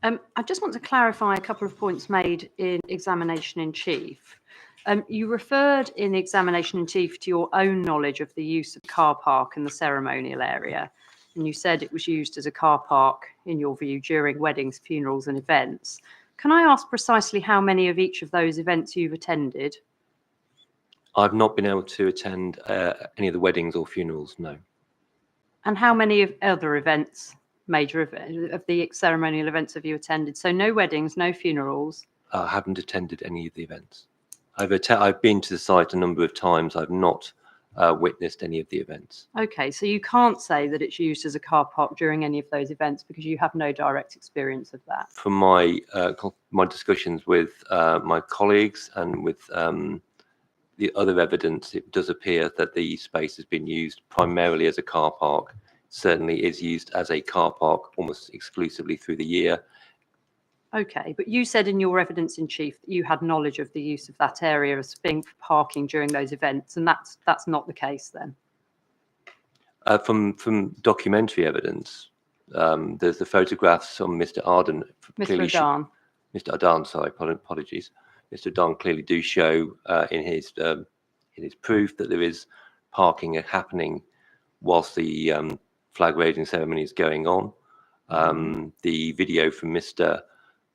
I just want to clarify a couple of points made in examination in chief. You referred in examination in chief to your own knowledge of the use of car park in the ceremonial area, and you said it was used as a car park, in your view, during weddings, funerals and events. Can I ask precisely how many of each of those events you've attended? I've not been able to attend any of the weddings or funerals, no. And how many of other events, major of the ceremonial events, have you attended? So no weddings, no funerals. I haven't attended any of the events. I've been to the site a number of times. I've not witnessed any of the events. Okay, so you can't say that it's used as a car park during any of those events because you have no direct experience of that. From my discussions with my colleagues and with the other evidence, it does appear that the space has been used primarily as a car park. Certainly is used as a car park almost exclusively through the year. Okay, but you said in your evidence in chief that you had knowledge of the use of that area as being for parking during those events, and that's not the case then. From documentary evidence, there's the photographs on Mr. Arden. Mr. Adan. Mr. Adan, sorry, apologies. Mr. Adan clearly do show in his proof that there is parking happening whilst the flag raising ceremony is going on. The video from Mr.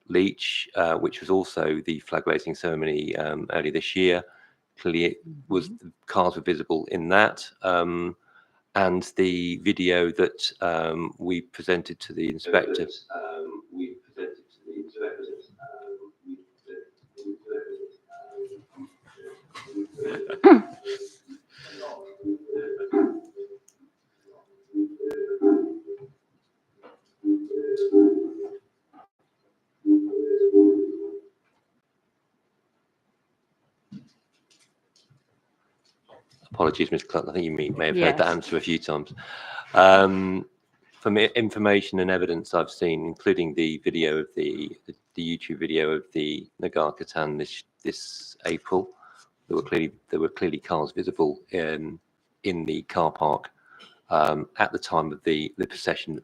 Leach, which was also the flag raising ceremony earlier this year, clearly cars were visible in that. And the video that we presented to the inspector. Apologies, Mr. Clark. I think you may have heard that answer a few times. From information and evidence I've seen, including the video of the YouTube video of the Nagar Katan this April, there were clearly cars visible in the car park at the time of the procession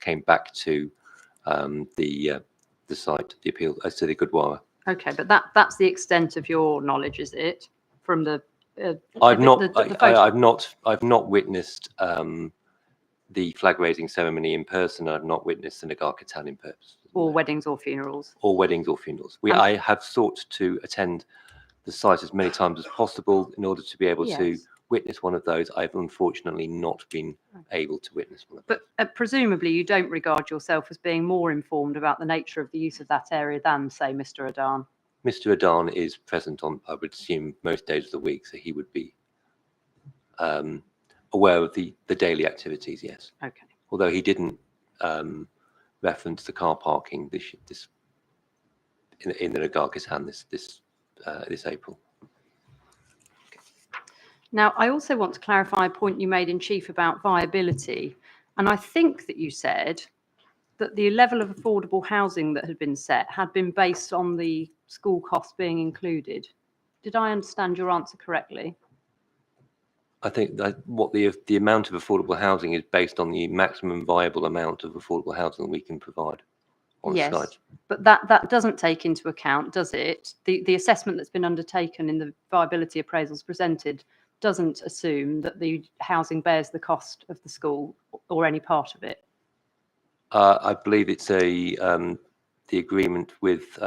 came back to the site, the appeal to the Gurdwara. Okay, but that's the extent of your knowledge, is it? From the I've not witnessed the flag raising ceremony in person. I've not witnessed the Nagar Katan in person. Or weddings or funerals. Or weddings or funerals. I have sought to attend the site as many times as possible in order to be able to witness one of those. I've unfortunately not been able to witness one of those. But presumably you don't regard yourself as being more informed about the nature of the use of that area than, say, Mr. Adan. Mr. Adan is present on, I would assume, most days of the week, so he would be aware of the daily activities, yes. Okay. Although he didn't reference the car parking this in the Nagar Katan this April. Okay. Now, I also want to clarify a point you made in chief about viability, and I think that you said that the level of affordable housing that had been set had been based on the school costs being included. Did I understand your answer correctly? I think that what the amount of affordable housing is based on the maximum viable amount of affordable housing that we can provide on a site. But that doesn't take into account, does it? The assessment that's been undertaken in the viability appraisals presented doesn't assume that the housing bears the cost of the school or any part of it. I believe it's the agreement with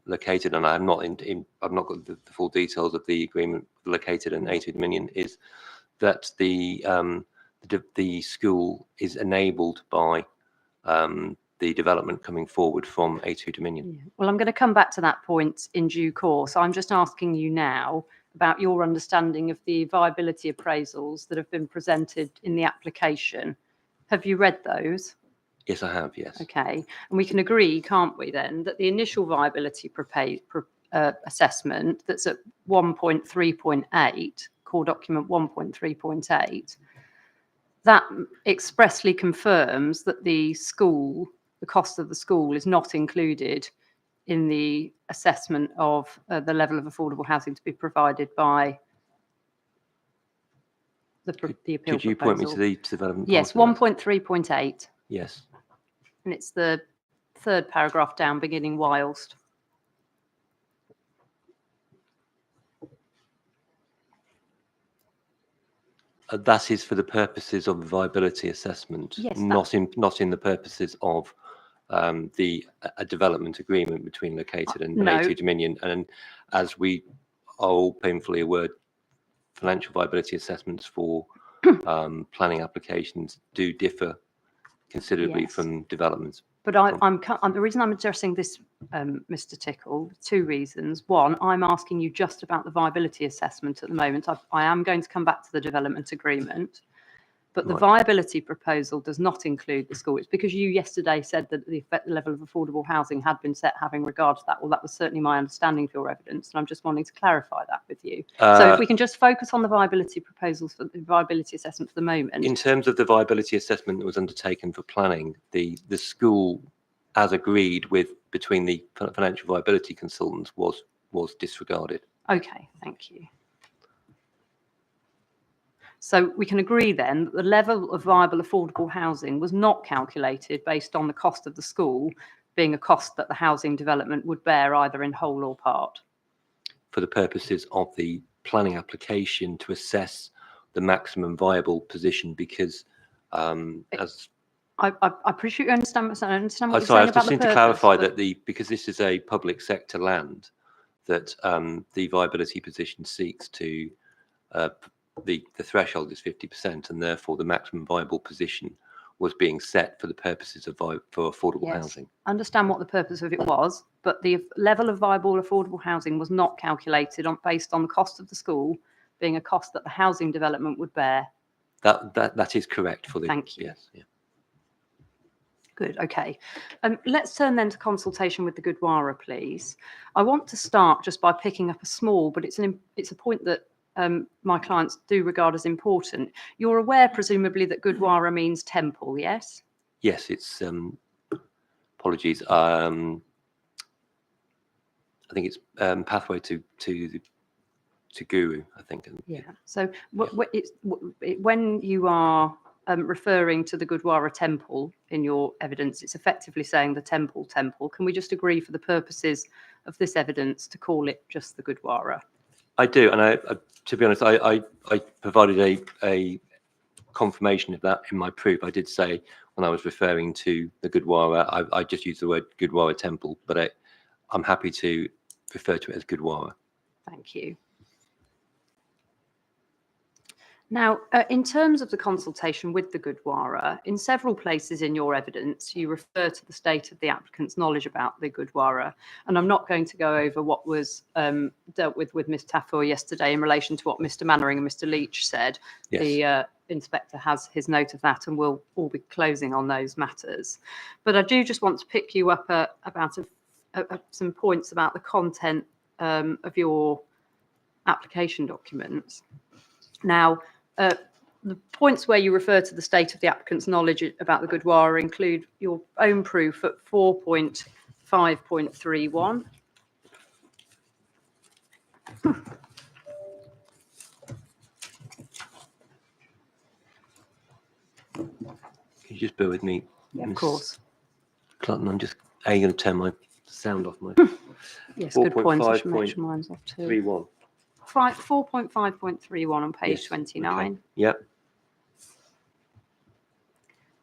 Located, and I've not got the full details of the agreement Located and A2 Dominion, is that the school is enabled by the development coming forward from A2 Dominion. Yeah. Well, I'm going to come back to that point in due course. I'm just asking you now about your understanding of the viability appraisals that have been presented in the application. Have you read those? Yes, I have, yes. Okay. And we can agree, can't we then, that the initial viability assessment that's at 1.3.8, core document 1.3.8, that expressly confirms that the cost of the school is not included in the assessment of the level of affordable housing to be provided by the appeal proposal. Could you point me to the development? Yes, 1.3.8. Yes. And it's the third paragraph down, beginning whilst. That is for the purposes of viability assessment, Yes, not in the purposes of a development agreement between located and no. A2 Dominion. And as we are all painfully aware, financial viability assessments for planning applications do differ considerably Yes. from developments. But the reason I'm addressing this, Mr. Tickle, 2 reasons. One, I'm asking you just about the viability assessment at the moment. I am going to come back to the development agreement, but the viability proposal does not include the school. It's because you yesterday said that the level of affordable housing had been set having regard to that. Well, that was certainly my understanding of your evidence, and I'm just wanting to clarify that with you. So if we can just focus on the viability proposals for the viability assessment for the moment. In terms of the viability assessment that was undertaken for planning, the school, as agreed with between the financial viability consultants, was disregarded. Okay, thank you. So we can agree then that the level of viable affordable housing was not calculated based on the cost of the school being a cost that the housing development would bear either in whole or part. For the purposes of the planning application to assess the maximum viable position, because as I appreciate you understand what you're saying about the I just purpose, need to clarify that because this is a public sector land, that the viability position seeks to the threshold is 50%, and therefore the maximum viable position was being set for the purposes of for affordable housing. Understand what the purpose of it was, but the level of viable affordable housing was not calculated based on the cost of the school being a cost that the housing development would bear. That is correct for the. Thank you. Yes. Yeah. Good. Okay. Let's turn then to consultation with the Gurdwara, please. I want to start just by picking up a small, but it's a point that my clients do regard as important. You're aware, presumably, that Gurdwara means temple, yes? Yes, it's apologies. I think it's pathway to Guru, I think. Yeah. So when you are referring to the Gurdwara temple in your evidence, it's effectively saying the temple. Can we just agree for the purposes of this evidence to call it just the Gurdwara? I do, and I to be honest, I provided a confirmation of that in my proof. I did say when I was referring to the Gurdwara, I just used the word Gurdwara temple, but I'm happy to refer to it as Gurdwara. Thank you. Now, in terms of the consultation with the Gurdwara, in several places in your evidence, you refer to the state of the applicant's knowledge about the Gurdwara. And I'm not going to go over what was dealt with Ms. Tafur yesterday in relation to what Mr. Mannering and Mr. Leach said. Yes. The inspector has his note of that, and we'll all be closing on those matters. But I do just want to pick you up about some points about the content of your application documents. Now, the points where you refer to the state of the applicant's knowledge about the Gurdwara include your own proof at 4.5.31. Can you just bear with me? Yeah, of course. Clutton, I'm just going to turn my sound off. My Yes, good point. I should make sure mine's off too. 3.1. 4.5.31 on page 29. Okay. Yep.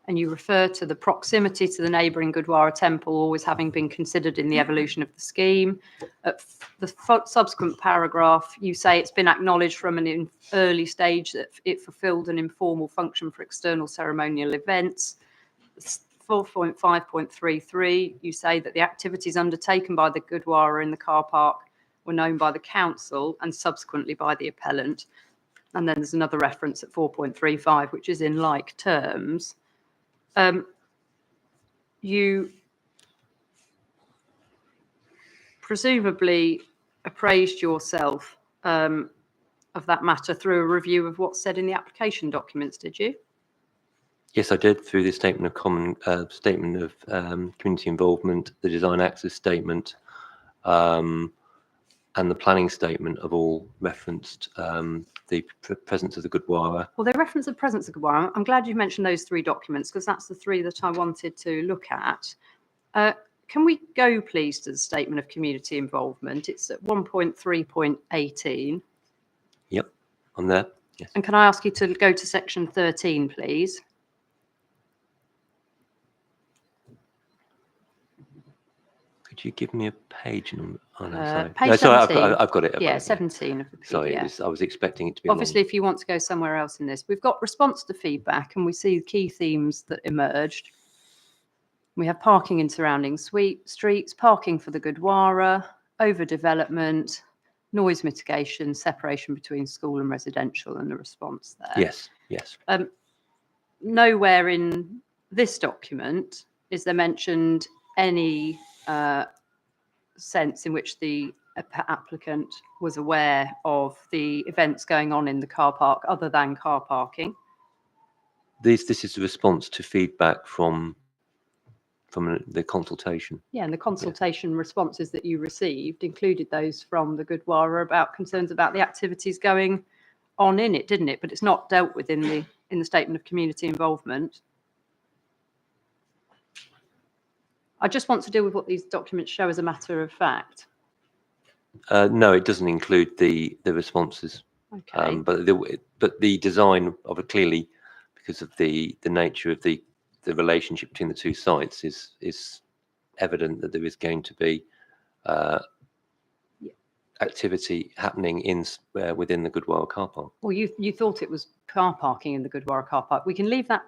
And you refer to the proximity to the neighbouring Gurdwara temple always having been considered in the evolution of the scheme. At the subsequent paragraph, you say it's been acknowledged from an early stage that it fulfilled an informal function for external ceremonial events. 4.5.33, you say that the activities undertaken by the Gurdwara in the car park were known by the council and subsequently by the appellant. And then there's another reference at 4.35, which is in like terms. You presumably appraised yourself of that matter through a review of what's said in the application documents, did you? Yes, I did, through the statement of community involvement, the design access statement, and the planning statement have all referenced the presence of the Gurdwara. Well, they reference the presence of Gurdwara. I'm glad you mentioned those 3 documents because that's the 3 that I wanted to look at. can we go, please, to the statement of community involvement? It's at 1.3.18. Yep, on there. Yes. And can I ask you to go to section 13, please? Could you give me a page number? Oh, no, sorry. Page No, sorry, 17. I've got it. Yeah, 17 of the PDF. Sorry, I was expecting it to be Obviously, long. if you want to go somewhere else in this, we've got response to feedback, and we see key themes that emerged. We have parking in surrounding streets, parking for the Gurdwara, overdevelopment, noise mitigation, separation between school and residential, and the response there. Yes, yes. Nowhere in this document is there mentioned any sense in which the applicant was aware of the events going on in the car park other than car parking. This is a response to feedback from the consultation. Yeah, and the consultation responses that you received included those from the Gurdwara about concerns about the activities going on in it, didn't it? But it's not dealt with in the statement of community involvement. I just want to deal with what these documents show as a matter of fact. No, it doesn't include the responses. Okay. But the design of it, clearly, because of the nature of the relationship between the two sites, is evident that there is going to be activity happening within the Gurdwara car park. Well, you thought it was car parking in the Gurdwara car park. We can leave that.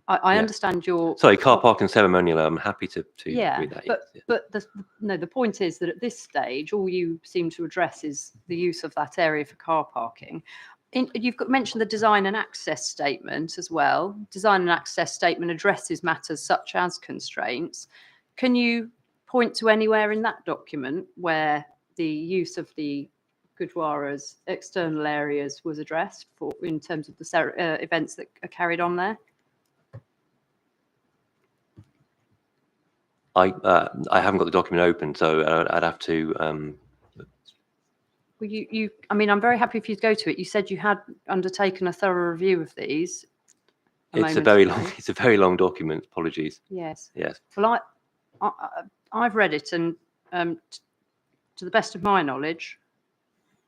I understand your... Sorry, car park and ceremonial. I'm happy to read that. But the point is that at this stage, all you seem to address is the use of that area for car parking. You've mentioned the design and access statement as well. Design and access statement addresses matters such as constraints. Can you point to anywhere in that document where the use of the Gurdwara's external areas was addressed in terms of the events that are carried on there? I haven't got the document open, so I'd have to. Well, I mean, I'm very happy if you go to it. You said you had undertaken a thorough review of these. It's a very long document. Apologies. Yes. Yes. Well, I've read it, and to the best of my knowledge,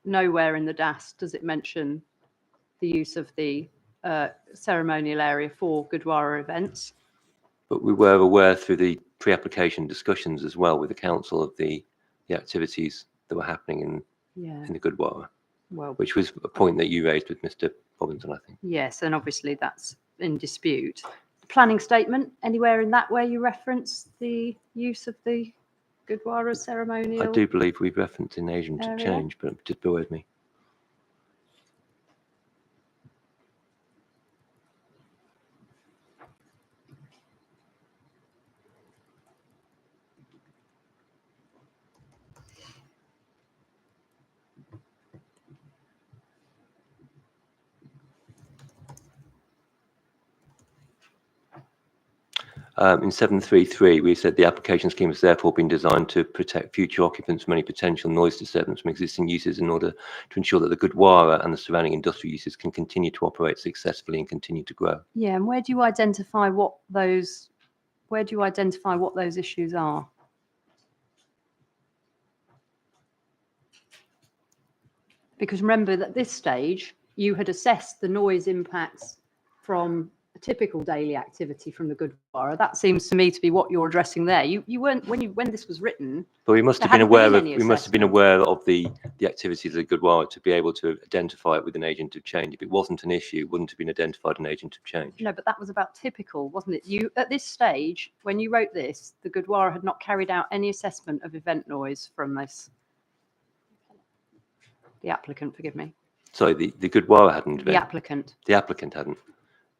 nowhere in the DAS does it mention the use of the ceremonial area for Gurdwara events. But we were aware through the pre-application discussions as well with the council of the activities that were happening in the Gurdwara, which was a point that you raised with Mr. Robinson, I think. Yes, and obviously that's in dispute. The planning statement, anywhere in that where you reference the use of the Gurdwara ceremonial? I do believe we've referenced an agent of change, but just bear with me. In 733, we said the application scheme has therefore been designed to protect future occupants from any potential noise disturbance from existing uses in order to ensure that the Gurdwara and the surrounding industrial uses can continue to operate successfully and continue to grow. Yeah, and where do you identify what those issues are? Because remember that at this stage, you had assessed the noise impacts from a typical daily activity from the Gurdwara. That seems to me to be what you're addressing there. You weren't when this was written. But we must have been aware of the activities of the Gurdwara to be able to identify it with an agent of change. If it wasn't an issue, it wouldn't have been identified an agent of change. No, but that was about typical, wasn't it? You at this stage, when you wrote this, the Gurdwara had not carried out any assessment of event noise from this. The applicant, forgive me. Sorry, the Gurdwara hadn't. The applicant. The applicant hadn't.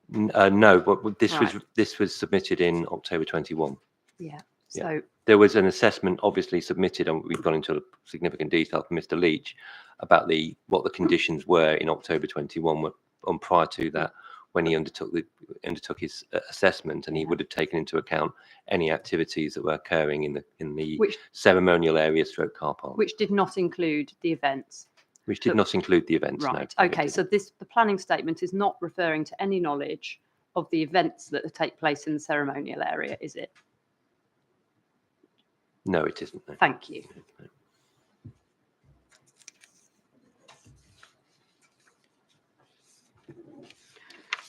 No, but this was submitted in October 21. Yeah. So there was an assessment obviously submitted, and we've gone into significant detail from Mr. Leach about what the conditions were in October 21. On prior to that, when he undertook his assessment, and he would have taken into account any activities that were occurring in the ceremonial area stroke car park, which did not include the events. Which did not include the events. Right. No. Okay. So the planning statement is not referring to any knowledge of the events that take place in the ceremonial area, is it? No, it isn't. No. Thank you.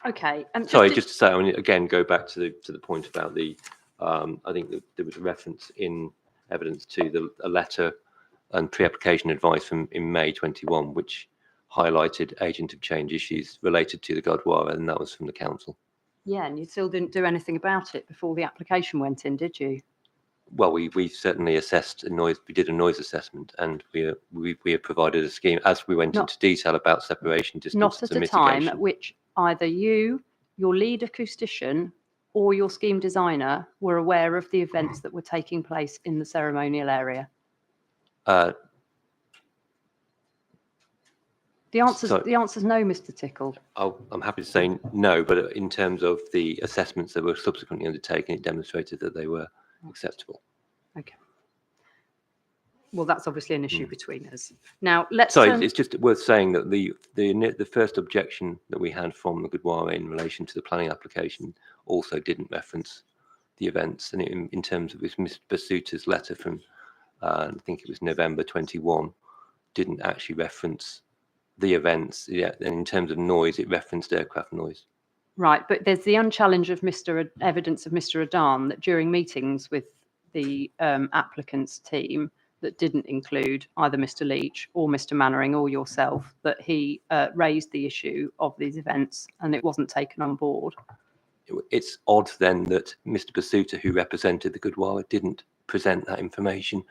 Okay. Sorry, just to say, I mean, again, go back to the point about the. I think that there was a reference in evidence to a letter and pre-application advice from in May 21, which highlighted agent of change issues related to the Gurdwara, and that was from the council. Yeah, and you still didn't do anything about it before the application went in, did you? Well, we certainly assessed noise. We did a noise assessment, and we have provided a scheme as we went into detail about separation distance. Not at a time at which either you, your lead acoustician, or your scheme designer were aware of the events that were taking place in the ceremonial area. The answer's no, Mr. Tickle. I'm happy to say no, but in terms of the assessments that were subsequently undertaken, it demonstrated that they were acceptable. Okay. Well, that's obviously an issue between us. Now, let's. Sorry, it's just worth saying that the first objection that we had from the Gurdwara in relation to the planning application also didn't reference the events, and in terms of Mr. Basuta's letter from, I think it was November 21, didn't actually reference the events. Yeah, and in terms of noise, it referenced aircraft noise. Right, but there's the unchallenged evidence of Mr. Adan that during meetings with the applicant's team that didn't include either Mr. Leach or Mr. Mannering or yourself, that he raised the issue of these events and it wasn't taken on board. It's odd then that Mr. Basuta, who represented the Gurdwara, didn't present that information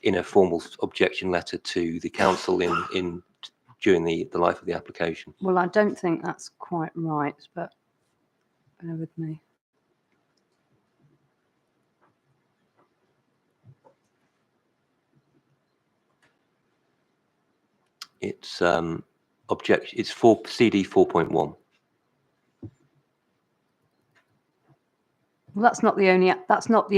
in a formal objection letter to the council during the life of the application. Well, I don't think that's quite right, but bear with me. It's It's for CD 4.1. Well, that's not the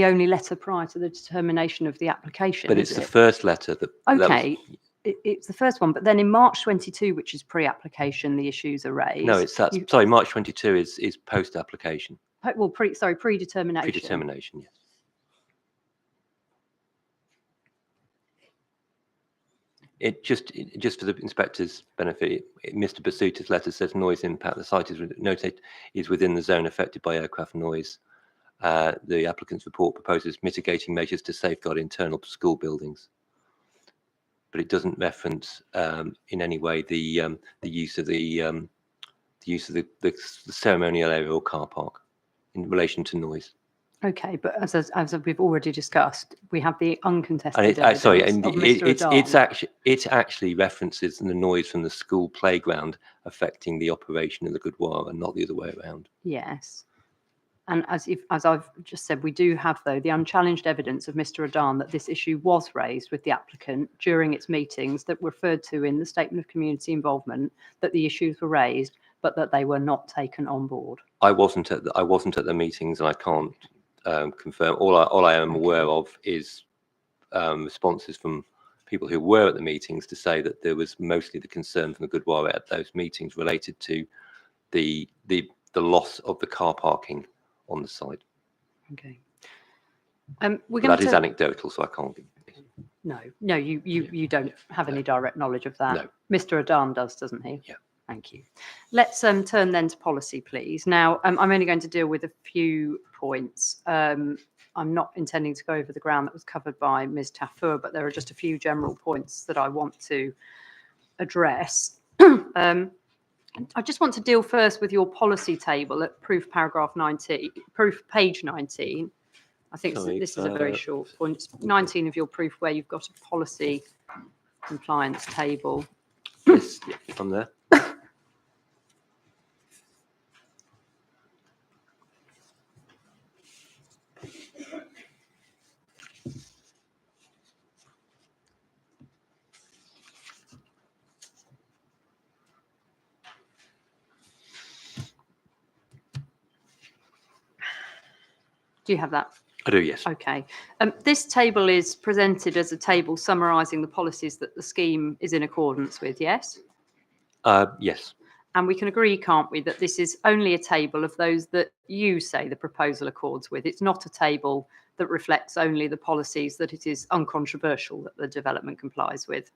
only letter prior to the determination of the application. But it's the first letter that. Okay, it's the first one. But then in March 22, which is pre-application, the issues are raised. No, sorry. March 22 is post-application. Well, predetermination. Predetermination, yes. It just for the inspector's benefit, Mr. Basuta's letter says noise impact. The site is noted is within the zone affected by aircraft noise. The applicant's report proposes mitigating measures to safeguard internal school buildings, but it doesn't reference in any way the use of the ceremonial area or car park in relation to noise. Okay, but as we've already discussed, we have the uncontested And sorry, and of Mr. it actually references the noise from the school playground affecting the operation of the Gurdwara, and not the other way around. Yes, and as I've just said, we do have though the unchallenged evidence of Mr. Adan that this issue was raised with the applicant during its meetings that were referred to in the statement of community involvement, that the issues were raised, but that they were not taken on board. I wasn't at the meetings, and I can't confirm. All I am aware of is responses from people who were at the meetings to say that there was mostly the concern from the Gurdwara at those meetings related to the loss of the car parking on the site. Okay. That is anecdotal, so I can't. No, you don't have any direct knowledge of that. No. Mr. Adan does, doesn't he? Yeah. Thank you. Let's turn then to policy, please. Now, I'm only going to deal with a few points. I'm not intending to go over the ground that was covered by Ms. Tafur, but there are just a few general points that I want to address. I just want to deal first with your policy table at proof page 19. I think this is a very short point. It's 19 of your proof where you've got a policy compliance table. Yes, I'm there. Do you have that? I do, yes. Okay. This table is presented as a table summarising the policies that the scheme is in accordance with, yes? Yes. And we can agree, can't we, that this is only a table of those that you say the proposal accords with. It's not a table that reflects only the policies that it is uncontroversial that the development complies with?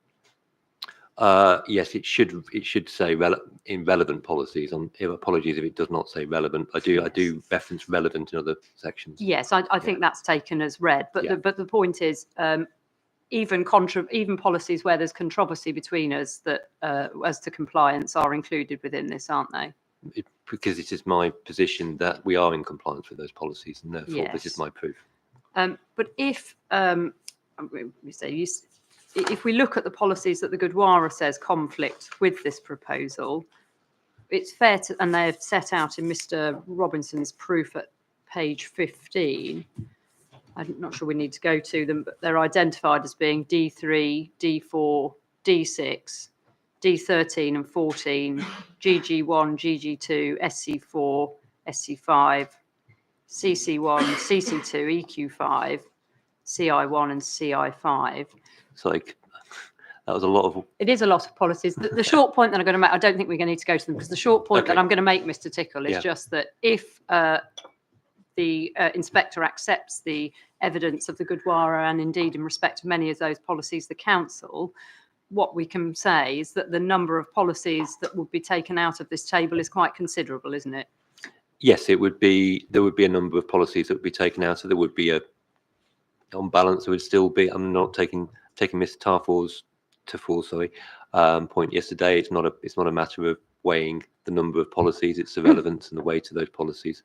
Yes, it should say in relevant policies. Apologies if it does not say relevant. I do reference relevant in other sections. Yes, I think that's taken as read. But the point is, even policies where there's controversy between us that as to compliance are included within this, aren't they? Because it is my position that we are in compliance with those policies, and therefore this is my proof. But if if we look at the policies that the Gurdwara says conflict with this proposal, it's fair to, and they're set out in Mr. Robinson's proof at page 15. I'm not sure we need to go to them, but they're identified as being D3, D4, D6, D13 and 14, GG1, GG2, SC4, SC5, CC1, CC2, EQ5, CI1 and CI5. It's like, that was a lot of... It is a lot of policies. The short point that I'm going to make, I don't think we're going to need to go to them, because the short point that I'm going to make, Mr. Tickle, is just that if the inspector accepts the evidence of the Gurdwara, and indeed in respect of many of those policies, the council, what we can say is that the number of policies that would be taken out of this table is quite considerable, isn't it? Yes, it would be. There would be a number of policies that would be taken out. So there would be on balance, there would still be. I'm not taking Mr. Tafor's point yesterday. It's not a matter of weighing the number of policies. It's the relevance and the weight of those policies.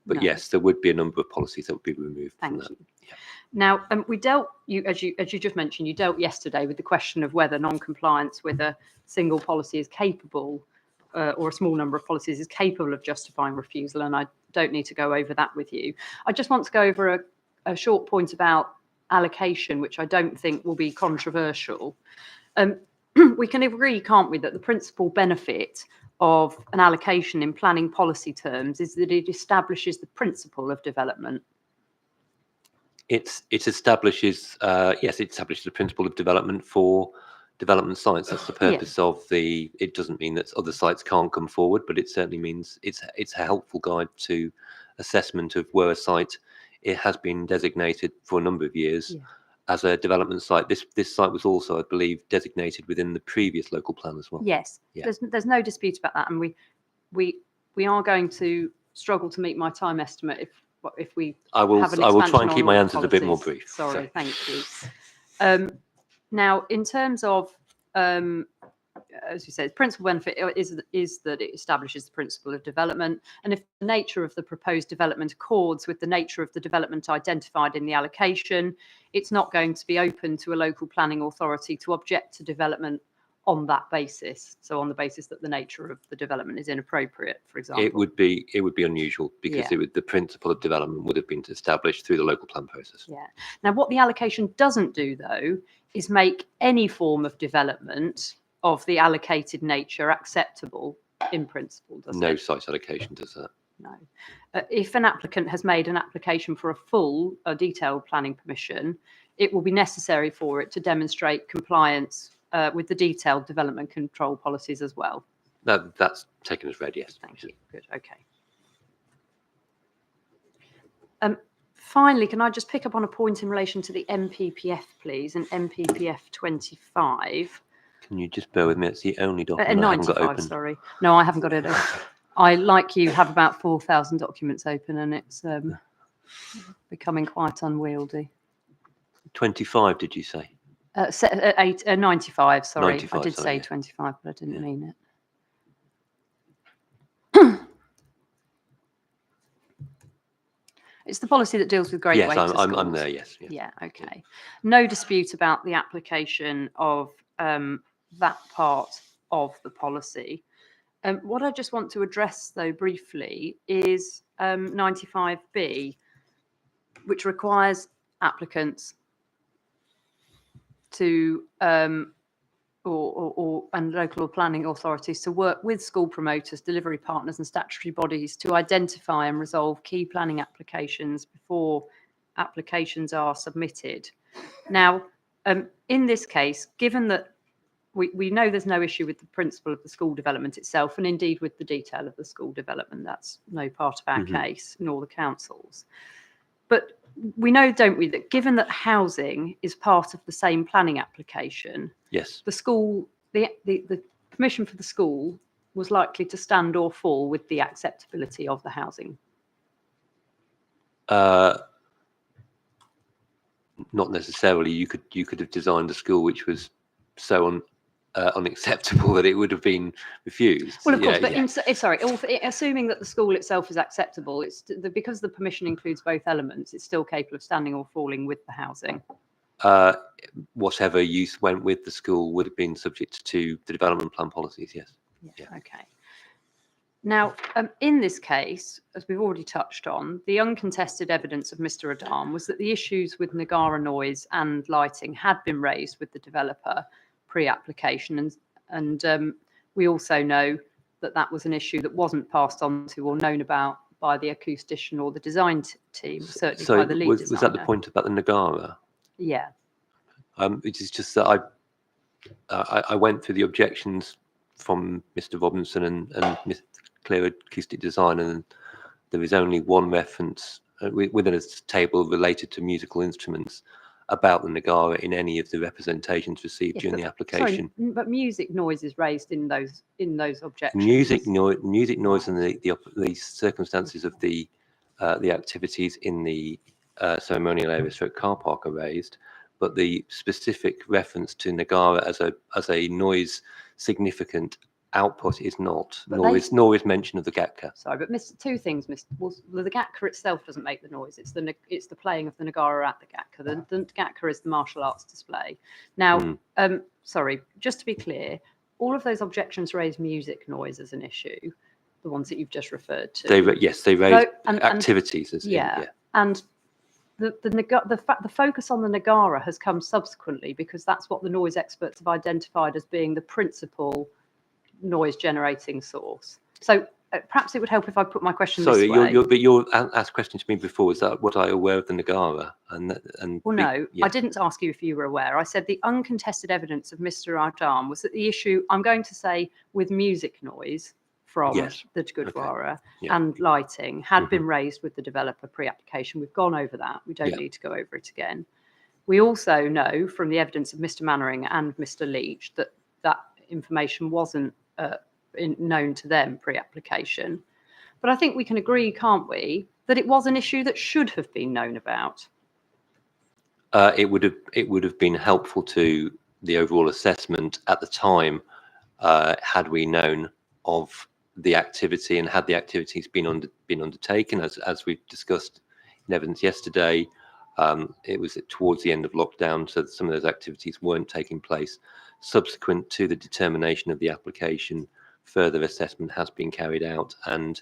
But yes, there would be a number of policies that would be removed from that. Yeah. Now, we dealt, as you just mentioned, you dealt yesterday with the question of whether non-compliance with a single policy is capable, or a small number of policies is capable of justifying refusal, and I don't need to go over that with you. I just want to go over a short point about allocation, which I don't think will be controversial. We can agree, can't we, that the principal benefit of an allocation in planning policy terms is that it establishes the principle of development. It establishes the principle of development for development sites. That's the purpose of the. It doesn't mean that other sites can't come forward, but it certainly means it's a helpful guide to assessment of where a site it has been designated for a number of years as a development site. This site was also, I believe, designated within the previous local plan as well. Yes, there's no dispute about that, and we are going to struggle to meet my time estimate if we I will try and keep my answers a bit more brief. Sorry, thank you. Now, in terms of, as you said, principal benefit is that it establishes the principle of development, and if the nature of the proposed development accords with the nature of the development identified in the allocation, it's not going to be open to a local planning authority to object to development on that basis. So on the basis that the nature of the development is inappropriate, for example. It would be unusual, because the principle of development would have been established through the local plan process. Yeah. Now, what the allocation doesn't do, though, is make any form of development of the allocated nature acceptable in principle, does it? No site allocation does that. No. If an applicant has made an application for a full detailed planning permission, it will be necessary for it to demonstrate compliance with the detailed development control policies as well. That's taken as read, yes. Thank you. Good. Okay. Finally, can I just pick up on a point in relation to the MPPF, please, and MPPF 25? Can you just bear with me? It's the only document I haven't got open. Sorry. No, I haven't got it open. I, like you, have about 4,000 documents open, and it's becoming quite unwieldy. 25, did you say? 95, sorry. 95, I did say yeah. 25, but I didn't mean it. It's the policy that deals with Great Waste Yes, I'm schools. there, yes. Yeah, okay. No dispute about the application of that part of the policy. What I just want to address, though, briefly is 95B, which requires applicants to and local or planning authorities to work with school promoters, delivery partners and statutory bodies to identify and resolve key planning applications before applications are submitted. Now, in this case, given that we know there's no issue with the principle of the school development itself, and indeed with the detail of the school development, that's no part of our case, nor the council's. But we know, don't we, that given that housing is part of the same planning application, Yes. the school, the permission for the school was likely to stand or fall with the acceptability of the housing. Not necessarily. You could have designed a school which was so unacceptable that it would have been refused. Well, of course, but assuming that the school itself is acceptable, it's because the permission includes both elements, it's still capable of standing or falling with the housing. Whatever use went with the school would have been subject to the development plan policies. Yes. Yeah. Okay. Now, in this case, as we've already touched on, the uncontested evidence of Mr. Adam was that the issues with Nagara noise and lighting had been raised with the developer pre-application, and we also know that that was an issue that wasn't passed on to or known about by the acoustician or the design team, certainly by the lead designer. Was that the point about the Nagara? Yeah. It is just that I went through the objections from Mr. Robinson and Mr. Clear Acoustic Design, and there is only one reference within a table related to musical instruments about the Nagara in any of the representations received during the application. Sorry, but music noise is raised in those objections. Music noise, and the circumstances of the activities in the ceremonial area stroke car park are raised, but the specific reference to Nagara as a noise significant output is not, nor is mention of the Gatka. Sorry, but two things. Well, the Gatka itself doesn't make the noise. It's the playing of the Nagara at the Gatka. The Gatka is the martial arts display. Now, sorry, just to be clear, all of those objections raise music noise as an issue, the ones that you've just referred to. They raise activities. And the focus on the Nagara has come subsequently because that's what the noise experts have identified as being the principal noise generating source. So perhaps it would help if I put my question this way. But your asked question to me before, is that what I aware of the Nagara? Well, no, I didn't ask you if you were aware. I said the uncontested evidence of Mr. Adam was that the issue, I'm going to say, with music noise from the Gurdwara and lighting had been raised with the developer pre-application. We've gone over that. We don't need to go over it again. We also know from the evidence of Mr. Mannering and Mr. Leach that that information wasn't known to them pre-application. But I think we can agree, can't we, that it was an issue that should have been known about. It would have been helpful to the overall assessment at the time had we known of the activity and had the activities been undertaken, as we discussed in evidence yesterday. It was towards the end of lockdown, so some of those activities weren't taking place. Subsequent to the determination of the application, further assessment has been carried out, and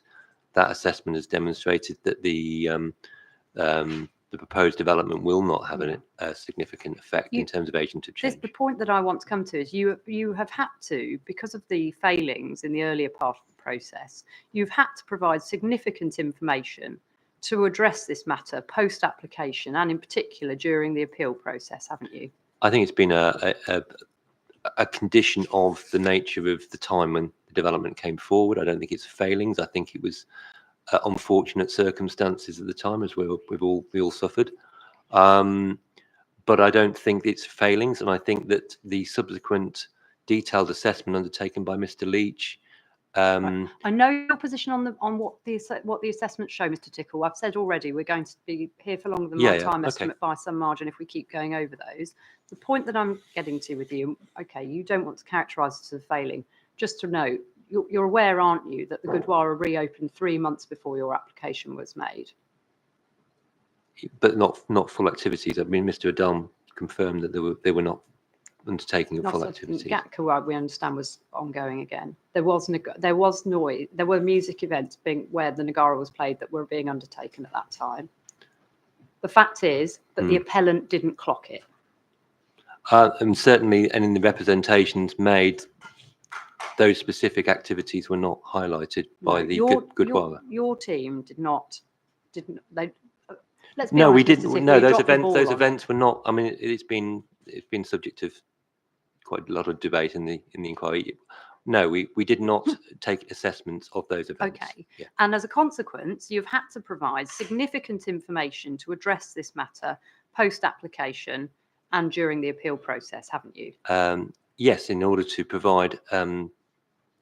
that assessment has demonstrated that the proposed development will not have a significant effect in terms of agent of change. The point that I want to come to is you have had to, because of the failings in the earlier part of the process, you've had to provide significant information to address this matter post-application and in particular during the appeal process, haven't you? I think it's been a condition of the nature of the time when the development came forward. I don't think it's failings. I think it was unfortunate circumstances at the time, as we all suffered. But I don't think it's failings, and I think that the subsequent detailed assessment undertaken by Mr. Leach. Right. I know your position on what the assessments show, Mr. Tickle. I've said already we're going to be here for longer than my time estimate by some margin if we keep going over those. The point that I'm getting to with you, okay, you don't want to characterise it as a failing. Just to note, you're aware, aren't you, that the Gurdwara reopened 3 months before your application was made? But not full activities. I mean, Mr. Adam confirmed that they were not undertaking a full activity. Gatka, we understand, was ongoing again. There was noise. There were music events where the Nagara was played that were being undertaken at that time. The fact is that the appellant didn't clock it. And certainly, and in the representations made, those specific activities were not highlighted by the Gurdwara. Your team didn't. Let's be honest, no, we didn't. No, those events were not. I mean, it's been subject of quite a lot of debate in the inquiry. No, we did not take assessments of those events. Okay. Yeah. And as a consequence, you've had to provide significant information to address this matter post-application and during the appeal process, haven't you? Yes, in order to provide the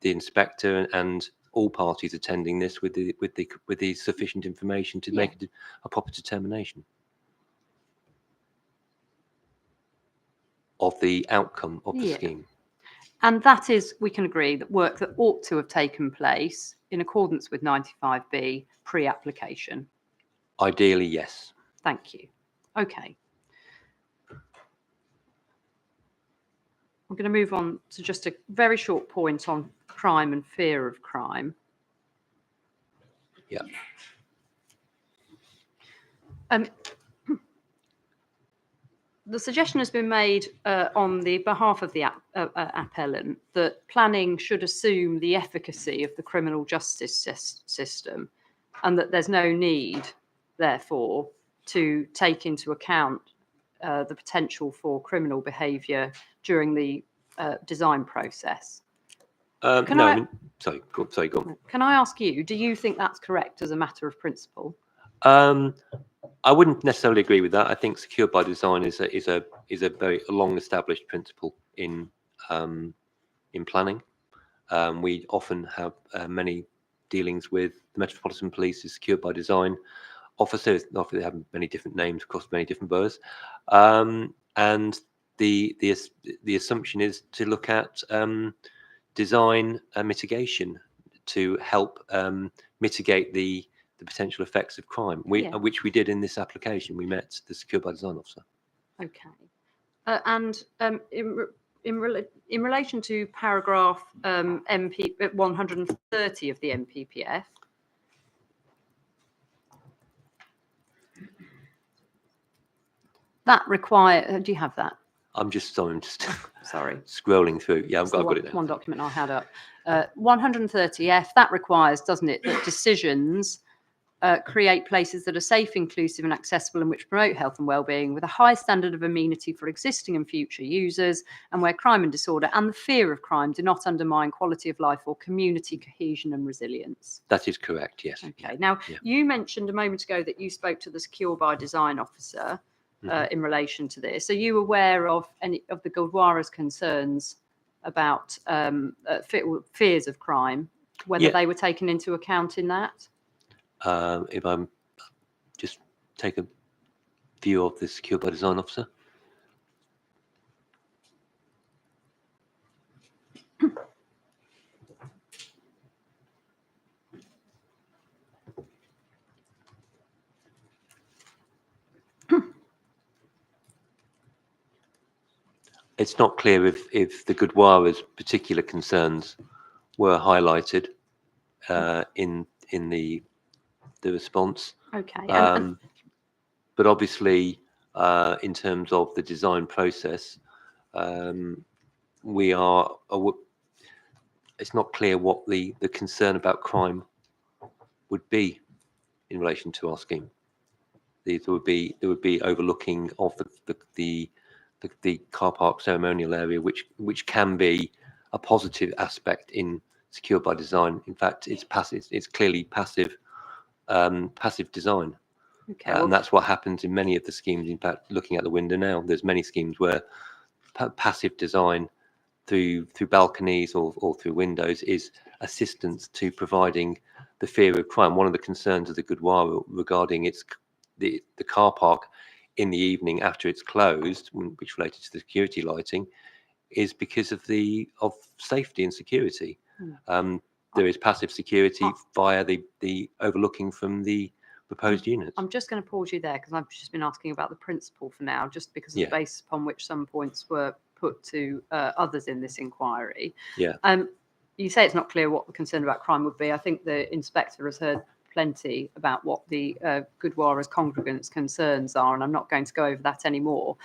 inspector and all parties attending this with the sufficient information to make a proper determination of the outcome of the scheme. And that is, we can agree, that work that ought to have taken place in accordance with 95B pre-application. Ideally, yes. Thank you. Okay. I'm going to move on to just a very short point on crime and fear of crime. Yeah. The suggestion has been made on the behalf of the appellant that planning should assume the efficacy of the criminal justice system, and that there's no need, therefore, to take into account the potential for criminal behaviour during the design process. Sorry, go on. Can I ask you, do you think that's correct as a matter of principle? I wouldn't necessarily agree with that. I think secure by design is a very long established principle in planning. We often have many dealings with the Metropolitan Police as secure by design officers. Often they have many different names across many different boroughs, and the assumption is to look at design mitigation to help mitigate the potential effects of crime, which we did in this application. We met the secure by design officer. Okay. And in relation to paragraph MP 130 of the MPPF, that require. Do you have that? I'm just sorry. Sorry. Scrolling through. Yeah, I've got it now. One document I had up. 130F, that requires, doesn't it, that decisions create places that are safe, inclusive and accessible, and which promote health and well-being with a high standard of amenity for existing and future users, and where crime and disorder and the fear of crime do not undermine quality of life or community cohesion and resilience. That is correct, yes. Okay. Now, you mentioned a moment ago that you spoke to the secure by design officer in relation to this. Are you aware of any of the Gurdwara's concerns about fears of crime, whether they were taken into account in that? If I'm just take a view of the secure by design officer. It's not clear if the Gurdwara's particular concerns were highlighted in the response. Okay. But obviously, in terms of the design process, it's not clear what the concern about crime would be in relation to our scheme. There would be overlooking of the car park ceremonial area, which can be a positive aspect in secure by design. In fact, it's passive. It's clearly passive design. Okay, and that's what happens in many of the schemes. In fact, looking at the window now, there's many schemes where passive design through balconies or through windows is assistance to providing the fear of crime. One of the concerns of the Gurdwara regarding the car park in the evening after it's closed, which related to the security lighting, is because of safety and security. There is passive security via the overlooking from the proposed units. I'm just going to pause you there because I've just been asking about the principle for now, just because of the basis upon which some points were put to others in this inquiry. Yeah. You say it's not clear what the concern about crime would be. I think the inspector has heard plenty about what the Gurdwara's congregants' concerns are, and I'm not going to go over that anymore.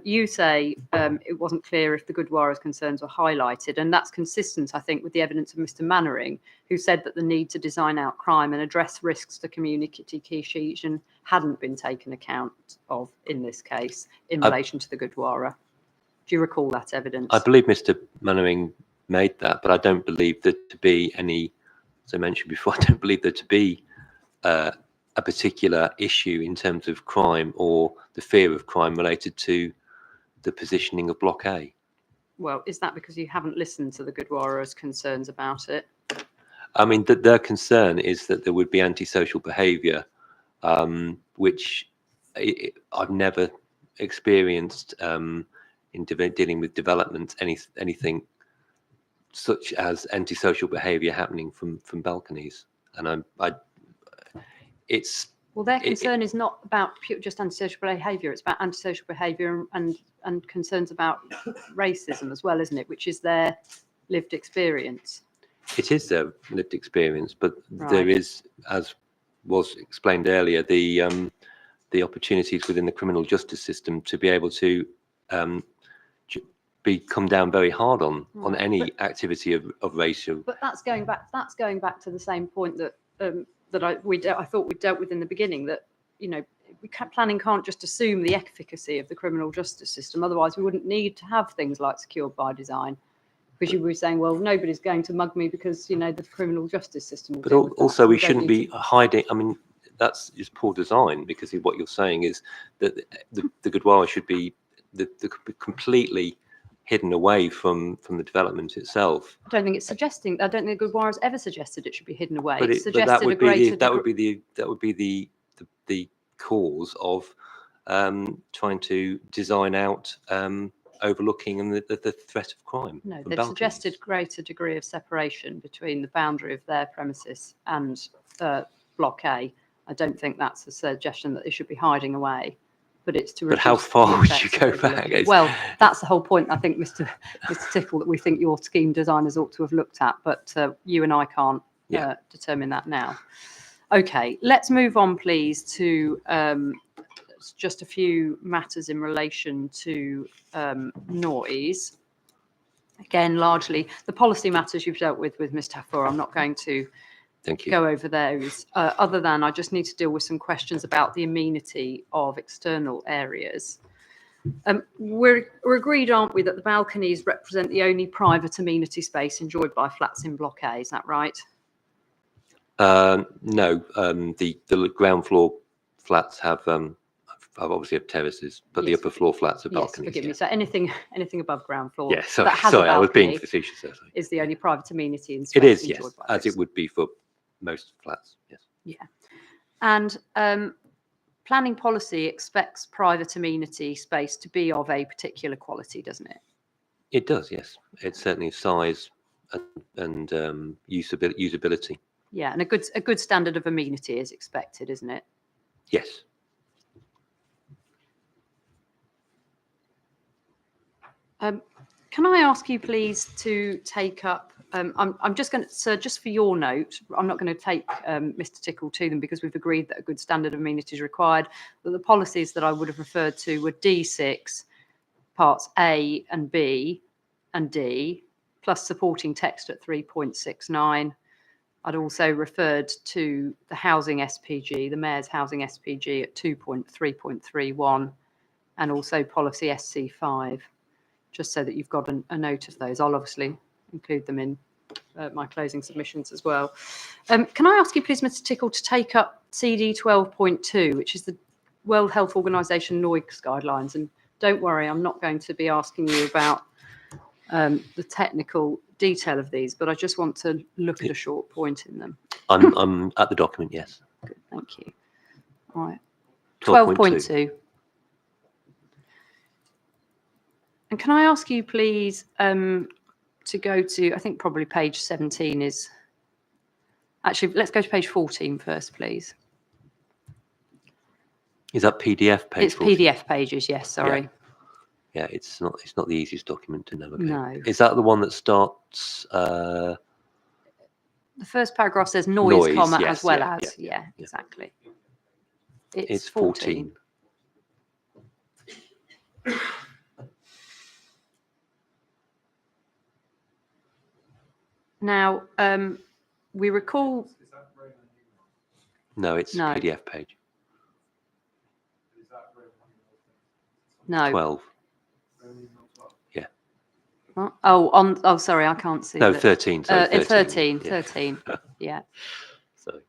You say it wasn't clear if the Gurdwara's concerns were highlighted, and that's consistent, I think, with the evidence of Mr. Mannering, who said that the need to design out crime and address risks to community cohesion hadn't been taken account of in this case in relation to the Gurdwara. Do you recall that evidence? I believe Mr. Mannering made that, but I don't believe there to be any, as I mentioned before, I don't believe there to be a particular issue in terms of crime or the fear of crime related to the positioning of Block A. Well, is that because you haven't listened to the Gurdwara's concerns about it? I mean, their concern is that there would be antisocial behaviour, which I've never experienced in dealing with development, anything such as antisocial behaviour happening from balconies. And Well, their concern is not about just antisocial behaviour. It's about antisocial behaviour and concerns about racism as well, isn't it? Which is their lived experience. It is their lived experience, but Right. there is, as was explained earlier, the opportunities within the criminal justice system to be able to come down very hard on any activity of racial. But that's going back. That's going back to the same point that I thought we dealt with in the beginning. That planning can't just assume the efficacy of the criminal justice system. Otherwise, we wouldn't need to have things like secured by design. Because you were saying, well, nobody's going to mug me because the criminal justice system. But also, we shouldn't be hiding. I mean, that's just poor design, because what you're saying is that the Gurdwara should be completely hidden away from the development itself. I don't think it's suggesting. I don't think Gurdwara's ever suggested it should be hidden away. But, that would be the cause of trying to design out overlooking and the threat of crime. No, they've suggested greater degree of separation between the boundary of their premises and Block A. I don't think that's a suggestion that they should be hiding away, but it's to. But how far would you go back? Well, that's the whole point. I think, Mr. Tickle, that we think your scheme designers ought to have looked at, but you and I can't determine that now. Okay, let's move on, please, to just a few matters in relation to noise. Again, largely the policy matters you've dealt with Ms. Tafur. I'm not going to go over those, other than I just need to deal with some questions about the amenity of external areas. We're agreed, aren't we, that the balconies represent the only private amenity space enjoyed by flats in Block A? Is that right? No, the ground floor flats have obviously have terraces, but the upper floor flats are balconies. Forgive me. So anything above ground floor. Yeah, sorry, I was being facetious there. Is the only private amenity in space. It is, yes, as it would be for most flats. Yes. Yeah, and planning policy expects private amenity space to be of a particular quality, doesn't it? It does, yes. It's certainly size and usability. Yeah, and a good standard of amenity is expected, isn't it? Yes. Can I ask you, please, to take up? I'm just going to, sir, just for your note, I'm not going to take Mr. Tickle to them because we've agreed that a good standard of amenity is required. But the policies that I would have referred to were D6, parts A and B and D, plus supporting text at 3.69. I'd also referred to the housing SPG, the Mayor's housing SPG at 2.3.31, and also policy SC5, just so that you've got a note of those. I'll obviously include them in my closing submissions as well. Can I ask you, please, Mr. Tickle, to take up CD 12.2, which is the World Health Organization noise guidelines? And don't worry, I'm not going to be asking you about the technical detail of these, but I just want to look at a short point in them. I'm at the document, yes. Good, thank you. All right. 12.2. And can I ask you, please, to go to, I think probably page 17 is, actually, let's go to page 14 first, please. Is that PDF page? It's 14? PDF pages, yes, sorry. Yeah, it's not the easiest document to navigate. No. Is that the one that starts? The first paragraph says noise, comma, yes, as well as. Yeah, exactly. It's 14. Now, we recall. No, it's PDF page. No. 12. Yeah. Oh, sorry, I can't see No, that. 13. Sorry, 13. 13, 13. Yeah. So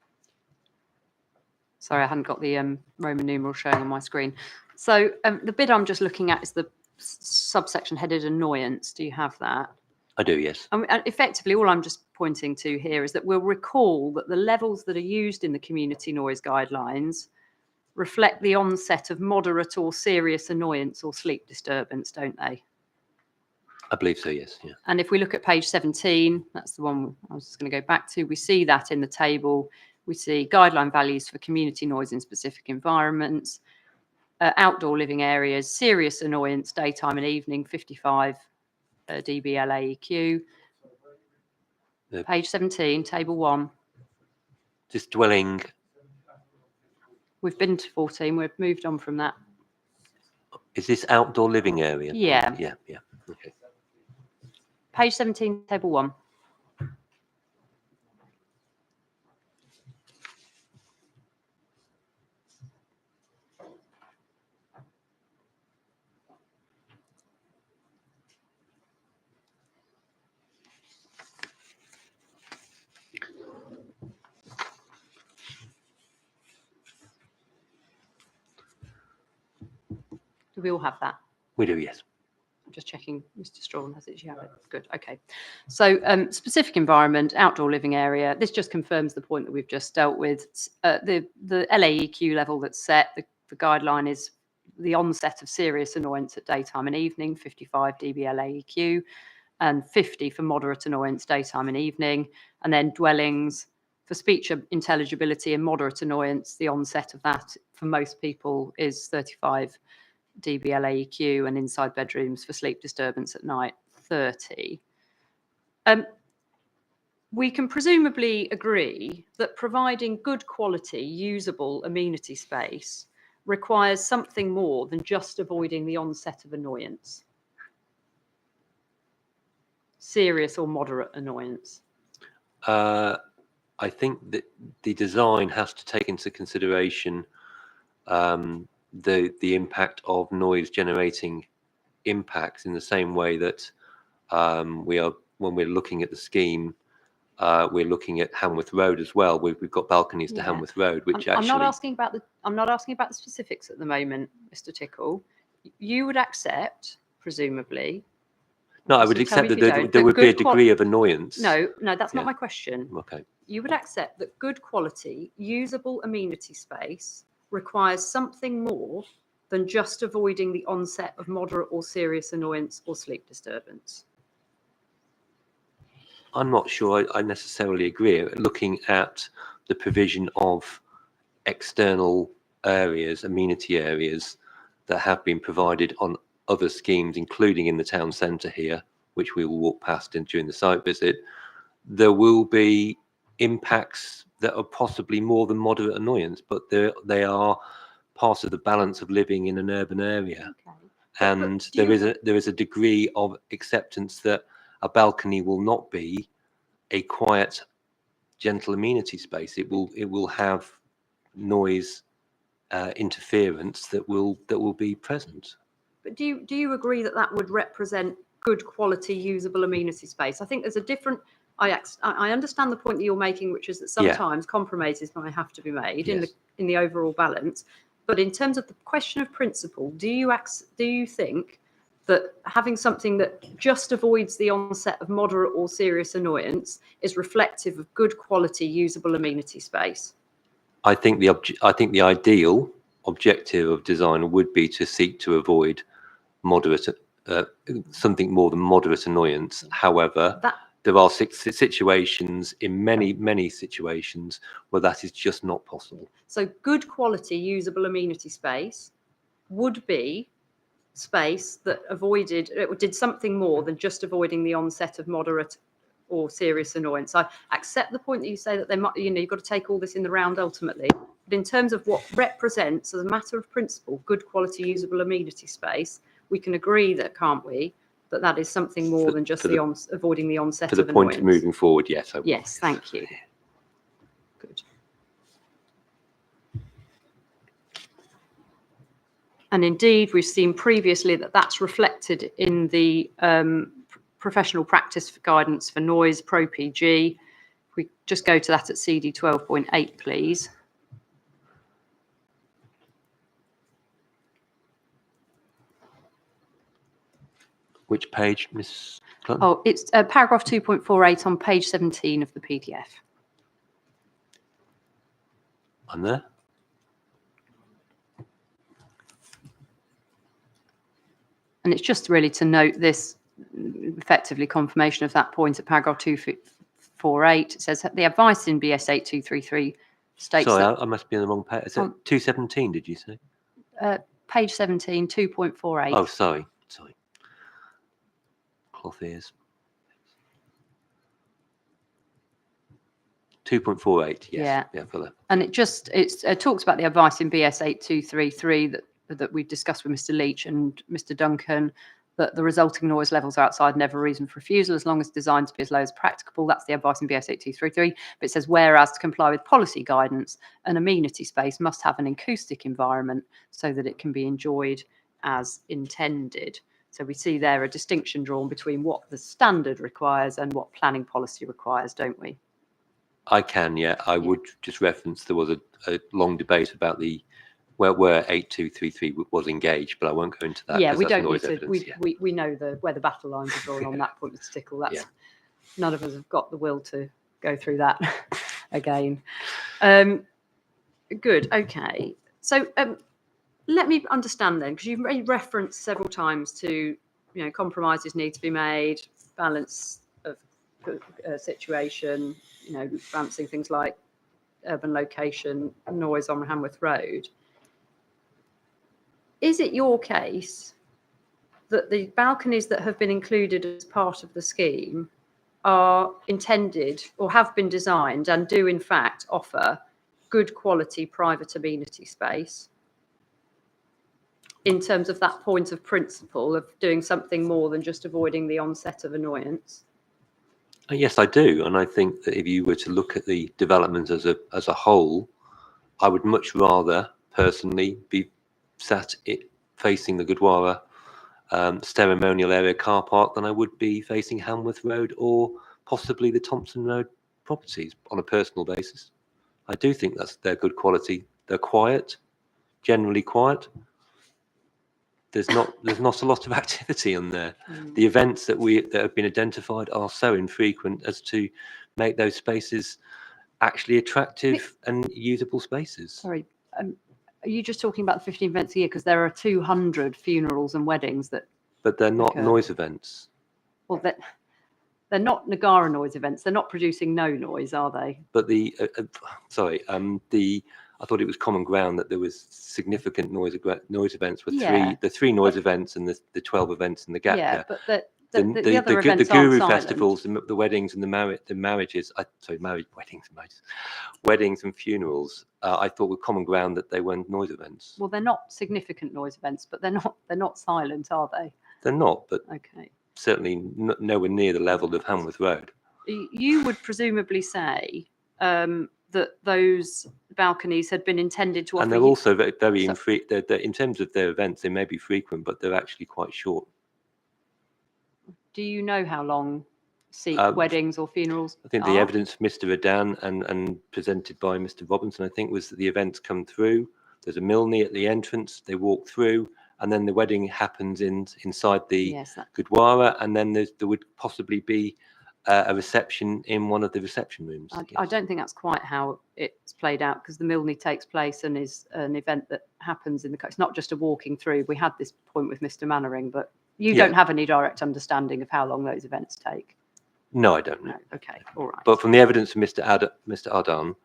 Sorry, I hadn't got the Roman numeral showing on my screen. So the bit I'm just looking at is the subsection headed annoyance. Do you have that? I do, yes. I mean, effectively, all I'm just pointing to here is that we'll recall that the levels that are used in the community noise guidelines reflect the onset of moderate or serious annoyance or sleep disturbance, don't they? I believe so, yes. Yeah. And if we look at page 17, that's the one I was just going to go back to, we see that in the table. We see guideline values for community noise in specific environments, outdoor living areas, serious annoyance, daytime and evening, 55 dB LAEQ. Page 17, table 1. This dwelling, We've been to 14, we've moved on from that. is this outdoor living area? Yeah. Yeah, yeah. Okay. Page 17, table 1. Do we all have that? We do, yes. I'm just checking Mr. Strawn has it. You have it. Good. Okay. So specific environment, outdoor living area. This just confirms the point that we've just dealt with. The LAEQ level that's set, the guideline is the onset of serious annoyance at daytime and evening, 55 dB LAEQ, and 50 for moderate annoyance daytime and evening. And then dwellings for speech intelligibility and moderate annoyance, the onset of that for most people is 35 dB LAEQ, and inside bedrooms for sleep disturbance at night, 30. We can presumably agree that providing good quality, usable amenity space requires something more than just avoiding the onset of annoyance. Serious or moderate annoyance. I think that the design has to take into consideration the impact of noise generating impacts in the same way that we are when we're looking at the scheme. We're looking at Hanworth Road as well. We've got balconies to Hanworth Road, which I'm actually. not asking about the specifics at the moment, Mr. Tickle. You would accept, presumably. No, I would accept that there would be a degree of annoyance. No, that's not my question. Okay. You would accept that good quality, usable amenity space requires something more than just avoiding the onset of moderate or serious annoyance or sleep disturbance. I'm not sure I necessarily agree. Looking at the provision of external areas, amenity areas that have been provided on other schemes, including in the town centre here, which we will walk past during the site visit, there will be impacts that are possibly more than moderate annoyance, but they are part of the balance of living in an urban area. Okay. And there is a degree of acceptance that a balcony will not be a quiet, gentle amenity space. It will have noise interference that will be present. But do you agree that that would represent good quality usable amenity space? I think there's a different. I understand the point that you're making, which is that sometimes compromises might have to be made in the overall balance. But in terms of the question of principle, do you think that having something that just avoids the onset of moderate or serious annoyance is reflective of good quality usable amenity space? I think the ideal objective of design would be to seek to avoid moderate, something more than moderate annoyance. However, there are situations, in many situations, where that is just not possible. So good quality usable amenity space would be space that did something more than just avoiding the onset of moderate or serious annoyance. I accept the point that you say that there might, you've got to take all this in the round ultimately. But in terms of what represents, as a matter of principle, good quality usable amenity space, we can agree that, can't we, that is something more than just avoiding the onset of annoyance. For the point of moving forward, yes. Yes, thank you. Good. And indeed, we've seen previously that that's reflected in the professional practice for guidance for noise, Pro PG. If we just go to that at CD 12.8, please. Which page, Miss Clun? Oh, it's paragraph 2.48 on page 17 of the PDF. I'm there. And it's just really to note this effectively confirmation of that point at paragraph 248. It says the advice in BS 8233 states Sorry, that, I must be in the wrong page. Is it 217, did you say? page 17, 2.48. Oh, sorry. Cloth ears. 2.48, yes. Yeah, for that. And it talks about the advice in BS 8233 that we've discussed with Mr. Leach and Mr. Duncan, that the resulting noise levels outside never a reason for refusal as long as designed to be as low as practicable. That's the advice in BS 8233. But it says, whereas to comply with policy guidance, an amenity space must have an acoustic environment so that it can be enjoyed as intended. So we see there a distinction drawn between what the standard requires and what planning policy requires, don't we? I can, yeah. I would just reference there was a long debate about where 8233 was engaged, but I won't go into that. Yeah, we don't need to. Evidence, we know where the battle lines are drawn on that point, Mr. Tickle. That's none of us have got the will to go through that again. Good. Okay. So let me understand then, because you've referenced several times to compromises need to be made, balance of situation, balancing things like urban location, noise on Hanworth Road. Is it your case that the balconies that have been included as part of the scheme are intended or have been designed and do in fact offer good quality private amenity space in terms of that point of principle of doing something more than just avoiding the onset of annoyance? Yes, I do. And I think that if you were to look at the development as a whole, I would much rather personally be sat facing the Gurdwara ceremonial area car park than I would be facing Hanworth Road or possibly the Thompson Road properties on a personal basis. I do think they're good quality. They're quiet, generally quiet. There's not a lot of activity on there. The events that have been identified are so infrequent as to make those spaces actually attractive and usable spaces. Sorry, are you just talking about the 15 events a year? Because there are 200 funerals and weddings that. But they're not noise events. Well, they're not Nagara noise events. They're not producing no noise, are they? But I thought it was common ground that there was significant noise events with the three noise events and the 12 events in the gap. Yeah, but the other events the Guru aren't festivals, the weddings and the marriages. Weddings and funerals. I thought were common ground that they weren't noise events. Well, they're not significant noise events, but they're not silent, are they? They're not, but okay. Certainly nowhere near the level of Hanworth Road. You would presumably say that those balconies had been intended to offer. And they're also very infrequent. In terms of their events, they may be frequent, but they're actually quite short. Do you know how long weddings or funerals? I think the evidence of Mr. Adan and presented by Mr. Robinson, I think, was that the events come through. There's a Milne at the entrance. They walk through, and then the wedding happens inside the Gurdwara, and then there would possibly be a reception in one of the reception rooms. I don't think that's quite how it's played out, because the Milne takes place and is an event that happens in the. It's not just a walking through. We had this point with Mr. Mannering, but you don't have any direct understanding of how long those events take. No, I don't know. No. Okay, all right. But from the evidence of Mr. Adan,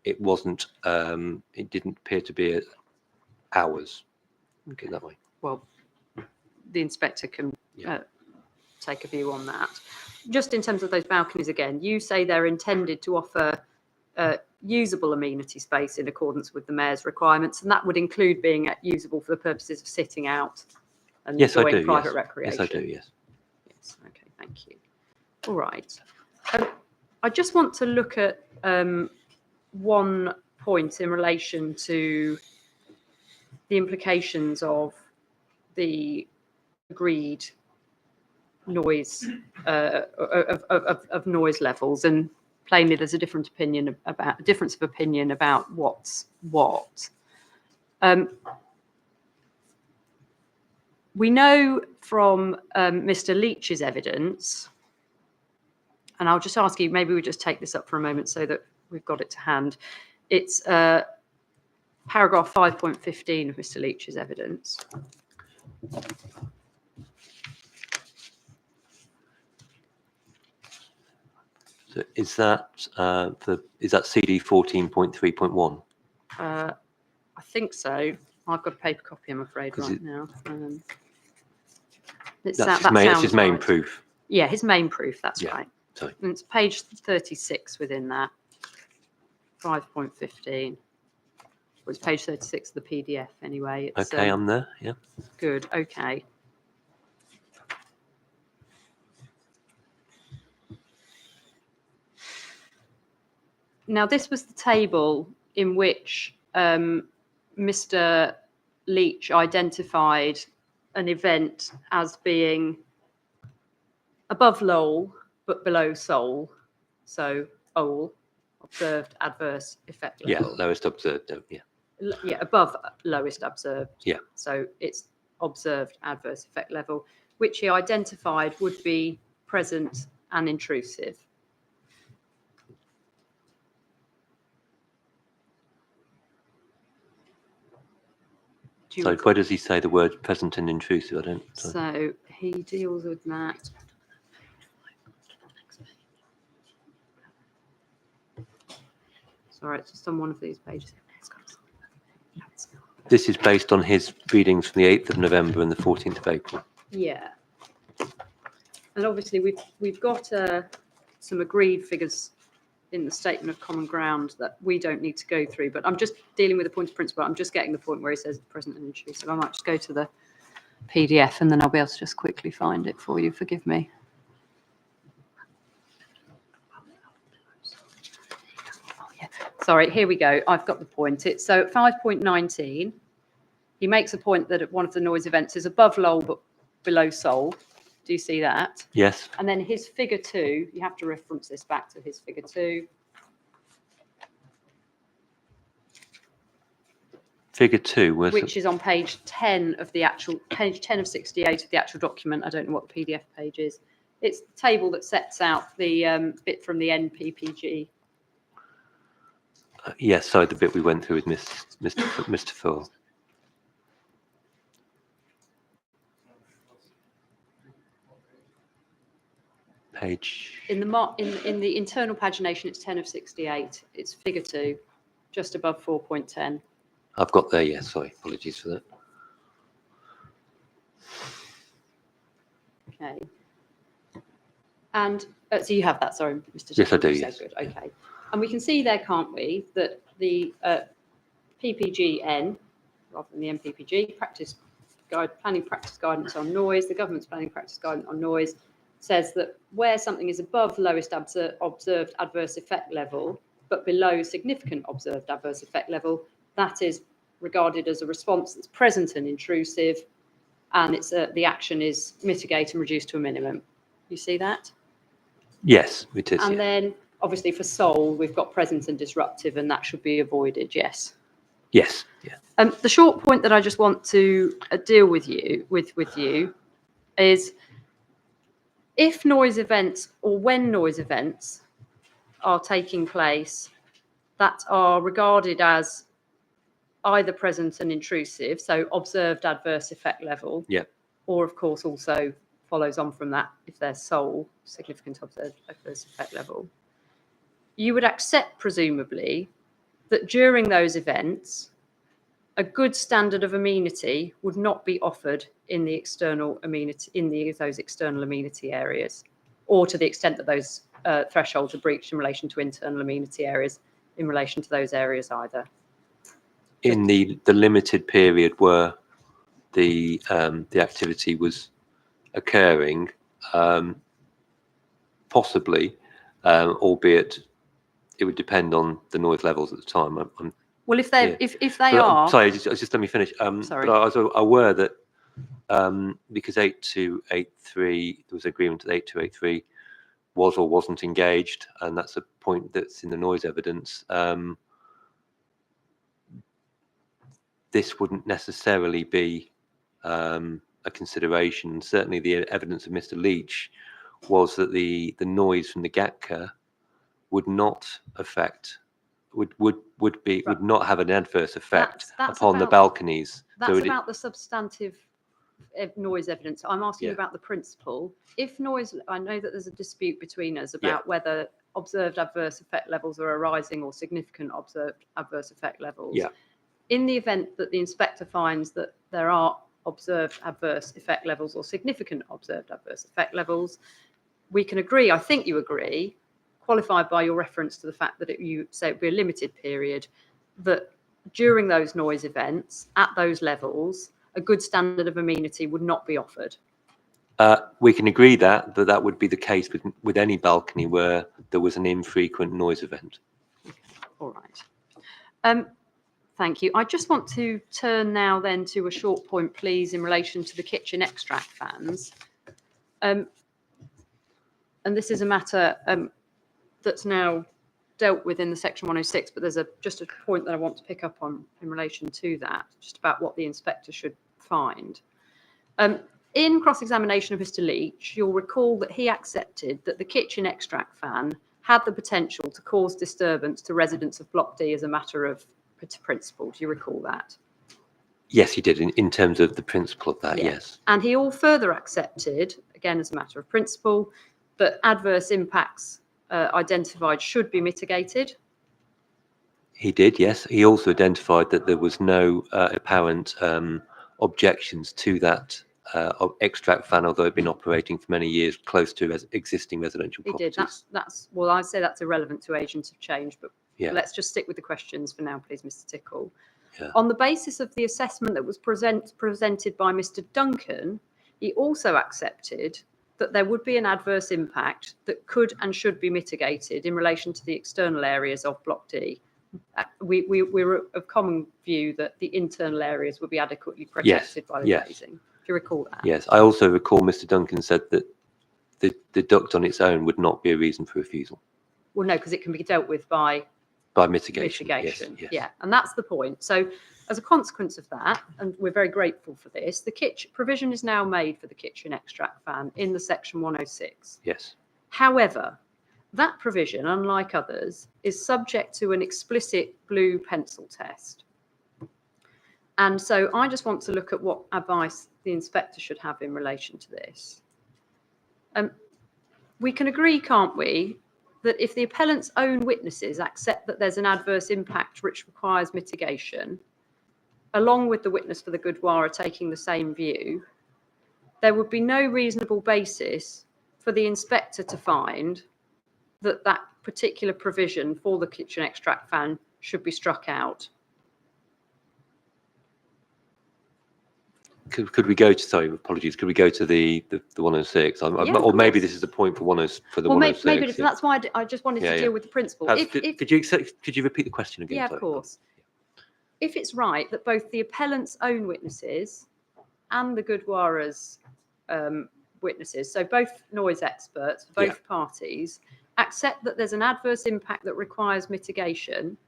it wasn't. It didn't appear to be hours. Okay, that way. Well, the inspector can take a view on that. Just in terms of those balconies again, you say they're intended to offer usable amenity space in accordance with the mayor's requirements, and that would include being usable for the purposes of sitting out and enjoying private recreation. Yes, I do. Yes. Yes. Okay. Thank you. All right. I just want to look at one point in relation to the implications of the agreed noise of noise levels, and plainly there's a difference of opinion about what's what. We know from Mr. Leach's evidence, and I'll just ask you, maybe we just take this up for a moment so that we've got it to hand. It's paragraph 5.15 of Mr. Leach's evidence. So is that CD 14.3.1? I think so. I've got a paper copy, I'm afraid, right now. That's his main proof. Yeah, his main proof, that's Yeah. right. Sorry. And it's page 36 within that, 5.15. Well, it's page 36 of the PDF anyway. It's, okay, I'm there, yeah. Good, okay. Now, this was the table in which Mr. Leach identified an event as being above Lowell but below Sol, so OL, observed adverse effect level. Yeah, lowest observed, yeah. Yeah, above lowest observed. Yeah. So it's observed adverse effect level, which he identified would be present and intrusive. So where does he say the word present and intrusive? I don't. So he deals with that. Sorry, it's just on one of these pages. This is based on his readings from the 8th of November and the 14th of April. Yeah. And obviously we've got some agreed figures in the statement of common ground that we don't need to go through, but I'm just dealing with the point of principle. I'm just getting the point where he says present and intrusive. I might just go to the PDF and then I'll be able to just quickly find it for you. Forgive me. Oh, yeah. Sorry, here we go. I've got the point. It's so at 5.19, he makes a point that one of the noise events is above Lowell but below Sol. Do you see that? Yes. And then his figure 2, you have to reference this back to his figure 2. Figure 2, which is on page 10 of the actual, page 10 of 68 of the actual document. I don't know what the PDF page is. It's the table that sets out the bit from the NPPG. Yes, sorry, the bit we went through with Mr. Full. Page in the internal pagination, it's 10 of 68. It's figure 2, just above 4.10. I've got there. Yes, sorry, apologies for that. Okay. And so you have that. Sorry, Mr. Yes, I do. Yes. Good. Okay. And we can see there, can't we, that the PPGN, rather than the MPPG, planning practice guidance on noise, the government's planning practice guidance on noise, says that where something is above lowest observed adverse effect level, but below significant observed adverse effect level, that is regarded as a response that's present and intrusive, and it's the action is mitigate and reduce to a minimum. You see that? Yes, it is. And then, obviously, for Sol, we've got present and disruptive, and that should be avoided. Yes. Yes. Yeah. The short point that I just want to deal with you is, if noise events or when noise events are taking place that are regarded as either present and intrusive, so observed adverse effect level, yeah, or of course also follows on from that if they're Sol, significant observed adverse effect level, you would accept presumably that during those events a good standard of amenity would not be offered in the external amenity, those external amenity areas, or to the extent that those thresholds are breached in relation to internal amenity areas in relation to those areas either. In the limited period where the activity was occurring, possibly, albeit it would depend on the noise levels at the time. Well, if they are, sorry, just let me finish. Sorry. But I was aware that because 8283, there was agreement that 8283 was or wasn't engaged, and that's a point that's in the noise evidence. This wouldn't necessarily be a consideration. Certainly the evidence of Mr. Leach was that the noise from the GATCA would not affect, would not have an adverse effect That's upon the about- balconies. That's So about the substantive noise evidence. I'm asking you about the principle. If noise, I know that there's a dispute between us about whether observed adverse effect levels are arising or significant observed adverse effect levels. Yeah. In the event that the inspector finds that there are observed adverse effect levels or significant observed adverse effect levels, we can agree, I think you agree, qualified by your reference to the fact that you say it would be a limited period, that during those noise events, at those levels, a good standard of amenity would not be offered. We can agree that that would be the case with any balcony where there was an infrequent noise event. Okay. All right. Thank you. I just want to turn now then to a short point, please, in relation to the kitchen extract fans. And this is a matter that's now dealt with in the section 106, but there's just a point that I want to pick up on in relation to that, just about what the inspector should find. In cross-examination of Mr. Leach, you'll recall that he accepted that the kitchen extract fan had the potential to cause disturbance to residents of Block D as a matter of principle. Do you recall that? Yes, he did, in terms of the principle of that, yes. And he all further accepted, again as a matter of principle, that adverse impacts identified should be mitigated. He did, yes. He also identified that there was no apparent objections to that extract fan, although it had been operating for many years close to existing residential properties. He did. That's well, I say that's irrelevant to agents of change, but let's just stick with the questions for now, please, Mr. Tickle. On the basis of the assessment that was presented by Mr. Duncan, he also accepted that there would be an adverse impact that could and should be mitigated in relation to the external areas of Block D. We were of common view that the internal areas would be adequately protected by the glazing. Do you recall that? Yes, I also recall Mr. Duncan said that the duct on its own would not be a reason for refusal. Well, no, because it can be dealt with by mitigation. Yes. Yeah, and that's the point. So as a consequence of that, and we're very grateful for this, the kitchen provision is now made for the kitchen extract fan in the section 106. Yes. However, that provision, unlike others, is subject to an explicit blue pencil test. And so I just want to look at what advice the inspector should have in relation to this. We can agree, can't we, that if the appellant's own witnesses accept that there's an adverse impact which requires mitigation, along with the witness for the Gurdwara taking the same view, there would be no reasonable basis for the inspector to find that that particular provision for the kitchen extract fan should be struck out. Could we go to, sorry, apologies, could we go to the 106? Or maybe this is the point for 106. Maybe that's why I just wanted to deal with the principle. Could you repeat the question again? Yeah, of course. If it's right that both the appellant's own witnesses and the Gurdwara's witnesses, so both noise experts, both parties, accept that there's an adverse impact that requires mitigation,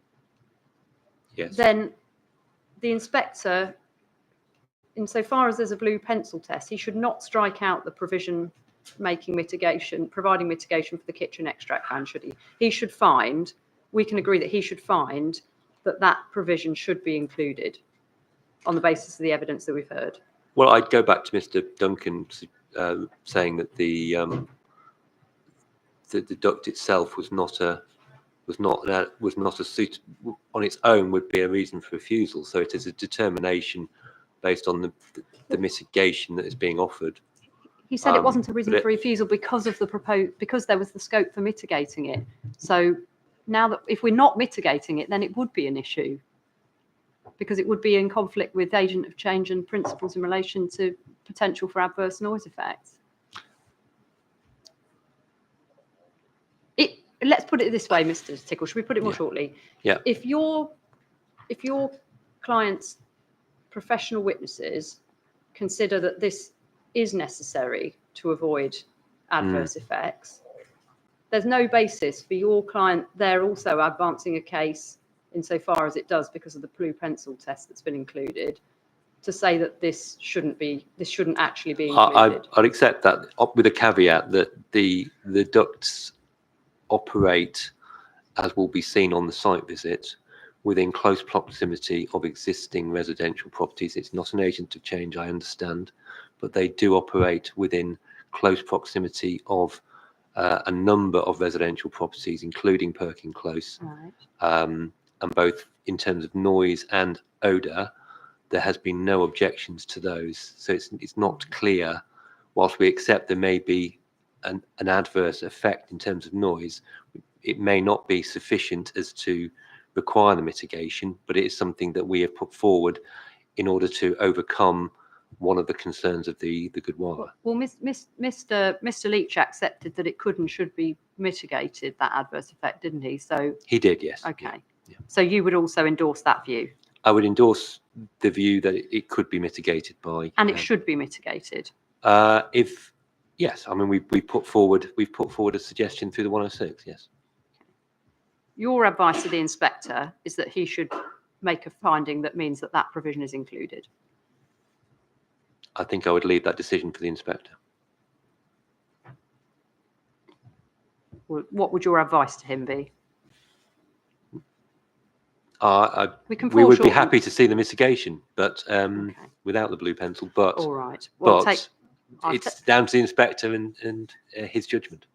then the inspector, insofar as there's a blue pencil test, he should not strike out the provision providing mitigation for the kitchen extract fan, should he? He should find, we can agree that he should find that provision should be included on the basis of the evidence that we've heard. Well, I'd go back to Mr. Duncan saying that the duct itself was not a suit on its own would be a reason for refusal. So it is a determination based on the mitigation that is being offered. He said it wasn't a reason for refusal because of because there was the scope for mitigating it. So now that if we're not mitigating it, then it would be an issue because it would be in conflict with agent of change and principles in relation to potential for adverse noise effects. Let's put it this way, Mr. Tickle. Should we put it more shortly? Yeah. If your client's professional witnesses consider that this is necessary to avoid adverse effects, there's no basis for your client there also advancing a case insofar as it does because of the blue pencil test that's been included to say that this shouldn't actually be included. I'd accept that with a caveat that the ducts operate, as will be seen on the site visit, within close proximity of existing residential properties. It's not an agent of change, I understand, but they do operate within close proximity of a number of residential properties, including Perkin Close. Right. And both in terms of noise and odour, there has been no objections to those. So it's not clear, whilst we accept there may be an adverse effect in terms of noise, it may not be sufficient as to require the mitigation, but it is something that we have put forward in order to overcome one of the concerns of the Gurdwara. Well, Mr. Leach accepted that it could and should be mitigated, that adverse effect, didn't he? So he did, yes. Okay. Yeah. So you would also endorse that view? I would endorse the view that it could be mitigated by, and it should be mitigated. Yes, I mean we've put forward a suggestion through the 106. Yes. Your advice to the inspector is that he should make a finding that means that that provision is included. I think I would leave that decision for the inspector. What would your advice to him be? We would be happy to see the mitigation, but Okay. without the blue pencil. But All right. Well, it's down to the inspector and his judgment.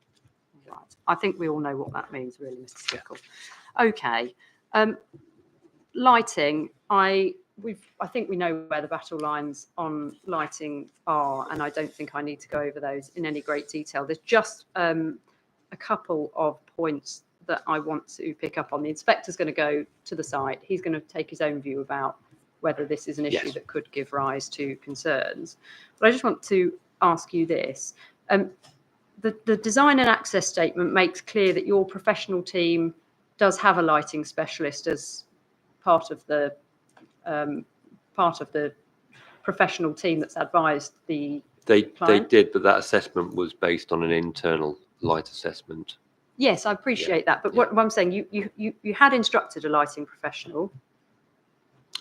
Right. I think we all know what that means, really, Mr. Stickle. Okay. Lighting. I think we know where the battle lines on lighting are, and I don't think I need to go over those in any great detail. There's just a couple of points that I want to pick up on. The inspector's going to go to the site. He's going to take his own view about whether this is an issue that could give rise to concerns. But I just want to ask you this. The design and access statement makes clear that your professional team does have a lighting specialist as part of the professional team that's advised the client. They did, but that assessment was based on an internal light assessment. Yes, I appreciate that. But what I'm saying, you had instructed a lighting professional.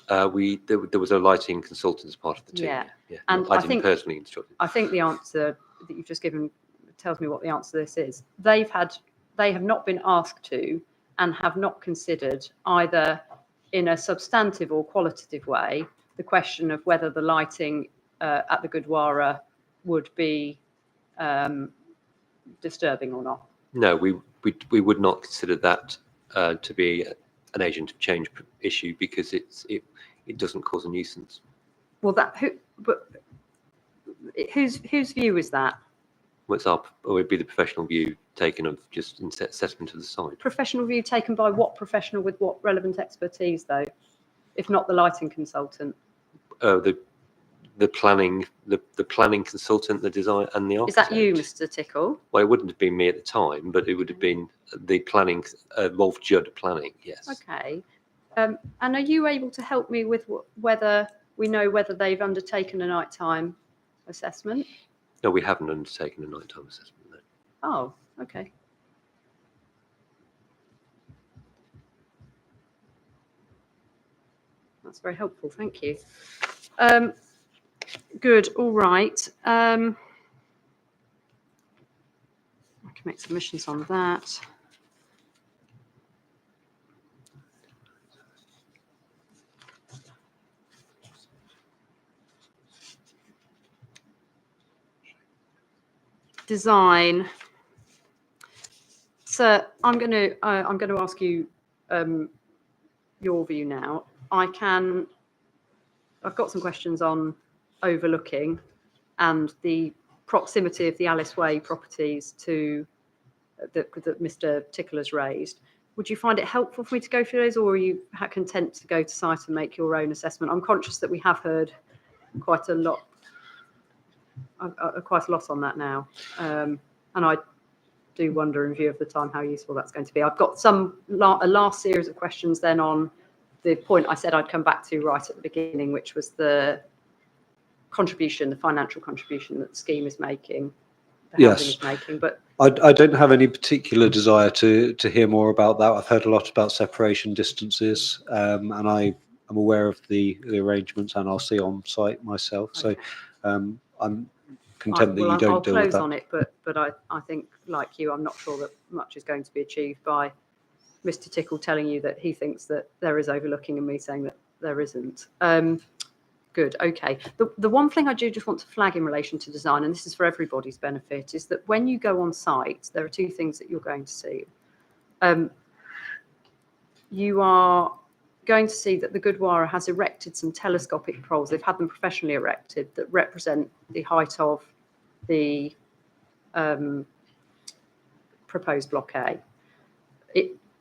There was a lighting consultant as part of the team. Yeah. Yeah. And I didn't personally instruct. I think the answer that you've just given tells me what the answer to this is. They have not been asked to and have not considered either in a substantive or qualitative way the question of whether the lighting at the Gurdwara would be disturbing or not. No, we would not consider that to be an agent of change issue because it doesn't cause a nuisance. Well, whose view is that? What's up? Or would be the professional view taken of just assessment of the site. Professional view taken by what professional with what relevant expertise, though, if not the lighting consultant? The planning consultant, the design, and the architect. Is that you, Mr. Tickle? Well, it wouldn't have been me at the time, but it would have been the planning, Rolf Judd planning. Yes. Okay. And are you able to help me with whether we know whether they've undertaken a nighttime assessment? No, we haven't undertaken a nighttime assessment. No. Oh, okay. That's very helpful. Thank you. Good. All right. I can make submissions on that. Design. So I'm going to ask you your view now. I've got some questions on overlooking and the proximity of the Alice Way properties to that Mr. Tickle has raised. Would you find it helpful for me to go through those, or are you content to go to site and make your own assessment? I'm conscious that we have heard quite a lot on that now, and I do wonder, in view of the time, how useful that's going to be. I've got a last series of questions then on the point I said I'd come back to right at the beginning, which was the contribution, the financial contribution that the scheme is making, the housing is making. But I don't have any particular desire to hear more about that. I've heard a lot about separation distances, and I'm aware of the arrangements, and I'll see on site myself. Okay. So I'm content that you don't I'll deal with close that. on it, but I think, like you, I'm not sure that much is going to be achieved by Mr. Tickle telling you that he thinks that there is overlooking and me saying that there isn't. Good, okay. The one thing I do just want to flag in relation to design, and this is for everybody's benefit, is that when you go on site, there are two things that you're going to see. You are going to see that the Gurdwara has erected some telescopic poles. They've had them professionally erected that represent the height of the proposed Block A.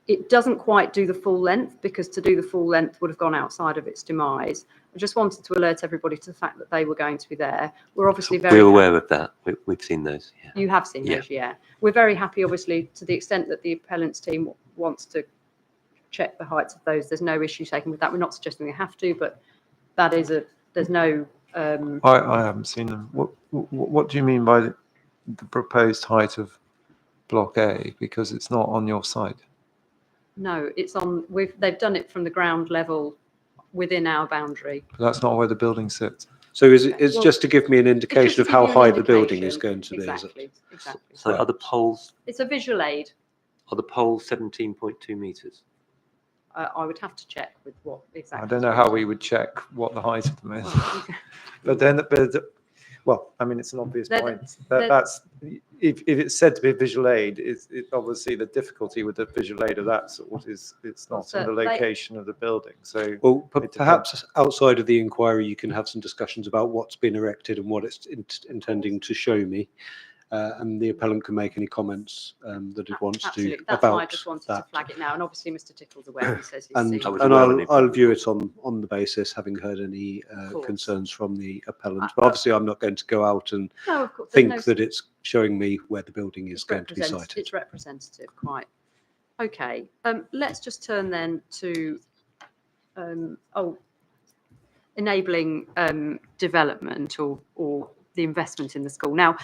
It doesn't quite do the full length, because to do the full length would have gone outside of its demise. I just wanted to alert everybody to the fact that they were going to be there. We're obviously very We're aware of that. We've seen those. Yeah. You have seen those, yeah. We're very happy, obviously, to the extent that the appellant's team wants to check the heights of those. There's no issue taken with that. We're not suggesting they have to, but that is there's no... I haven't seen them. What do you mean by the proposed height of Block A? Because it's not on your site. No, it's on. They've done it from the ground level within our boundary. But that's not where the building sits. So it's just to give me an indication of how high the building is going to be. Exactly, exactly. So are the poles? It's a visual aid. Are the poles 17.2 meters? I would have to check with what exactly. I don't know how we would check what the height of them is. Well, Well, I mean, it's an obvious They're- point. they're- That's if it's said to be a visual aid, it's obviously the difficulty with the visual aid of that sort is it's not So in the they- location of the building. So Well, It perhaps outside of the inquiry, you can have some discussions about what's been erected and what it's intending to show me. And the appellant can make any comments that it wants absolutely. to That's why I about just wanted that. to flag it now. And obviously, Mr. Tickle's aware. He says he's And, seen. I was and aware when I'll it- view it on the basis, having heard any course. concerns from the appellant. But obviously, I'm not going to go out and No, of course. think that it's showing me where the building is It's going to be sited. It's representative, quite. Okay, let's just turn then to enabling development or the investment in the school. Now,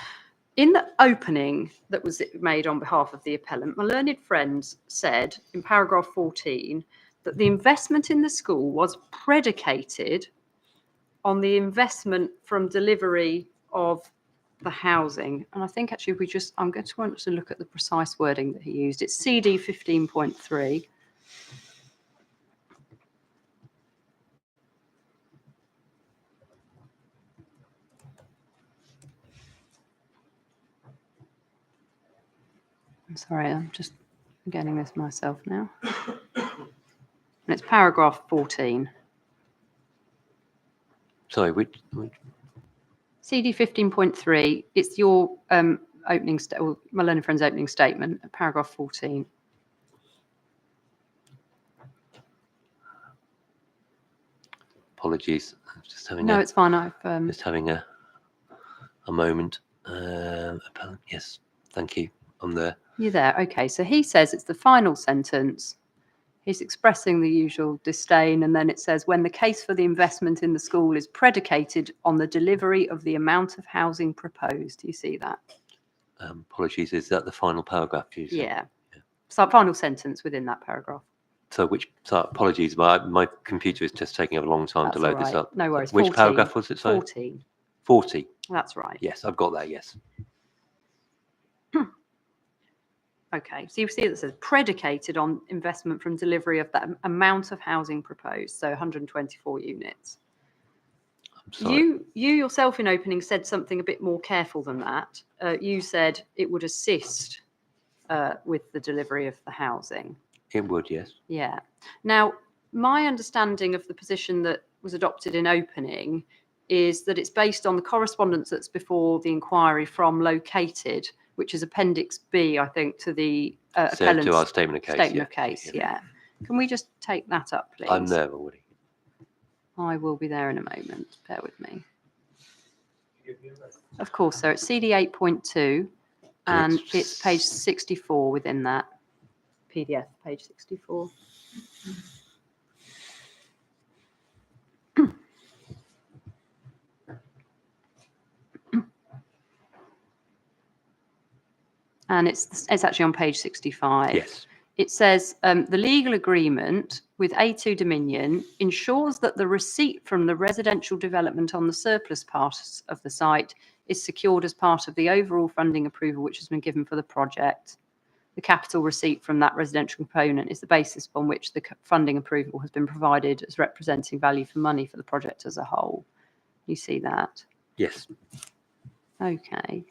in the opening that was made on behalf of the appellant, my learned friend said in paragraph 14 that the investment in the school was predicated on the investment from delivery of the housing. And I think actually I'm going to want to look at the precise wording that he used. It's CD 15.3. I'm sorry, I'm just getting this myself now. And it's paragraph 14. Sorry, which CD 15.3, it's your opening, or my learned friend's opening statement, paragraph 14. apologies. I'm just having No, it's fine. I've just having a moment. Appellant, yes, thank you. I'm there. You're there. Okay. So he says it's the final sentence. He's expressing the usual disdain. And then it says, when the case for the investment in the school is predicated on the delivery of the amount of housing proposed. Do you see that? Apologies. Is that the final paragraph? You said? Yeah. So final sentence within that paragraph. So apologies, my computer is just taking a long time That's to load all this right. up. No worries. Which 14. paragraph was it? Sorry? 14. 40. That's right. Yes, I've got that. Yes. Okay, so you see it says predicated on investment from delivery of that amount of housing proposed, so 124 units. I'm sorry. You yourself in opening said something a bit more careful than that. You said it would assist with the delivery of the housing. It would, yes. Yeah. Now, my understanding of the position that was adopted in opening is that it's based on the correspondence that's before the inquiry from Located, which is Appendix B, I think, to the So appellant's to our statement of case. statement yeah. of case. Yeah. Can we just take that up, please? I'm there already. I will be there in a moment. Bear with me. Of course, so it's CD 8.2, and it's page 64 within that PDF, page 64. and it's actually on page 65. Yes. It says the legal agreement with A2 Dominion ensures that the receipt from the residential development on the surplus parts of the site is secured as part of the overall funding approval which has been given for the project. The capital receipt from that residential component is the basis upon which the funding approval has been provided as representing value for money for the project as a whole. You see that? Yes. Okay.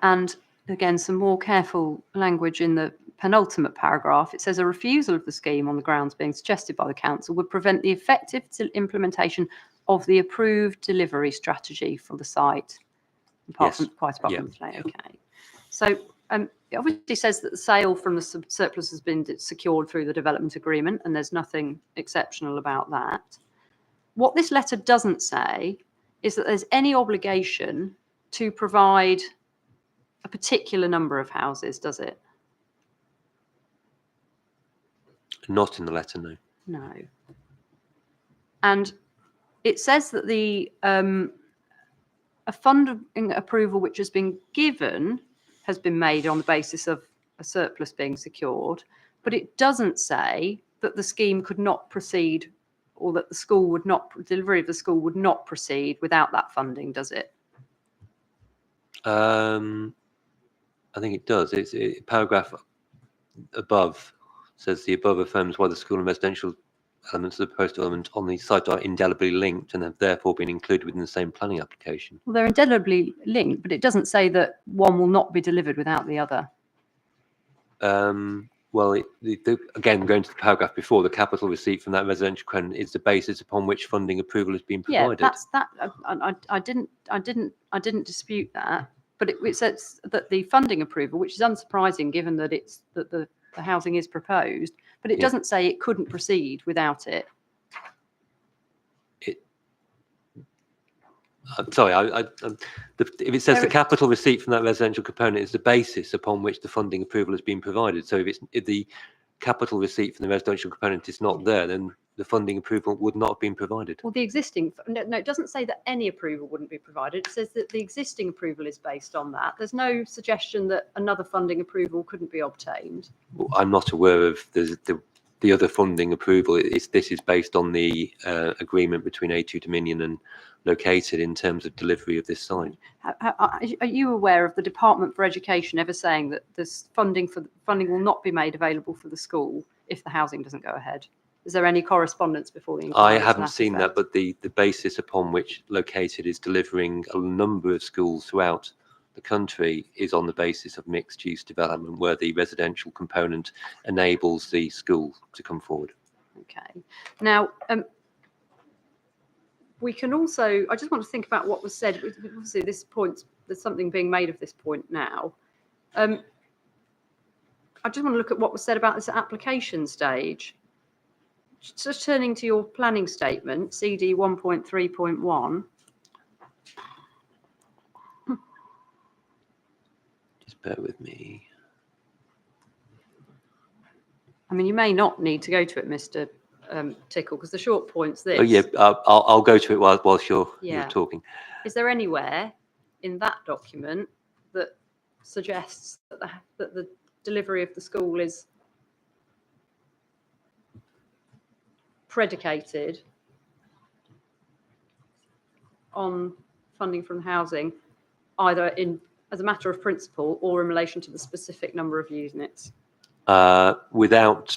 And again, some more careful language in the penultimate paragraph. It says a refusal of the scheme on the grounds being suggested by the council would prevent the effective implementation of the approved delivery strategy for the site. Apart from the delay. Okay. So it obviously says that the sale from the surplus has been secured through the development agreement, and there's nothing exceptional about that. What this letter doesn't say is that there's any obligation to provide a particular number of houses, does it? Not in the letter, no. No. And it says that a funding approval which has been given has been made on the basis of a surplus being secured, but it doesn't say that the scheme could not proceed or that the school would not, delivery of the school would not proceed without that funding, does it? I think it does. Paragraph above says the above affirms why the school and residential elements of the proposed development on the site are indelibly linked and have therefore been included within the same planning application. Well, they're indelibly linked, but it doesn't say that one will not be delivered without the other. Well, again, going to the paragraph before, the capital receipt from that residential credit is the basis upon which funding approval has been provided. Yeah, that's that. I didn't dispute that, but it says that the funding approval, which is unsurprising given that the housing is proposed, but it doesn't say it couldn't proceed without it. Sorry, if it says the capital receipt from that residential component is the basis upon which the funding approval has been provided. So if the capital receipt from the residential component is not there, then the funding approval would not have been provided. Well, the existing, no, it doesn't say that any approval wouldn't be provided. It says that the existing approval is based on that. There's no suggestion that another funding approval couldn't be obtained. Well, I'm not aware of the other funding approval. This is based on the agreement between A2 Dominion and Located in terms of delivery of this site. Are you aware of the Department for Education ever saying that this funding will not be made available for the school if the housing doesn't go ahead? Is there any correspondence before the inquiry? I haven't seen that, but the basis upon which Located is delivering a number of schools throughout the country is on the basis of mixed-use development, where the residential component enables the school to come forward. Okay. Now, we can also, I just want to think about what was said. Obviously, this point, there's something being made of this point now. I just want to look at what was said about this application stage. Just turning to your planning statement, CD 1.3.1. Just bear with me. I mean, you may not need to go to it, Mr. Tickle, because the short point's this. Oh yeah, I'll go to it whilst you're talking. Is there anywhere in that document that suggests that the delivery of the school is predicated on funding from housing, either as a matter of principle or in relation to the specific number of units? Without,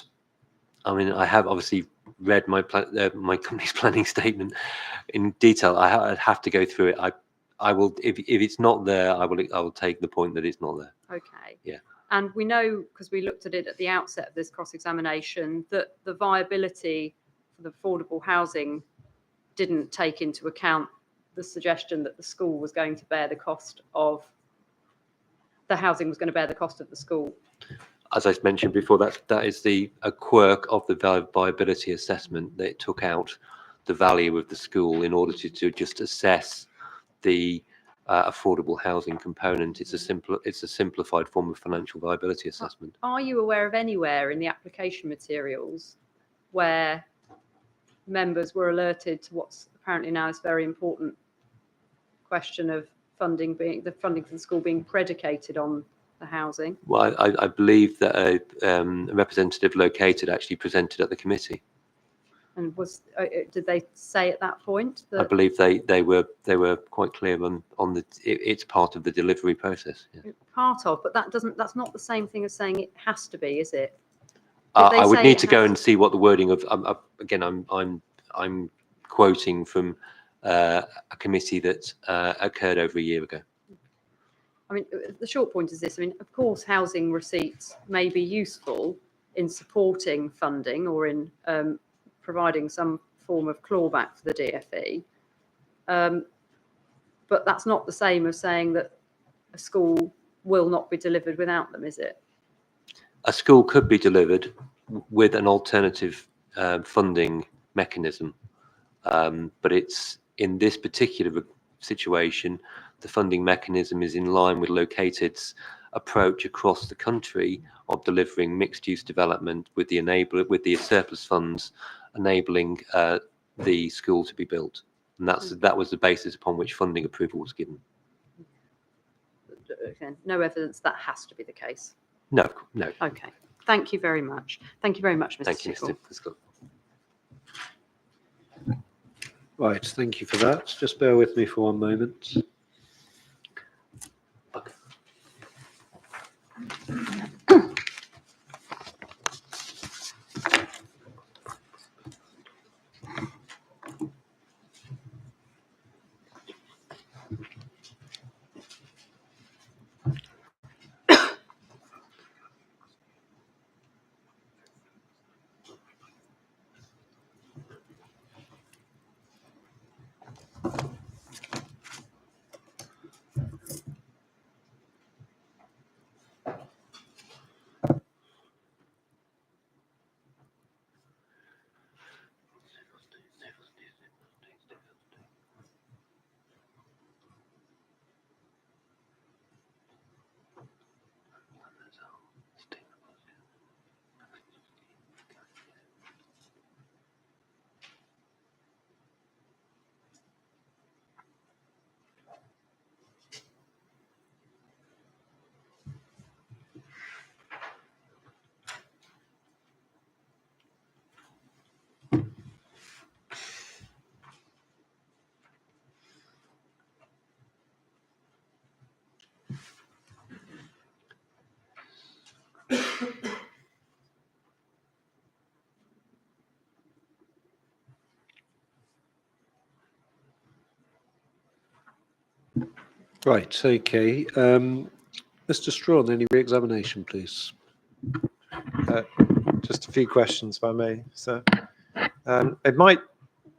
I mean, I have obviously read my company's planning statement in detail. I'd have to go through it. I will, if it's not there, I will take the point that it's not there. Okay. Yeah. And we know, because we looked at it at the outset of this cross-examination, that the viability for the affordable housing didn't take into account the suggestion that the school was going to bear the cost of, the housing was going to bear the cost of the school. As I mentioned before, that is a quirk of the viability assessment, that it took out the value of the school in order to just assess the affordable housing component. It's a simplified form of financial viability assessment. Are you aware of anywhere in the application materials where members were alerted to what's apparently now this very important question of funding for the school being predicated on the housing. Well, I believe that a representative located actually presented at the committee. And did they say at that point I that believe they were quite clear on it's part of the delivery process. Yeah. part of, but that's not the same thing as saying it has to be, is it? Did they I would say need it to go has and see what the wording of again. I'm quoting from a committee that occurred over a year ago. I mean, the short point is this. I mean, of course, housing receipts may be useful in supporting funding or in providing some form of clawback for the DfE. But that's not the same as saying that a school will not be delivered without them, is it? A school could be delivered with an alternative funding mechanism, but it's in this particular situation, the funding mechanism is in line with Located's approach across the country of delivering mixed-use development with the surplus funds enabling the school to be built, and that was the basis upon which funding approval was given. Again, no evidence that has to be the case. No. Okay. Thank you very much. Thank you very much, Mr. Thank you, Tickle. Mr. Scott. Right, thank you for that. Just bear with me for one moment. Okay. Right, okay. Mr. Strawn, any re-examination, please? Just a few questions, if I may, sir. It might,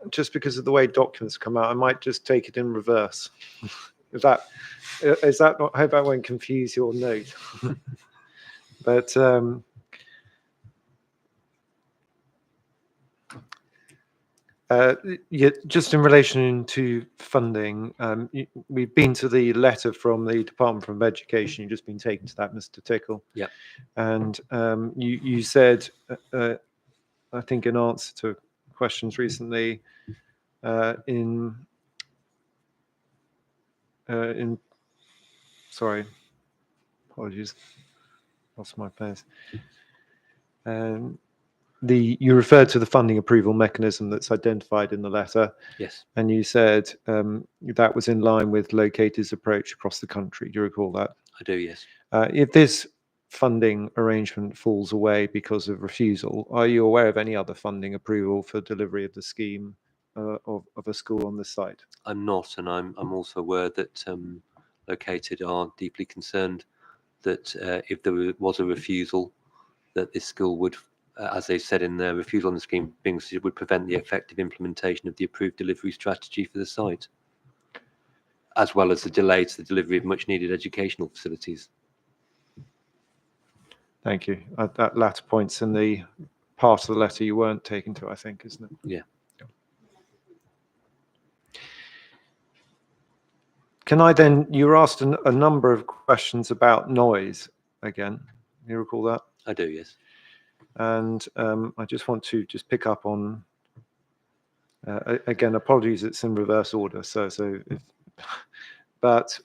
just because of the way documents come out, I might just take it in reverse. Is that not? I hope that won't confuse your note. But yeah, just in relation to funding, we've been to the letter from the Department of Education. You've just been taken to that, Mr. Tickle. Yeah. And you said, I think in answer to questions recently, sorry, apologies, lost my place. You referred to the funding approval mechanism that's identified in the letter. Yes. And you said that was in line with Located's approach across the country. Do you recall that? I do, yes. If this funding arrangement falls away because of refusal, are you aware of any other funding approval for delivery of the scheme of a school on this site? I'm not, and I'm also aware that Located are deeply concerned that if there was a refusal, that this school would, as they said in their refusal on the scheme, it would prevent the effective implementation of the approved delivery strategy for the site, as well as the delay to the delivery of much needed educational facilities. Thank you. That latter point's in the part of the letter you weren't taken to, I think, isn't it? Yeah. Can I then, you were asked a number of questions about noise again. You recall that? I do, yes. And I just want to pick up on Again, apologies, it's in reverse order. But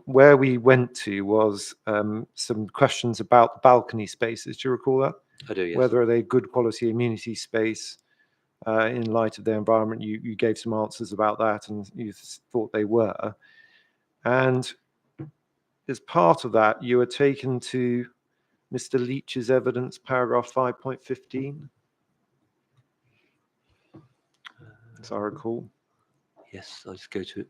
where we went to was some questions about the balcony spaces. Do you recall that? I do, yes. Whether are they good quality amenity space in light of their environment? You gave some answers about that, and you thought they were. And as part of that, you were taken to Mr. Leach's evidence, paragraph 5.15, as I recall. Yes, I'll just go to it.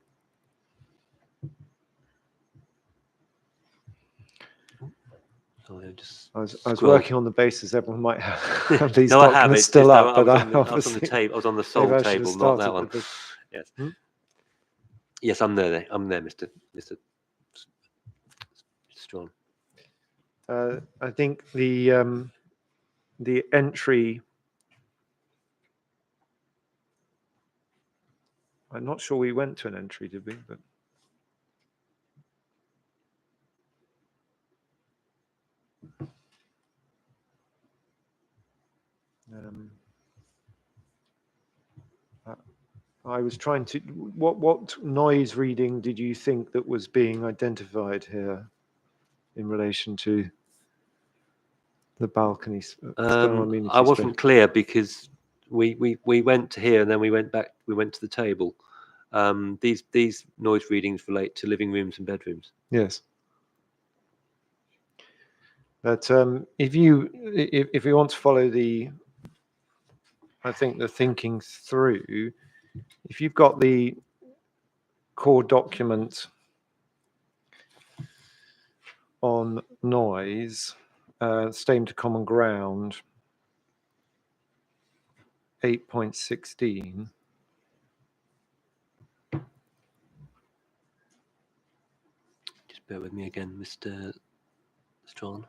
Sorry, I was working on the basis everyone might have these no, I have. documents It's still just up, but I was on obviously the table. I was on the maybe sole I should have table, not that started one. with this. Yes. Hmm? Yes, I'm there. I'm there, Mr. Strong. I think the entry. I'm not sure we went to an entry, did we? But I was trying to. What noise reading did you think that was being identified here in relation to the balconies? I wasn't clear because we went to here and then we went back. We went to the table. These noise readings relate to living rooms and bedrooms. Yes. But if you want to follow I think the thinking through, if you've got the core document on noise, statement of common ground, 8.16. Just bear with me again, Mr. Strong.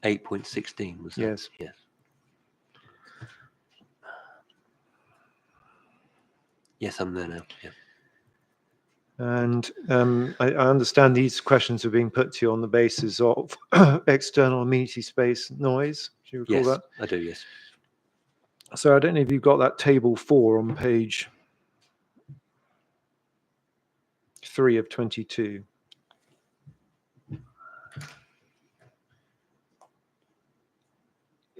8.16 was that? Yes. Yes. Yes, I'm there now. Yeah. And I understand these questions are being put to you on the basis of external amenity space noise. Do you recall Yes, that? I do. Yes. So I don't know if you've got that table 4 on page 3 of 22.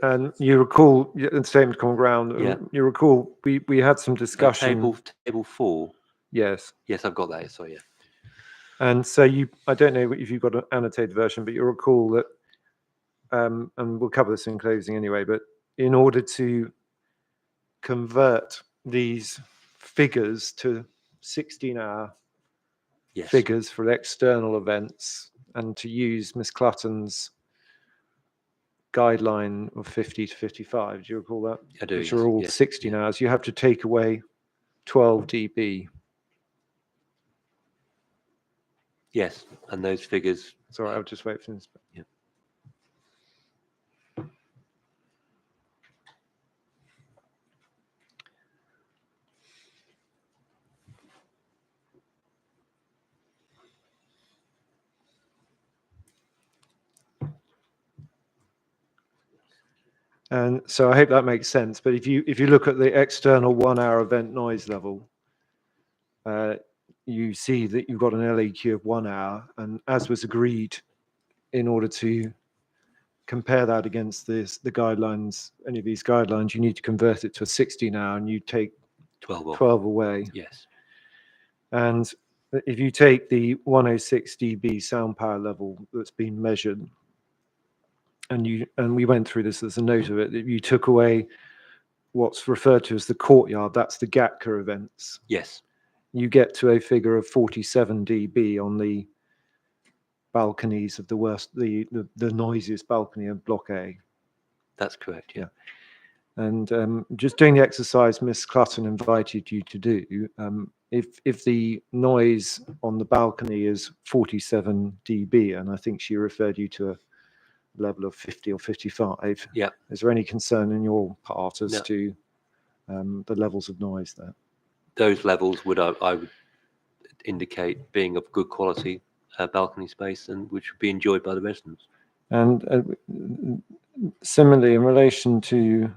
And you recall, in statement of common ground, Yeah. you recall we had some discussion. Table 4. Yes. Yes, I've got that. Sorry, yeah. And so I don't know if you've got an annotated version, but you recall that, and we'll cover this in closing anyway, but in order to convert these figures to 16-hour Yes. figures for external events and to use Miss Clutton's guideline of 50 to 55, do you recall that? I do. Which Yes. are all Yes. 16 hours. You have to take away 12 dB. Yes, and those figures. It's all right, I'll just wait for this. Yeah. And so I hope that makes sense. But if you look at the external 1-hour event noise level, you see that you've got an LEQ of 1 hour, and as was agreed, in order to compare that against the guidelines, any of these guidelines, you need to convert it to a 16-hour, and you take 12 away. Yes. And if you take the 106 dB sound power level that's been measured, and we went through this as a note of it, if you took away what's referred to as the courtyard, that's the Gatka events. Yes. You get to a figure of 47 dB on the balconies of the noisiest balcony of Block A. That's correct. Yeah. And just doing the exercise Miss Clutton invited you to do, if the noise on the balcony is 47 dB, and I think she referred you to a level of 50 or 55. Yeah. Is there any concern in your part as No. to the levels of noise there? Those levels I would indicate being of good quality balcony space and which would be enjoyed by the residents. And Similarly, in relation to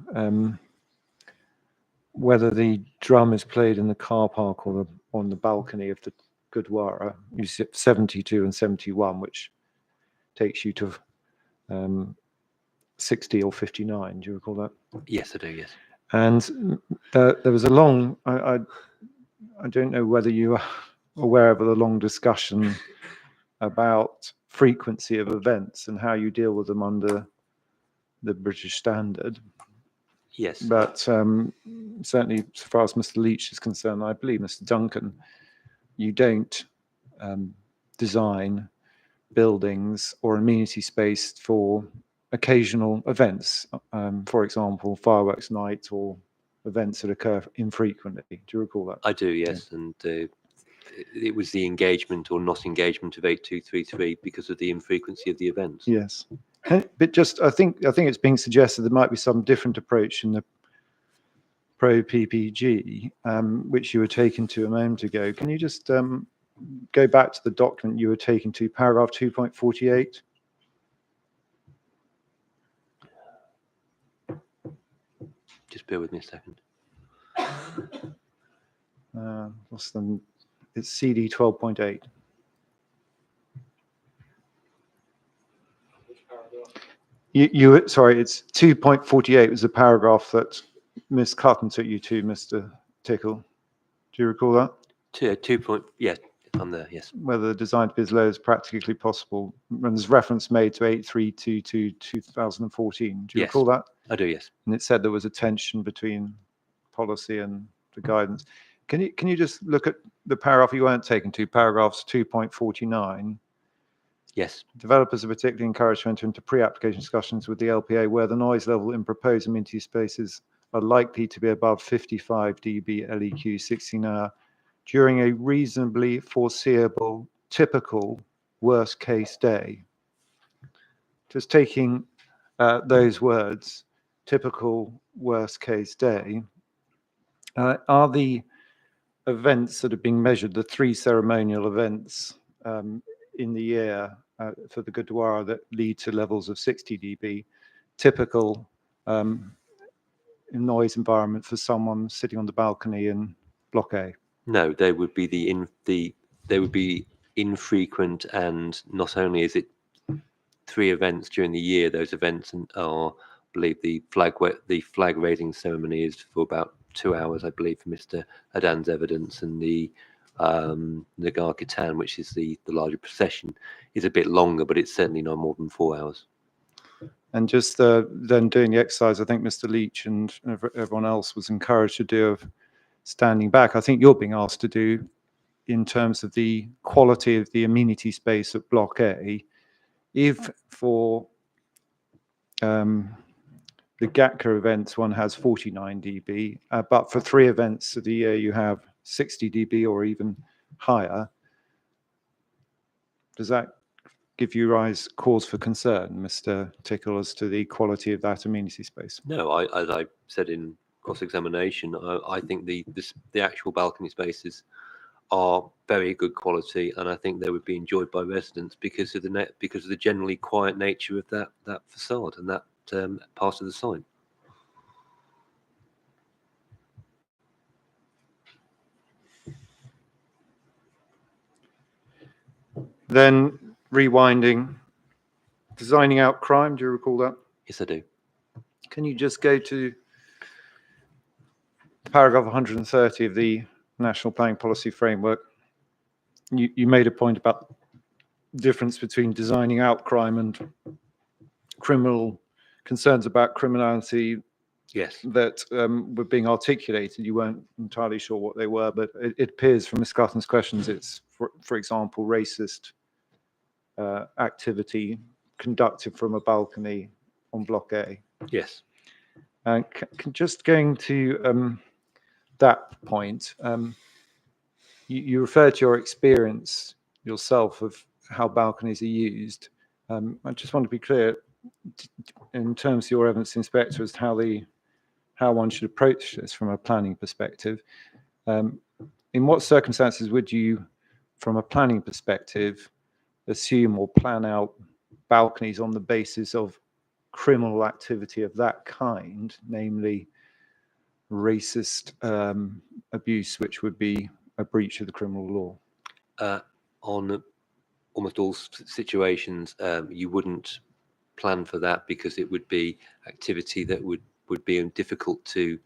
whether the drum is played in the car park or on the balcony of the Gurdwara, you see 72 and 71, which takes you to 60 or 59. Do you recall that? Yes, I do. Yes. And there was a long, I don't know whether you are aware of the long discussion about frequency of events and how you deal with them under the British standard. Yes. But certainly, as far as Mr. Leach is concerned, I believe Mr. Duncan, you don't design buildings or amenity space for occasional events, for example, fireworks night or events that occur infrequently. Do you recall that? I do, yes. Yeah. And it was the engagement or not engagement of 8233 because of the infrequency of the events. Yes. But just, I think it's being suggested there might be some different approach in the Pro PPG, which you were taken to a moment ago. Can you just go back to the document you were taken to, paragraph 2.48? Just bear with me a second. What's the? It's CD 12.8. Sorry, it's 2.48 was the paragraph that Miss Cutton took you to, Mr. Tickle. Do you recall that? Yeah, I'm there, yes. Whether the design to be as low as practically possible. And there's reference made to 8322 2014. Do you recall that? I do, yes. And it said there was a tension between policy and the guidance. Can you just look at the paragraph you weren't taken to, paragraphs 2.49? Yes. Developers are particularly encouraged to enter into pre-application discussions with the LPA where the noise level in proposed amenity spaces are likely to be above 55 dB LEQ 16 hour during a reasonably foreseeable, typical worst case day. Just taking those words, typical worst case day, are the events that are being measured, the 3 ceremonial events in the year for the Gurdwara that lead to levels of 60 dB, typical noise environment for someone sitting on the balcony in Block A? No, they would be they would be infrequent, and not only is it 3 events during the year, those events are, I believe, the flag raising ceremony is for about 2 hours, I believe, for Mr. Adan's evidence, and the Nagar Kirtan, which is the larger procession, is a bit longer, but it's certainly no more than 4 hours. And just then doing the exercise, I think Mr. Leach and everyone else was encouraged to do of standing back. I think you're being asked to do in terms of the quality of the amenity space at Block A. If for the GATCA events, one has 49 dB, but for 3 events of the year, you have 60 dB or even higher, does that give you cause for concern, Mr. Tickle, as to the quality of that amenity space? No, as I said in cross-examination, I think the actual balcony spaces are very good quality, and I think they would be enjoyed by residents because of the generally quiet nature of that facade and that part of the site. Then rewinding, designing out crime, do you recall that? Yes, I do. Can you just go to paragraph 130 of the National Planning Policy Framework? You made a point about the difference between designing out crime and criminal concerns about criminality. Yes. That were being articulated. You weren't entirely sure what they were, but it appears from Ms. Cutton's questions, it's, for example, racist activity conducted from a balcony on Block A. Yes. Just going to that point, you referred to your experience yourself of how balconies are used. I just want to be clear in terms of your evidence inspector as to how one should approach this from a planning perspective. In what circumstances would you, from a planning perspective, assume or plan out balconies on the basis of criminal activity of that kind, namely racist abuse, which would be a breach of the criminal law? On almost all situations, you wouldn't plan for that because it would be activity that would be difficult to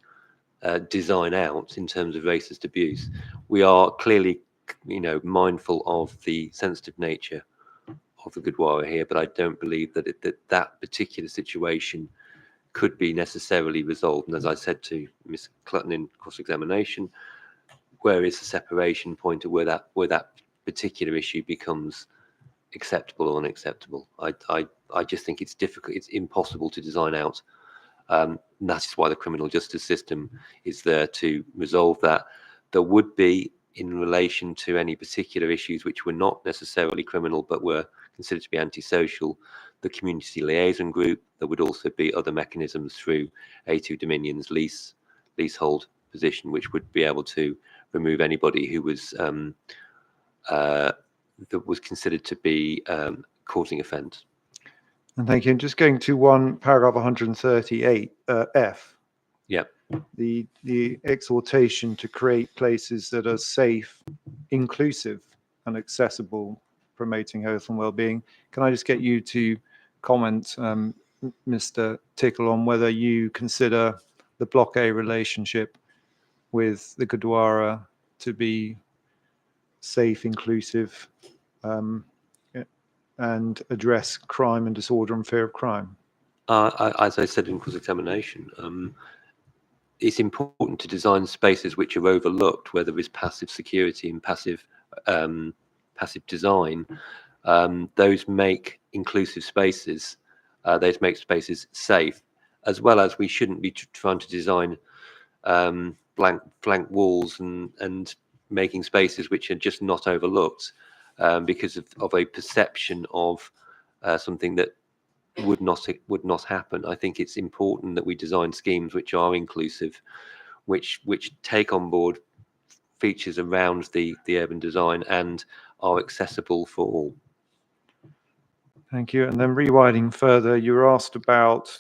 design out in terms of racist abuse. We are clearly, mindful of the sensitive nature of the Gurdwara here, but I don't believe that that particular situation could be necessarily resolved. And as I said to Ms. Clutton in cross-examination, where is the separation point of where that particular issue becomes acceptable or unacceptable? I just think it's difficult. It's impossible to design out. That is why the criminal justice system is there to resolve that. There would be, in relation to any particular issues which were not necessarily criminal but were considered to be antisocial, the community liaison group. There would also be other mechanisms through A2 Dominion's leasehold position, which would be able to remove anybody who was that was considered to be causing offence. And thank you. And just going to paragraph 138 F. Yeah. The exhortation to create places that are safe, inclusive, and accessible, promoting health and well-being. Can I just get you to comment, Mr. Tickle, on whether you consider the Block A relationship with the Gurdwara to be safe, inclusive, and address crime and disorder and fear of crime? As I said in cross-examination, it's important to design spaces which are overlooked, where there is passive security and passive design. Those make inclusive spaces. Those make spaces safe, as well as we shouldn't be trying to design blank walls and making spaces which are just not overlooked because of a perception of something that would not happen. I think it's important that we design schemes which are inclusive, which take on board features around the urban design and are accessible for all. Thank you. And then rewinding further, you were asked about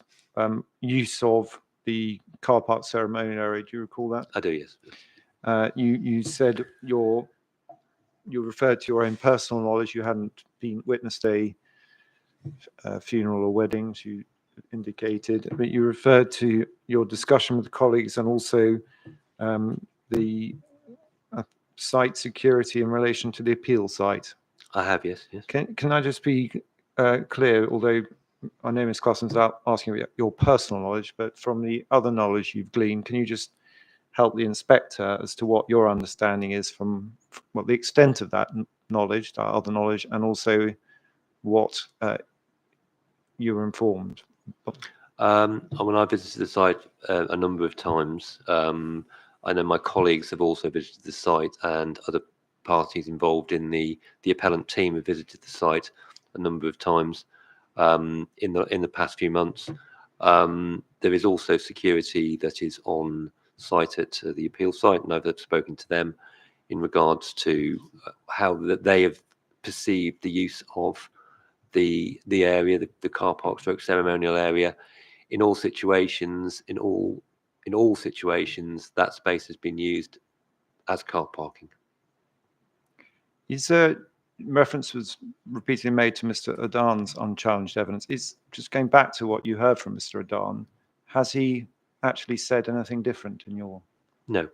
use of the car park ceremonial area. Do you recall that? I do, yes. You said you referred to your own personal knowledge. You hadn't witnessed a funeral or weddings, you indicated, but you referred to your discussion with colleagues and also the site security in relation to the appeal site. I have, yes. Can I just be clear, although I know Ms. Clausen's asking about your personal knowledge, but from the other knowledge you've gleaned, can you just help the inspector as to what your understanding is from the extent of that knowledge, that other knowledge, and also what you were informed? When I visited the site a number of times, I know my colleagues have also visited the site, and other parties involved in the appellant team have visited the site a number of times in the past few months. There is also security that is on site at the appeal site, and I've spoken to them in regards to how they have perceived the use of the area, the car park stroke ceremonial area. In all situations, that space has been used as car parking. Is there reference was repeatedly made to Mr. Adan's unchallenged evidence? Is just going back to what you heard from Mr. Adan, has he actually said anything different in your? No.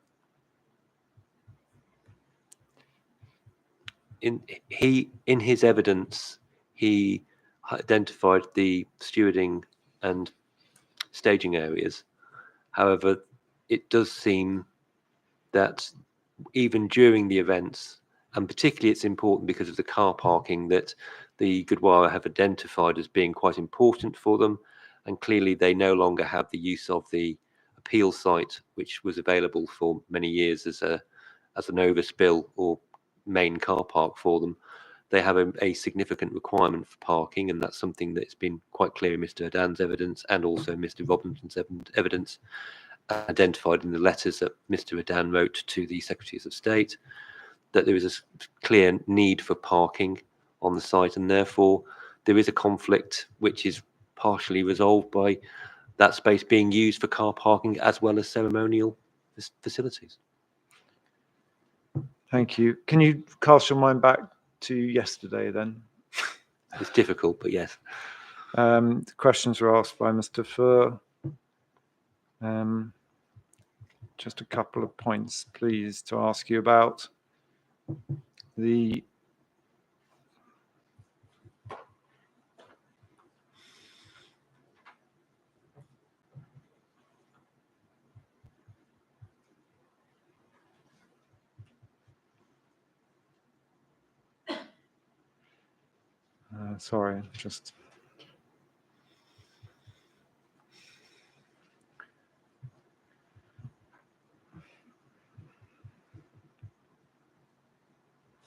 In his evidence, he identified the stewarding and staging areas. However, it does seem that even during the events, and particularly it's important because of the car parking that the Gurdwara have identified as being quite important for them, and clearly they no longer have the use of the appeal site, which was available for many years as an overspill or main car park for them. They have a significant requirement for parking, and that's something that's been quite clear in Mr. Adan's evidence and also Mr. Robinson's evidence, identified in the letters that Mr. Adan wrote to the Secretaries of State, that there is a clear need for parking on the site, and therefore there is a conflict which is partially resolved by that space being used for car parking as well as ceremonial facilities. Thank you. Can you cast your mind back to yesterday then? It's difficult, but yes. The questions were asked by Mr. Furr. Just a couple of points, please, to ask you about. The sorry, just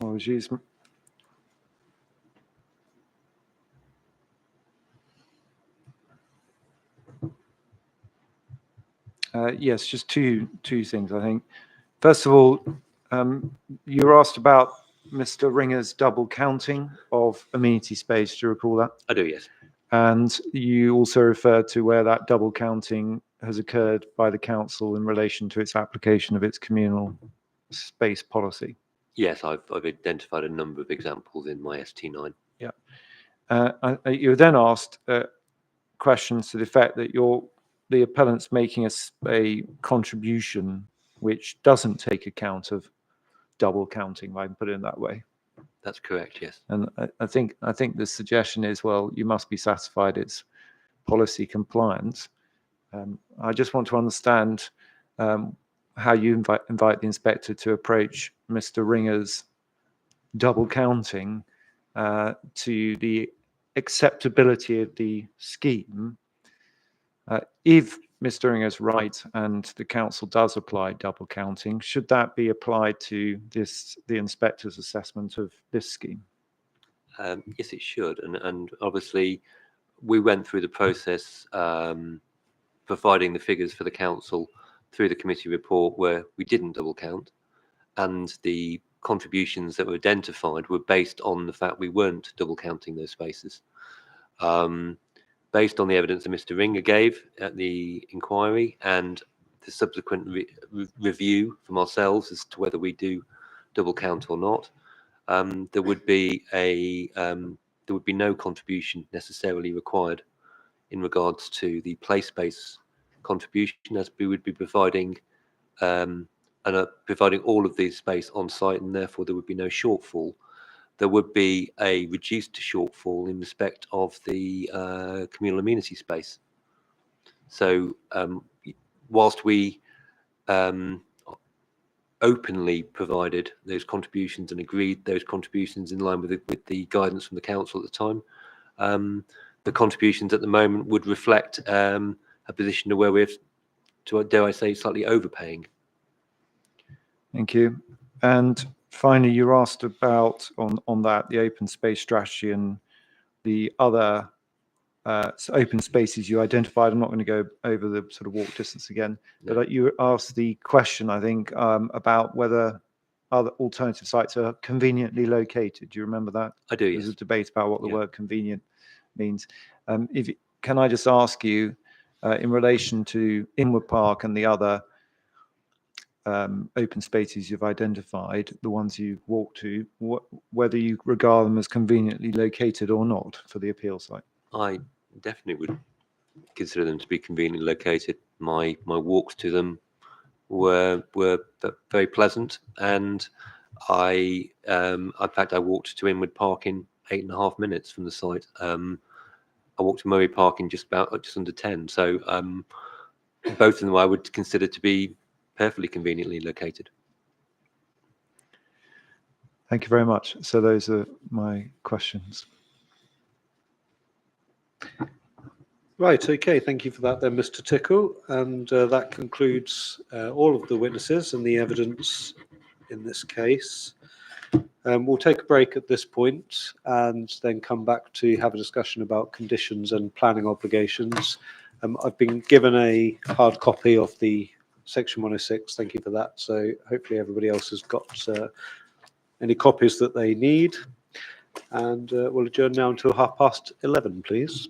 apologies. Yes, just two things, I think. First of all, you were asked about Mr. Ringer's double counting of amenity space. Do you recall that? I do, yes. And you also referred to where that double counting has occurred by the council in relation to its application of its communal space policy. Yes, I've identified a number of examples in my ST9. Yeah. You were then asked questions to the effect that the appellant's making a contribution which doesn't take account of double counting, if I can put it in that way. That's correct, yes. And I think the suggestion is, well, you must be satisfied it's policy compliant. I just want to understand how you invite the inspector to approach Mr. Ringer's double counting to the acceptability of the scheme. If Mr. Ringer's right and the council does apply double counting, should that be applied to the inspector's assessment of this scheme? Yes, it should. And obviously, we went through the process providing the figures for the council through the committee report where we didn't double count. And the contributions that were identified were based on the fact we weren't double counting those spaces. Based on the evidence that Mr. Ringer gave at the inquiry and the subsequent review from ourselves as to whether we do double count or not, there would be no contribution necessarily required in regards to the play space contribution, as we would be providing providing all of these space on site, and therefore there would be no shortfall. There would be a reduced shortfall in respect of the communal amenity space. So whilst we openly provided those contributions and agreed those contributions in line with the guidance from the council at the time, the contributions at the moment would reflect a position of where we're, dare I say, slightly overpaying. Thank you. And finally, you were asked about on that the open space strategy and the other open spaces you identified. I'm not going to go over the sort of walk distance again, but you asked the question, I think, about whether other alternative sites are conveniently located. Do you remember that? I do, yes. There's a debate about what the word convenient means. Can I just ask you, in relation to Inwood Park and the other open spaces you've identified, the ones you've walked to, whether you regard them as conveniently located or not for the appeal site? I definitely would consider them to be conveniently located. My walks to them were very pleasant, and in fact I walked to Inwood Park in 8.5 minutes from the site. I walked to Murray Park in just under 10. So both of them I would consider to be perfectly conveniently located. Thank you very much. So those are my questions. Right, okay, thank you for that then, Mr. Tickle. And that concludes all of the witnesses and the evidence in this case. We'll take a break at this point and then come back to have a discussion about conditions and planning obligations. I've been given a hard copy of the Section 106, thank you for that. So hopefully everybody else has got any copies that they need. And we'll adjourn now until 11:30, please.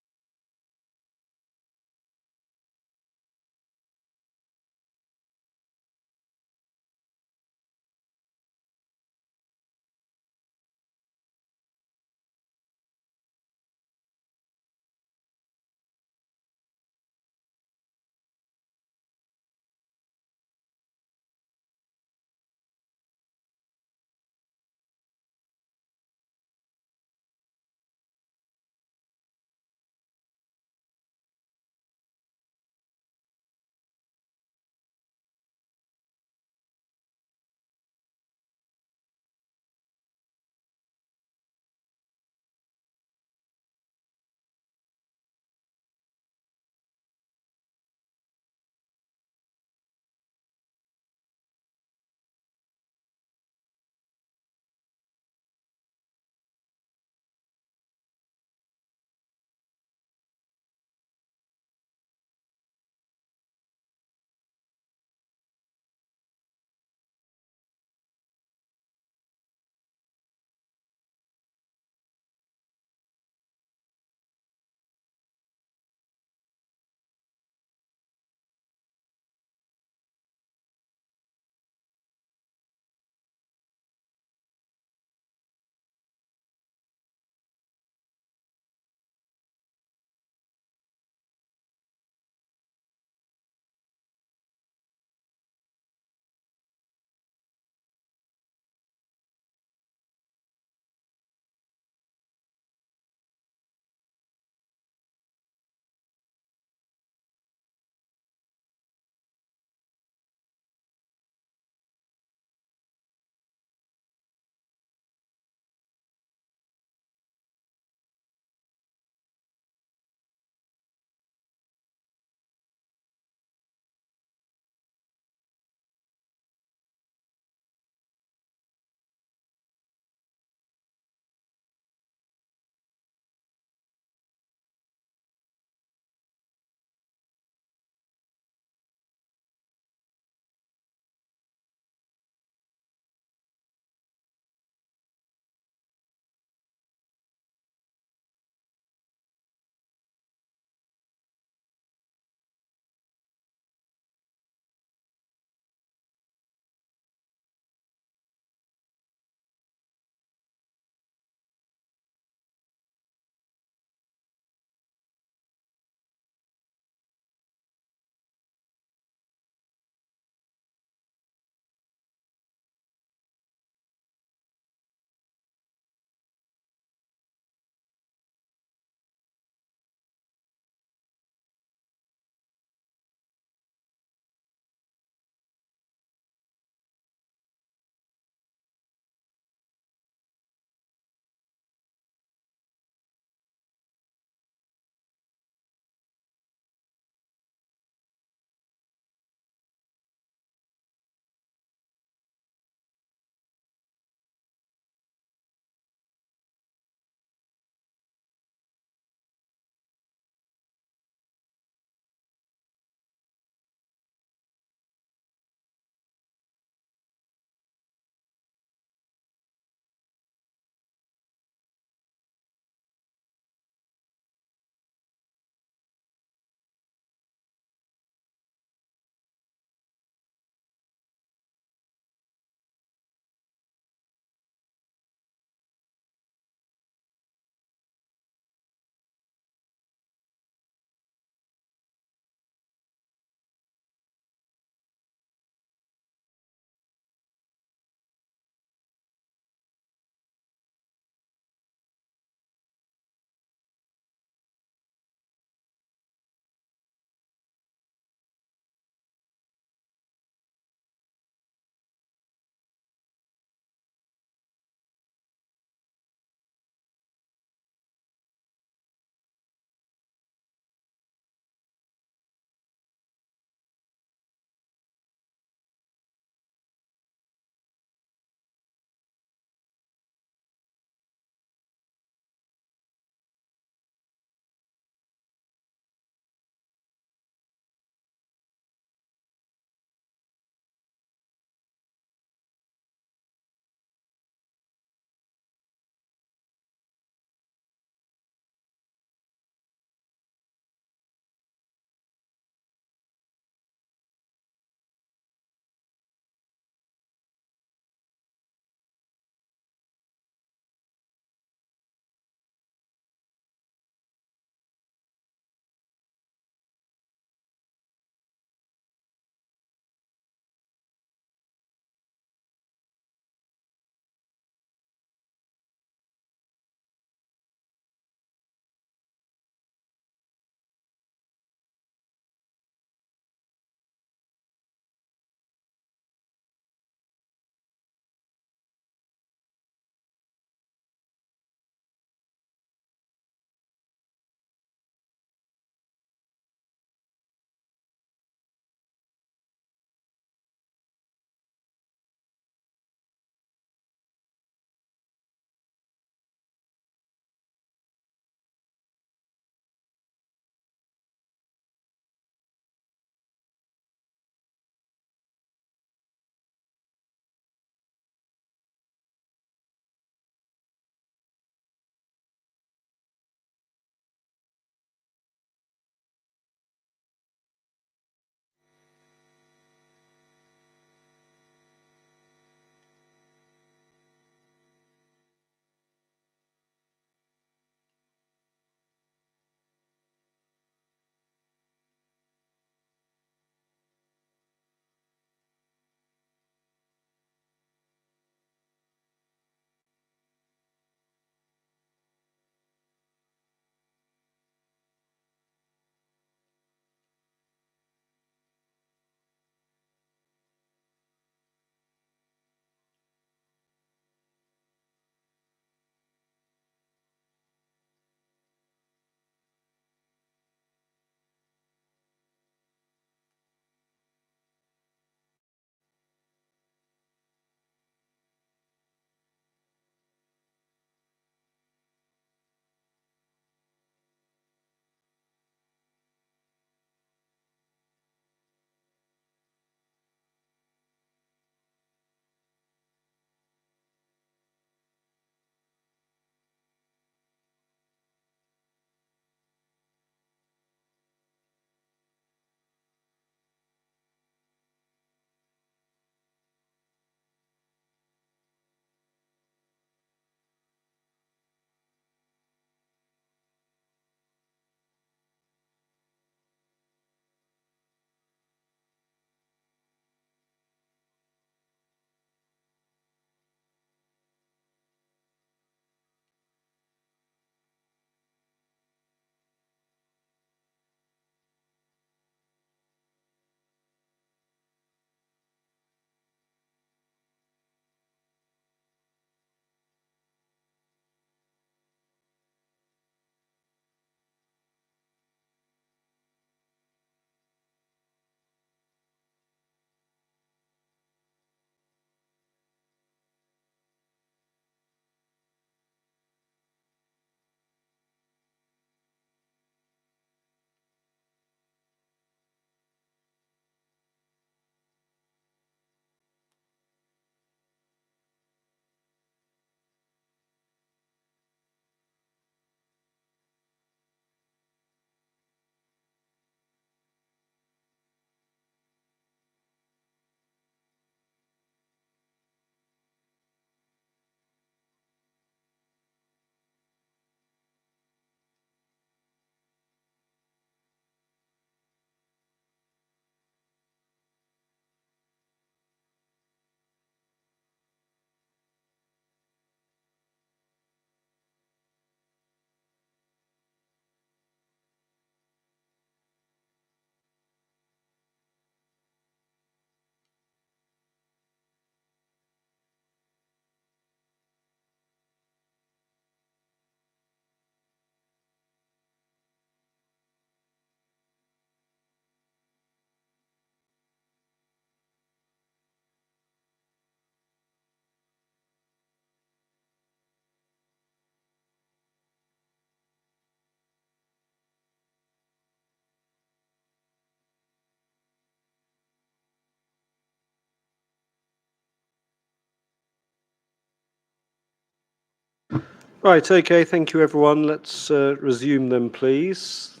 Right, okay, thank you everyone. Let's resume them, please.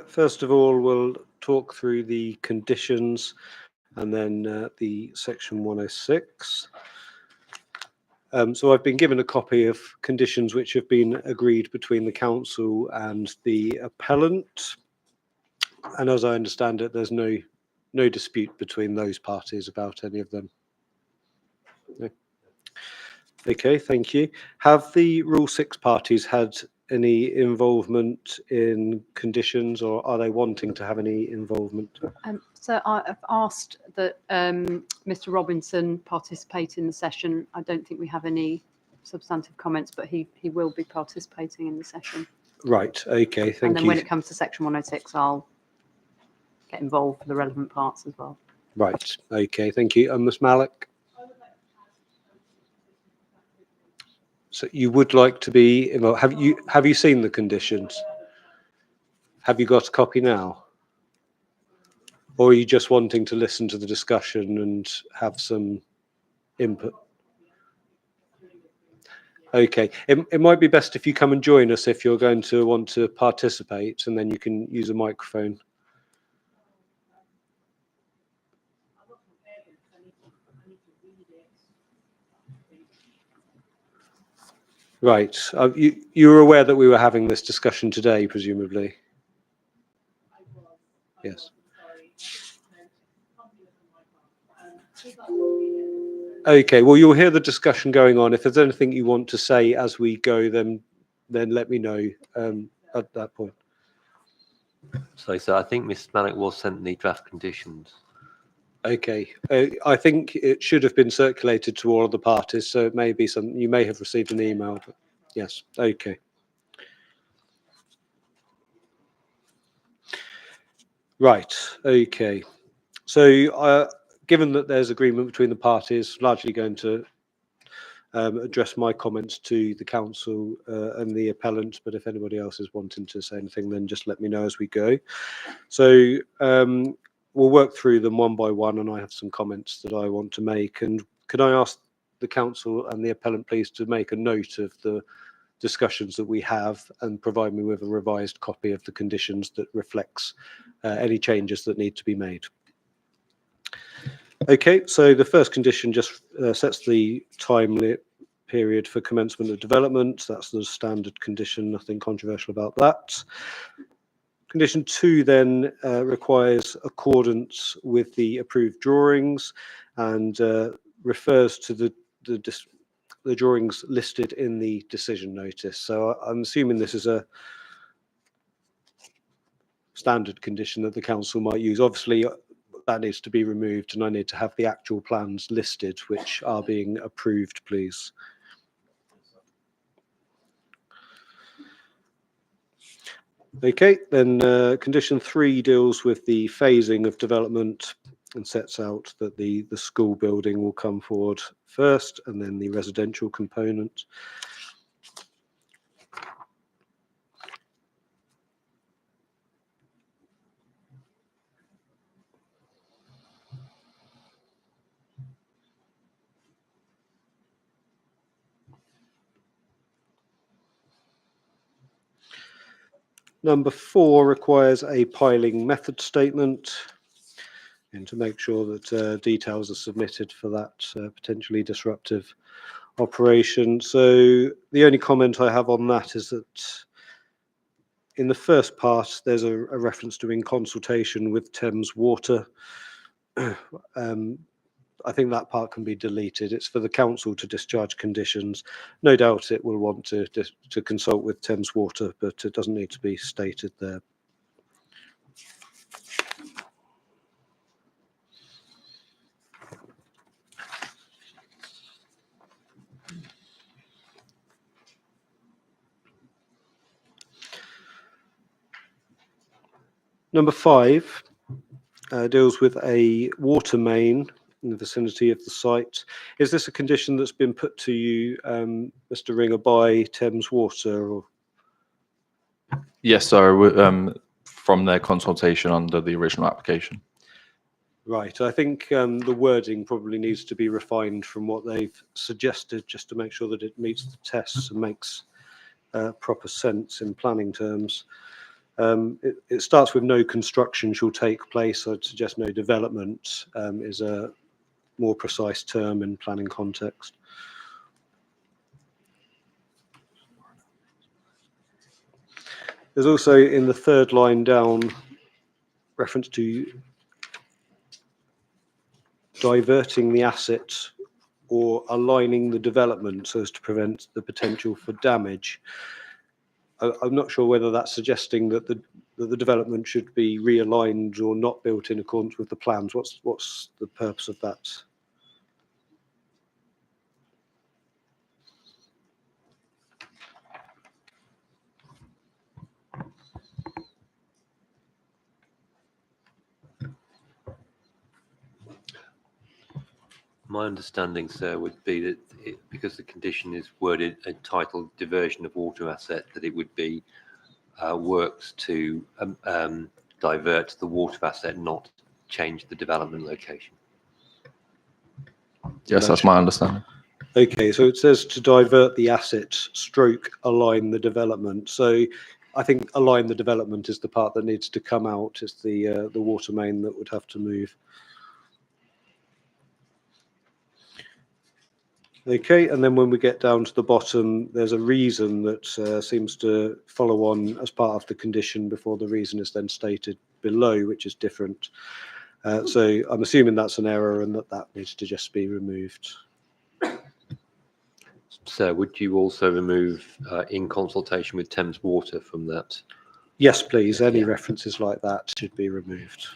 First of all, we'll talk through the conditions and then the section 106. So I've been given a copy of conditions which have been agreed between the council and the appellant. And as I understand it, there's no dispute between those parties about any of them. No. Okay, thank you. Have the Rule 6 parties had any involvement in conditions, or are they wanting to have any involvement? So I've asked that Mr. Robinson participate in the session. I don't think we have any substantive comments, but he will be participating in the session. Right, okay, thank And then you. when it comes to section 106, I'll get involved for the relevant parts as well. Right, okay, thank you. And Ms. Malik? So you would like to be involved. Have you seen the conditions? Have you got a copy now? Or are you just wanting to listen to the discussion and have some input? Okay, it might be best if you come and join us if you're going to want to participate, and then you can use a microphone. Right, you were aware that we were having this discussion today, presumably? Yes. Okay, well, you'll hear the discussion going on. If there's anything you want to say as we go, then let me know at that point. So I think Ms. Malik was sent the draft conditions. Okay, I think it should have been circulated to all of the parties, so it may be something you may have received an email. But yes, okay. Right, okay. So given that there's agreement between the parties, largely going to address my comments to the council and the appellant, but if anybody else is wanting to say anything, then just let me know as we go. So we'll work through them one by one, and I have some comments that I want to make. And could I ask the council and the appellant please to make a note of the discussions that we have and provide me with a revised copy of the conditions that reflects any changes that need to be made. Okay, so the first condition just sets the time period for commencement of development. That's the standard condition, nothing controversial about that. Condition 2 then requires accordance with the approved drawings and refers to the drawings listed in the decision notice. So I'm assuming this is a standard condition that the council might use. Obviously, that needs to be removed, and I need to have the actual plans listed which are being approved, please. Okay, then condition 3 deals with the phasing of development and sets out that the school building will come forward first and then the residential component. Number 4 requires a piling method statement, and to make sure that details are submitted for that potentially disruptive operation. So the only comment I have on that is that in the first part, there's a reference to in consultation with Thames Water. I think that part can be deleted. It's for the council to discharge conditions. No doubt it will want to consult with Thames Water, but it doesn't need to be stated there. Number 5 deals with a water main in the vicinity of the site. Is this a condition that's been put to you, Mr. Ringer, by Thames Water? Or? Yes, sir, from their consultation under the original application. Right, I think the wording probably needs to be refined from what they've suggested, just to make sure that it meets the tests and makes proper sense in planning terms. It starts with no construction shall take place. I'd suggest no development is a more precise term in planning context. There's also in the third line down reference to diverting the asset or aligning the development so as to prevent the potential for damage. I'm not sure whether that's suggesting that the development should be realigned or not built in accordance with the plans. What's the purpose of that? My understanding, sir, would be that because the condition is worded entitled diversion of water asset, that it would be works to divert the water asset, not change the development location. Yes, that's my understanding. Okay, so it says to divert the asset stroke align the development. So I think align the development is the part that needs to come out. It's the water main that would have to move. Okay, and then when we get down to the bottom, there's a reason that seems to follow on as part of the condition before the reason is then stated below, which is different. So I'm assuming that's an error and that needs to just be removed. Sir, would you also remove in consultation with Thames Water from that? Yes, please. Any Yeah. references like that should be removed.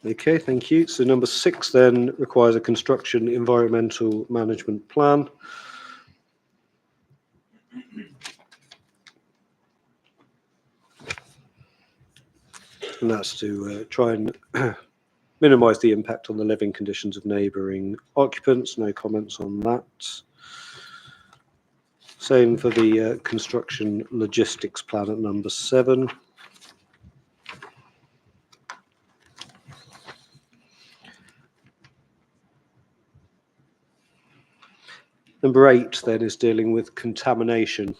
Okay, thank you. So number 6 then requires a construction environmental management plan. And that's to try and minimise the impact on the living conditions of neighbouring occupants. No comments on that. Same for the construction logistics plan at number 7. Number 8 then is dealing with contamination.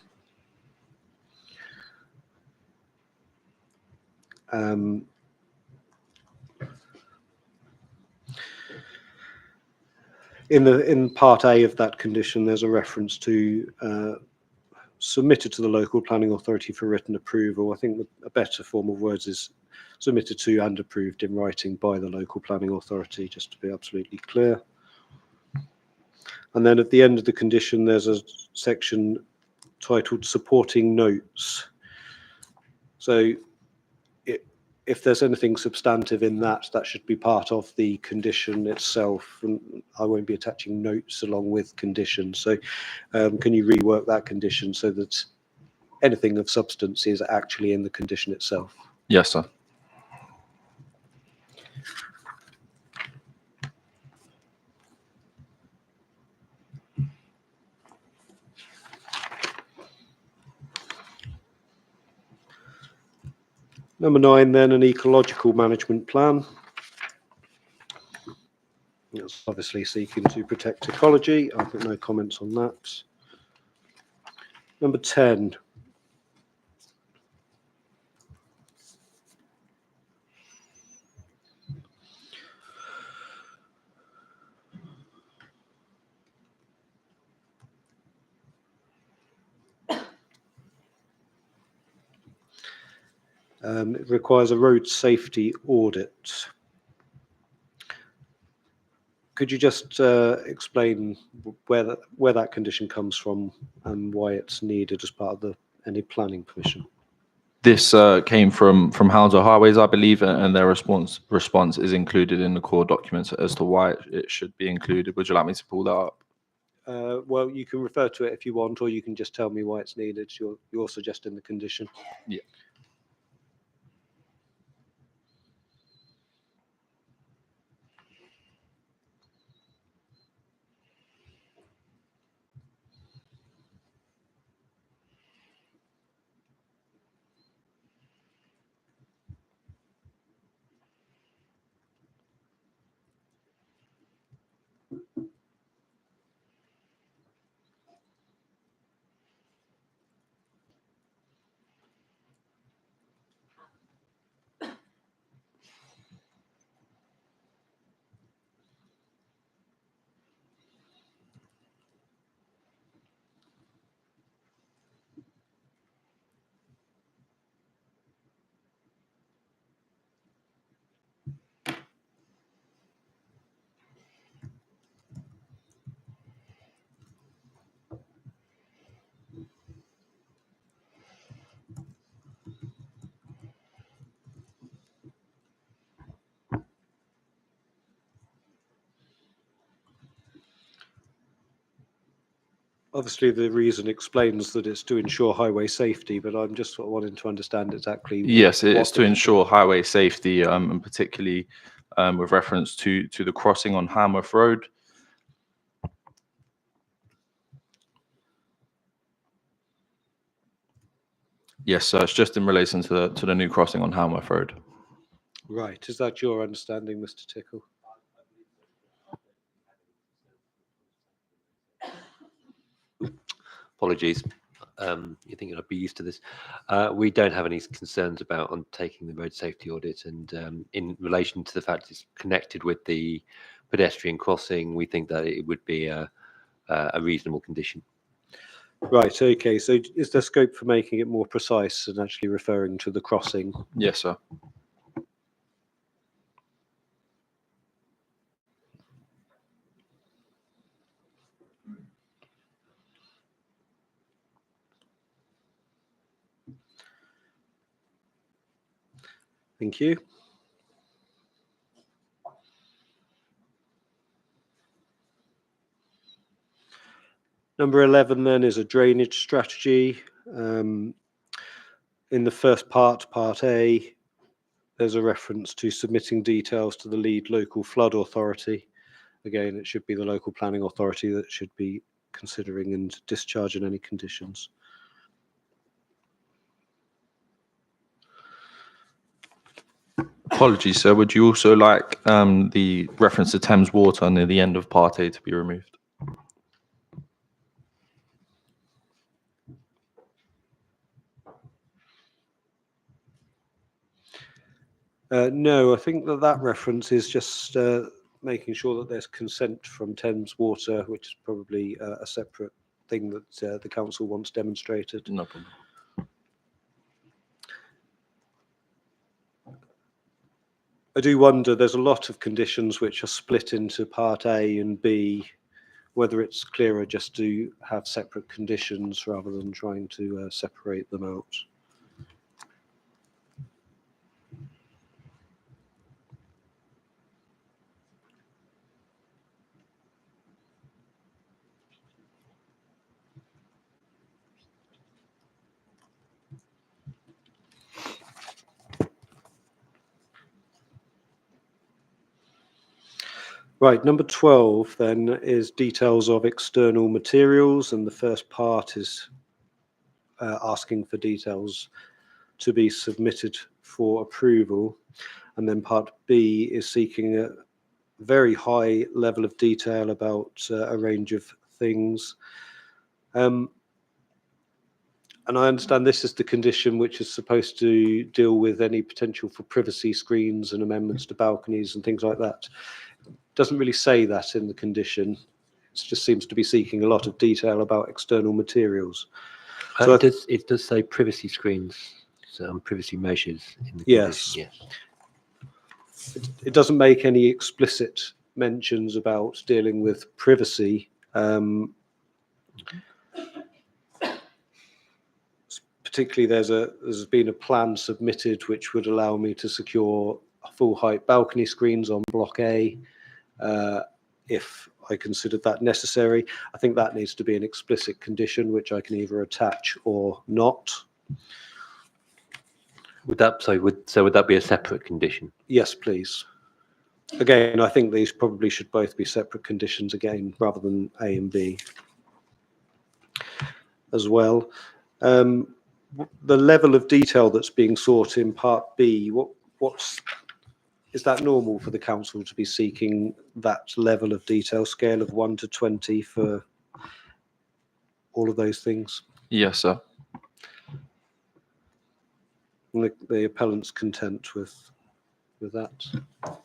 In part A of that condition, there's a reference to submitted to the local planning authority for written approval. I think a better form of words is submitted to and approved in writing by the local planning authority, just to be absolutely clear. And then at the end of the condition, there's a section titled supporting notes. So if there's anything substantive in that, that should be part of the condition itself. And I won't be attaching notes along with conditions. So can you rework that condition so that anything of substance is actually in the condition itself? Yes, sir. Number 9 then, an ecological management plan. It's obviously seeking to protect ecology. I've got no comments on that. Number 10. It requires a road safety audit. Could you just explain where that condition comes from and why it's needed as part of any planning permission? This came from Hounslow Highways, I believe, and their response is included in the core documents as to why it should be included. Would you like me to pull that up? Well, you can refer to it if you want, or you can just tell me why it's needed. You're suggesting the condition. Yeah. Obviously, the reason explains that it's to ensure highway safety, but I'm just sort of wanting to understand exactly. Yes, it what is to the- ensure highway safety, and particularly with reference to the crossing on Hanworth Road. Yes, so it's just in relation to the new crossing on Hanworth Road. Right, is that your understanding, Mr. Tickle? Apologies. You think I'd be used to this. We don't have any concerns about undertaking the road safety audit, and in relation to the fact it's connected with the pedestrian crossing, we think that it would be a reasonable condition. Right, okay, so is there scope for making it more precise and actually referring to the crossing? Yes, sir. Thank you. Number 11 then is a drainage strategy. In the first part, Part A, there's a reference to submitting details to the lead local flood authority. Again, it should be the local planning authority that should be considering and discharging any conditions. Apologies, sir. Would you also like the reference to Thames Water near the end of Part A to be removed? No, I think that reference is just making sure that there's consent from Thames Water, which is probably a separate thing that the council wants demonstrated. No problem. I do wonder, there's a lot of conditions which are split into Part A and B, whether it's clearer just to have separate conditions rather than trying to separate them out. Right, number 12 then is details of external materials, and the first part is asking for details to be submitted for approval, and then part B is seeking a very high level of detail about a range of things. And I understand this is the condition which is supposed to deal with any potential for privacy screens and amendments to balconies and things like that. Doesn't really say that in the condition. It just seems to be seeking a lot of detail about external materials. So it does say privacy screens, privacy measures in the Yes. condition. Yes. It doesn't make any explicit mentions about dealing with privacy. Particularly, there's been a plan submitted which would allow me to secure full height balcony screens on Block A. If I considered that necessary, I think that needs to be an explicit condition which I can either attach or not. Would that be a separate condition? Yes, please. Again, I think these probably should both be separate conditions again, rather than A and B as well. The level of detail that's being sought in Part B, is that normal for the council to be seeking that level of detail, scale of 1 to 20 for all of those things? Yes, sir. And the appellant's content with that?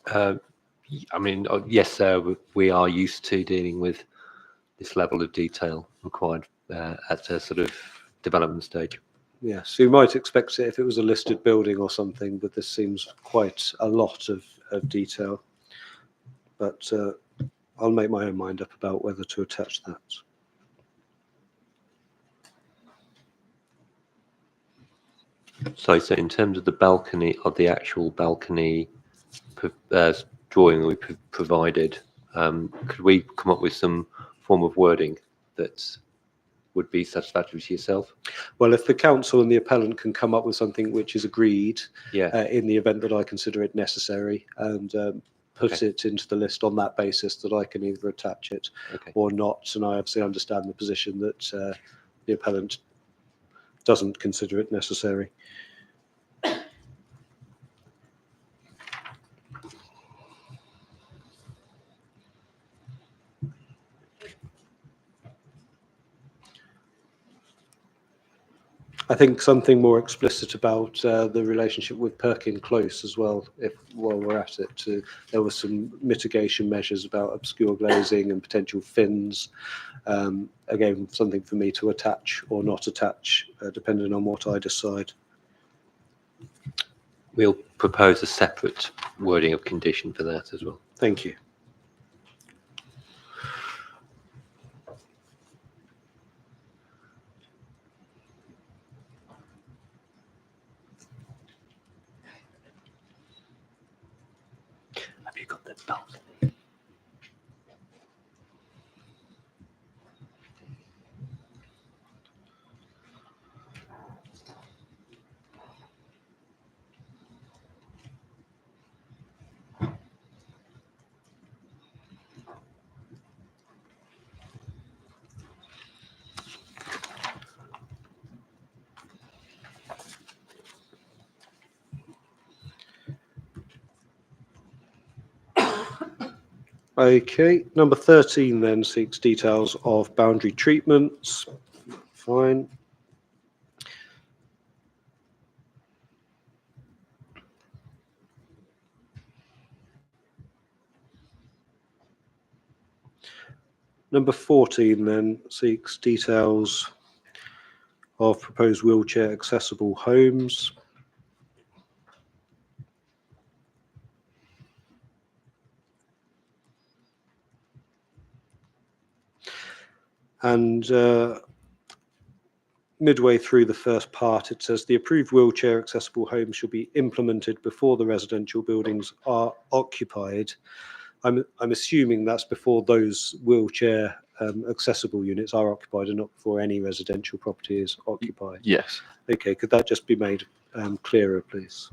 I mean, yes, sir. We are used to dealing with this level of detail required at a sort of development stage. Yes, so you might expect it if it was a listed building or something, but this seems quite a lot of detail. But I'll make my own mind up about whether to attach that. So in terms of the balcony, of the actual balcony drawing that we provided, could we come up with some form of wording that would be satisfactory to yourself? Well, if the council and the appellant can come up with something which is agreed Yeah. in the event that I consider it necessary, and put Okay. it into the list on that basis, that I can either attach it Okay. or not. And I obviously understand the position that the appellant doesn't consider it necessary. I think something more explicit about the relationship with Perkin Close as well, if while we're at it. There were some mitigation measures about obscure glazing and potential fins. Again, something for me to attach or not attach, depending on what I decide. We'll propose a separate wording of condition for that as well. Thank you. Have you got the belt? Okay, number 13 then seeks details of boundary treatments. Fine. Number 14 then seeks details of proposed wheelchair accessible homes. And midway through the first part, it says the approved wheelchair accessible homes shall be implemented before the residential buildings are occupied. I'm assuming that's before those wheelchair accessible units are occupied and not before any residential property is occupied. Yes. Okay, could that just be made clearer, please?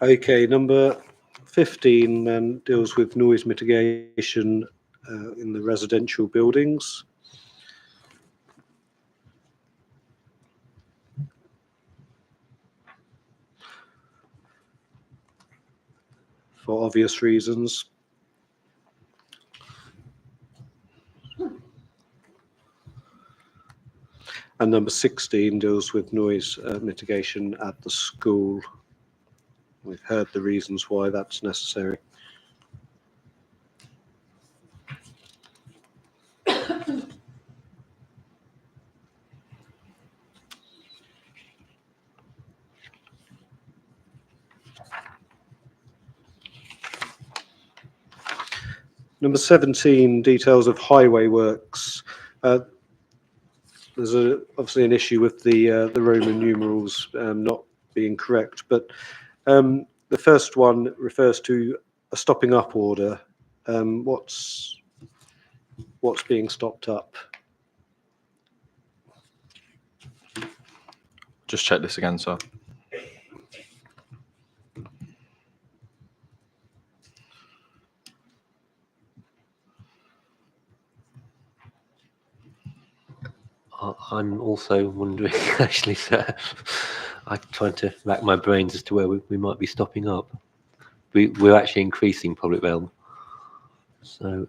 Okay, number 15 then deals with noise mitigation in the residential buildings. For obvious reasons. And number 16 deals with noise mitigation at the school. We've heard the reasons why that's necessary. Number 17, details of highway works. There's obviously an issue with the Roman numerals not being correct, but the first one refers to a stopping up order. What's being stopped up? Just check this again, sir. I'm also wondering, actually, sir. I'm trying to rack my brains as to where we might be stopping up. We're actually increasing public realm. So,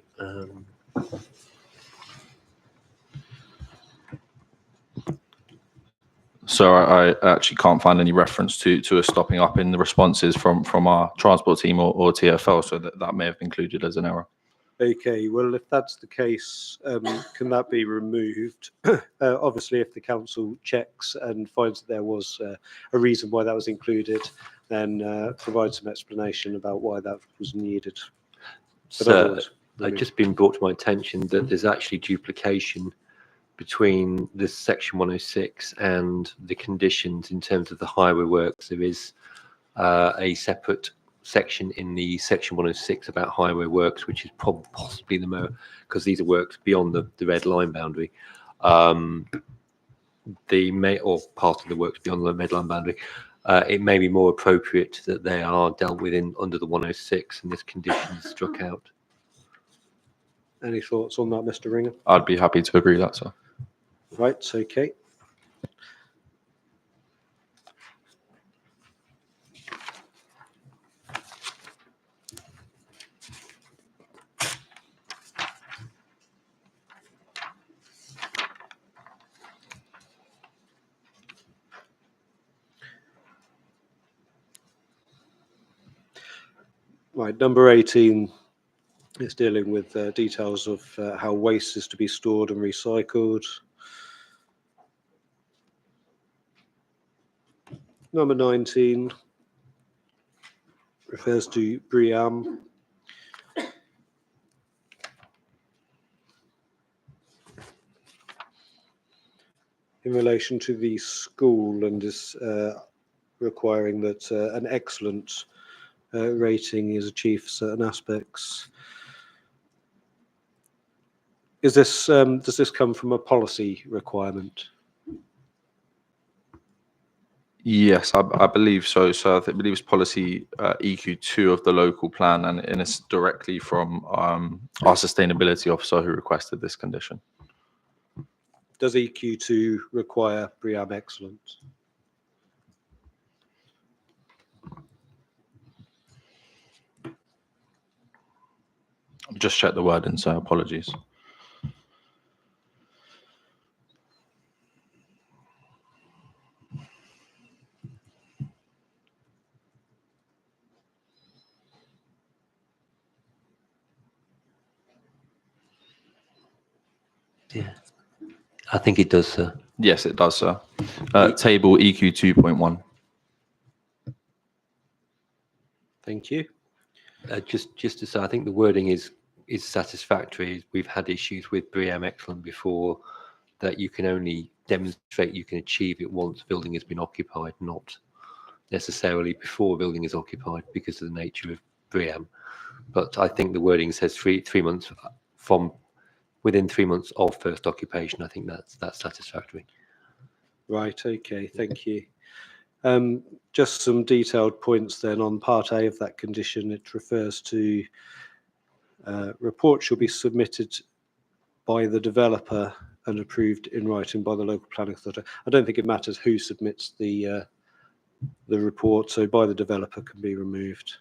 So I actually can't find any reference to us stopping up in the responses from our transport team or TfL, so that may have been included as an error. Okay, well, if that's the case, can that be removed? Obviously, if the council checks and finds that there was a reason why that was included, then provide some explanation about why that was needed. But So otherwise, it's just been brought to my attention that there's actually duplication between the section 106 and the conditions in terms of the highway works. There is a separate section in the section 106 about highway works, which is possibly the more, because these are works beyond the red line boundary. Or part of the works beyond the red line boundary. It may be more appropriate that they are dealt with under the 106 and this condition is struck out. Any thoughts on that, Mr. Ringer? I'd be happy to agree that, sir. Right, okay. Right, number 18 is dealing with details of how waste is to be stored and recycled. Number 19 refers to BREEAM. In relation to the school and is requiring that an excellent rating is achieved for certain aspects. Is this does this come from a policy requirement? Yes, I believe so. So I believe it's policy EQ2 of the local plan, and it's directly from our sustainability officer who requested this condition. Does EQ2 require BREEAM excellence? Just check the wording, so apologies. Yeah, I think it does, sir. Yes, it does, sir. Table EQ 2.1. Thank you. Just to say, I think the wording is satisfactory. We've had issues with BREEAM Excellent before, that you can only demonstrate you can achieve it once a building has been occupied, not necessarily before a building is occupied because of the nature of BREEAM. But I think the wording says three months from within 3 months of first occupation. I think that's satisfactory. Right, okay, thank you. Just some detailed points then on part A of that condition. It refers to report shall be submitted by the developer and approved in writing by the local planning authority. I don't think it matters who submits the report, so by the developer can be removed.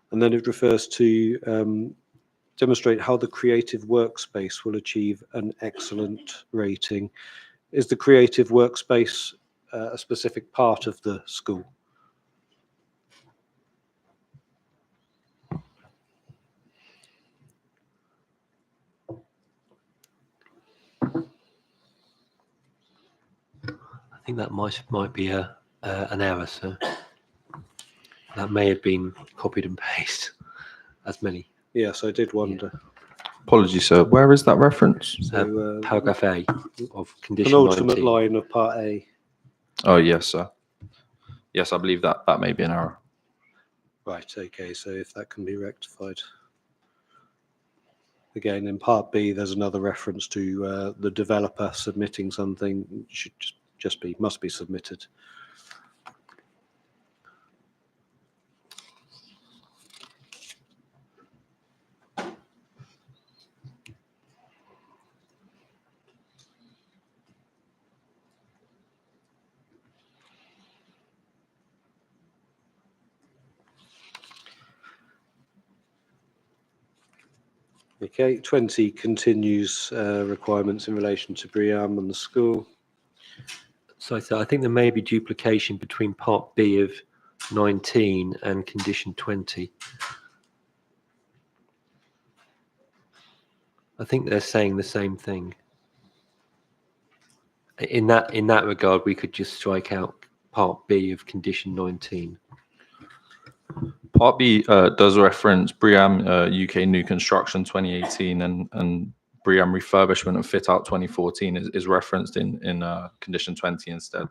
And then it refers to demonstrate how the creative workspace will achieve an excellent rating. Is the creative workspace a specific part of the school? I think that might be an error, sir. That may have been copied and pasted, as many. Yes, I did wonder. Apologies, sir. Where is that reference? So, Paragraph A of condition penultimate 19. line of part A. Oh, yes, sir. Yes, I believe that may be an error. Right, okay, so if that can be rectified. Again, in part B, there's another reference to the developer submitting something. It should must be submitted. Okay, 20 continues requirements in relation to BREEAM and the school. So I think there may be duplication between Part B of 19 and condition 20. I think they're saying the same thing. In that regard, we could just strike out Part B of condition 19. Part B does reference BREEAM UK new construction 2018 and BREEAM refurbishment and fit out 2014 is referenced in condition 20 instead.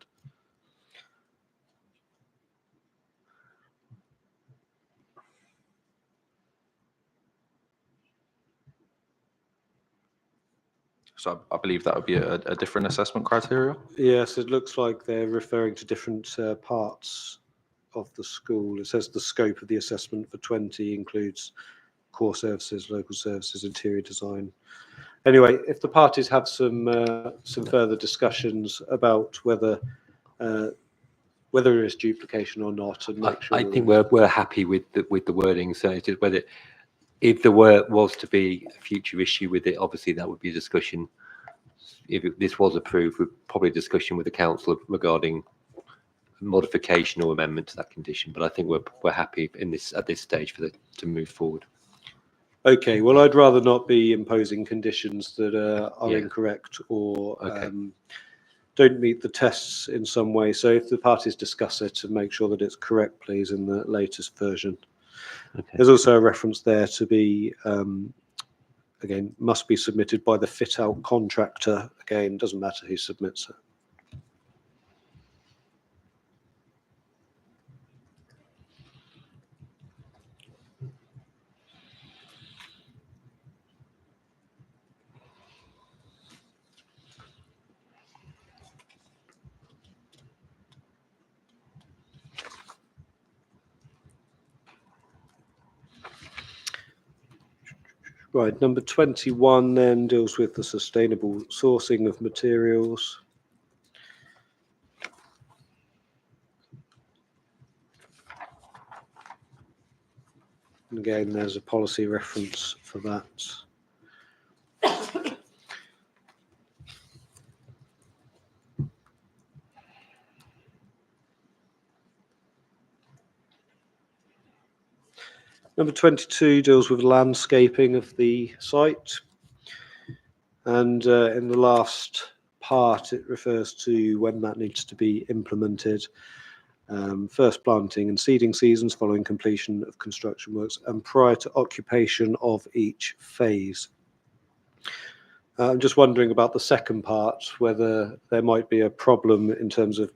So I believe that would be a different assessment criteria. Yes, it looks like they're referring to different parts of the school. It says the scope of the assessment for 20 includes core services, local services, interior design. Anyway, if the parties have some further discussions about whether there is duplication or not, and make sure I think we're happy with the wording. So it's just whether, if there was to be a future issue with it, obviously that would be a discussion. If this was approved, probably a discussion with the council regarding modification or amendment to that condition. But I think we're happy at this stage to move forward. Okay, well, I'd rather not be imposing conditions that are Yeah. incorrect or Okay. don't meet the tests in some way. So if the parties discuss it and make sure that it's correct, please, in the latest version. Okay. There's also a reference there to be, again, must be submitted by the fit-out contractor. Again, doesn't matter who submits it. Right, number 21 then deals with the sustainable sourcing of materials. And again, there's a policy reference for that. Number 22 deals with landscaping of the site. And in the last part, it refers to when that needs to be implemented. First planting and seeding seasons following completion of construction works and prior to occupation of each phase. I'm just wondering about the second part, whether there might be a problem in terms of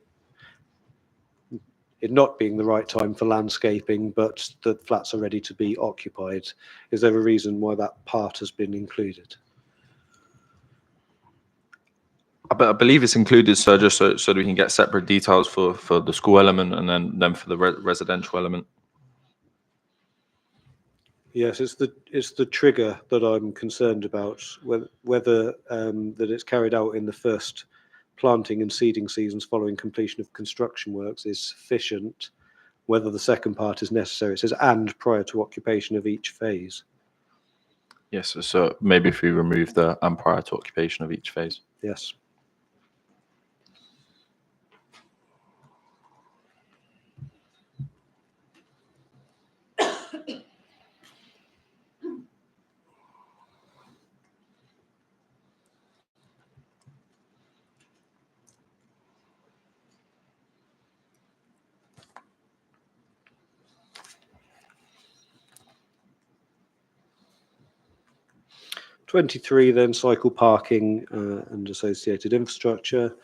it not being the right time for landscaping, but the flats are ready to be occupied. Is there a reason why that part has been included? I believe it's included, so just so that we can get separate details for the school element and then for the residential element. Yes, it's the trigger that I'm concerned about, whether that it's carried out in the first planting and seeding seasons following completion of construction works is sufficient, whether the second part is necessary. It says and prior to occupation of each phase. Yes, so maybe if we remove the and prior to occupation of each phase. Yes. '23 then cycle parking and associated infrastructure,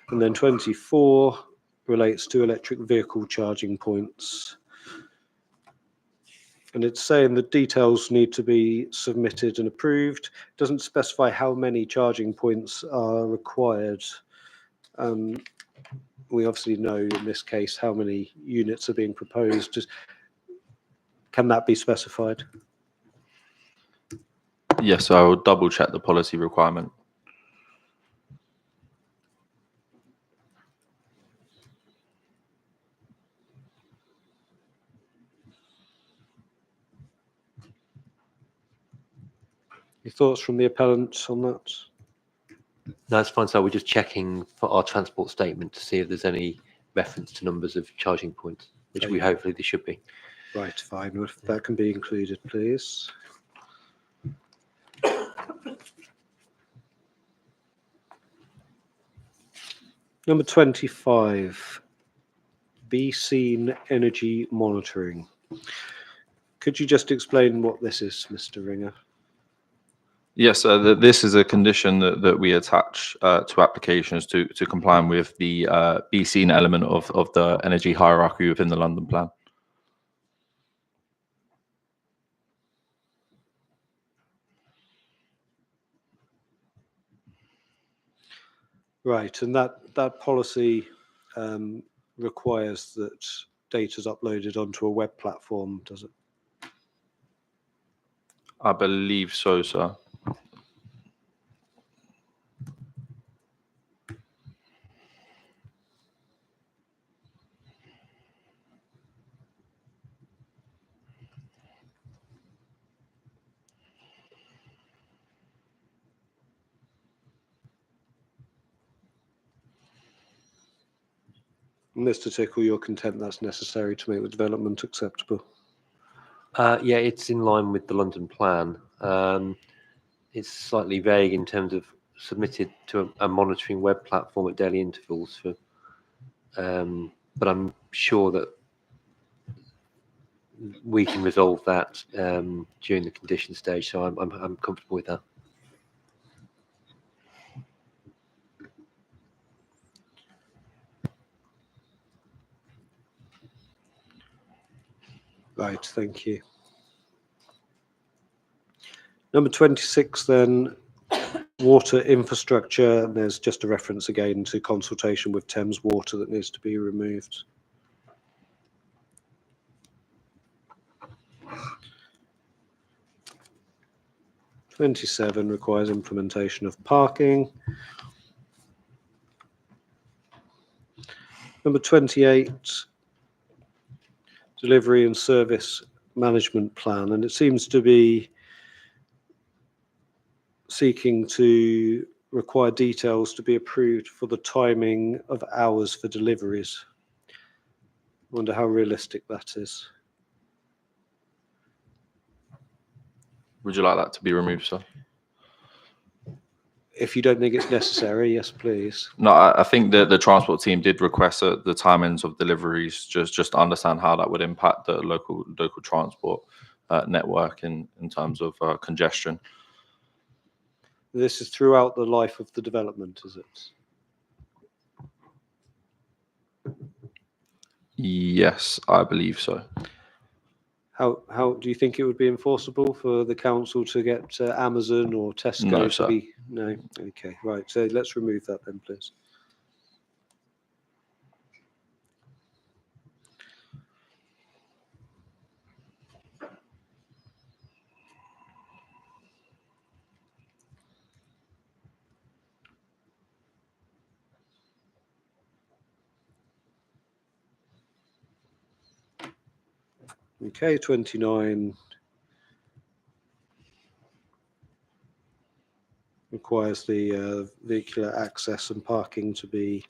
and then 24 relates to electric vehicle charging points. And it's saying the details need to be submitted and approved. It doesn't specify how many charging points are required. We obviously know in this case how many units are being proposed. Can that be specified? Yes, so I will double check the policy requirement. Your thoughts from the appellant on that? No, that's fine. So we're just checking for our transport statement to see if there's any reference to numbers of charging points, which we Okay. hopefully there should be. Right, fine. Well, if that can be included, please. Number 25, Be Seen Energy Monitoring. Could you just explain what this is, Mr. Ringer? Yes, this is a condition that we attach to applications to comply with the be seen element of the energy hierarchy within the London Plan. Right, and that policy requires that data is uploaded onto a web platform, does it? I believe so, sir. Mr. Tickle, you're content that's necessary to make the development acceptable? Yeah, it's in line with the London Plan. It's slightly vague in terms of submitted to a monitoring web platform at daily intervals for, but I'm sure that we can resolve that during the condition stage. So I'm comfortable with that. Right, thank you. Number 26 then, water infrastructure. There's just a reference again to consultation with Thames Water that needs to be removed. (27) requires implementation of parking. Number 28, delivery and service management plan, and it seems to be seeking to require details to be approved for the timing of hours for deliveries. I wonder how realistic that is. Would you like that to be removed, sir? If you don't think it's necessary, yes, please. No, I think the transport team did request the timings of deliveries just to understand how that would impact the local transport network in terms of congestion. This is throughout the life of the development, is it? Yes, I believe so. How do you think it would be enforceable for the council to get Amazon or Tesco No, to sir. be? No. Okay, right. So let's remove that then, please. Okay, 29 requires the vehicular access and parking to be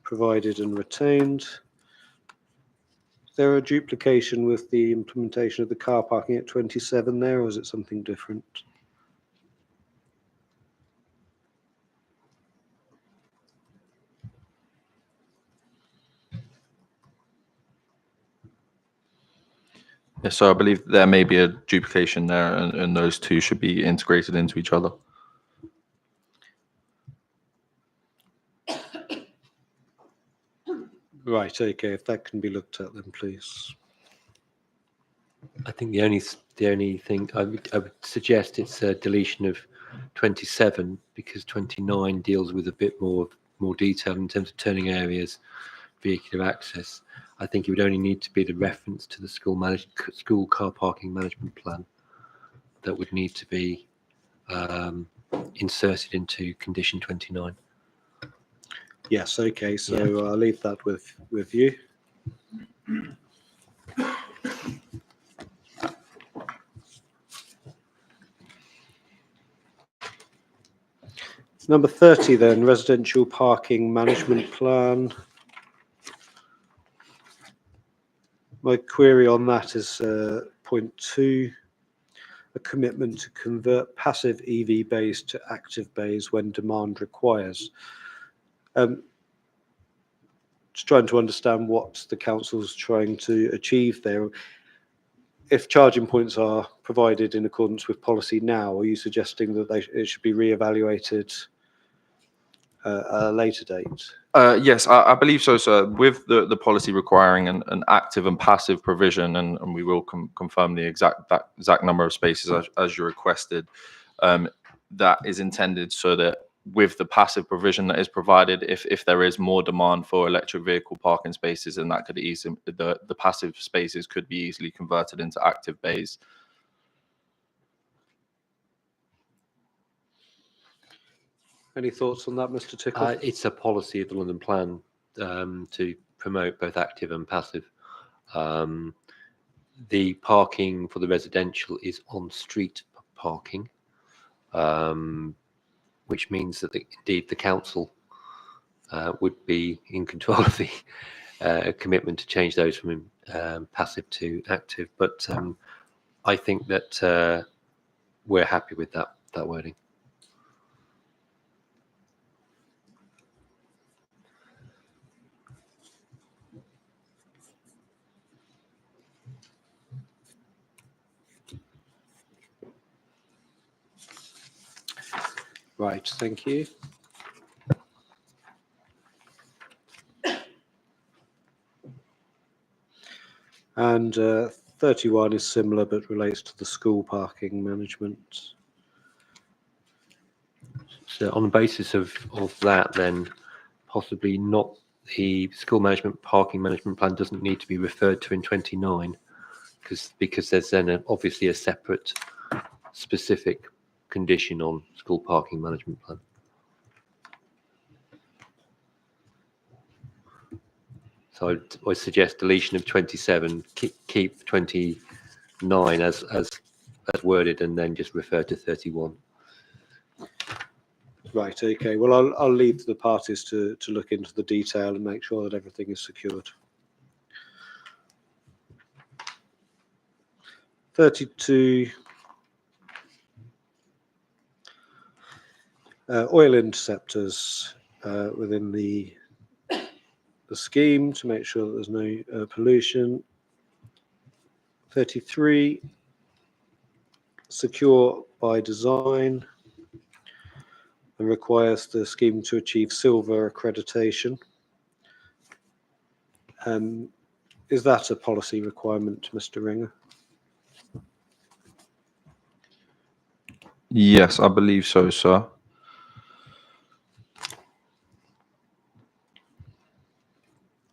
provided and retained. Is there a duplication with the implementation of the car parking at 27 there, or is it something different? Yes, so I believe there may be a duplication there, and those two should be integrated into each other. Right, okay, if that can be looked at then, please. I think the only thing I would suggest it's a deletion of 27 because 29 deals with a bit more detail in terms of turning areas, vehicular access. I think it would only need to be the reference to the school car parking management plan that would need to be inserted into condition 29. Yes, okay, so I'll leave that with you. Number 30 then, residential parking management plan. My query on that is point 2, a commitment to convert passive EV bays to active bays when demand requires. Just trying to understand what the council's trying to achieve there. If charging points are provided in accordance with policy now, are you suggesting that it should be re-evaluated at a later date? Yes, I believe so, sir. With the policy requiring an active and passive provision, and we will confirm the exact number of spaces as you requested, that is intended so that with the passive provision that is provided, if there is more demand for electric vehicle parking spaces, and that could easily, the passive spaces could be easily converted into active bays. Any thoughts on that, Mr. Tickle? It's a policy of the London Plan to promote both active and passive. The parking for the residential is on-street parking, which means that indeed the council would be in control of the commitment to change those from passive to active. But I think that we're happy with that wording. Right, thank you. And 31 is similar but relates to the school parking management. So on the basis of that, then possibly not, the school management parking management plan doesn't need to be referred to in 29 because there's then obviously a separate specific condition on school parking management plan. So I suggest deletion of 27, keep 29 as worded, and then just refer to 31. Right, okay. Well, I'll leave the parties to look into the detail and make sure that everything is secured. 32. Oil interceptors within the scheme to make sure that there's no pollution. 33. Secure by design and requires the scheme to achieve silver accreditation. Is that a policy requirement, Mr. Ringer? Yes, I believe so, sir.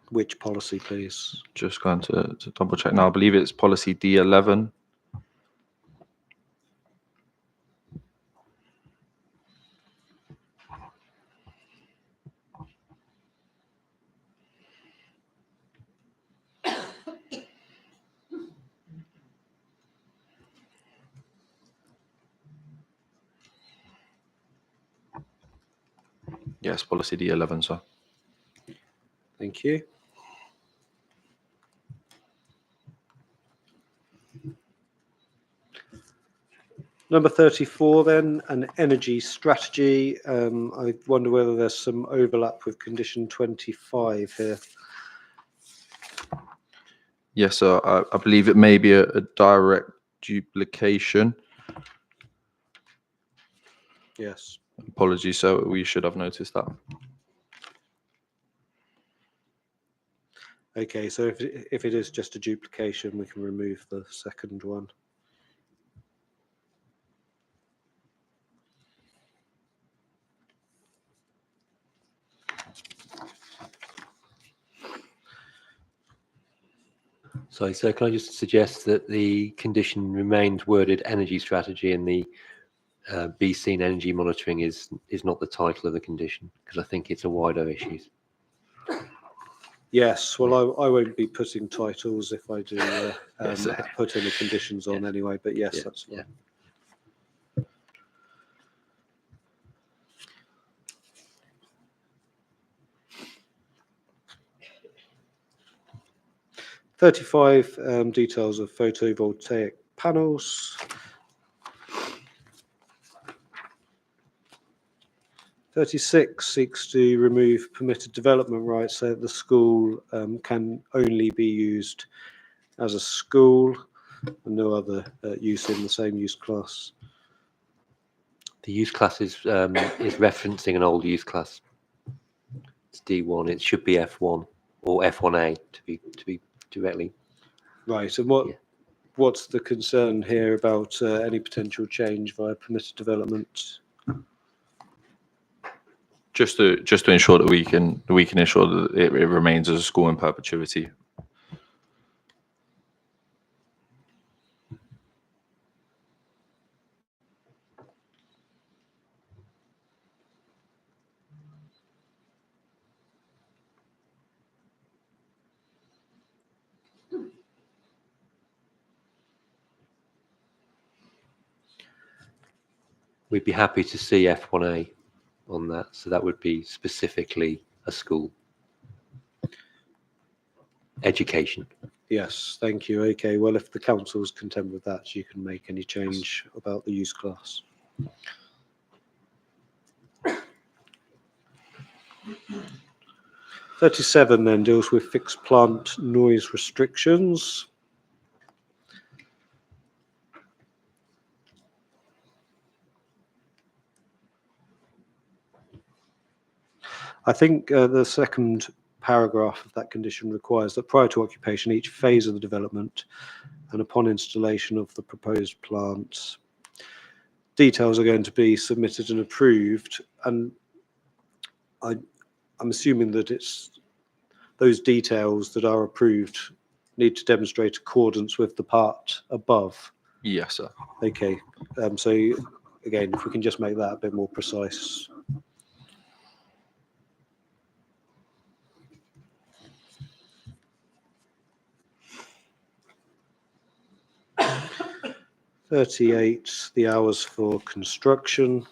Which policy, please? Just going to double check now. I believe it's policy D11. Yes, policy D11, sir. Thank you. Number 34 then, an energy strategy. I wonder whether there's some overlap with condition 25 here. Yes, sir. I believe it may be a direct duplication. Yes. Apologies, sir. We should have noticed that. Okay, so if it is just a duplication, we can remove the second one. So can I just suggest that the condition remains worded energy strategy, and the be seen energy monitoring is not the title of the condition, because I think it's a wider issue. Yes, well, I won't be putting titles if I do Yes. put any conditions on anyway, but yes, Yeah, that's fine. yeah. 35 details of photovoltaic panels. 36 seeks to remove permitted development rights so that the school can only be used as a school and no other use in the same use class. The use class is referencing an old use class. It's D1. It should be F1 or F1A to be directly. Right, and Yeah. what's the concern here about any potential change via permitted development? Just to ensure that we can ensure that it remains as a school in perpetuity. We'd be happy to see F1A on that. So that would be specifically a school. Education. Yes, thank you. Okay, well, if the council is content with that, you can make any change about the use class. (37) then deals with fixed plant noise restrictions. I think the second paragraph of that condition requires that prior to occupation, each phase of the development and upon installation of the proposed plant, details are going to be submitted and approved. And I'm assuming that it's those details that are approved need to demonstrate accordance with the part above. Yes, sir. Okay, so again, if we can just make that a bit more precise. (38) the hours for construction.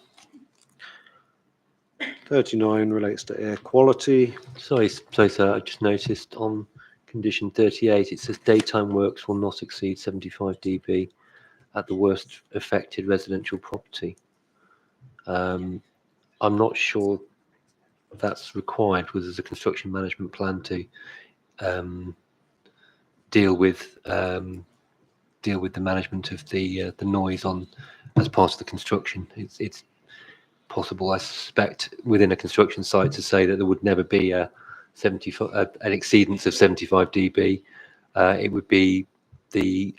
39 relates to air quality. Sorry, sir. I just noticed on condition 38, it says daytime works will not exceed 75 dB at the worst affected residential property. I'm not sure that's required with a construction management plan to deal with the management of the noise on as part of the construction. It's possible, I suspect, within a construction site to say that there would never be an exceedance of 75 dB. It would be the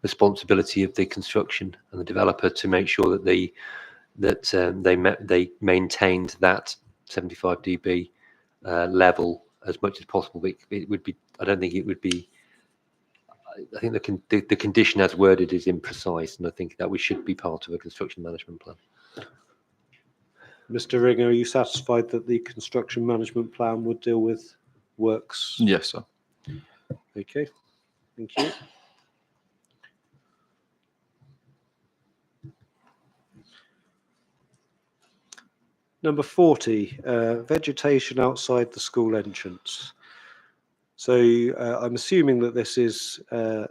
responsibility of the construction and the developer to make sure that they maintained that 75 dB level as much as possible. But it would be. I don't think it would be. I think the condition as worded is imprecise, and I think that we should be part of a construction management plan. Mr. Ring, are you satisfied that the construction management plan would deal with works? Yes, sir. Okay, thank you. Number 40, vegetation outside the school entrance. So I'm assuming that this is to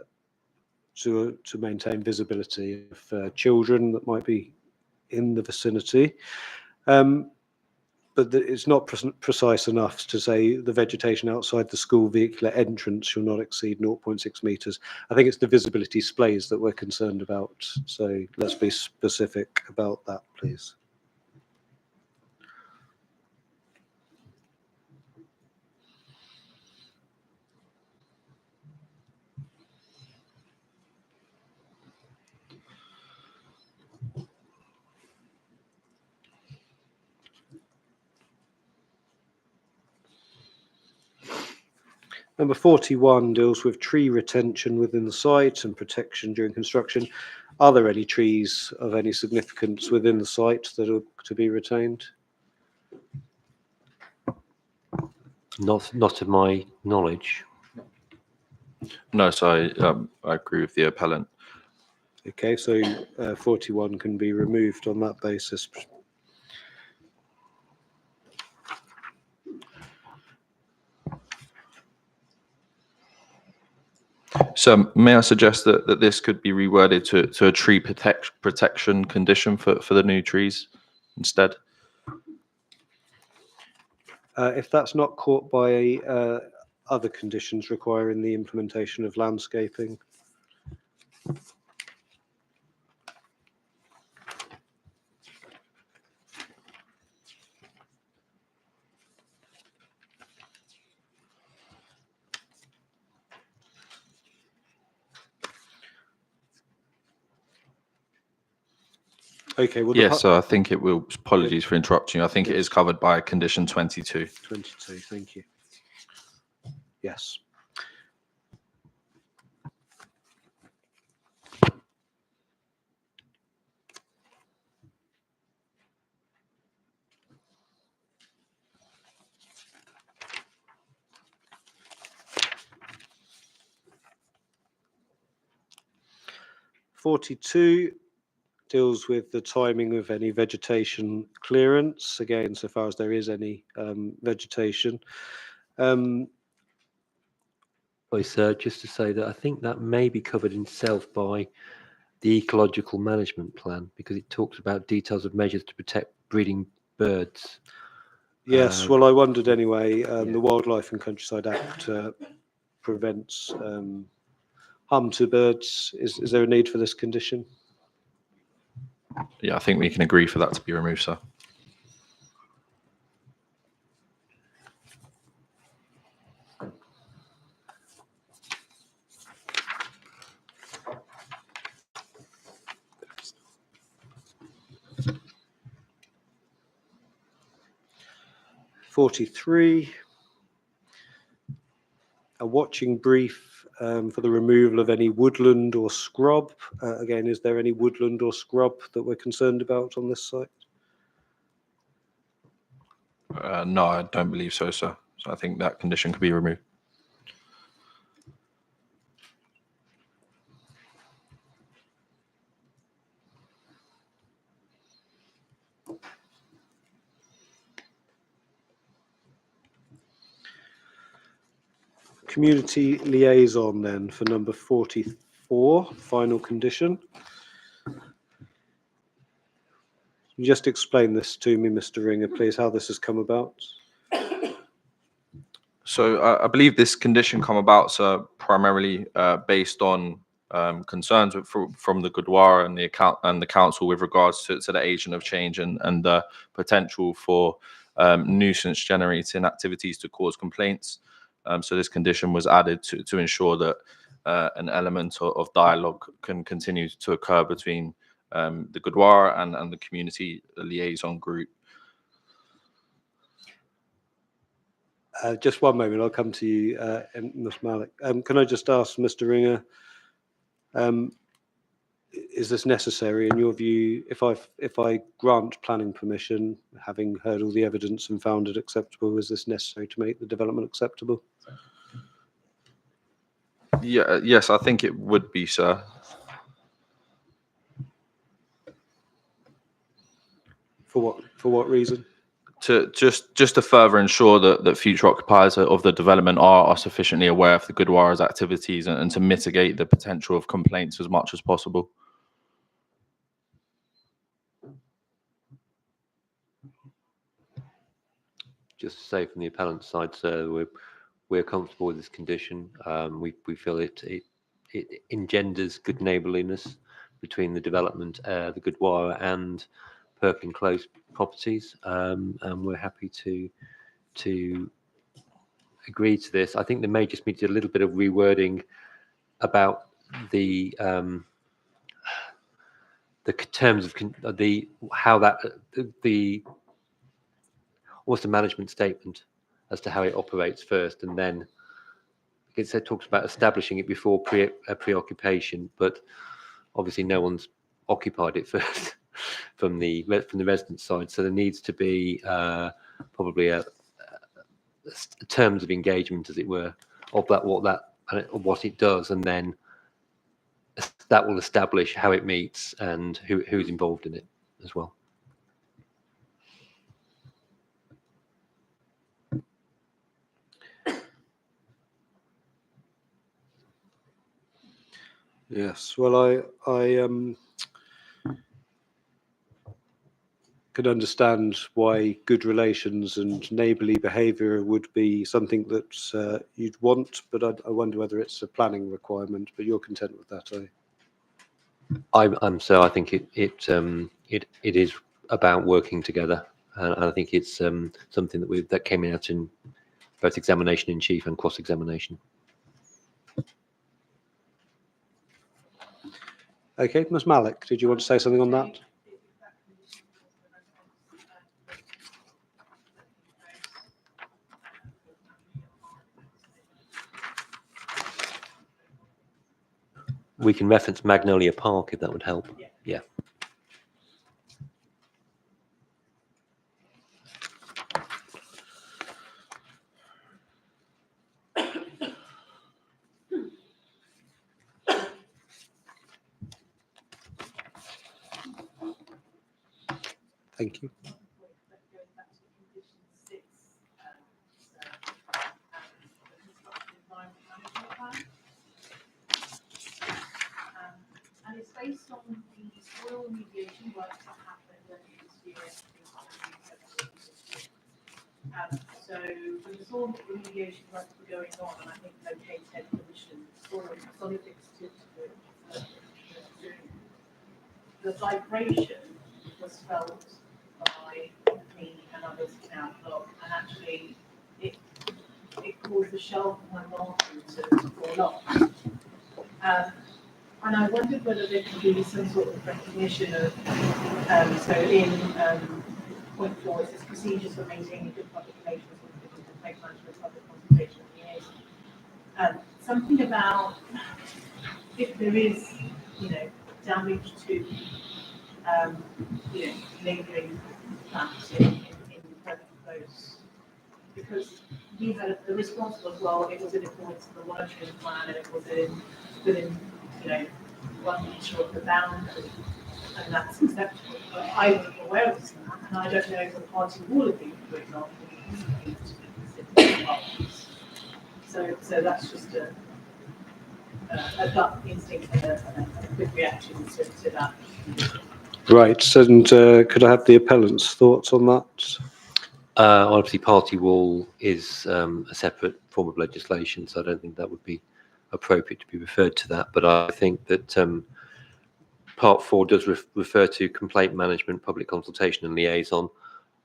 maintain visibility of children that might be in the vicinity. But it's not precise enough to say the vegetation outside the school vehicular entrance shall not exceed 0.6 metres. I think it's the visibility displays that we're concerned about. So let's be specific about that, please. Number 41 deals with tree retention within the site and protection during construction. Are there any trees of any significance within the site that are to be retained? Not to my knowledge. No, so I agree with the appellant. Okay, so 41 can be removed on that basis. So may I suggest that this could be reworded to a tree protection condition for the new trees instead? If that's not caught by other conditions requiring the implementation of landscaping. Okay, well, Yes, so I think it will, apologies for interrupting you. I think it is covered by condition 22. 22, thank you. Yes. (42) deals with the timing of any vegetation clearance, again, so far as there is any vegetation. Sorry, sir, just to say that I think that may be covered in itself by the ecological management plan, because it talks about details of measures to protect breeding birds. Yes, well, I wondered anyway. yeah. The Wildlife and Countryside Act prevents harm to birds. Is there a need for this condition? Yeah, I think we can agree for that to be removed, sir. (43) a watching brief for the removal of any woodland or scrub. Again, is there any woodland or scrub that we're concerned about on this site? No, I don't believe so, sir. So I think that condition could be removed. Community liaison then for number 44, final condition. Can you just explain this to me, Mr. Ringer, please, how this has come about? So I believe this condition come about, sir, primarily based on concerns from the Gurdwara and the council with regards to the agent of change and the potential for nuisance generating activities to cause complaints. So this condition was added to ensure that an element of dialogue can continue to occur between the Gurdwara and the community liaison group. Just one moment, I'll come to you, Ms. Malik. Can I just ask Mr. Ringer, is this necessary in your view? If I grant planning permission, having heard all the evidence and found it acceptable, is this necessary to make the development acceptable? Yeah, yes, I think it would be, sir. For what reason? To just to further ensure that future occupiers of the development are sufficiently aware of the Gurdwara's activities and to mitigate the potential of complaints as much as possible. Just to say from the appellant's side, sir, we're comfortable with this condition. We feel it engenders good neighbourliness between the development, the Gurdwara and Perkin Close properties, and we're happy to agree to this. I think there may just be a little bit of rewording about the terms of what's the management statement as to how it operates first, and then it talks about establishing it before preoccupation, but obviously no one's occupied it first from the resident side, so there needs to be probably a terms of engagement, as it were, of what it does, and then that will establish how it meets and who's involved in it as well. Yes, well, I could understand why good relations and neighbourly behaviour would be something that you'd want, but I wonder whether it's a planning requirement. But you're content with that, are you? So I think it is about working together, and I think it's something that came out in both examination in chief and cross examination. Okay, Ms. Malik, did you want to say something on that? We can reference Magnolia Park if that would help. Yeah. Thank you. And it's based on the soil remediation work that happened earlier this year. So when the soil remediation works were going on, and I think located head commission, solid fixed the vibration was felt by me and others in our blog, and actually it caused the shelf of my bathroom to fall off. And I wondered whether there could be some sort of recognition of, so in point 4, it says procedures for maintaining good public relations with the complaint management, public consultation and liaison. Something about if there is, damage to, neighbouring flats in those, because we had the response was, well, it was in accordance with the watershed plan and it was within 1 metre of the boundary, and that's acceptable. But I wasn't aware of that, and I don't know if the party wall of these, for example, needs to be considered parties. So that's just a gut instinct and a quick reaction to that. Right, and could I have the appellant's thoughts on that? Obviously, party wall is a separate form of legislation, so I don't think that would be appropriate to be referred to that. But I think that Part 4 does refer to complaint management, public consultation and liaison.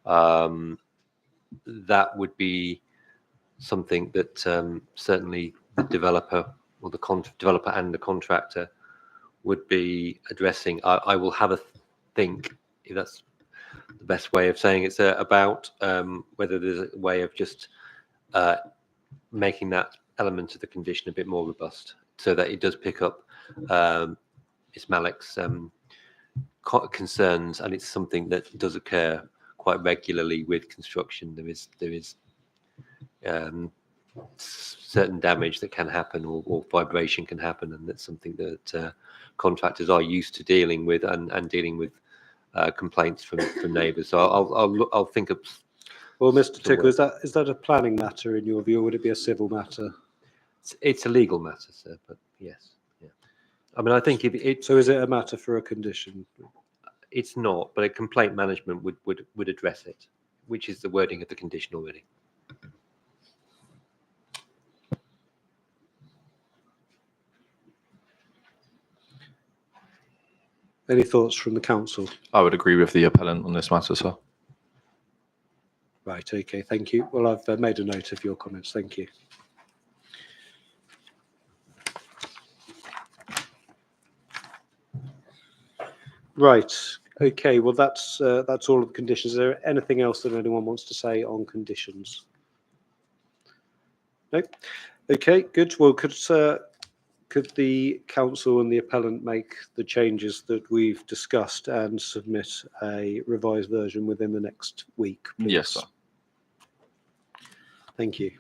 That would be something that certainly the developer or the developer and the contractor would be addressing. I will have a think, if that's the best way of saying it's about whether there's a way of just making that element of the condition a bit more robust so that it does pick up Ms. Malik's concerns, and it's something that does occur quite regularly with construction. There is certain damage that can happen or vibration can happen, and that's something that contractors are used to dealing with and dealing with complaints from neighbours. So I'll think of. Well, Mr. Tickle, is that a planning matter in your view, or would it be a civil matter? It's a legal matter, sir, but yes. Yeah. I mean, I think if it. So is it a matter for a condition? It's not, but a complaint management would address it, which is the wording of the condition already. Any thoughts from the council? I would agree with the appellant on this matter, sir. Right, okay, thank you. Well, I've made a note of your comments. Thank you. Right, okay, well, that's all of the conditions. Is there anything else that anyone wants to say on conditions? No? Okay, good. Well, could the council and the appellant make the changes that we've discussed and submit a revised version within the next week, please? Yes, sir. Thank you.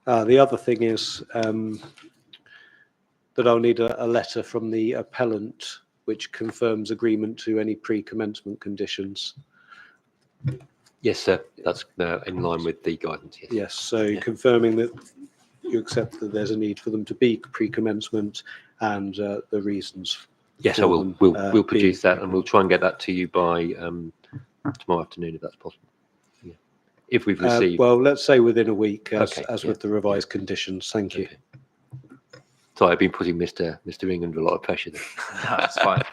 The other thing is that I'll need a letter from the appellant which confirms agreement to any pre-commencement conditions. Yes, sir. That's in line with the guidance. Yes. Yes, so Yeah. confirming that you accept that there's a need for them to be pre-commencement and the reasons. Yes, I for will. them, We'll produce being that, and we'll try and get that to you by tomorrow afternoon, if that's possible. Yeah. If we've received. well, let's say within a week, as Okay, with the revised conditions. Thank you. Okay. Sorry, I've been putting Mr. Ing under a lot of pressure there. That's fine.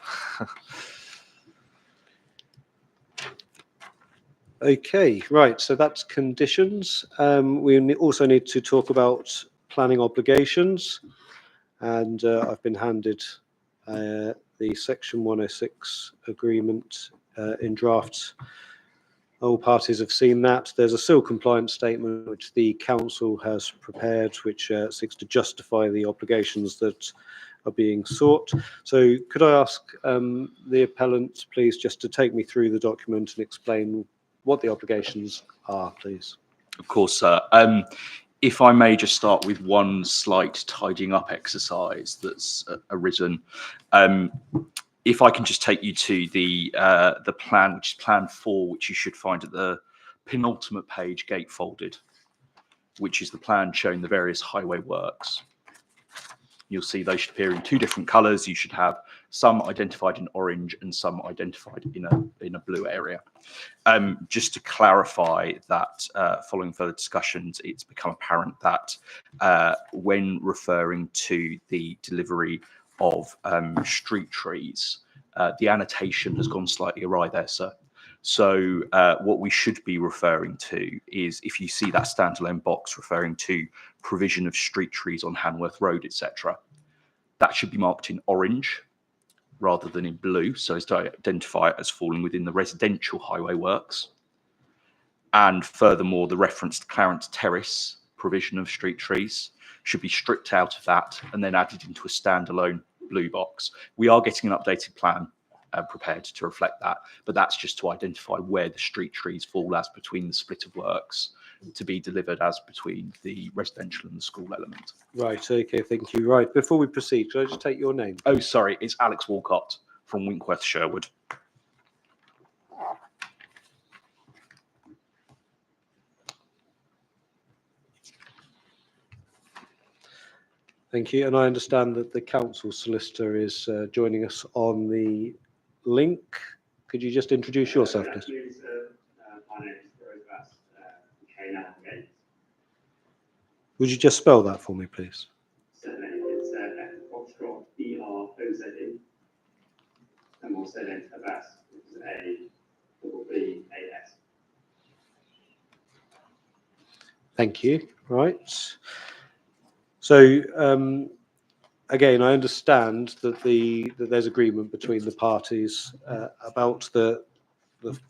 Okay, right. So that's conditions. Also need to talk about planning obligations, and I've been handed the Section 106 agreement in draft. All parties have seen that. There's a SIL compliance statement which the council has prepared, which seeks to justify the obligations that are being sought. So could I ask the appellant, please, just to take me through the document and explain what the obligations are, please? Of course, sir. If I may just start with one slight tidying up exercise that's arisen. If I can just take you to the plan, which is Plan 4, which you should find at the penultimate page, gatefolded, which is the plan showing the various highway works. You'll see those should appear in two different colours. You should have some identified in orange and some identified in a blue area. Just to clarify that, following further discussions, it's become apparent that when referring to the delivery of street trees, the annotation has gone slightly awry there, sir. So what we should be referring to is, if you see that standalone box referring to provision of street trees on Hanworth Road, etc., that should be marked in orange rather than in blue, so as to identify it as falling within the residential highway works. And furthermore, the reference to Clarence Terrace provision of street trees should be stripped out of that and then added into a standalone blue box. We are getting an updated plan prepared to reflect that, but that's just to identify where the street trees fall as between the split of works to be delivered as between the residential and the school element. Right, okay, thank you. Right, before we proceed, could I just take your name? Oh, sorry, it's Alex Walcott from Winkworth, Sherwood. Thank you, and I understand that the council solicitor is joining us on the link. Could you just introduce yourself, please? My name is Rose K. Would you just spell that for me, please? Surname is Foxtrot, E-R-O-Z-E. And my surname is Abbas, which is A-B-B-A-S. Thank you. Right. So again, I understand that that there's agreement between the parties about the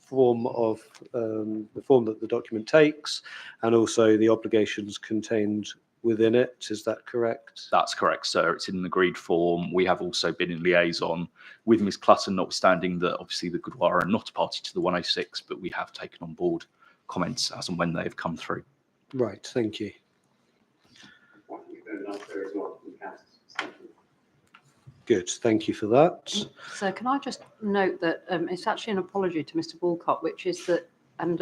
form that the document takes, and also the obligations contained within it. Is that correct? That's correct, sir. It's in an agreed form. We have also been in liaison with Ms. Clutton, notwithstanding that obviously the Goodwire are not a party to the 106, but we have taken on board comments as and when they have come through. Right. Thank you. Good, thank you for that. So can I just note that it's actually an apology to Mr. Walcott, which is that, and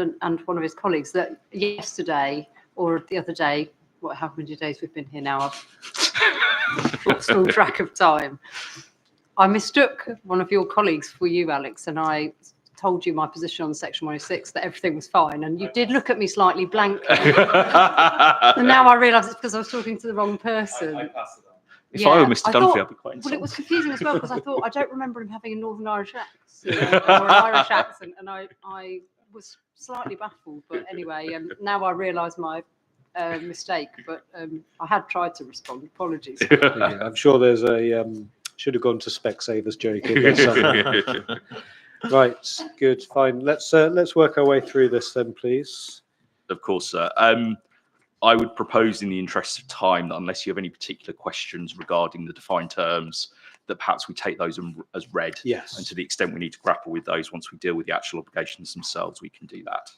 one of his colleagues, that yesterday or the other day, how many days we've been here now, I've lost all track of time. I mistook one of your colleagues for you, Alex, and I told you my position on Section 106, that everything was fine, and you did look at me slightly blankly. And now I realise it's because I was talking to the wrong person. I pass it on. If I were Mr. Dunphy, I'd be quite insulted. Well, it was confusing as well, because I thought, I don't remember him having a Northern Irish accent or an Irish accent, and I was slightly baffled. But anyway, now I realise my mistake, but I had tried to respond. Apologies. Yeah, I'm sure there's a should have gone to Specsavers joke in there somewhere. Right, good, fine. Let's work our way through this then, please. Of course, sir. I would propose, in the interest of time, that unless you have any particular questions regarding the defined terms, that perhaps we take those as read. Yes. And to the extent we need to grapple with those once we deal with the actual obligations themselves, we can do that.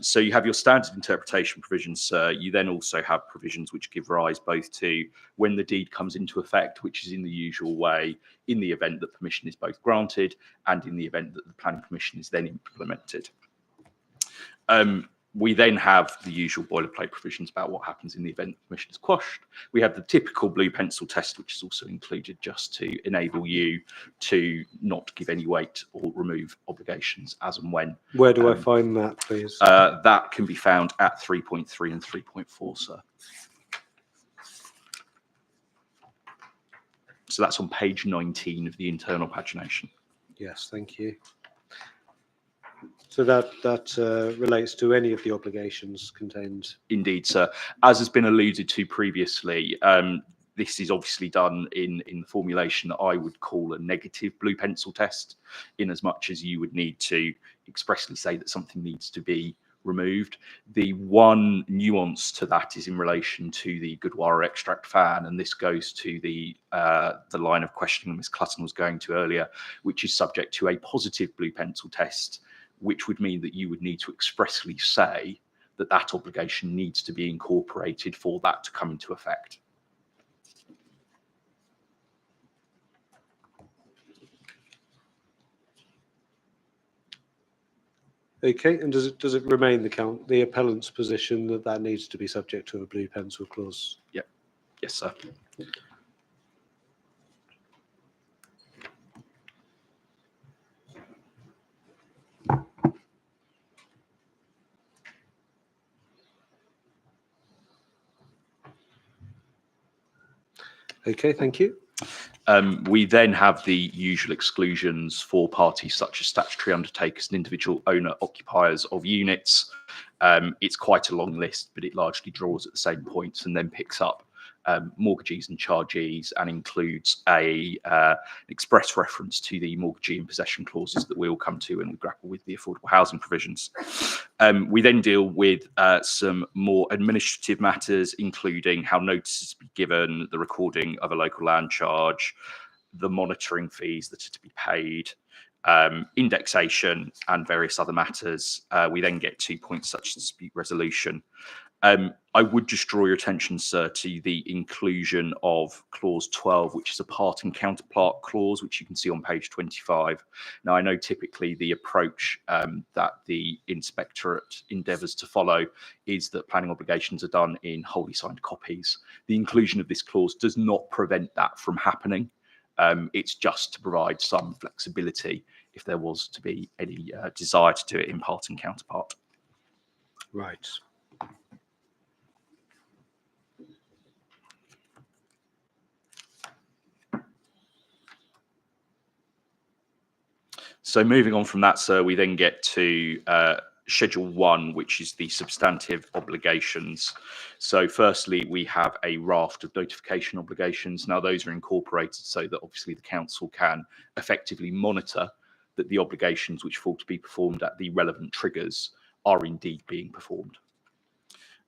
So you have your standard interpretation provisions, sir. You then also have provisions which give rise both to when the deed comes into effect, which is in the usual way, in the event that permission is both granted and in the event that the planning permission is then implemented. We then have the usual boilerplate provisions about what happens in the event the permission is quashed. We have the typical blue pencil test, which is also included just to enable you to not give any weight or remove obligations as and when. Where do I find that, please? That can be found at 3.3 and 3.4, sir. So that's on page 19 of the internal pagination. Yes, thank you. So that relates to any of the obligations contained. Indeed, sir. As has been alluded to previously, this is obviously done in the formulation that I would call a negative blue pencil test, in as much as you would need to expressly say that something needs to be removed. The one nuance to that is in relation to the Gurdwara extract fan, and this goes to the line of questioning Ms. Clutton was going to earlier, which is subject to a positive blue pencil test, which would mean that you would need to expressly say that that obligation needs to be incorporated for that to come into effect. Okay, and does it remain the appellant's position that that needs to be subject to a blue pencil clause? Yep. Yes, sir. Okay, thank you. We then have the usual exclusions for parties such as statutory undertakers and individual owner occupiers of units. It's quite a long list, but it largely draws at the same points and then picks up mortgagees and chargees and includes an express reference to the mortgagee and possession clauses that we'll come to when we grapple with the affordable housing provisions. We then deal with some more administrative matters, including how notices be given, the recording of a local land charge, the monitoring fees that are to be paid, indexation, and various other matters. We then get to points such as dispute resolution. I would just draw your attention, sir, to the inclusion of clause 12, which is a part and counterpart clause, which you can see on page 25. Now, I know typically the approach that the inspectorate endeavours to follow is that planning obligations are done in wholly signed copies. The inclusion of this clause does not prevent that from happening. It's just to provide some flexibility if there was to be any desire to do it in part and counterpart. Right. So moving on from that, sir, we then get to Schedule 1, which is the substantive obligations. So firstly, we have a raft of notification obligations. Now, those are incorporated so that obviously the council can effectively monitor that the obligations which fall to be performed at the relevant triggers are indeed being performed.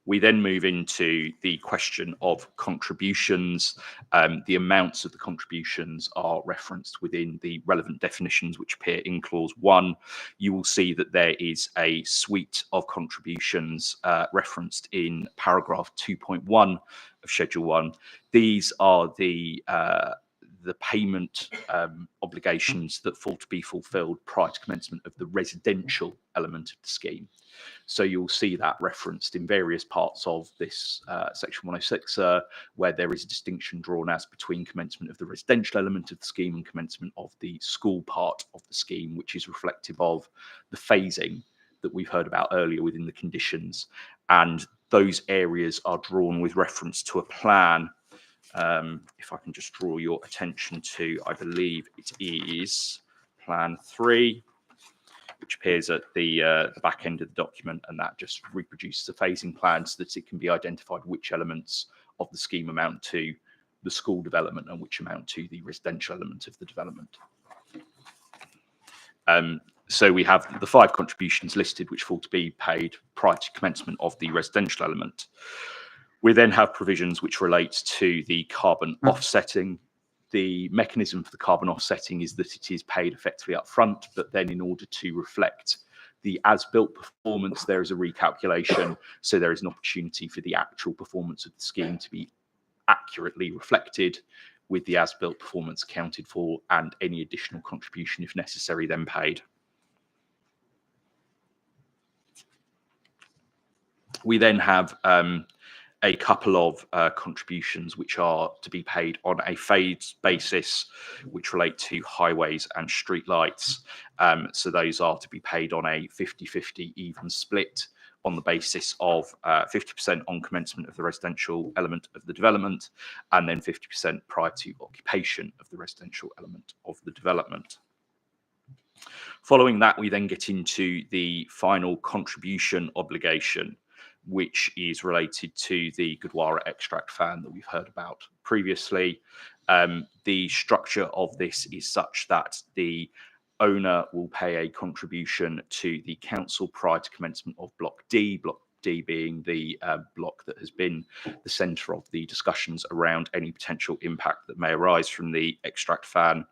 We then move into the question of contributions. The amounts of the contributions are referenced within the relevant definitions which appear in clause 1. You will see that there is a suite of contributions referenced in paragraph 2.1 of Schedule 1. These are the payment obligations that fall to be fulfilled prior to commencement of the residential element of the scheme. So you'll see that referenced in various parts of this section 106, where there is a distinction drawn as between commencement of the residential element of the scheme and commencement of the school part of the scheme, which is reflective of the phasing that we've heard about earlier within the conditions. And those areas are drawn with reference to a plan. If I can just draw your attention to, I believe it is Plan 3, which appears at the back end of the document, and that just reproduces a phasing plan so that it can be identified which elements of the scheme amount to the school development and which amount to the residential element of the development. So we have the 5 contributions listed which fall to be paid prior to commencement of the residential element. We then have provisions which relate to the carbon offsetting. The mechanism for the carbon offsetting is that it is paid effectively up front, but then in order to reflect the as-built performance, there is a recalculation. So there is an opportunity for the actual performance of the scheme to be accurately reflected, with the as-built performance accounted for and any additional contribution, if necessary, then paid. We then have a couple of contributions which are to be paid on a phased basis, which relate to highways and street lights. So those are to be paid on a 50-50 even split on the basis of 50% on commencement of the residential element of the development, and then 50% prior to occupation of the residential element of the development. Following that, we then get into the final contribution obligation, which is related to the Gurdwara extract fan that we've heard about previously. The structure of this is such that the owner will pay a contribution to the council prior to commencement of Block D being the block that has been the centre of the discussions around any potential impact that may arise from the extract fan.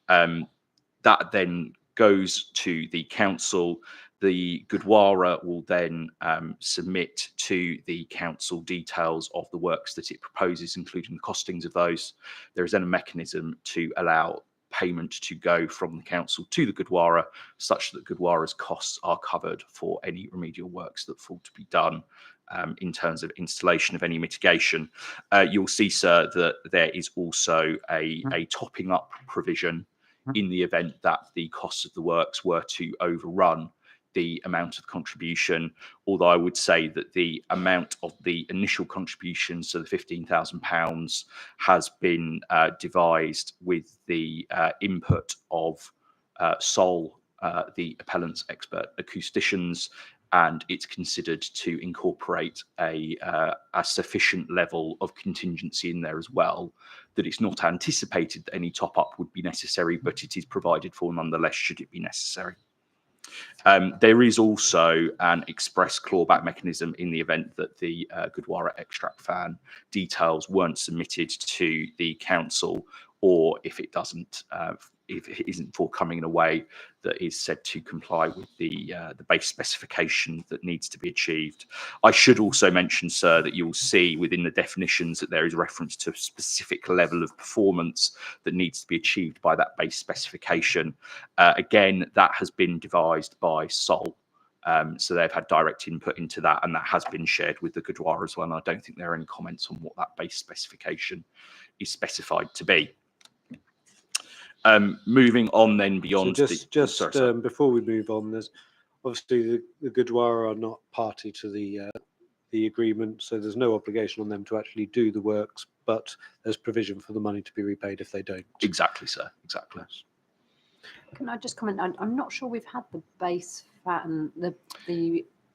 That then goes to the council. The Gurdwara will then submit to the council details of the works that it proposes, including the costings of those. There is then a mechanism to allow payment to go from the council to the Gurdwara, such that Gurdwara's costs are covered for any remedial works that fall to be done in terms of installation of any mitigation. You'll see, sir, that there is also a topping up provision in the event that the costs of the works were to overrun the amount of contribution, although I would say that the amount of the initial contribution, so the £15,000, has been devised with the input of Sol, the appellant's expert acousticians, and it's considered to incorporate a sufficient level of contingency in there as well, that it's not anticipated that any top-up would be necessary, but it is provided for nonetheless should it be necessary. There is also an express clawback mechanism in the event that the Gurdwara extract fan details weren't submitted to the council, or if it doesn't, if it isn't forthcoming in a way that is said to comply with the base specification that needs to be achieved. I should also mention, sir, that you'll see within the definitions that there is reference to a specific level of performance that needs to be achieved by that base specification. Again, that has been devised by Sol. So they've had direct input into that, and that has been shared with the Gurdwara as well. And I don't think there are any comments on what that base specification is specified to be. Moving on then beyond. So before we move on, there's obviously the Gurdwara are not party to the agreement, so there's no obligation on them to actually do the works, but there's provision for the money to be repaid if they don't. Exactly, sir. Exactly. Can I just comment? I'm not sure we've had the base fan,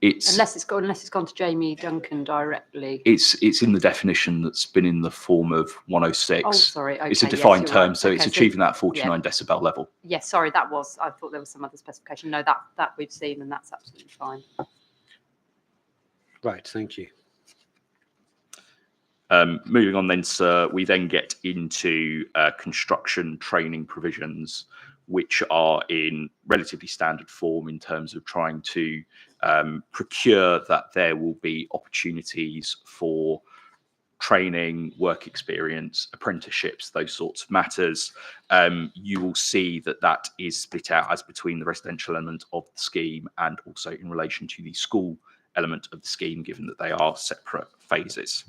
It's unless it's gone to Jamie Duncan directly. It's in the definition that's been in the form of 106. Oh, sorry. Okay, it's a defined yes, term, right. so Okay, it's achieving that 49 decibel level. Yes, sorry, I thought there was some other specification. No, that we've seen, and that's absolutely fine. Right, thank you. Moving on then, sir, we then get into construction training provisions, which are in relatively standard form in terms of trying to procure that there will be opportunities for training, work experience, apprenticeships, those sorts of matters. You will see that that is split out as between the residential element of the scheme and also in relation to the school element of the scheme, given that they are separate phases.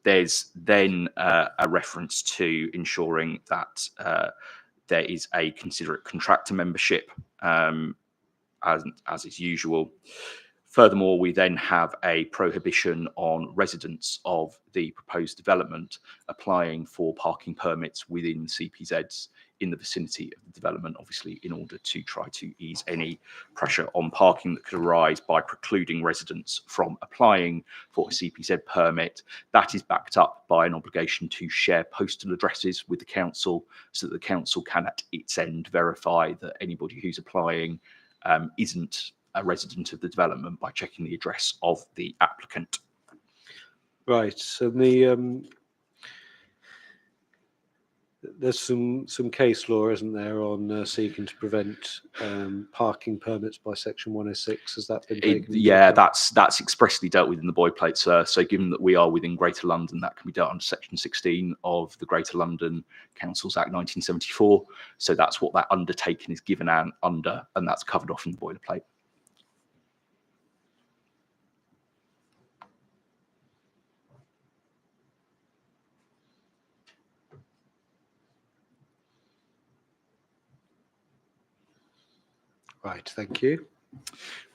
There's then a reference to ensuring that there is a considerate contractor membership, as is usual. Furthermore, we then have a prohibition on residents of the proposed development applying for parking permits within CPZs in the vicinity of the development, obviously in order to try to ease any pressure on parking that could arise by precluding residents from applying for a CPZ permit. That is backed up by an obligation to share postal addresses with the council, so that the council can at its end verify that anybody who's applying isn't a resident of the development by checking the address of the applicant. Right, so there's some case law, isn't there, on seeking to prevent parking permits by Section 106? Has that been taken? Yeah, that's expressly dealt with in the boilerplate, sir. So given that we are within Greater London, that can be dealt under Section 16 of the Greater London Councils Act 1974. So that's what that undertaking is given out under, and that's covered off in the boilerplate. Right, thank you.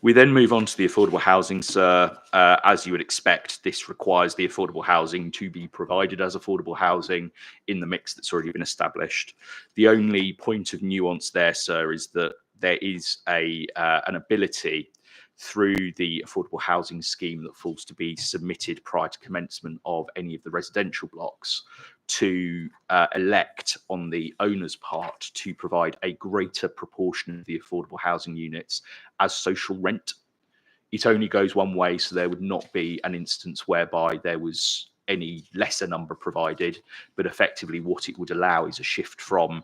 We then move on to the affordable housing, sir. As you would expect, this requires the affordable housing to be provided as affordable housing in the mix that's already been established. The only point of nuance there, sir, is that there is an ability through the affordable housing scheme that falls to be submitted prior to commencement of any of the residential blocks to elect on the owner's part to provide a greater proportion of the affordable housing units as social rent. It only goes one way, so there would not be an instance whereby there was any lesser number provided, but effectively what it would allow is a shift from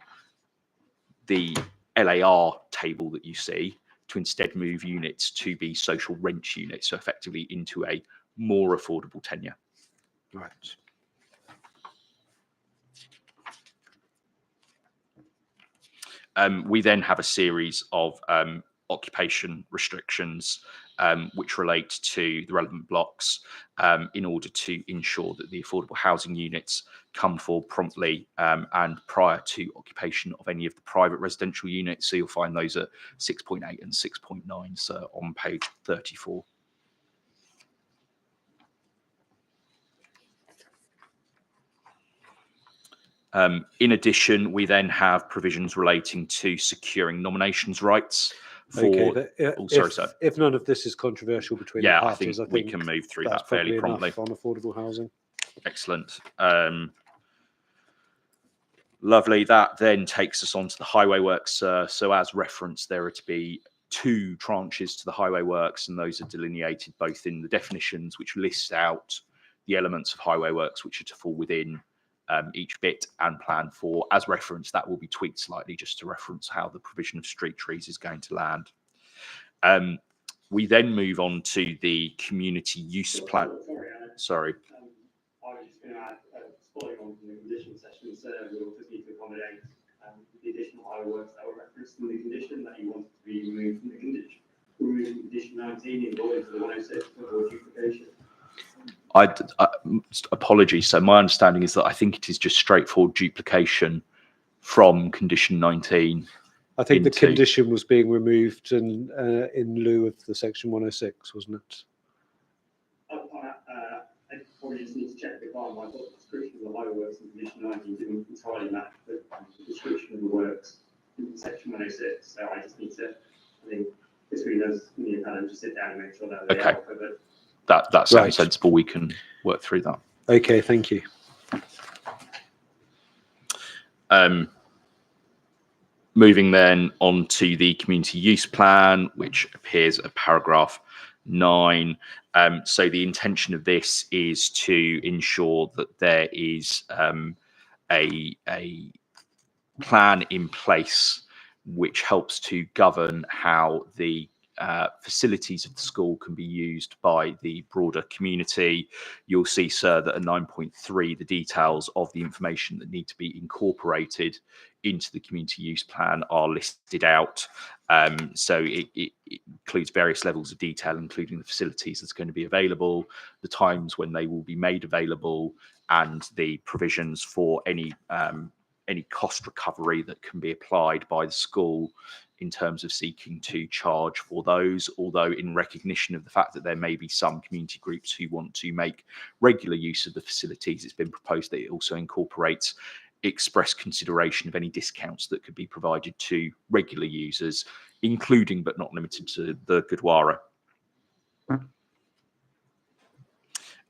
the LAR table that you see to instead move units to be social rent units, so effectively into a more affordable tenure. Right. We then have a series of occupation restrictions which relate to the relevant blocks in order to ensure that the affordable housing units come forward promptly and prior to occupation of any of the private residential units. So you'll find those at 6.8 and 6.9, so on page 34. In addition, we then have provisions relating to securing nominations rights for. Okay, Oh, sorry, sir. if none of this is controversial between the Yeah, parties, I think we can move through that's that fairly probably promptly. enough on affordable housing. Excellent. Lovely. That then takes us on to the highway works. So as referenced, there are to be 2 tranches to the highway works, and those are delineated both in the definitions, which list out the elements of highway works which are to fall within each bit, and plan for, as referenced, that will be tweaked slightly just to reference how the provision of street trees is going to land. We then move on to the community use plan. Sorry. I was just going to add, following on from the condition sessions, we'll just need to accommodate the additional highway works that were referenced in the condition that you wanted to be removed from the condition. Removing condition 19 and going to the 106 to avoid duplication. Apologies. So my understanding is that I think it is just straightforward duplication from condition 19. I think the condition was being removed and in lieu of the section 106, wasn't it? I probably just need to check the line. I thought the description of the highway works in condition 19 didn't entirely match the description of the works in section 106. So I just need to, I think, between us, me and Helen, just sit down and make sure that they are covered. That sounds sensible. We can work through that. Okay, thank you. Moving then on to the community use plan, which appears at paragraph 9. So the intention of this is to ensure that there is a plan in place which helps to govern how the facilities of the school can be used by the broader community. You'll see, sir, that at 9.3, the details of the information that need to be incorporated into the community use plan are listed out. So it includes various levels of detail, including the facilities that's going to be available, the times when they will be made available, and the provisions for any cost recovery that can be applied by the school in terms of seeking to charge for those, although in recognition of the fact that there may be some community groups who want to make regular use of the facilities, it's been proposed that it also incorporates express consideration of any discounts that could be provided to regular users, including but not limited to the Gurdwara.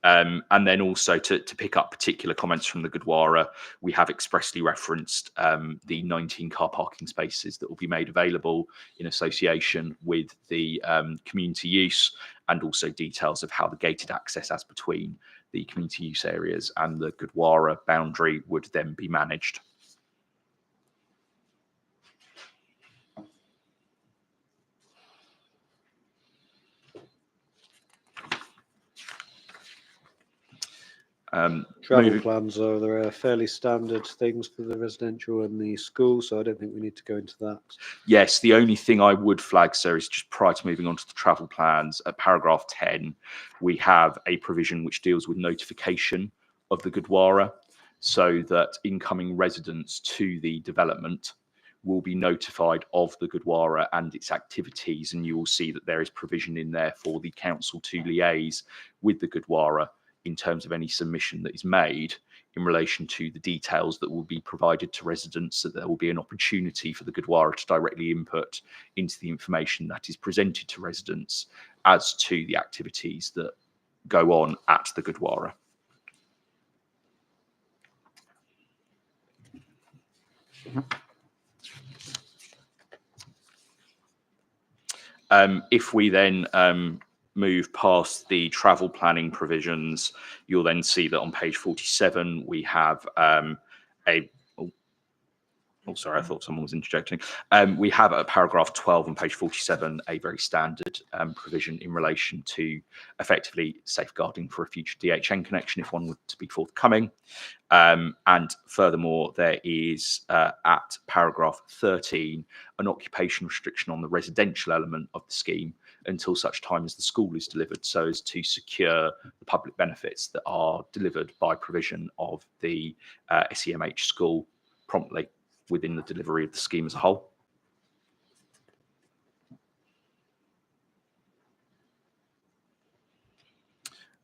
And then also to pick up particular comments from the Gurdwara, we have expressly referenced the 19 car parking spaces that will be made available in association with the community use, and also details of how the gated access as between the community use areas and the Gurdwara boundary would then be managed. Travel plans are fairly standard things for the residential and the school, so I don't think we need to go into that. Yes, the only thing I would flag, sir, is just prior to moving on to the travel plans, at paragraph 10, we have a provision which deals with notification of the Gurdwara, so that incoming residents to the development will be notified of the Gurdwara and its activities, and you will see that there is provision in there for the council to liaise with the Gurdwara in terms of any submission that is made in relation to the details that will be provided to residents, so there will be an opportunity for the Gurdwara to directly input into the information that is presented to residents as to the activities that go on at the Gurdwara. If we then move past the travel planning provisions, you'll then see that on page 47 we have sorry, I thought someone was interjecting. We have at paragraph 12 on page 47 a very standard provision in relation to effectively safeguarding for a future DHN connection if one were to be forthcoming. And furthermore, there is at paragraph 13 an occupation restriction on the residential element of the scheme until such time as the school is delivered, so as to secure the public benefits that are delivered by provision of the SEMH school promptly within the delivery of the scheme as a whole.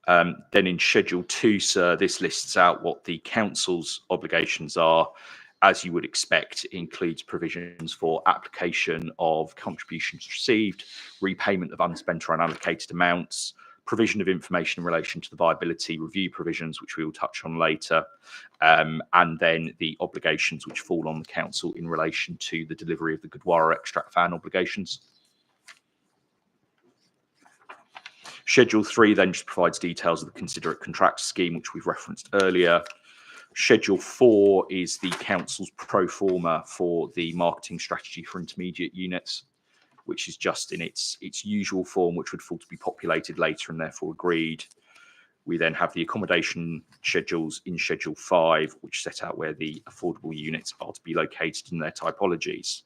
Then in Schedule 2, sir, this lists out what the council's obligations are. As you would expect, it includes provisions for application of contributions received, repayment of unspent or unallocated amounts, provision of information in relation to the viability review provisions, which we will touch on later, and then the obligations which fall on the council in relation to the delivery of the Gurdwara extract fan obligations. Schedule 3 then just provides details of the considerate contractor scheme, which we've referenced earlier. Schedule 4 is the council's pro forma for the marketing strategy for intermediate units, which is just in its usual form, which would fall to be populated later and therefore agreed. We then have the accommodation schedules in Schedule 5, which set out where the affordable units are to be located in their typologies.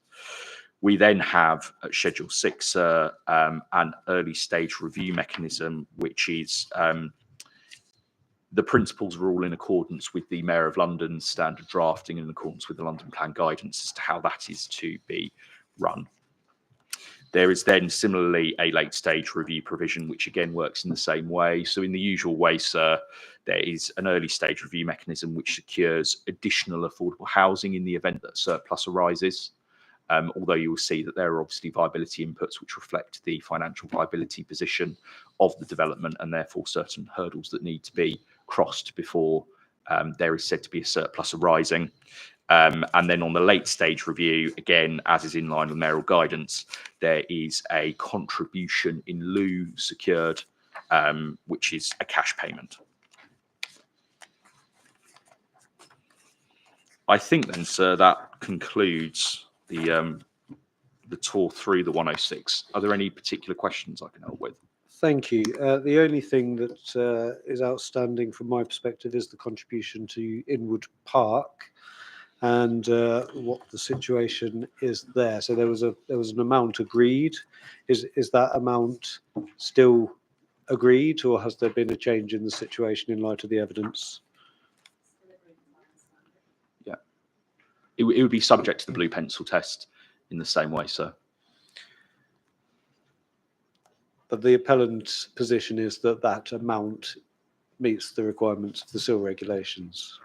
We then have at Schedule 6 an early stage review mechanism, which is the principles are all in accordance with the Mayor of London's standard drafting and in accordance with the London Plan guidance as to how that is to be run. There is then similarly a late stage review provision, which again works in the same way. So in the usual way, sir, there is an early stage review mechanism which secures additional affordable housing in the event that a surplus arises. Although you will see that there are obviously viability inputs which reflect the financial viability position of the development and therefore certain hurdles that need to be crossed before there is said to be a surplus arising. And then on the late stage review, again, as is in line with mayoral guidance, there is a contribution in lieu secured, which is a cash payment. I think then, sir, that concludes the tour through the 106. Are there any particular questions I can help with? Thank you. The only thing that is outstanding from my perspective is the contribution to Inwood Park and what the situation is there. So there was an amount agreed. Is that amount still agreed, or has there been a change in the situation in light of the evidence? Yeah, it would be subject to the blue pencil test in the same way, sir. But the appellant's position is that that amount meets the requirements of the SIL regulations.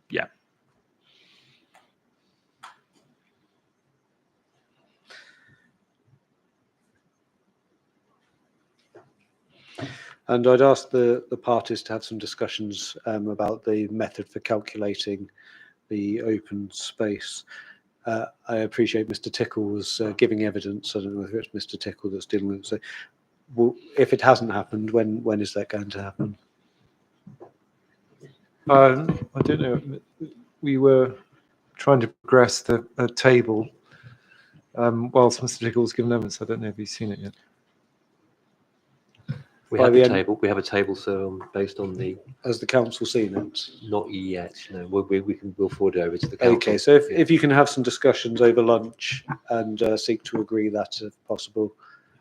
Yeah. And I'd ask the parties to have some discussions about the method for calculating the open space. I appreciate Mr. Tickle was giving evidence. I don't know whether it's Mr. Tickle that's dealing with it. So, well, if it hasn't happened, when is that going to happen? I don't know. We were trying to progress the table whilst Mr. Tickle was giving evidence. I don't know if you've seen it yet. We have a table. We have a table, so based on the. Has the council seen it? Not yet. No, we'll forward it over to the council. Okay, so if you can have some discussions over lunch and seek to agree that if possible,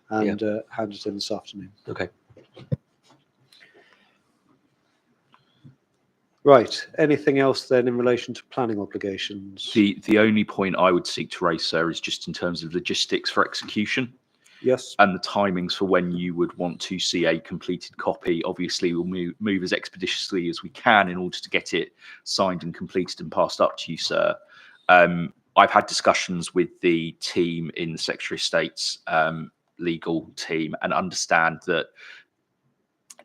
and hand it in this afternoon. Okay. Right. Anything else then in relation to planning obligations? The only point I would seek to raise, sir, is just in terms of logistics for execution Yes. and the timings for when you would want to see a completed copy. Obviously, we'll move as expeditiously as we can in order to get it signed and completed and passed up to you, sir. I've had discussions with the team in the Secretary of State's legal team and understand that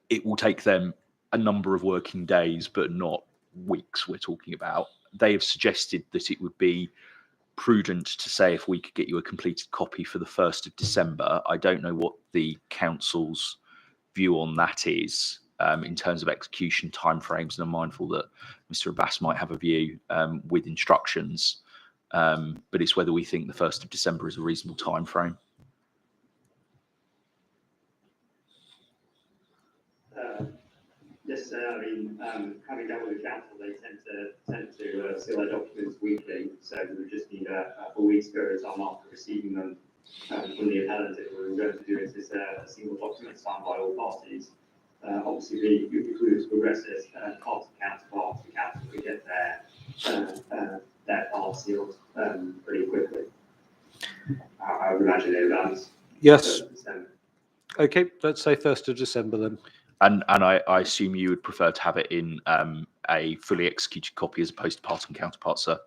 it will take them a number of working days, but not weeks we're talking about. They have suggested that it would be prudent to say if we could get you a completed copy for the 1st of December. I don't know what the council's view on that is in terms of execution timeframes, and I'm mindful that Mr. Abbas might have a view with instructions, but it's whether we think the 1st of December is a reasonable timeframe. Yes, sir. I mean, having dealt with the council, they tend to seal their documents weekly, so we would just need a week's period of time after receiving them from the appellant. If we were going to do it as a single document signed by all parties. Obviously, the includes progressive part to counterpart. The council could get their part sealed pretty quickly. I would imagine in advance. Yes. Okay, let's say 1st of December then. And I assume you would prefer to have it in a fully executed copy as opposed to part and counterpart, sir?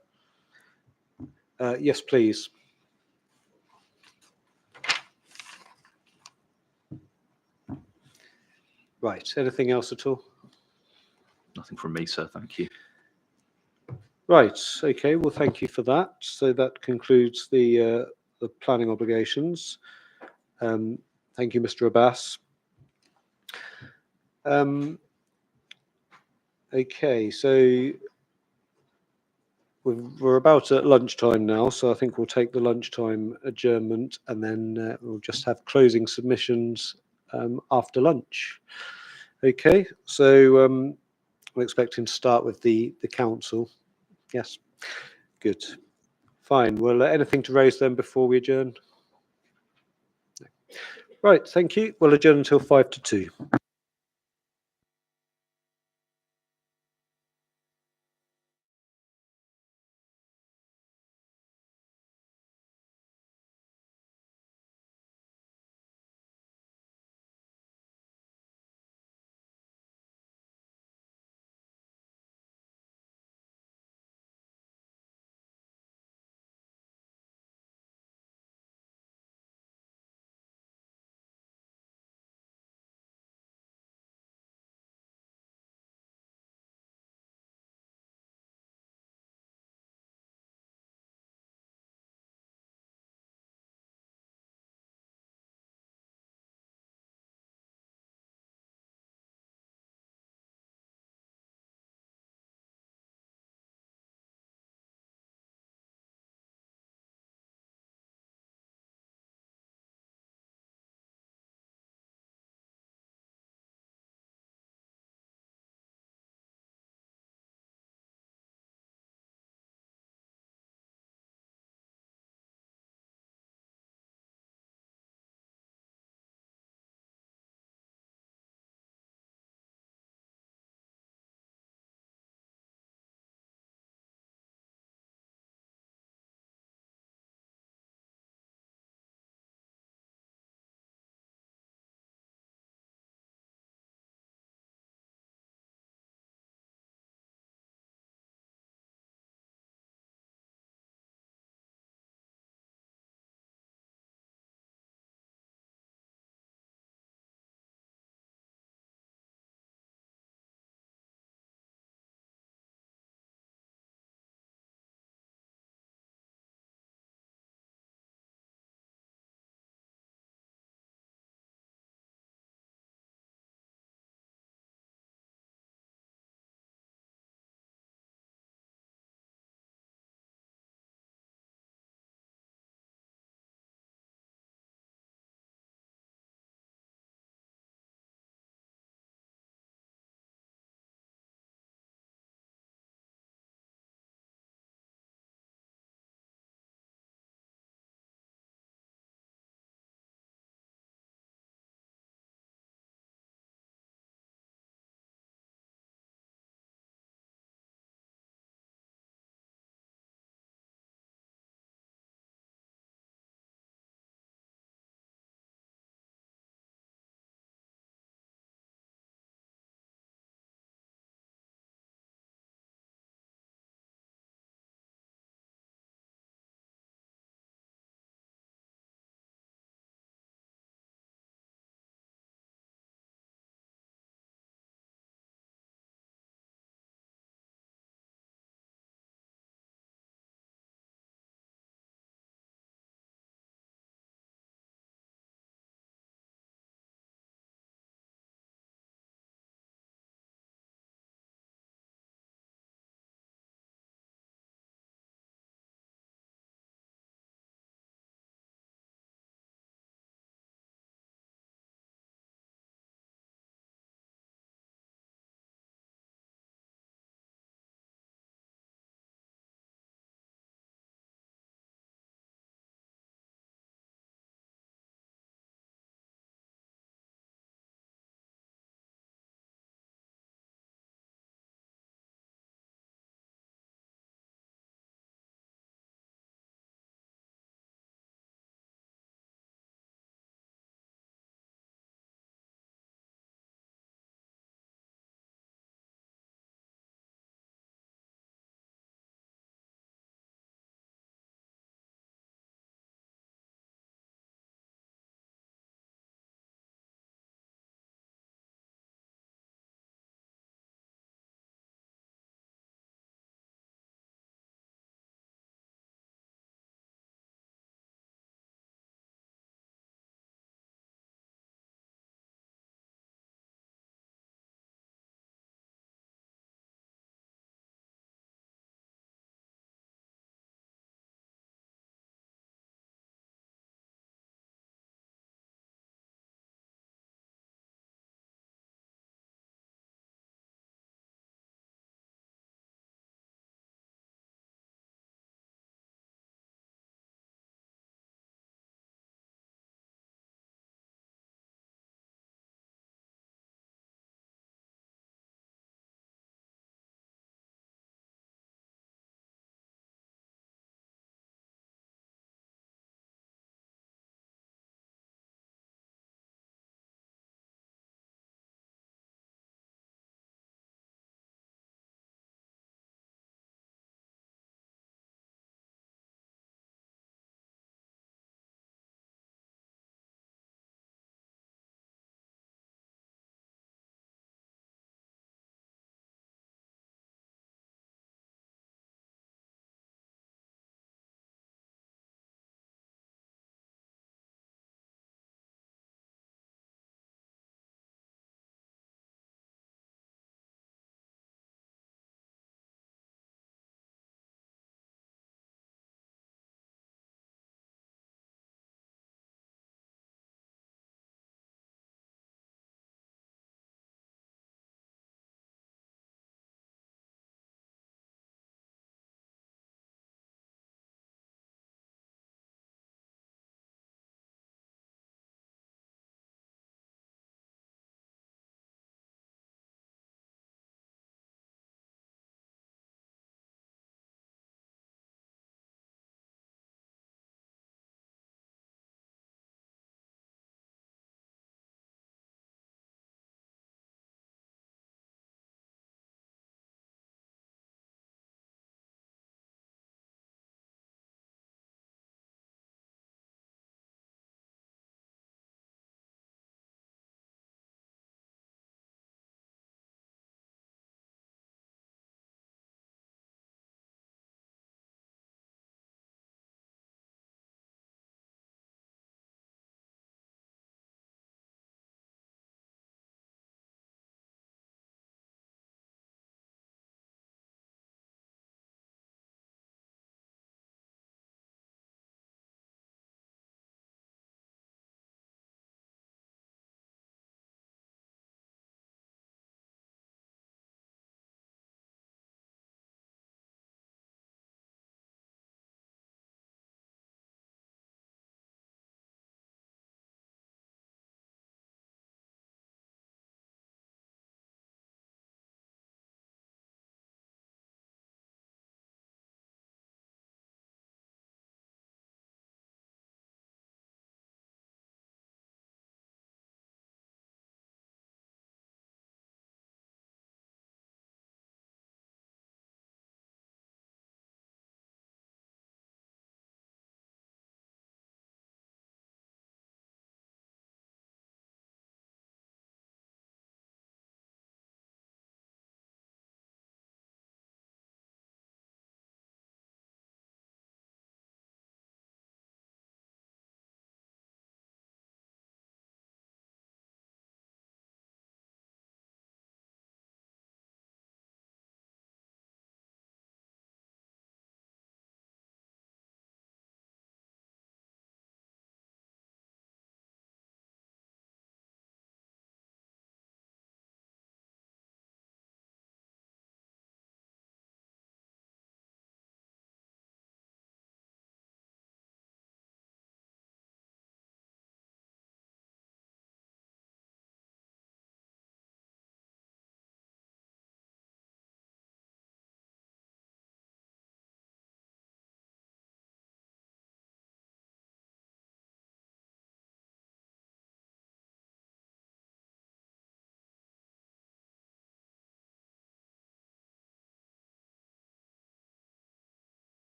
Yes, please. Right. Anything else at all? Nothing from me, sir. Thank you. Right. Okay. Well, thank you for that. So that concludes the planning obligations. Thank you, Mr. Abbas. Okay. So we're about at lunchtime now, so I think we'll take the lunchtime adjournment, and then we'll just have closing submissions after lunch. Okay. So I'm expecting to start with the council. Yes. Good. Fine. Well, anything to raise then before we adjourn? Right. Thank you. We'll adjourn until 1:55 to 2:00.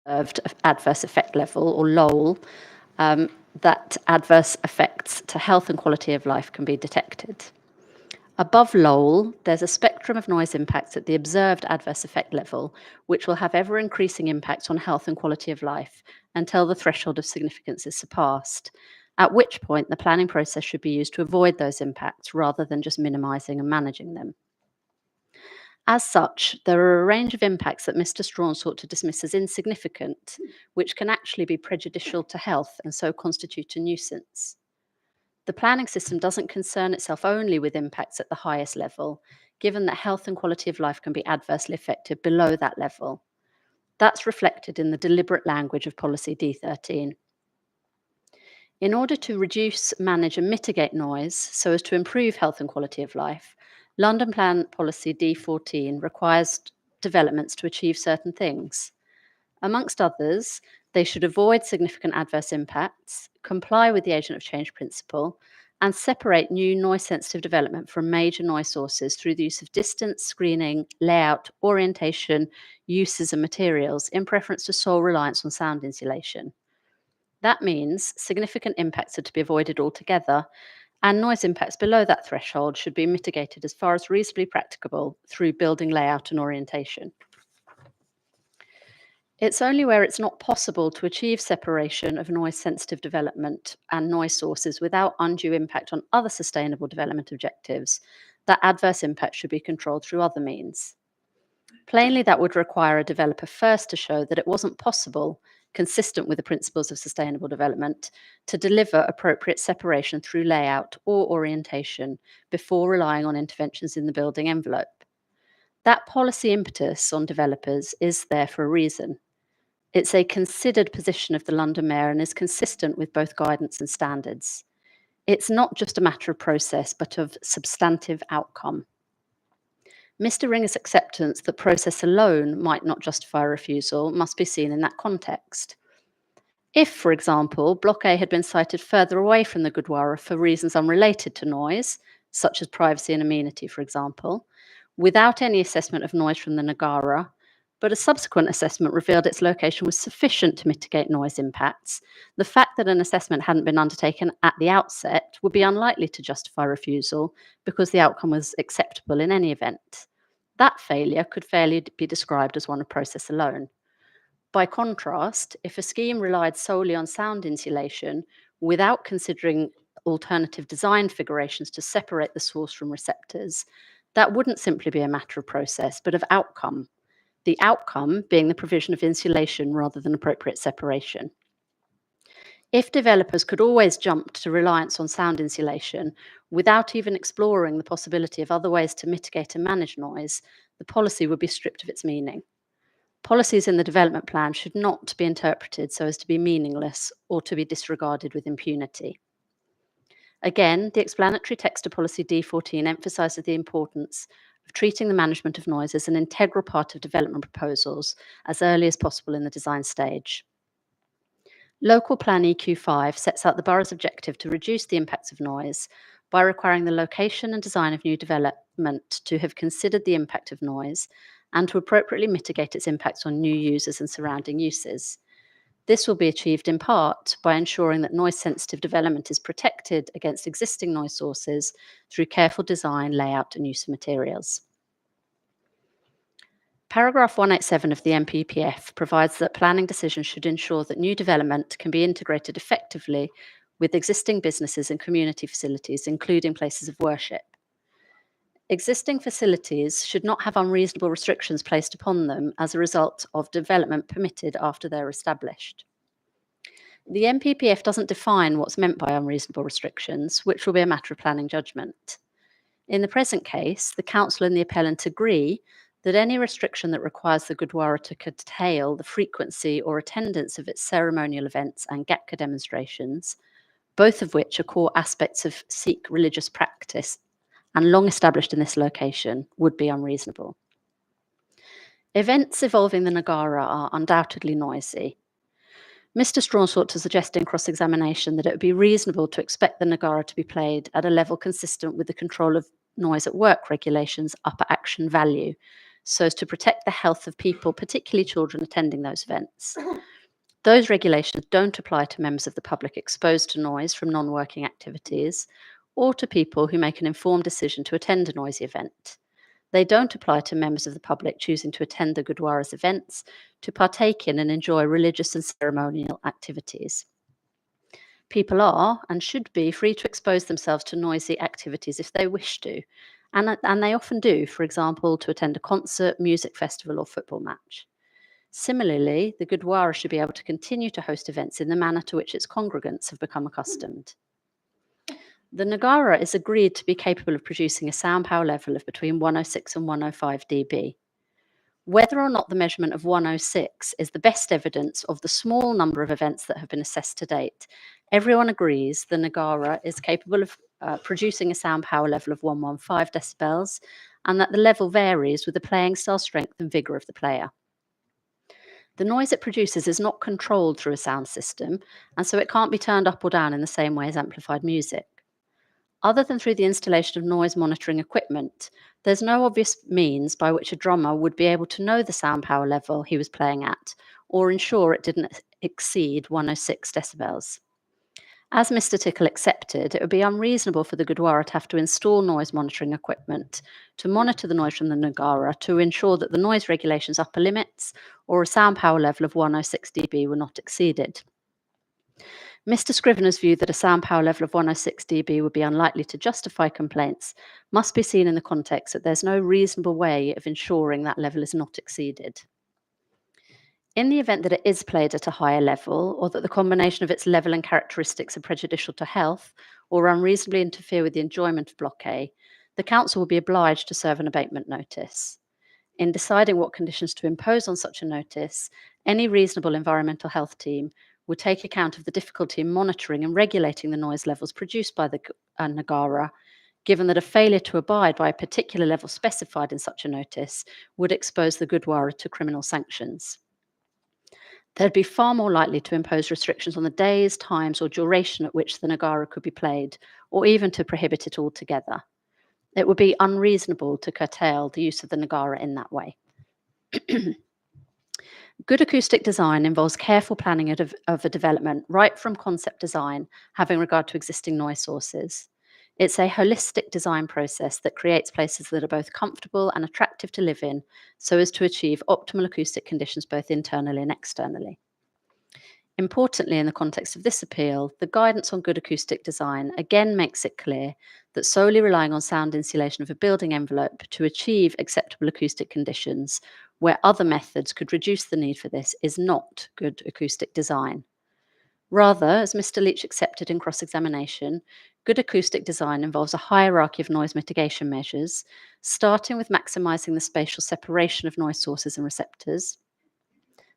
observed adverse effect level, or LOL, that adverse effects to health and quality of life can be detected. Above LOL, there's a spectrum of noise impacts at the observed adverse effect level, which will have ever-increasing impacts on health and quality of life until the threshold of significance is surpassed, at which point the planning process should be used to avoid those impacts rather than just minimising and managing them. As such, there are a range of impacts that Mr. Strawn sought to dismiss as insignificant, which can actually be prejudicial to health and so constitute a nuisance. The planning system doesn't concern itself only with impacts at the highest level, given that health and quality of life can be adversely affected below that level. That's reflected in the deliberate language of Policy D13. In order to reduce, manage and mitigate noise so as to improve health and quality of life, London Plan Policy D14 requires developments to achieve certain things. Amongst others, they should avoid significant adverse impacts, comply with the agent of change principle, and separate new noise-sensitive development from major noise sources through the use of distance, screening, layout, orientation, uses and materials in preference to sole reliance on sound insulation. That means significant impacts are to be avoided altogether, and noise impacts below that threshold should be mitigated as far as reasonably practicable through building layout and orientation. It's only where it's not possible to achieve separation of noise-sensitive development and noise sources without undue impact on other sustainable development objectives that adverse impact should be controlled through other means. Plainly, that would require a developer first to show that it wasn't possible, consistent with the principles of sustainable development, to deliver appropriate separation through layout or orientation before relying on interventions in the building envelope. That policy impetus on developers is there for a reason. It's a considered position of the London Mayor and is consistent with both guidance and standards. It's not just a matter of process, but of substantive outcome. Mr. Ringer's acceptance that process alone might not justify a refusal must be seen in that context. If, for example, Block A had been sited further away from the Gurdwara for reasons unrelated to noise, such as privacy and amenity, for example, without any assessment of noise from the Nagara, but a subsequent assessment revealed its location was sufficient to mitigate noise impacts, the fact that an assessment hadn't been undertaken at the outset would be unlikely to justify refusal because the outcome was acceptable in any event. That failure could fairly be described as one of process alone. By contrast, if a scheme relied solely on sound insulation without considering alternative design configurations to separate the source from receptors, that wouldn't simply be a matter of process, but of outcome. The outcome being the provision of insulation rather than appropriate separation. If developers could always jump to reliance on sound insulation without even exploring the possibility of other ways to mitigate and manage noise, the policy would be stripped of its meaning. Policies in the development plan should not be interpreted so as to be meaningless or to be disregarded with impunity. Again, the explanatory text of Policy D14 emphasises the importance of treating the management of noise as an integral part of development proposals as early as possible in the design stage. Local Plan EQ5 sets out the borough's objective to reduce the impacts of noise by requiring the location and design of new development to have considered the impact of noise and to appropriately mitigate its impacts on new users and surrounding uses. This will be achieved in part by ensuring that noise-sensitive development is protected against existing noise sources through careful design, layout, and use of materials. Paragraph 187 of the NPPF provides that planning decisions should ensure that new development can be integrated effectively with existing businesses and community facilities, including places of worship. Existing facilities should not have unreasonable restrictions placed upon them as a result of development permitted after they're established. The NPPF doesn't define what's meant by unreasonable restrictions, which will be a matter of planning judgment. In the present case, the Council and the appellant agree that any restriction that requires the Gurdwara to curtail the frequency or attendance of its ceremonial events and Gatka demonstrations, both of which are core aspects of Sikh religious practice and long established in this location, would be unreasonable. Events involving the Nagara are undoubtedly noisy. Mr. Strawn sought to suggest in cross-examination that it would be reasonable to expect the Nagara to be played at a level consistent with the control of noise at work regulations upper action value, so as to protect the health of people, particularly children attending those events. Those regulations don't apply to members of the public exposed to noise from non-working activities or to people who make an informed decision to attend a noisy event. They don't apply to members of the public choosing to attend the Gurdwara's events, to partake in and enjoy religious and ceremonial activities. People are and should be free to expose themselves to noisy activities if they wish to, and they often do, for example, to attend a concert, music festival, or football match. Similarly, the Gurdwara should be able to continue to host events in the manner to which its congregants have become accustomed. The Nagara is agreed to be capable of producing a sound power level of between 106 and 105 dB. Whether or not the measurement of 106 is the best evidence of the small number of events that have been assessed to date, everyone agrees the Nagara is capable of producing a sound power level of 115 decibels, and that the level varies with the playing style, strength, and vigor of the player. The noise it produces is not controlled through a sound system, and so it can't be turned up or down in the same way as amplified music. Other than through the installation of noise monitoring equipment, there's no obvious means by which a drummer would be able to know the sound power level he was playing at, or ensure it didn't exceed 106 decibels. As Mr. Tickle accepted, it would be unreasonable for the Gurdwara to have to install noise monitoring equipment to monitor the noise from the Nagara to ensure that the noise regulation's upper limits or a sound power level of 106 dB were not exceeded. Mr. Scrivener's view that a sound power level of 106 dB would be unlikely to justify complaints must be seen in the context that there's no reasonable way of ensuring that level is not exceeded. In the event that it is played at a higher level, or that the combination of its level and characteristics are prejudicial to health or unreasonably interfere with the enjoyment of Block A, the Council will be obliged to serve an abatement notice. In deciding what conditions to impose on such a notice, any reasonable environmental health team would take account of the difficulty in monitoring and regulating the noise levels produced by the Nagara, given that a failure to abide by a particular level specified in such a notice would expose the Gurdwara to criminal sanctions. They'd be far more likely to impose restrictions on the days, times, or duration at which the Nagara could be played, or even to prohibit it altogether. It would be unreasonable to curtail the use of the Nagara in that way. Good acoustic design involves careful planning of a development, right from concept design, having regard to existing noise sources. It's a holistic design process that creates places that are both comfortable and attractive to live in, so as to achieve optimal acoustic conditions both internally and externally. Importantly, in the context of this appeal, the guidance on good acoustic design again makes it clear that solely relying on sound insulation of a building envelope to achieve acceptable acoustic conditions, where other methods could reduce the need for this, is not good acoustic design. Rather, as Mr. Leach accepted in cross-examination, good acoustic design involves a hierarchy of noise mitigation measures, starting with maximising the spatial separation of noise sources and receptors,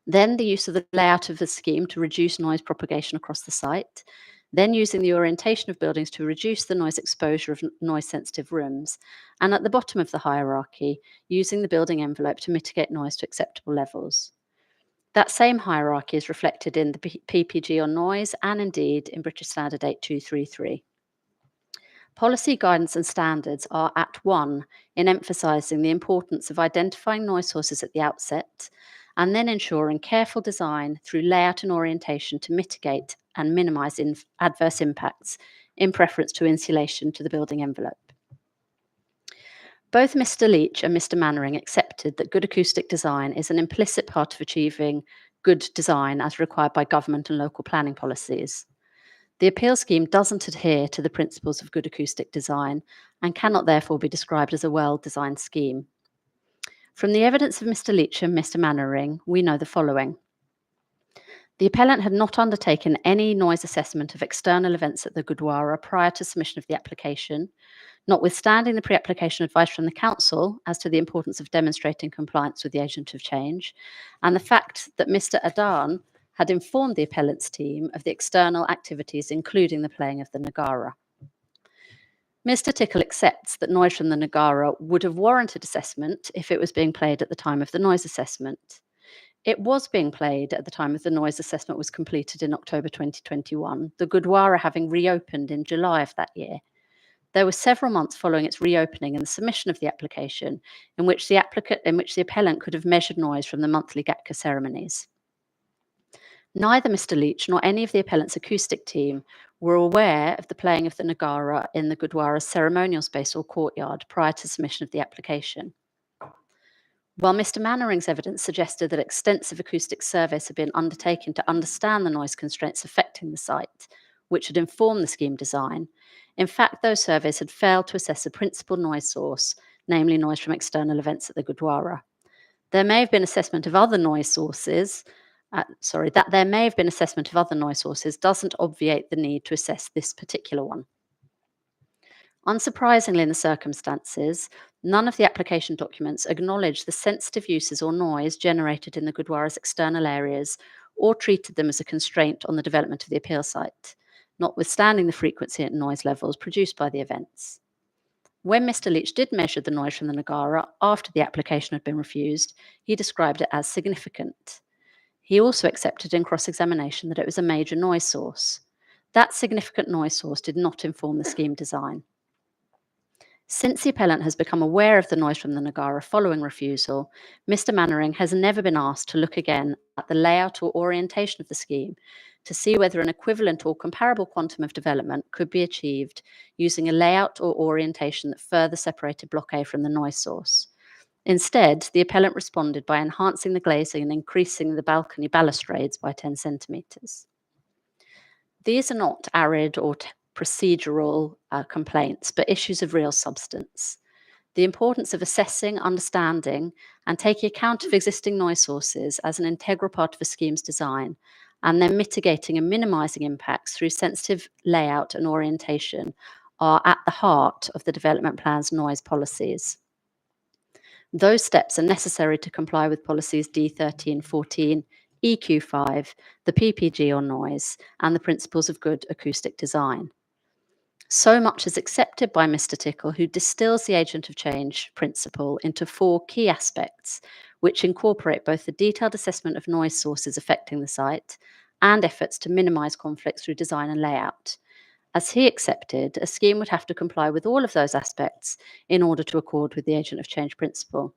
then the use of the layout of the scheme to reduce noise propagation across the site, then using the orientation of buildings to reduce the noise exposure of noise-sensitive rooms, and at the bottom of the hierarchy, using the building envelope to mitigate noise to acceptable levels. That same hierarchy is reflected in the PPG on noise and indeed in British Standard 8233. Policy guidance and standards are at one in emphasising the importance of identifying noise sources at the outset and then ensuring careful design through layout and orientation to mitigate and minimise adverse impacts in preference to insulation to the building envelope. Both Mr. Leach and Mr. Mannering accepted that good acoustic design is an implicit part of achieving good design as required by government and local planning policies. The appeal scheme doesn't adhere to the principles of good acoustic design and cannot therefore be described as a well-designed scheme. From the evidence of Mr. Leach and Mr. Mannering, we know the following. The appellant had not undertaken any noise assessment of external events at the Gurdwara prior to submission of the application, notwithstanding the pre-application advice from the Council as to the importance of demonstrating compliance with the agent of change, and the fact that Mr. Adan had informed the appellant's team of the external activities, including the playing of the Nagara. Mr. Tickle accepts that noise from the Nagara would have warranted assessment if it was being played at the time of the noise assessment. It was being played at the time of the noise assessment was completed in October 2021, the Gurdwara having reopened in July of that year. There were several months following its reopening and the submission of the application in which the appellant could have measured noise from the monthly Gatka ceremonies. Neither Mr. Leach nor any of the appellant's acoustic team were aware of the playing of the Nagara in the Gurdwara's ceremonial space or courtyard prior to submission of the application. While Mr. Mannering's evidence suggested that extensive acoustic surveys had been undertaken to understand the noise constraints affecting the site, which had informed the scheme design, in fact, those surveys had failed to assess a principal noise source, namely noise from external events at the Gurdwara. There may have been assessment of other noise sources. That there may have been assessment of other noise sources doesn't obviate the need to assess this particular one. Unsurprisingly, in the circumstances, none of the application documents acknowledged the sensitive uses or noise generated in the Gurdwara's external areas or treated them as a constraint on the development of the appeal site, notwithstanding the frequency and noise levels produced by the events. When Mr. Leach did measure the noise from the Nagara after the application had been refused, he described it as significant. He also accepted in cross-examination that it was a major noise source. That significant noise source did not inform the scheme design. Since the appellant has become aware of the noise from the Nagara following refusal, Mr. Mannering has never been asked to look again at the layout or orientation of the scheme to see whether an equivalent or comparable quantum of development could be achieved using a layout or orientation that further separated Block A from the noise source. Instead, the appellant responded by enhancing the glazing and increasing the balcony balustrades by 10 centimetres. These are not arid or procedural complaints, but issues of real substance. The importance of assessing, understanding, and taking account of existing noise sources as an integral part of a scheme's design, and then mitigating and minimising impacts through sensitive layout and orientation are at the heart of the development plan's noise policies. Those steps are necessary to comply with policies D1314, EQ5, the PPG on noise, and the principles of good acoustic design. So much is accepted by Mr. Tickle, who distills the agent of change principle into 4 key aspects, which incorporate both the detailed assessment of noise sources affecting the site and efforts to minimise conflicts through design and layout. As he accepted, a scheme would have to comply with all of those aspects in order to accord with the agent of change principle.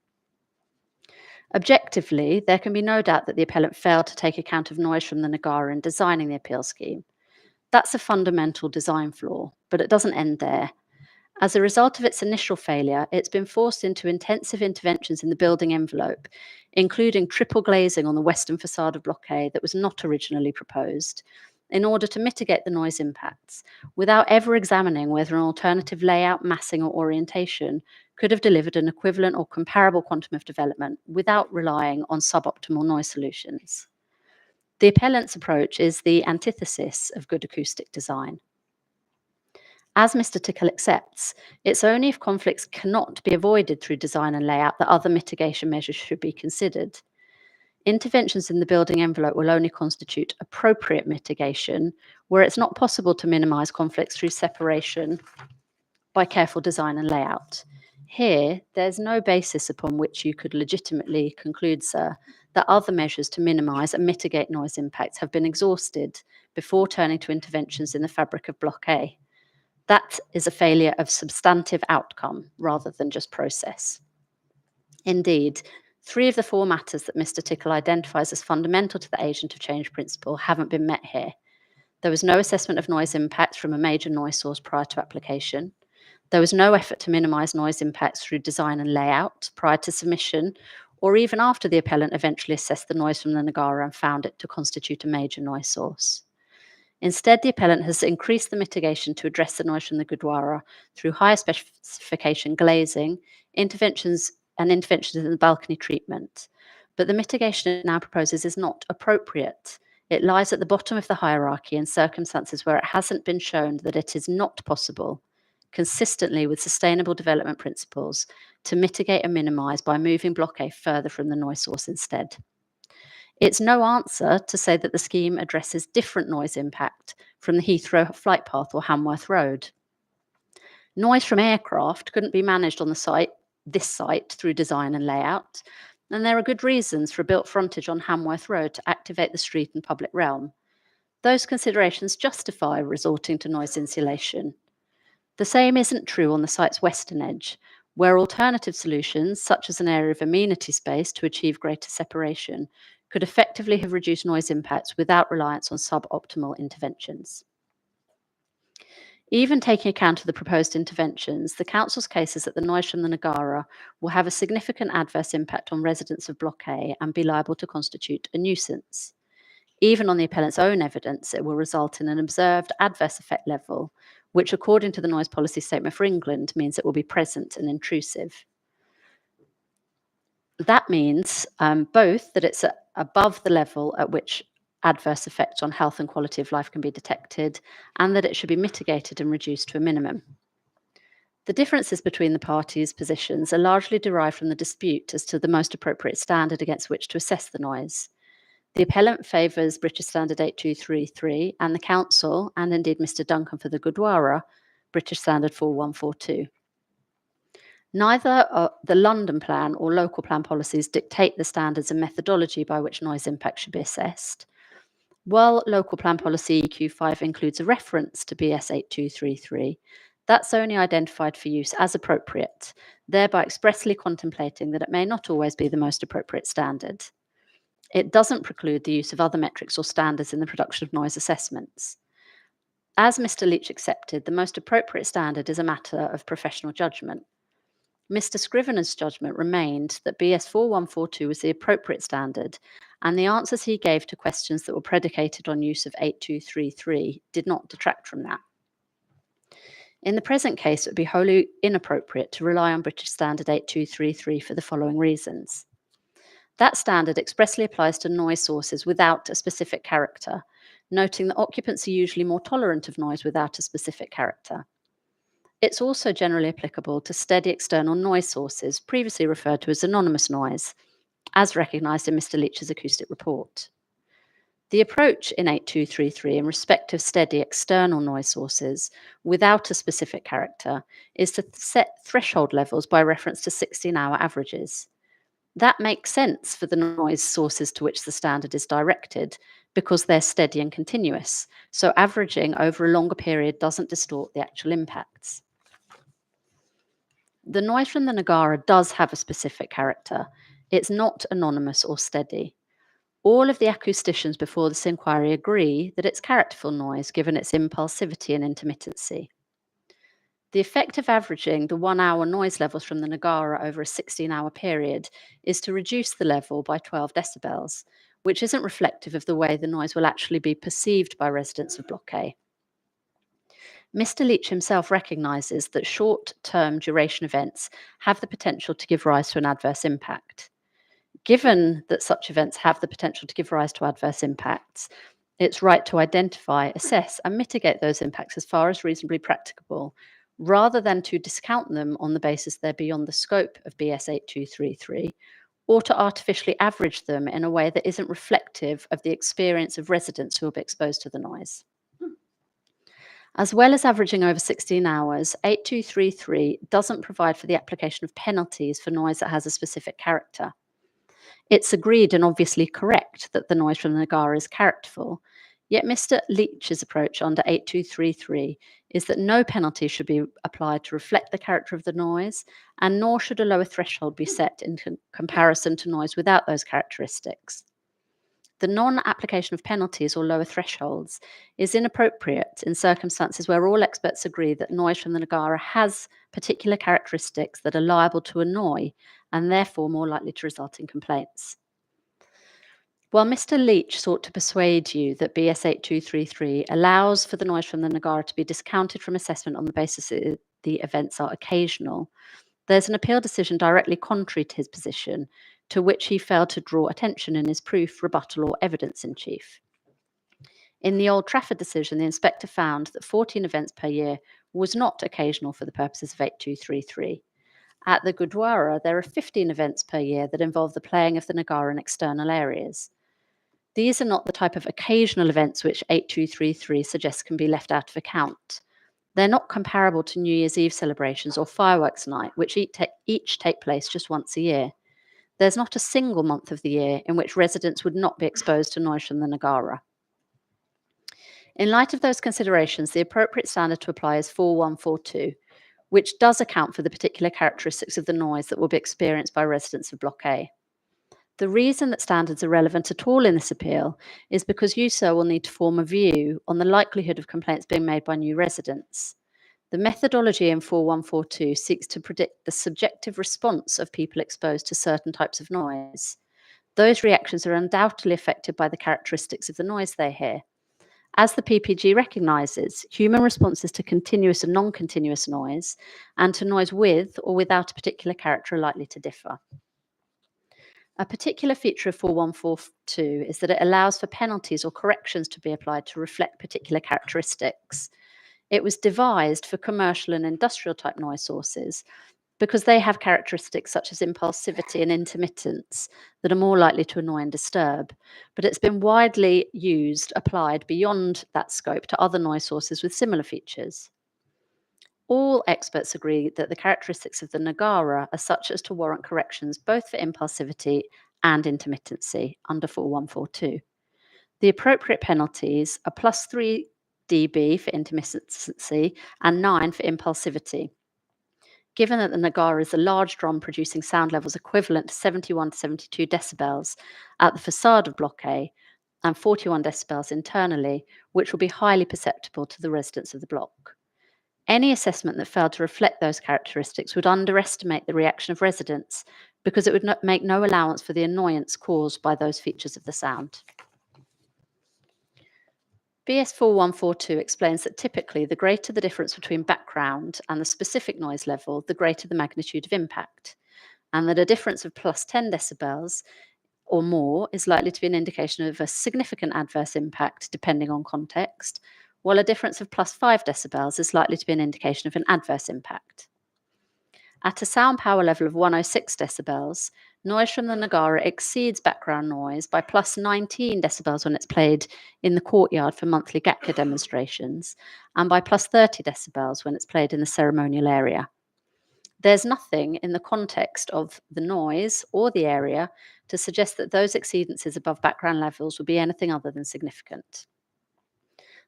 Objectively, there can be no doubt that the appellant failed to take account of noise from the Nagara in designing the appeal scheme. That's a fundamental design flaw, but it doesn't end there. As a result of its initial failure, it's been forced into intensive interventions in the building envelope, including triple glazing on the western facade of Block A that was not originally proposed, in order to mitigate the noise impacts, without ever examining whether an alternative layout, massing, or orientation could have delivered an equivalent or comparable quantum of development without relying on suboptimal noise solutions. The appellant's approach is the antithesis of good acoustic design. As Mr. Tickle accepts, it's only if conflicts cannot be avoided through design and layout that other mitigation measures should be considered. Interventions in the building envelope will only constitute appropriate mitigation where it's not possible to minimise conflicts through separation by careful design and layout. Here, there's no basis upon which you could legitimately conclude, sir, that other measures to minimise and mitigate noise impacts have been exhausted before turning to interventions in the fabric of Block A. That is a failure of substantive outcome rather than just process. Indeed, 3 of the 4 matters that Mr. Tickle identifies as fundamental to the agent of change principle haven't been met here. There was no assessment of noise impacts from a major noise source prior to application. There was no effort to minimise noise impacts through design and layout prior to submission, or even after the appellant eventually assessed the noise from the Nagara and found it to constitute a major noise source. Instead, the appellant has increased the mitigation to address the noise from the Gurdwara through higher specification glazing, interventions in the balcony treatment. But the mitigation it now proposes is not appropriate. It lies at the bottom of the hierarchy in circumstances where it hasn't been shown that it is not possible, consistently with sustainable development principles, to mitigate and minimise by moving Block A further from the noise source instead. It's no answer to say that the scheme addresses different noise impact from the Heathrow flight path or Hanworth Road. Noise from aircraft couldn't be managed on this site through design and layout, and there are good reasons for a built frontage on Hanworth Road to activate the street and public realm. Those considerations justify resorting to noise insulation. The same isn't true on the site's western edge, where alternative solutions, such as an area of amenity space to achieve greater separation, could effectively have reduced noise impacts without reliance on suboptimal interventions. Even taking account of the proposed interventions, the Council's case is that the noise from the Nagara will have a significant adverse impact on residents of Block A and be liable to constitute a nuisance. Even on the appellant's own evidence, it will result in an observed adverse effect level, which, according to the Noise Policy Statement for England, means it will be present and intrusive. That means both that it's above the level at which adverse effects on health and quality of life can be detected, and that it should be mitigated and reduced to a minimum. The differences between the parties' positions are largely derived from the dispute as to the most appropriate standard against which to assess the noise. The appellant favours British Standard 8233 and the Council, and indeed Mr Duncan for the Gurdwara, British Standard 4142. Neither the London plan or local plan policies dictate the standards and methodology by which noise impact should be assessed. While local plan policy EQ5 includes a reference to BS 8233, that's only identified for use as appropriate, thereby expressly contemplating that it may not always be the most appropriate standard. It doesn't preclude the use of other metrics or standards in the production of noise assessments. As Mr Leach accepted, the most appropriate standard is a matter of professional judgment. Mr Scrivener's judgment remained that BS 4142 was the appropriate standard, and the answers he gave to questions that were predicated on use of 8233 did not detract from that. In the present case, it would be wholly inappropriate to rely on British Standard 8233 for the following reasons. That standard expressly applies to noise sources without a specific character, noting that occupants are usually more tolerant of noise without a specific character. It's also generally applicable to steady external noise sources, previously referred to as anonymous noise, as recognised in Mr Leach's acoustic report. The approach in 8233 in respect of steady external noise sources without a specific character is to set threshold levels by reference to 16-hour averages. That makes sense for the noise sources to which the standard is directed because they're steady and continuous, so averaging over a longer period doesn't distort the actual impacts. The noise from the Nagara does have a specific character. It's not anonymous or steady. All of the acousticians before this inquiry agree that it's characterful noise given its impulsivity and intermittency. The effect of averaging the 1-hour noise levels from the Nagara over a 16-hour period is to reduce the level by 12 decibels, which isn't reflective of the way the noise will actually be perceived by residents of Block A. Mr Leach himself recognises that short-term duration events have the potential to give rise to an adverse impact. Given that such events have the potential to give rise to adverse impacts, it's right to identify, assess, and mitigate those impacts as far as reasonably practicable, rather than to discount them on the basis they're beyond the scope of BS 8233, or to artificially average them in a way that isn't reflective of the experience of residents who will be exposed to the noise. As well as averaging over 16 hours, 8233 doesn't provide for the application of penalties for noise that has a specific character. It's agreed and obviously correct that the noise from the Nagara is characterful, yet Mr Leach's approach under 8233 is that no penalty should be applied to reflect the character of the noise, and nor should a lower threshold be set in comparison to noise without those characteristics. The non-application of penalties or lower thresholds is inappropriate in circumstances where all experts agree that noise from the Nagara has particular characteristics that are liable to annoy and therefore more likely to result in complaints. While Mr Leach sought to persuade you that BS 8233 allows for the noise from the Nagara to be discounted from assessment on the basis that the events are occasional, there's an appeal decision directly contrary to his position, to which he failed to draw attention in his proof, rebuttal, or evidence in chief. In the Old Trafford decision, the inspector found that 14 events per year was not occasional for the purposes of 8233. At the Gurdwara, there are 15 events per year that involve the playing of the Nagara in external areas. These are not the type of occasional events which 8233 suggests can be left out of account. They're not comparable to New Year's Eve celebrations or fireworks night, which each take place just once a year. There's not a single month of the year in which residents would not be exposed to noise from the Nagara. In light of those considerations, the appropriate standard to apply is 4142, which does account for the particular characteristics of the noise that will be experienced by residents of Block A. The reason that standards are relevant at all in this appeal is because USO will need to form a view on the likelihood of complaints being made by new residents. The methodology in 4142 seeks to predict the subjective response of people exposed to certain types of noise. Those reactions are undoubtedly affected by the characteristics of the noise they hear. As the PPG recognises, human responses to continuous and non-continuous noise and to noise with or without a particular character are likely to differ. A particular feature of 4142 is that it allows for penalties or corrections to be applied to reflect particular characteristics. It was devised for commercial and industrial type noise sources because they have characteristics such as impulsivity and intermittence that are more likely to annoy and disturb. But it's been widely applied beyond that scope to other noise sources with similar features. All experts agree that the characteristics of the Nagara are such as to warrant corrections both for impulsivity and intermittency under 4142. The appropriate penalties are +3 dB for intermittency and 9 for impulsivity. Given that the Nagara is a large drum producing sound levels equivalent to 71 to 72 decibels at the facade of Block A and 41 decibels internally, which will be highly perceptible to the residents of the block. Any assessment that failed to reflect those characteristics would underestimate the reaction of residents because it would make no allowance for the annoyance caused by those features of the sound. BS 4142 explains that typically the greater the difference between background and the specific noise level, the greater the magnitude of impact, and that a difference of +10 decibels or more is likely to be an indication of a significant adverse impact depending on context, while a difference of +5 decibels is likely to be an indication of an adverse impact. At a sound power level of 106 decibels, noise from the Nagara exceeds background noise by +19 decibels when it's played in the courtyard for monthly Gatka demonstrations, and by +30 decibels when it's played in the ceremonial area. There's nothing in the context of the noise or the area to suggest that those exceedances above background levels would be anything other than significant.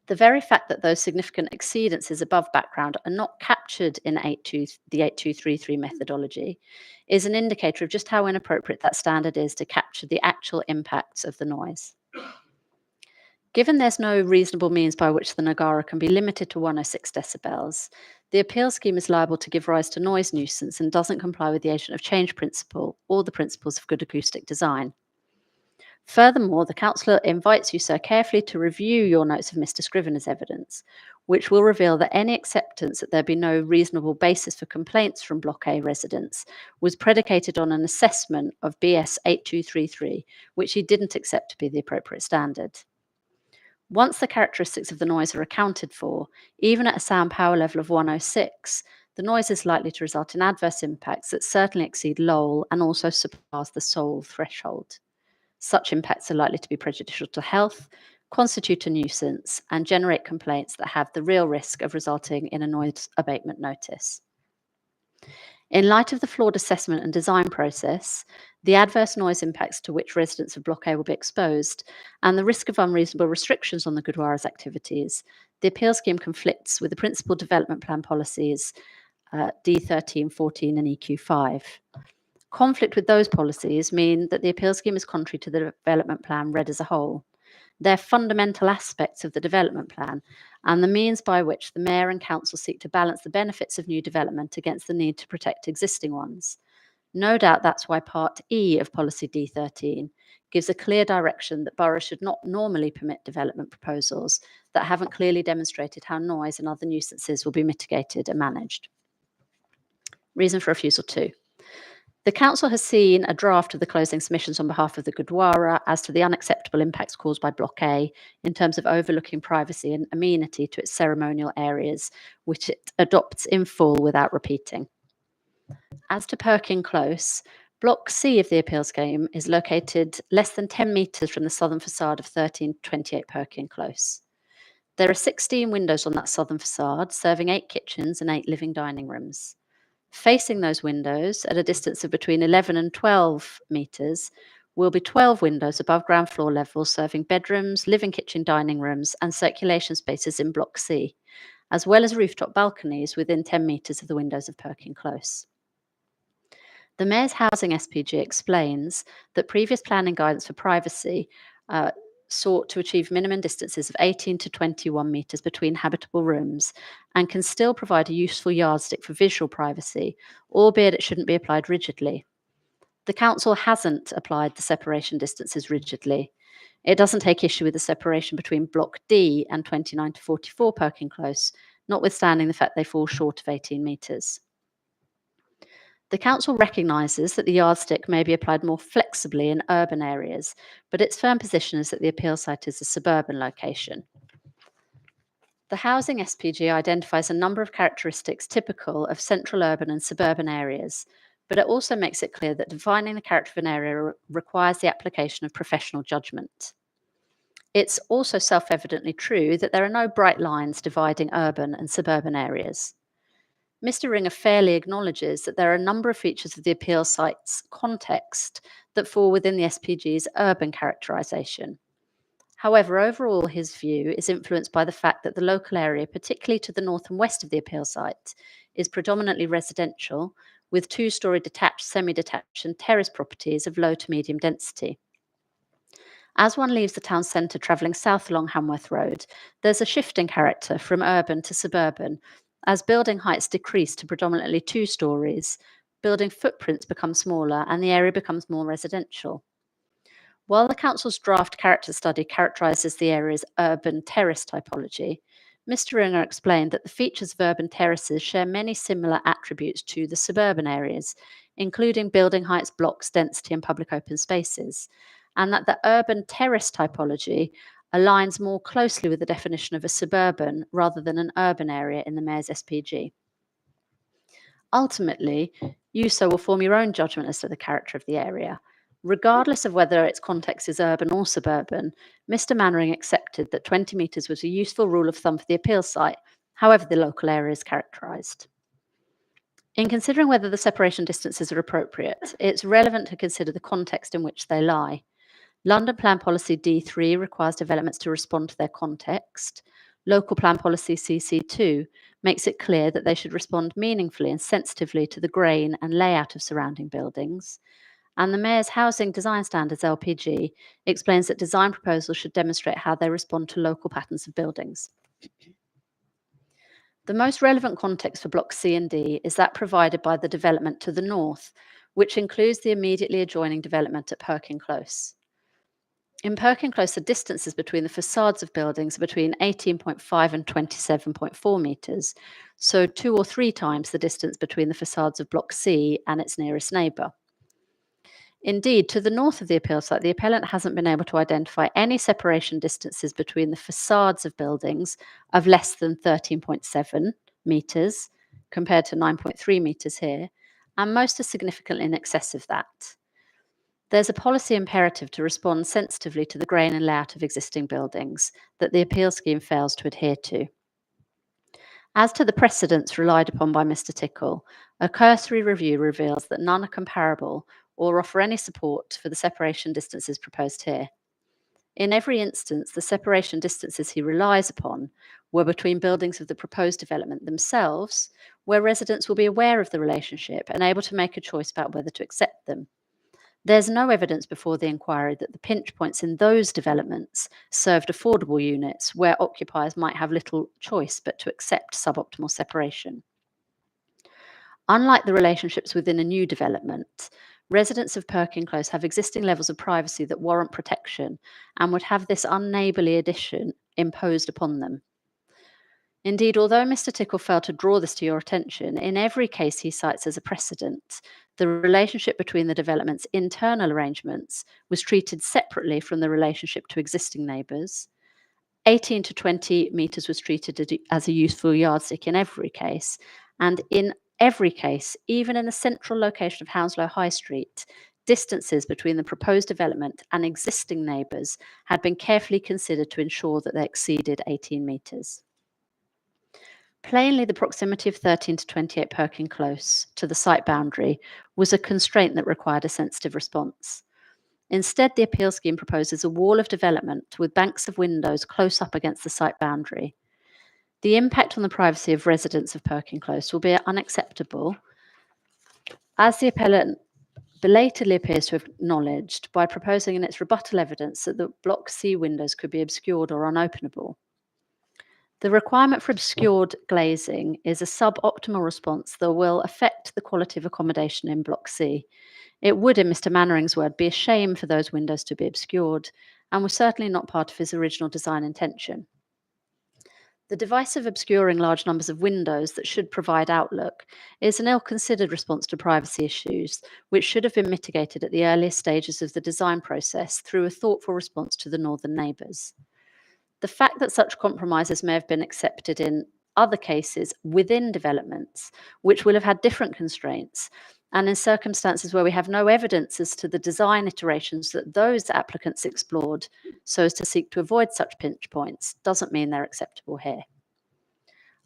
The very fact that those significant exceedances above background are not captured in the 8233 methodology is an indicator of just how inappropriate that standard is to capture the actual impacts of the noise. Given there's no reasonable means by which the Nagara can be limited to 106 decibels, the appeal scheme is liable to give rise to noise nuisance and doesn't comply with the agent of change principle or the principles of good acoustic design. Furthermore, the councillor invites you, sir, carefully to review your notes of Mr. Scrivener's evidence, which will reveal that any acceptance that there be no reasonable basis for complaints from Block A residents was predicated on an assessment of BS 8233, which he didn't accept to be the appropriate standard. Once the characteristics of the noise are accounted for, even at a sound power level of 106, the noise is likely to result in adverse impacts that certainly exceed LOL and also surpass the SOL threshold. Such impacts are likely to be prejudicial to health, constitute a nuisance, and generate complaints that have the real risk of resulting in a noise abatement notice. In light of the flawed assessment and design process, the adverse noise impacts to which residents of Block A will be exposed, and the risk of unreasonable restrictions on the Gurdwara's activities, the appeal scheme conflicts with the principal development plan policies D13, 14 and EQ5. Conflict with those policies mean that the appeal scheme is contrary to the development plan read as a whole. They're fundamental aspects of the development plan and the means by which the Mayor and Council seek to balance the benefits of new development against the need to protect existing ones. No doubt that's why Part E of Policy D13 gives a clear direction that boroughs should not normally permit development proposals that haven't clearly demonstrated how noise and other nuisances will be mitigated and managed. Reason for refusal 2. The Council has seen a draft of the closing submissions on behalf of the Gurdwara as to the unacceptable impacts caused by Block A in terms of overlooking privacy and amenity to its ceremonial areas, which it adopts in full without repeating. As to Perkin Close, Block C of the appeal scheme is located less than 10 metres from the southern facade of 1328 Perkin Close. There are 16 windows on that southern facade, serving 8 kitchens and 8 living dining rooms. Facing those windows, at a distance of between 11 and 12 metres, will be 12 windows above ground floor level, serving bedrooms, living kitchen, dining rooms, and circulation spaces in Block C, as well as rooftop balconies within 10 metres of the windows of Perkin Close. The Mayor's Housing SPG explains that previous planning guidance for privacy sought to achieve minimum distances of 18 to 21 metres between habitable rooms and can still provide a useful yardstick for visual privacy, albeit it shouldn't be applied rigidly. The Council hasn't applied the separation distances rigidly. It doesn't take issue with the separation between Block D and 29 to 44 Perkin Close, notwithstanding the fact they fall short of 18 metres. The Council recognises that the yardstick may be applied more flexibly in urban areas, but its firm position is that the appeal site is a suburban location. The Housing SPG identifies a number of characteristics typical of central urban and suburban areas, but it also makes it clear that defining the character of an area requires the application of professional judgment. It's also self-evidently true that there are no bright lines dividing urban and suburban areas. Mr. Ringer fairly acknowledges that there are a number of features of the appeal site's context that fall within the SPG's urban characterisation. However, overall, his view is influenced by the fact that the local area, particularly to the north and west of the appeal site, is predominantly residential, with two-storey detached, semi-detached and terrace properties of low to medium density. As one leaves the town centre travelling south along Hanworth Road, there's a shift in character from urban to suburban, as building heights decrease to predominantly 2 storeys, building footprints become smaller and the area becomes more residential. While the Council's draft character study characterises the area's urban terrace typology, Mr. Ringer explained that the features of urban terraces share many similar attributes to the suburban areas, including building heights, blocks, density and public open spaces, and that the urban terrace typology aligns more closely with the definition of a suburban rather than an urban area in the Mayor's SPG. Ultimately, you so will form your own judgment as to the character of the area. Regardless of whether its context is urban or suburban, Mr. Mannering accepted that 20 metres was a useful rule of thumb for the appeal site, however the local area is characterised. In considering whether the separation distances are appropriate, it's relevant to consider the context in which they lie. London Plan Policy D3 requires developments to respond to their context. Local Plan Policy CC2 makes it clear that they should respond meaningfully and sensitively to the grain and layout of surrounding buildings. And the Mayor's Housing Design Standards LPG explains that design proposals should demonstrate how they respond to local patterns of buildings. The most relevant context for Block C and D is that provided by the development to the north, which includes the immediately adjoining development at Perkin Close. In Perkin Close, the distances between the facades of buildings are between 18.5 and 27.4 metres, so 2 or 3 times the distance between the facades of Block C and its nearest neighbour. Indeed, to the north of the appeal site, the appellant hasn't been able to identify any separation distances between the facades of buildings of less than 13.7 metres, compared to 9.3 metres here, and most are significantly in excess of that. There's a policy imperative to respond sensitively to the grain and layout of existing buildings that the appeal scheme fails to adhere to. As to the precedents relied upon by Mr. Tickle, a cursory review reveals that none are comparable or offer any support for the separation distances proposed here. In every instance, the separation distances he relies upon were between buildings of the proposed development themselves, where residents will be aware of the relationship and able to make a choice about whether to accept them. There's no evidence before the inquiry that the pinch points in those developments served affordable units where occupiers might have little choice but to accept suboptimal separation. Unlike the relationships within a new development, residents of Perkin Close have existing levels of privacy that warrant protection and would have this unneighbourly addition imposed upon them. Indeed, although Mr. Tickle failed to draw this to your attention, in every case he cites as a precedent, the relationship between the development's internal arrangements was treated separately from the relationship to existing neighbours. 18 to 20 metres was treated as a useful yardstick in every case, and in every case, even in the central location of Hounslow High Street, distances between the proposed development and existing neighbours had been carefully considered to ensure that they exceeded 18 metres. Plainly, the proximity of 13 to 28 Perkin Close to the site boundary was a constraint that required a sensitive response. Instead, the appeal scheme proposes a wall of development with banks of windows close up against the site boundary. The impact on the privacy of residents of Perkin Close will be unacceptable, as the appellant belatedly appears to have acknowledged by proposing in its rebuttal evidence that the Block C windows could be obscured or unopenable. The requirement for obscured glazing is a suboptimal response that will affect the quality of accommodation in Block C. It would, in Mr. Mannering's word, be a shame for those windows to be obscured, and was certainly not part of his original design intention. The device of obscuring large numbers of windows that should provide outlook is an ill-considered response to privacy issues, which should have been mitigated at the earliest stages of the design process through a thoughtful response to the northern neighbours. The fact that such compromises may have been accepted in other cases within developments, which will have had different constraints, and in circumstances where we have no evidence as to the design iterations that those applicants explored so as to seek to avoid such pinch points, doesn't mean they're acceptable here.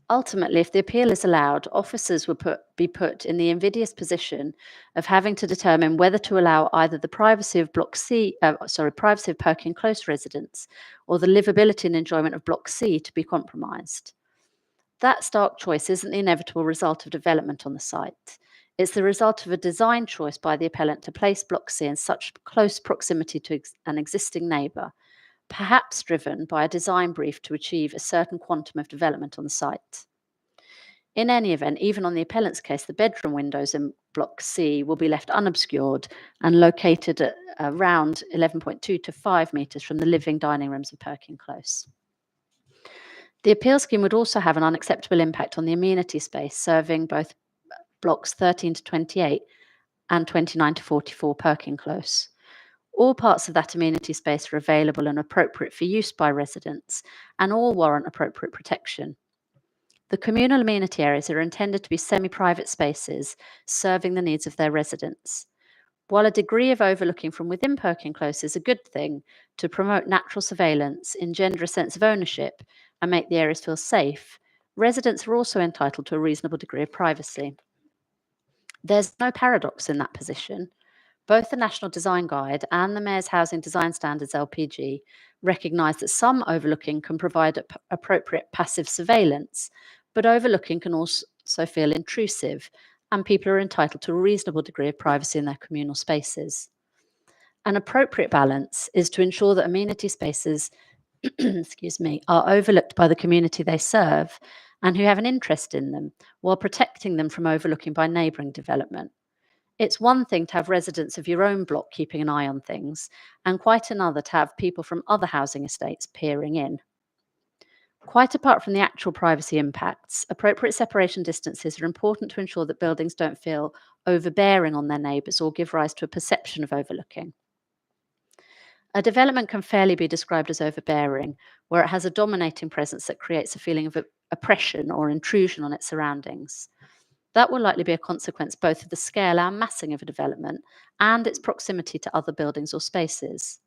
Ultimately, if the appeal is allowed, officers will be put in the invidious position of having to determine whether to allow either the privacy of privacy of Perkin Close residents or the livability and enjoyment of Block C to be compromised. That stark choice isn't the inevitable result of development on the site. It's the result of a design choice by the appellant to place Block C in such close proximity to an existing neighbour, perhaps driven by a design brief to achieve a certain quantum of development on the site. In any event, even on the appellant's case, the bedroom windows in Block C will be left unobscured and located at around 11.2 to 5 metres from the living dining rooms of Perkin Close. The appeal scheme would also have an unacceptable impact on the amenity space serving both Blocks 13 to 28 and 29 to 44 Perkin Close. All parts of that amenity space are available and appropriate for use by residents, and all warrant appropriate protection. The communal amenity areas are intended to be semi-private spaces serving the needs of their residents. While a degree of overlooking from within Perkin Close is a good thing to promote natural surveillance, engender a sense of ownership, and make the areas feel safe, residents are also entitled to a reasonable degree of privacy. There's no paradox in that position. Both the National Design Guide and the Mayor's Housing Design Standards LPG recognise that some overlooking can provide appropriate passive surveillance, but overlooking can also feel intrusive, and people are entitled to a reasonable degree of privacy in their communal spaces. An appropriate balance is to ensure that amenity spaces are overlooked by the community they serve and who have an interest in them, while protecting them from overlooking by neighbouring development. It's one thing to have residents of your own block keeping an eye on things, and quite another to have people from other housing estates peering in. Quite apart from the actual privacy impacts, appropriate separation distances are important to ensure that buildings don't feel overbearing on their neighbours or give rise to a perception of overlooking. A development can fairly be described as overbearing, where it has a dominating presence that creates a feeling of oppression or intrusion on its surroundings. That will likely be a consequence both of the scale and massing of a development and its proximity to other buildings or spaces.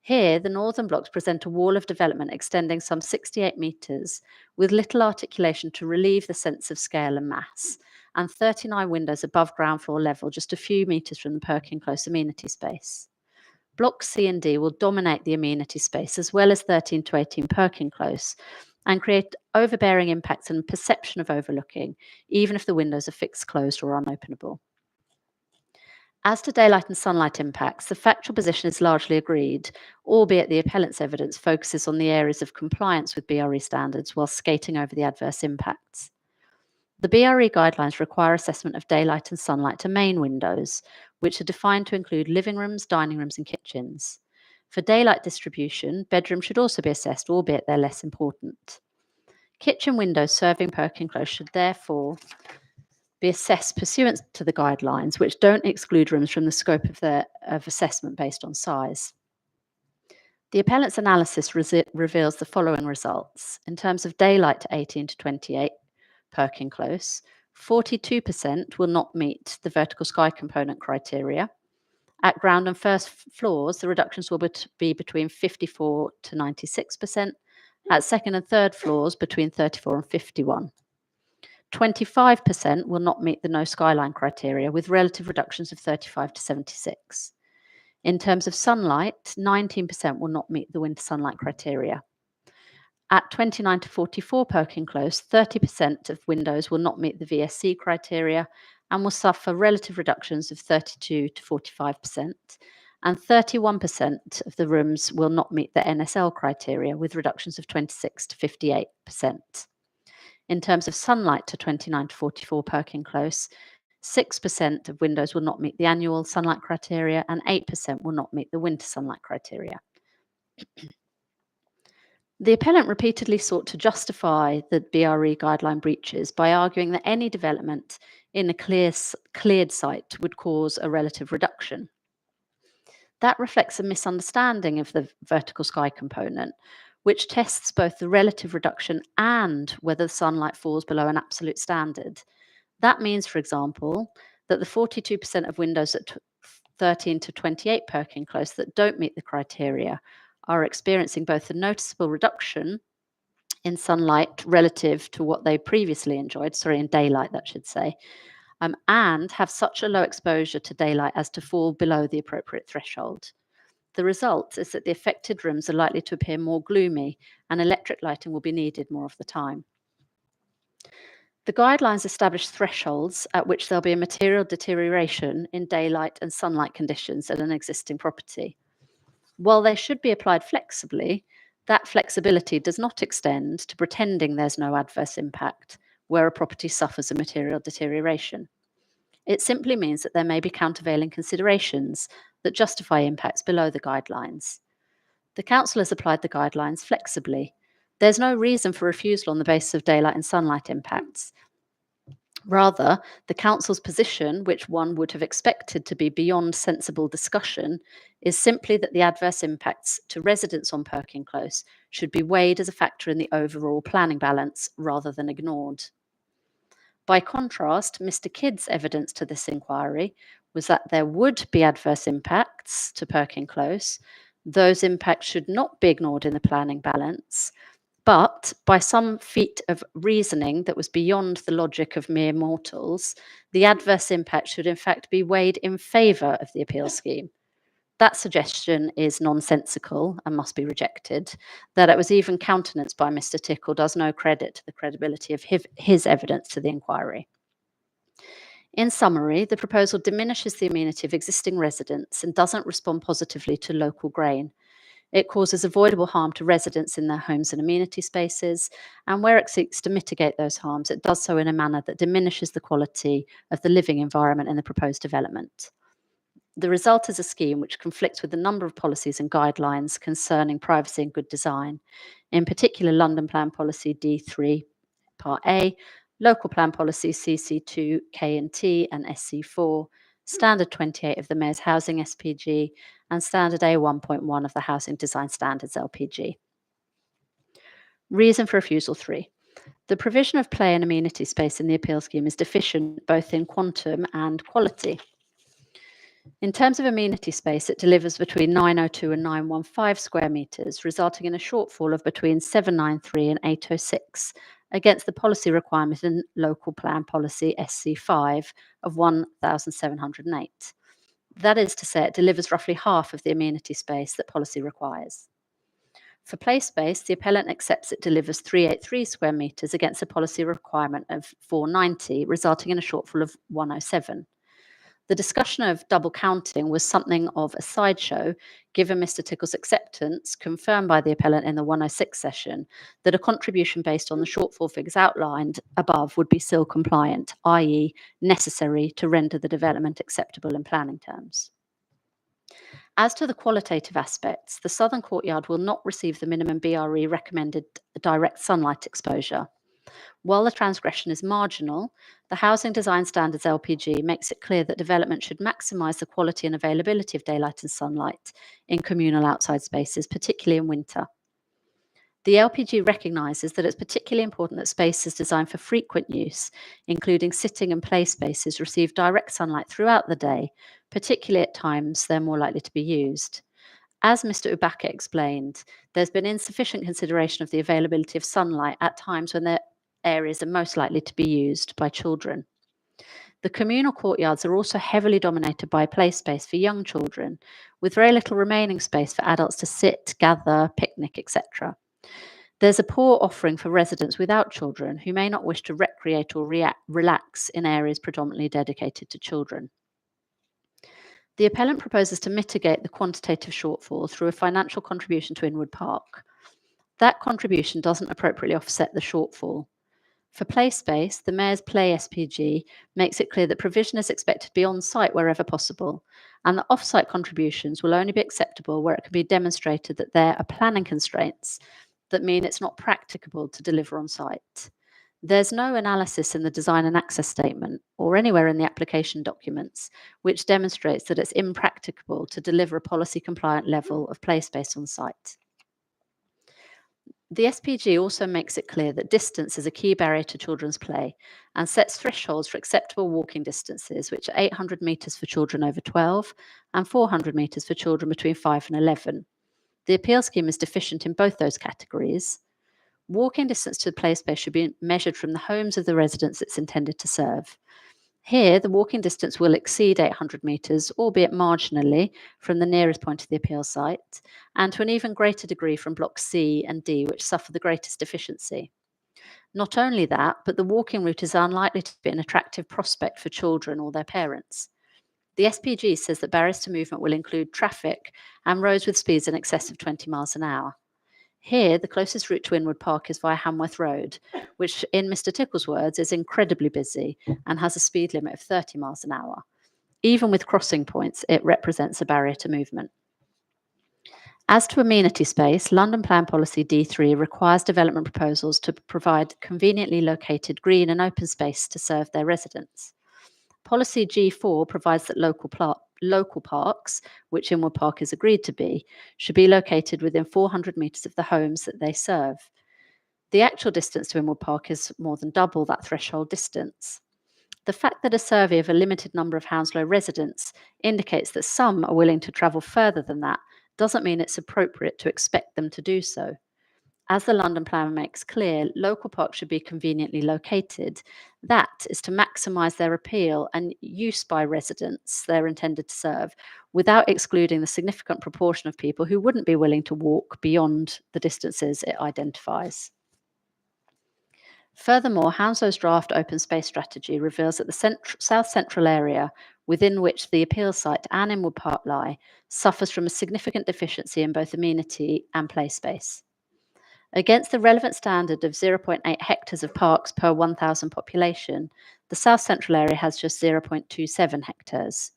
Here, the northern blocks present a wall of development extending some 68 metres, with little articulation to relieve the sense of scale and mass, and 39 windows above ground floor level, just a few metres from the Perkin Close amenity space. Blocks C and D will dominate the amenity space, as well as 13 to 18 Perkin Close, and create overbearing impacts and perception of overlooking, even if the windows are fixed, closed, or unopenable. As to daylight and sunlight impacts, the factual position is largely agreed, albeit the appellant's evidence focuses on the areas of compliance with BRE standards while skating over the adverse impacts. The BRE guidelines require assessment of daylight and sunlight to main windows, which are defined to include living rooms, dining rooms, and kitchens. For daylight distribution, bedrooms should also be assessed, albeit they're less important. Kitchen windows serving Perkin Close should therefore be assessed pursuant to the guidelines, which don't exclude rooms from the scope of assessment based on size. The appellant's analysis reveals the following results. In terms of daylight to 18 to 28 Perkin Close, 42% will not meet the vertical sky component criteria. At ground and first floors, the reductions will be between 54 to 96%. At second and third floors, between 34 and 51. 25% will not meet the no skyline criteria, with relative reductions of 35 to 76. In terms of sunlight, 19% will not meet the winter sunlight criteria. At 29 to 44 Perkin Close, 30% of windows will not meet the VSC criteria and will suffer relative reductions of 32 to 45%, and 31% of the rooms will not meet the NSL criteria with reductions of 26 to 58%. In terms of sunlight to 29 to 44 Perkin Close, 6% of windows will not meet the annual sunlight criteria and 8% will not meet the winter sunlight criteria. The appellant repeatedly sought to justify the BRE guideline breaches by arguing that any development in a cleared site would cause a relative reduction. That reflects a misunderstanding of the vertical sky component, which tests both the relative reduction and whether the sunlight falls below an absolute standard. That means, for example, that the 42% of windows at 13 to 28 Perkin Close that don't meet the criteria are experiencing both a noticeable reduction in sunlight relative to what they previously enjoyed, in daylight, that should say, and have such a low exposure to daylight as to fall below the appropriate threshold. The result is that the affected rooms are likely to appear more gloomy and electric lighting will be needed more of the time. The guidelines establish thresholds at which there'll be a material deterioration in daylight and sunlight conditions at an existing property. While they should be applied flexibly, that flexibility does not extend to pretending there's no adverse impact where a property suffers a material deterioration. It simply means that there may be countervailing considerations that justify impacts below the guidelines. The Council has applied the guidelines flexibly. There's no reason for refusal on the basis of daylight and sunlight impacts. Rather, the Council's position, which one would have expected to be beyond sensible discussion, is simply that the adverse impacts to residents on Perkin Close should be weighed as a factor in the overall planning balance rather than ignored. By contrast, Mr. Kidd's evidence to this inquiry was that there would be adverse impacts to Perkin Close. Those impacts should not be ignored in the planning balance, but by some feat of reasoning that was beyond the logic of mere mortals, the adverse impact should in fact be weighed in favour of the appeal scheme. That suggestion is nonsensical and must be rejected. That it was even countenanced by Mr. Tickle does no credit to the credibility of his evidence to the inquiry. In summary, the proposal diminishes the amenity of existing residents and doesn't respond positively to local grain. It causes avoidable harm to residents in their homes and amenity spaces, and where it seeks to mitigate those harms, it does so in a manner that diminishes the quality of the living environment in the proposed development. The result is a scheme which conflicts with a number of policies and guidelines concerning privacy and good design, in particular London Plan Policy D3 Part A, Local Plan Policy CC2 K&T and SC4, Standard 28 of the Mayor's Housing SPG, and Standard A1.1 of the Housing Design Standards LPG. Reason for refusal 3. The provision of play and amenity space in the appeal scheme is deficient both in quantum and quality. In terms of amenity space, it delivers between 902 and 915 square metres, resulting in a shortfall of between 793 and 806 against the policy requirement in Local Plan Policy SC5 of 1,708. That is to say, it delivers roughly half of the amenity space that policy requires. For play space, the appellant accepts it delivers 383 square metres against a policy requirement of 490, resulting in a shortfall of 107. The discussion of double counting was something of a sideshow, given Mr. Tickle's acceptance, confirmed by the appellant in the 106 session, that a contribution based on the shortfall figures outlined above would be SIL compliant, i.e. necessary to render the development acceptable in planning terms. As to the qualitative aspects, the southern courtyard will not receive the minimum BRE recommended direct sunlight exposure. While the transgression is marginal, the Housing Design Standards LPG makes it clear that development should maximise the quality and availability of daylight and sunlight in communal outside spaces, particularly in winter. The LPG recognises that it's particularly important that spaces designed for frequent use, including sitting and play spaces, receive direct sunlight throughout the day, particularly at times they're more likely to be used. As Mr. Ubaka explained, there's been insufficient consideration of the availability of sunlight at times when the areas are most likely to be used by children. The communal courtyards are also heavily dominated by play space for young children, with very little remaining space for adults to sit, gather, picnic, etc. There's a poor offering for residents without children who may not wish to recreate or relax in areas predominantly dedicated to children. The appellant proposes to mitigate the quantitative shortfall through a financial contribution to Inwood Park. That contribution doesn't appropriately offset the shortfall. For play space, the Mayor's Play SPG makes it clear that provision is expected to be on site wherever possible, and that off-site contributions will only be acceptable where it can be demonstrated that there are planning constraints that mean it's not practicable to deliver on site. There's no analysis in the design and access statement or anywhere in the application documents which demonstrates that it's impracticable to deliver a policy compliant level of play space on site. The SPG also makes it clear that distance is a key barrier to children's play and sets thresholds for acceptable walking distances, which are 800 metres for children over 12 and 400 metres for children between 5 and 11. The appeal scheme is deficient in both those categories. Walking distance to the play space should be measured from the homes of the residents it's intended to serve. Here, the walking distance will exceed 800 metres, albeit marginally, from the nearest point of the appeal site, and to an even greater degree from blocks C and D, which suffer the greatest deficiency. Not only that, but the walking route is unlikely to be an attractive prospect for children or their parents. The SPG says that barriers to movement will include traffic and roads with speeds in excess of 20 miles an hour. Here, the closest route to Inwood Park is via Hanworth Road, which, in Mr. Tickle's words, is incredibly busy and has a speed limit of 30 miles an hour. Even with crossing points, it represents a barrier to movement. As to amenity space, London Plan Policy D3 requires development proposals to provide conveniently located green and open space to serve their residents. Policy G4 provides that local parks, which Inwood Park is agreed to be, should be located within 400 metres of the homes that they serve. The actual distance to Inwood Park is more than double that threshold distance. The fact that a survey of a limited number of Hounslow residents indicates that some are willing to travel further than that doesn't mean it's appropriate to expect them to do so. As the London Plan makes clear, local parks should be conveniently located. That is to maximise their appeal and use by residents they're intended to serve, without excluding the significant proportion of people who wouldn't be willing to walk beyond the distances it identifies. Furthermore, Hounslow's draft open space strategy reveals that the south central area within which the appeal site and Inwood Park lie suffers from a significant deficiency in both amenity and play space. Against the relevant standard of 0.8 hectares of parks per 1,000 population, the south central area has just 0.27 hectares.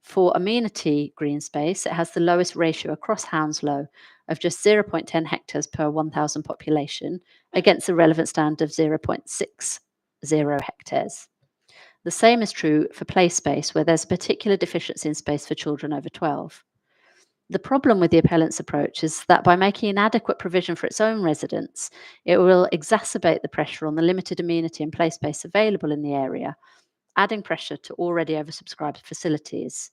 For amenity green space, it has the lowest ratio across Hounslow of just 0.10 hectares per 1,000 population, against the relevant standard of 0.60 hectares. The same is true for play space, where there's a particular deficiency in space for children over 12. The problem with the appellant's approach is that by making inadequate provision for its own residents, it will exacerbate the pressure on the limited amenity and play space available in the area, adding pressure to already oversubscribed facilities.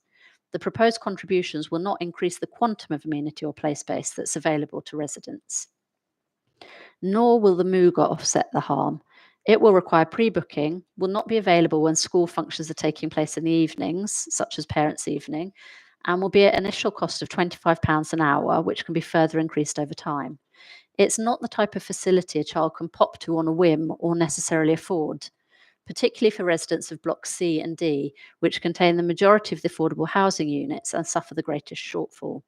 The proposed contributions will not increase the quantum of amenity or play space that's available to residents. Nor will the MUGA offset the harm. It will require pre-booking, will not be available when school functions are taking place in the evenings, such as Parents' Evening, and will be at an initial cost of £25 an hour, which can be further increased over time. It's not the type of facility a child can pop to on a whim or necessarily afford, particularly for residents of Blocks C and D, which contain the majority of the affordable housing units and suffer the greatest shortfall.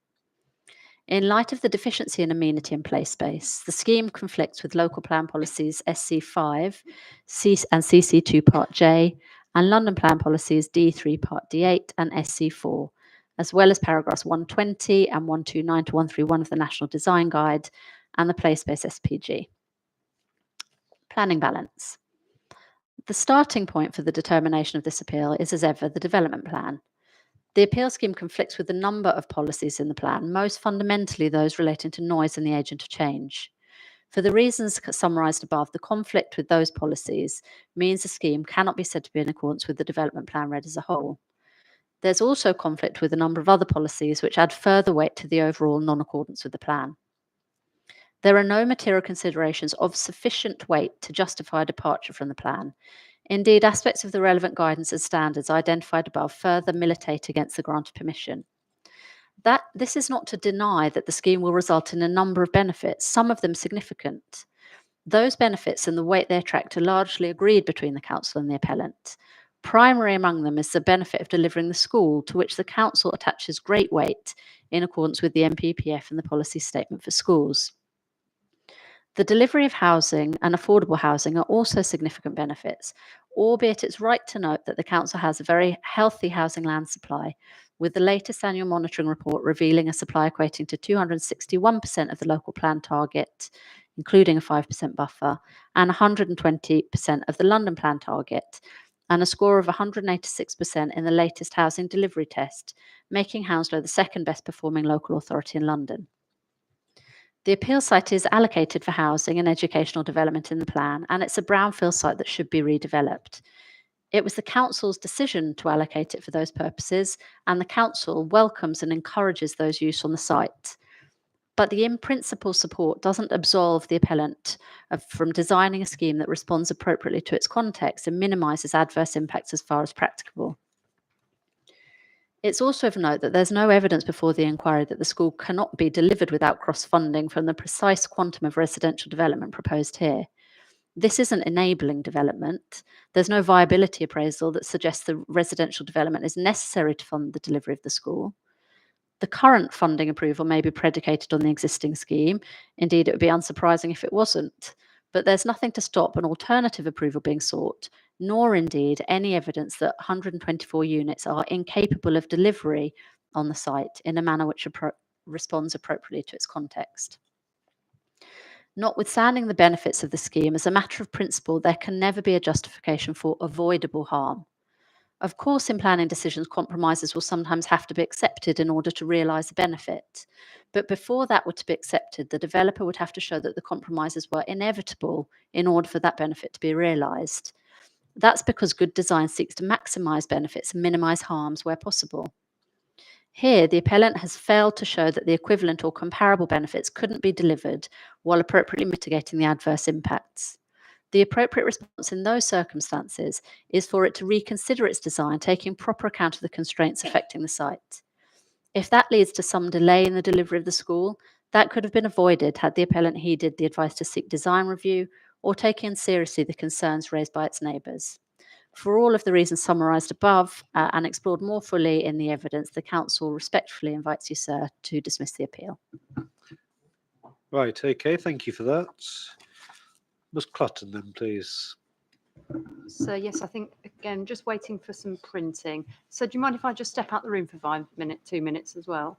In light of the deficiency in amenity and play space, the scheme conflicts with local plan policies SC5 and CC2 Part J, and London Plan policies D3 Part D8 and SC4, as well as paragraphs 120 and 129 to 131 of the National Design Guide and the Play Space SPG. Planning balance. The starting point for the determination of this appeal is, as ever, the development plan. The appeal scheme conflicts with a number of policies in the plan, most fundamentally those relating to noise and the agent of change. For the reasons summarised above, the conflict with those policies means the scheme cannot be said to be in accordance with the development plan read as a whole. There's also conflict with a number of other policies which add further weight to the overall non-accordance with the plan. There are no material considerations of sufficient weight to justify a departure from the plan. Indeed, aspects of the relevant guidance and standards identified above further militate against the grant of permission. This is not to deny that the scheme will result in a number of benefits, some of them significant. Those benefits and the weight they attract are largely agreed between the council and the appellant. Primary among them is the benefit of delivering the school, to which the council attaches great weight in accordance with the MPPF and the policy statement for schools. The delivery of housing and affordable housing are also significant benefits, albeit it's right to note that the council has a very healthy housing land supply, with the latest annual monitoring report revealing a supply equating to 261% of the local plan target, including a 5% buffer, and 120% of the London plan target, and a score of 186% in the latest housing delivery test, making Hounslow the second best performing local authority in London. The appeal site is allocated for housing and educational development in the plan, and it's a brownfield site that should be redeveloped. It was the council's decision to allocate it for those purposes, and the council welcomes and encourages those use on the site. But the in-principle support doesn't absolve the appellant from designing a scheme that responds appropriately to its context and minimises adverse impacts as far as practicable. It's also of note that there's no evidence before the inquiry that the school cannot be delivered without cross-funding from the precise quantum of residential development proposed here. This isn't enabling development. There's no viability appraisal that suggests the residential development is necessary to fund the delivery of the school. The current funding approval may be predicated on the existing scheme. Indeed, it would be unsurprising if it wasn't. But there's nothing to stop an alternative approval being sought, nor indeed any evidence that 124 units are incapable of delivery on the site in a manner which responds appropriately to its context. Notwithstanding the benefits of the scheme, as a matter of principle, there can never be a justification for avoidable harm. Of course, in planning decisions, compromises will sometimes have to be accepted in order to realise the benefit. But before that were to be accepted, the developer would have to show that the compromises were inevitable in order for that benefit to be realised. That's because good design seeks to maximise benefits and minimise harms where possible. Here, the appellant has failed to show that the equivalent or comparable benefits couldn't be delivered while appropriately mitigating the adverse impacts. The appropriate response in those circumstances is for it to reconsider its design, taking proper account of the constraints affecting the site. If that leads to some delay in the delivery of the school, that could have been avoided had the appellant heeded the advice to seek design review or taken seriously the concerns raised by its neighbours. For all of the reasons summarised above and explored more fully in the evidence, the council respectfully invites you, sir, to dismiss the appeal. Right, okay, thank you for that. Ms Clutton then, please. So yes, I think, again, just waiting for some printing. So do you mind if I just step out the room for 2 minutes as well?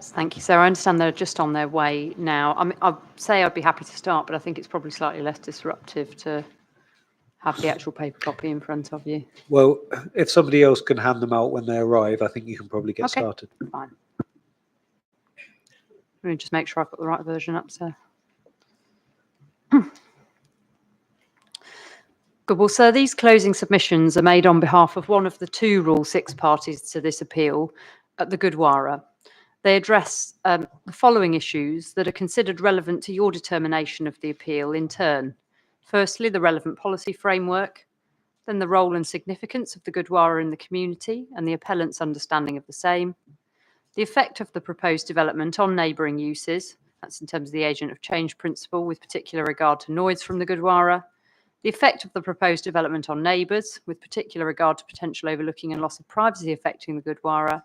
Thank you, sir. I understand they're just on their way now. I mean, I'd say I'd be happy to start, but I think it's probably slightly less disruptive to have the actual paper copy in front of you. Well, if somebody else can hand them out when they arrive, I think you can probably get Okay. started. Fine. Let me just make sure I've got the right version up, sir. Good. Well, sir, these closing submissions are made on behalf of one of the two Rule 6 parties to this appeal at the Gurdwara. They address the following issues that are considered relevant to your determination of the appeal in turn. Firstly, the relevant policy framework, then the role and significance of the Gurdwara in the community and the appellant's understanding of the same, the effect of the proposed development on neighbouring uses, that's in terms of the agent of change principle with particular regard to noise from the Gurdwara, the effect of the proposed development on neighbours with particular regard to potential overlooking and loss of privacy affecting the Gurdwara,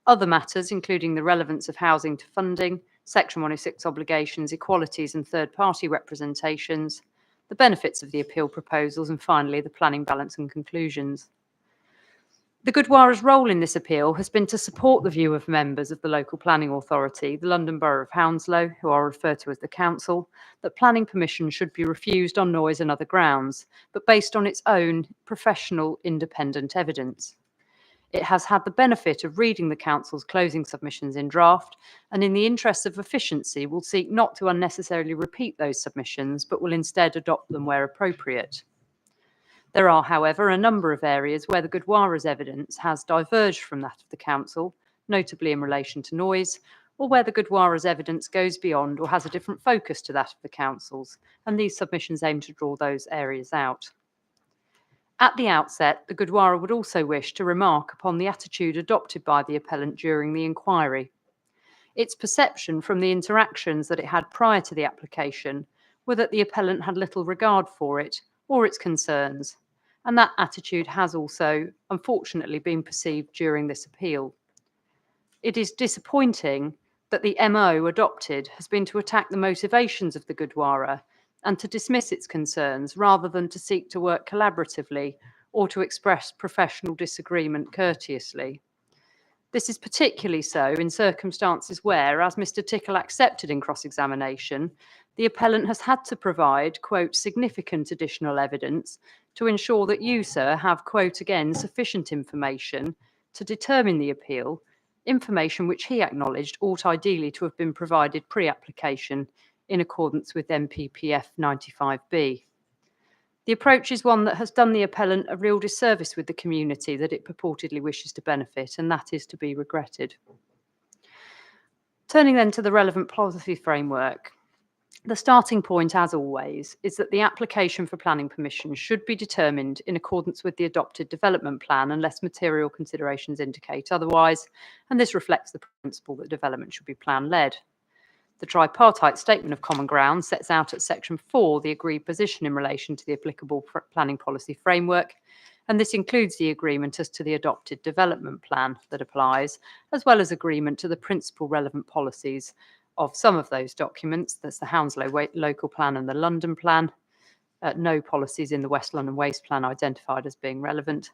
other matters including the relevance of housing to funding, Section 106 obligations, equalities and third-party representations, the benefits of the appeal proposals, and finally the planning balance and conclusions. The Gurdwara's role in this appeal has been to support the view of members of the local planning authority, the London Borough of Hounslow, who are referred to as the council, that planning permission should be refused on noise and other grounds, but based on its own professional independent evidence. It has had the benefit of reading the council's closing submissions in draft, and in the interests of efficiency will seek not to unnecessarily repeat those submissions, but will instead adopt them where appropriate. There are, however, a number of areas where the Gurdwara's evidence has diverged from that of the council, notably in relation to noise, or where the Gurdwara's evidence goes beyond or has a different focus to that of the council's, and these submissions aim to draw those areas out. At the outset, the Gurdwara would also wish to remark upon the attitude adopted by the appellant during the inquiry. Its perception from the interactions that it had prior to the application were that the appellant had little regard for it or its concerns, and that attitude has also, unfortunately, been perceived during this appeal. It is disappointing that the MO adopted has been to attack the motivations of the Gurdwara and to dismiss its concerns rather than to seek to work collaboratively or to express professional disagreement courteously. This is particularly so in circumstances where, as Mr. Tickle accepted in cross-examination, the appellant has had to provide, quote, significant additional evidence to ensure that you, sir, have, quote, again, sufficient information to determine the appeal, information which he acknowledged ought ideally to have been provided pre-application in accordance with MPPF 95B. The approach is one that has done the appellant a real disservice with the community that it purportedly wishes to benefit, and that is to be regretted. Turning then to the relevant policy framework, the starting point, as always, is that the application for planning permission should be determined in accordance with the adopted development plan unless material considerations indicate otherwise, and this reflects the principle that development should be plan-led. The tripartite statement of common ground sets out at section 4 the agreed position in relation to the applicable planning policy framework, and this includes the agreement as to the adopted development plan that applies, as well as agreement to the principal relevant policies of some of those documents. That's the Hounslow Local Plan and the London Plan. No policies in the West London Waste Plan identified as being relevant.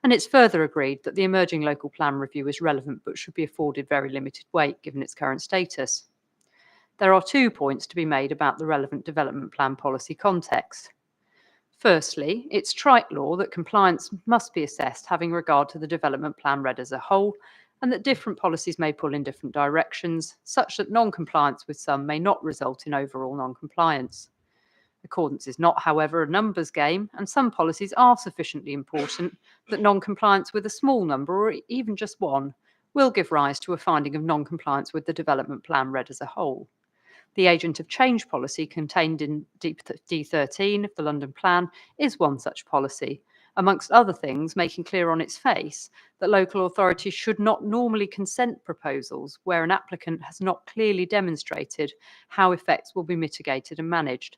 And it's further agreed that the emerging local plan review is relevant but should be afforded very limited weight given its current status. There are 2 points to be made about the relevant development plan policy context. Firstly, it's trite law that compliance must be assessed having regard to the development plan read as a whole, and that different policies may pull in different directions, such that non-compliance with some may not result in overall non-compliance. Accordance is not, however, a numbers game, and some policies are sufficiently important that non-compliance with a small number, or even just one, will give rise to a finding of non-compliance with the development plan read as a whole. The agent of change policy contained in D13 of the London Plan is one such policy, amongst other things making clear on its face that local authorities should not normally consent proposals where an applicant has not clearly demonstrated how effects will be mitigated and managed.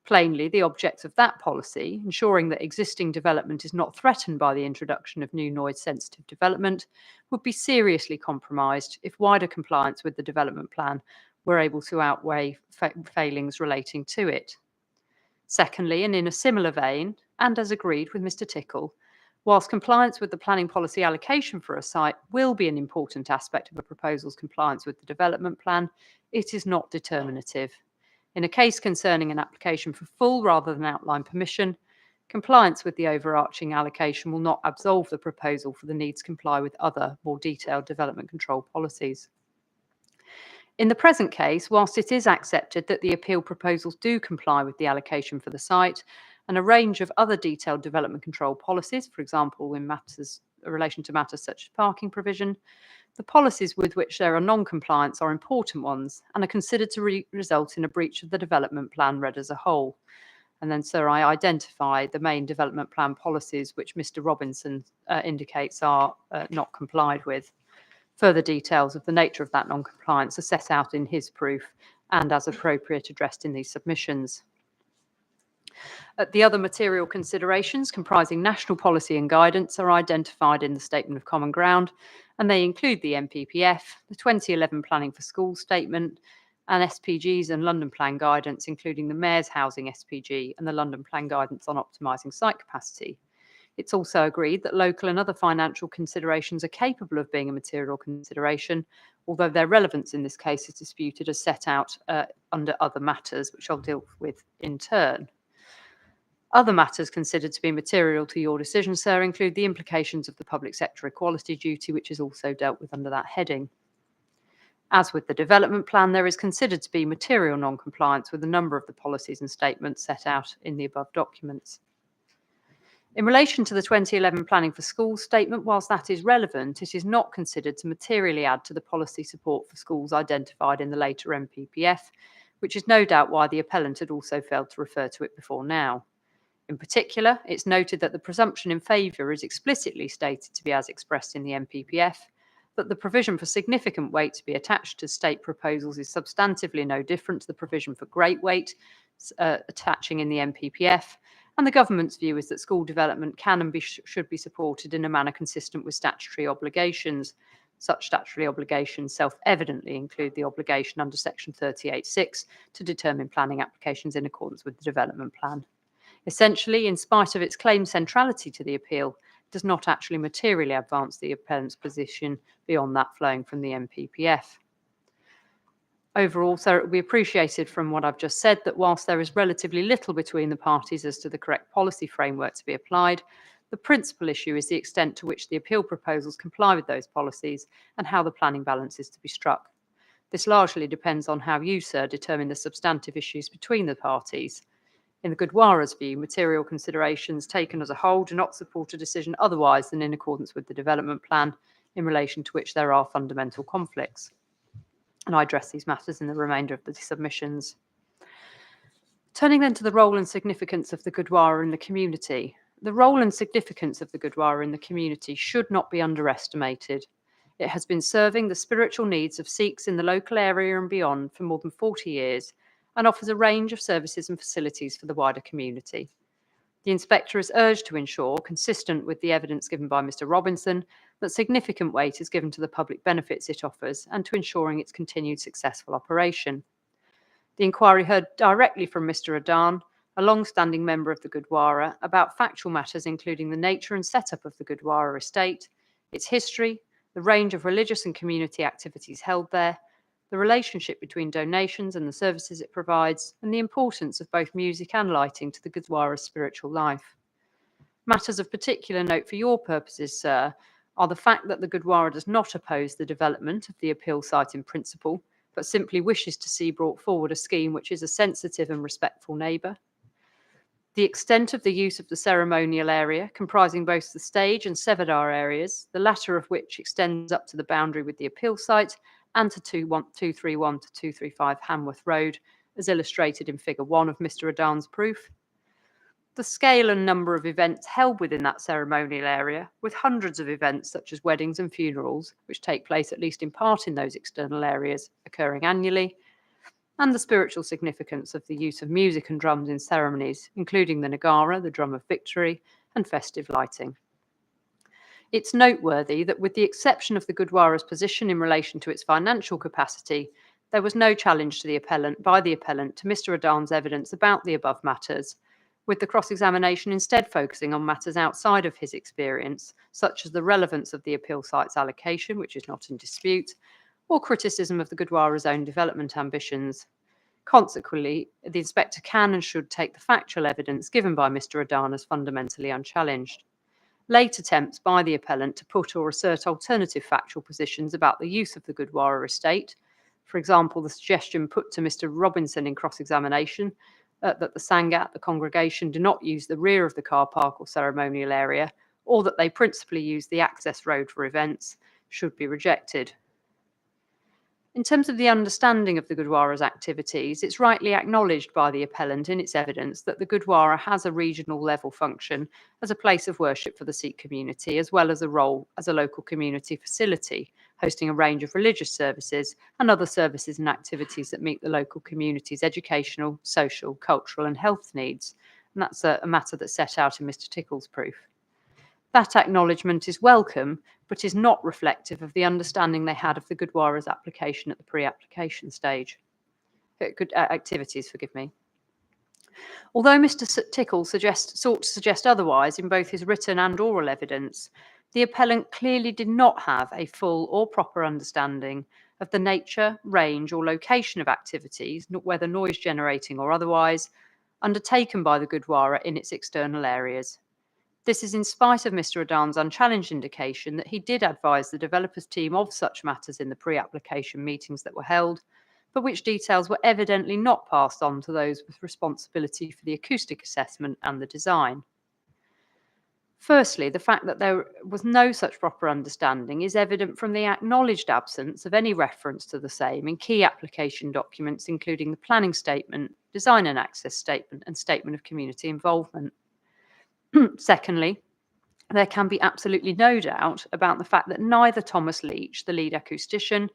Plainly, the object of that policy, ensuring that existing development is not threatened by the introduction of new noise-sensitive development, would be seriously compromised if wider compliance with the development plan were able to outweigh failings relating to it. Secondly, and in a similar vein, and as agreed with Mr. Tickle, Whilst compliance with the planning policy allocation for a site will be an important aspect of a proposal's compliance with the development plan, it is not determinative. In a case concerning an application for full rather than outline permission, compliance with the overarching allocation will not absolve the proposal for the need to comply with other, more detailed development control policies. In the present case, whilst it is accepted that the appeal proposals do comply with the allocation for the site and a range of other detailed development control policies, for example, in relation to matters such as parking provision, the policies with which there are non-compliance are important ones and are considered to result in a breach of the development plan read as a whole. And then, sir, I identify the main development plan policies which Mr. Robinson indicates are not complied with. Further details of the nature of that non-compliance are set out in his proof and as appropriate addressed in these submissions. The other material considerations comprising national policy and guidance are identified in the Statement of Common Ground, and they include the NPPF, the 2011 Planning for Schools Statement, and SPGs and London Plan Guidance, including the Mayor's Housing SPG and the London Plan Guidance on Optimising Site Capacity. It's also agreed that local and other financial considerations are capable of being a material consideration, although their relevance in this case is disputed as set out under other matters, which I'll deal with in turn. Other matters considered to be material to your decision, sir, include the implications of the public sector equality duty, which is also dealt with under that heading. As with the development plan, there is considered to be material non-compliance with a number of the policies and statements set out in the above documents. In relation to the 2011 Planning for Schools statement, whilst that is relevant, it is not considered to materially add to the policy support for schools identified in the later NPPF, which is no doubt why the appellant had also failed to refer to it before now. In particular, it's noted that the presumption in favour is explicitly stated to be as expressed in the NPPF, that the provision for significant weight to be attached to state proposals is substantively no different to the provision for great weight attaching in the NPPF, and the government's view is that school development can and should be supported in a manner consistent with statutory obligations. Such statutory obligations self-evidently include the obligation under Section 38(6) to determine planning applications in accordance with the development plan. Essentially, in spite of its claimed centrality to the appeal, it does not actually materially advance the appellant's position beyond that flowing from the NPPF. Overall, sir, it will be appreciated from what I've just said that whilst there is relatively little between the parties as to the correct policy framework to be applied, the principal issue is the extent to which the appeal proposals comply with those policies and how the planning balance is to be struck. This largely depends on how you, sir, determine the substantive issues between the parties. In the Gurdwara's view, material considerations taken as a whole do not support a decision otherwise than in accordance with the development plan, in relation to which there are fundamental conflicts. And I address these matters in the remainder of the submissions. Turning then to the role and significance of the Gurdwara in the community. The role and significance of the Gurdwara in the community should not be underestimated. It has been serving the spiritual needs of Sikhs in the local area and beyond for more than 40 years and offers a range of services and facilities for the wider community. The inspector is urged to ensure, consistent with the evidence given by Mr. Robinson, that significant weight is given to the public benefits it offers and to ensuring its continued successful operation. The inquiry heard directly from Mr. Adan, a long-standing member of the Gurdwara, about factual matters including the nature and setup of the Gurdwara estate, its history, the range of religious and community activities held there, the relationship between donations and the services it provides, and the importance of both music and lighting to the Gurdwara's spiritual life. Matters of particular note for your purposes, sir, are the fact that the Gurdwara does not oppose the development of the appeal site in principle, but simply wishes to see brought forward a scheme which is a sensitive and respectful neighbour. The extent of the use of the ceremonial area, comprising both the stage and Sevadar areas, the latter of which extends up to the boundary with the appeal site, and to 231 to 235 Hanworth Road, as illustrated in Figure 1 of Mr. Adan's proof. The scale and number of events held within that ceremonial area, with hundreds of events such as weddings and funerals, which take place at least in part in those external areas, occurring annually, and the spiritual significance of the use of music and drums in ceremonies, including the Nagara, the drum of victory, and festive lighting. It's noteworthy that with the exception of the Gurdwara's position in relation to its financial capacity, there was no challenge to the appellant by the appellant to Mr. Adan's evidence about the above matters, with the cross-examination instead focusing on matters outside of his experience, such as the relevance of the appeal site's allocation, which is not in dispute, or criticism of the Gurdwara's own development ambitions. Consequently, the inspector can and should take the factual evidence given by Mr. Adan as fundamentally unchallenged. Late attempts by the appellant to put or assert alternative factual positions about the use of the Gurdwara estate, for example, the suggestion put to Mr. Robinson in cross-examination that the Sangat, the congregation, do not use the rear of the car park or ceremonial area, or that they principally use the access road for events, should be rejected. In terms of the understanding of the Gurdwara's activities, it's rightly acknowledged by the appellant in its evidence that the Gurdwara has a regional level function as a place of worship for the Sikh community, as well as a role as a local community facility, hosting a range of religious services and other services and activities that meet the local community's educational, social, cultural and health needs. And that's a matter that's set out in Mr. Tickle's proof. That acknowledgement is welcome, but is not reflective of the understanding they had of the Gurdwara's application at the pre-application stage. Activities, forgive me. Although Mr. Tickle sought to suggest otherwise in both his written and oral evidence, the appellant clearly did not have a full or proper understanding of the nature, range or location of activities, whether noise generating or otherwise, undertaken by the Gurdwara in its external areas. This is in spite of Mr. Adan's unchallenged indication that he did advise the developers team of such matters in the pre-application meetings that were held, but which details were evidently not passed on to those with responsibility for the acoustic assessment and the design. Firstly, the fact that there was no such proper understanding is evident from the acknowledged absence of any reference to the same in key application documents, including the planning statement, design and access statement, and statement of community involvement. Secondly, there can be absolutely no doubt about the fact that neither Thomas Leach, the lead acoustician,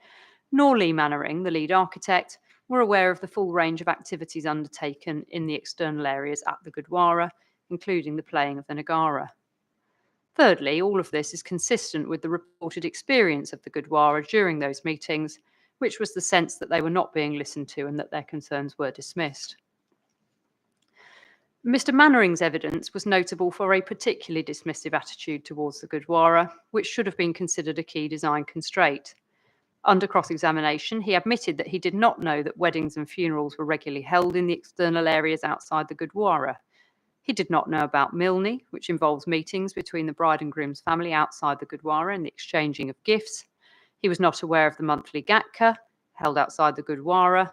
nor Lee Mannering, the lead architect, were aware of the full range of activities undertaken in the external areas at the Gurdwara, including the playing of the Nagara. Thirdly, all of this is consistent with the reported experience of the Gurdwara during those meetings, which was the sense that they were not being listened to and that their concerns were dismissed. Mr. Mannering's evidence was notable for a particularly dismissive attitude towards the Gurdwara, which should have been considered a key design constraint. Under cross-examination, he admitted that he did not know that weddings and funerals were regularly held in the external areas outside the Gurdwara. He did not know about Milni, which involves meetings between the bride and groom's family outside the Gurdwara and the exchanging of gifts. He was not aware of the monthly Gatka, held outside the Gurdwara.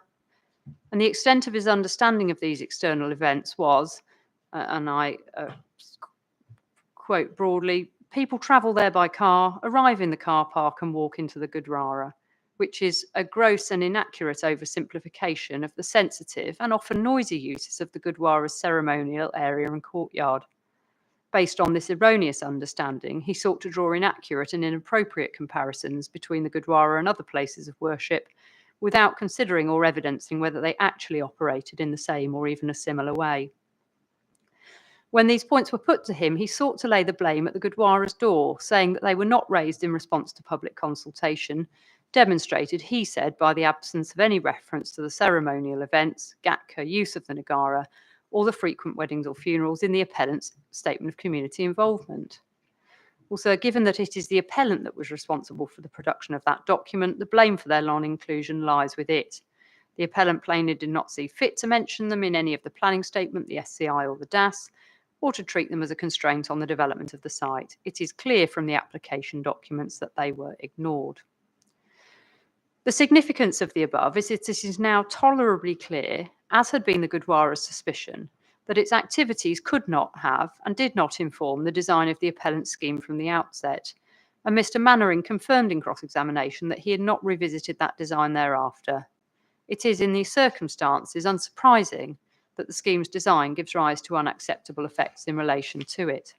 And the extent of his understanding of these external events was, and I quote broadly, people travel there by car, arrive in the car park and walk into the Gurdwara, which is a gross and inaccurate oversimplification of the sensitive and often noisy uses of the Gurdwara's ceremonial area and courtyard. Based on this erroneous understanding, he sought to draw inaccurate and inappropriate comparisons between the Gurdwara and other places of worship, without considering or evidencing whether they actually operated in the same or even a similar way. When these points were put to him, he sought to lay the blame at the Gurdwara's door, saying that they were not raised in response to public consultation, demonstrated, he said, by the absence of any reference to the ceremonial events, Gatka, use of the Nagara, or the frequent weddings or funerals in the appellant's statement of community involvement. Also, given that it is the appellant that was responsible for the production of that document, the blame for their non-inclusion lies with it. The appellant plainly did not see fit to mention them in any of the planning statement, the SCI or the DAS, or to treat them as a constraint on the development of the site. It is clear from the application documents that they were ignored. The significance of the above is that it is now tolerably clear, as had been the Gurdwara's suspicion, that its activities could not have and did not inform the design of the appellant's scheme from the outset, and Mr. Mannering confirmed in cross-examination that he had not revisited that design thereafter. It is in these circumstances unsurprising that the scheme's design gives rise to unacceptable effects in relation to it.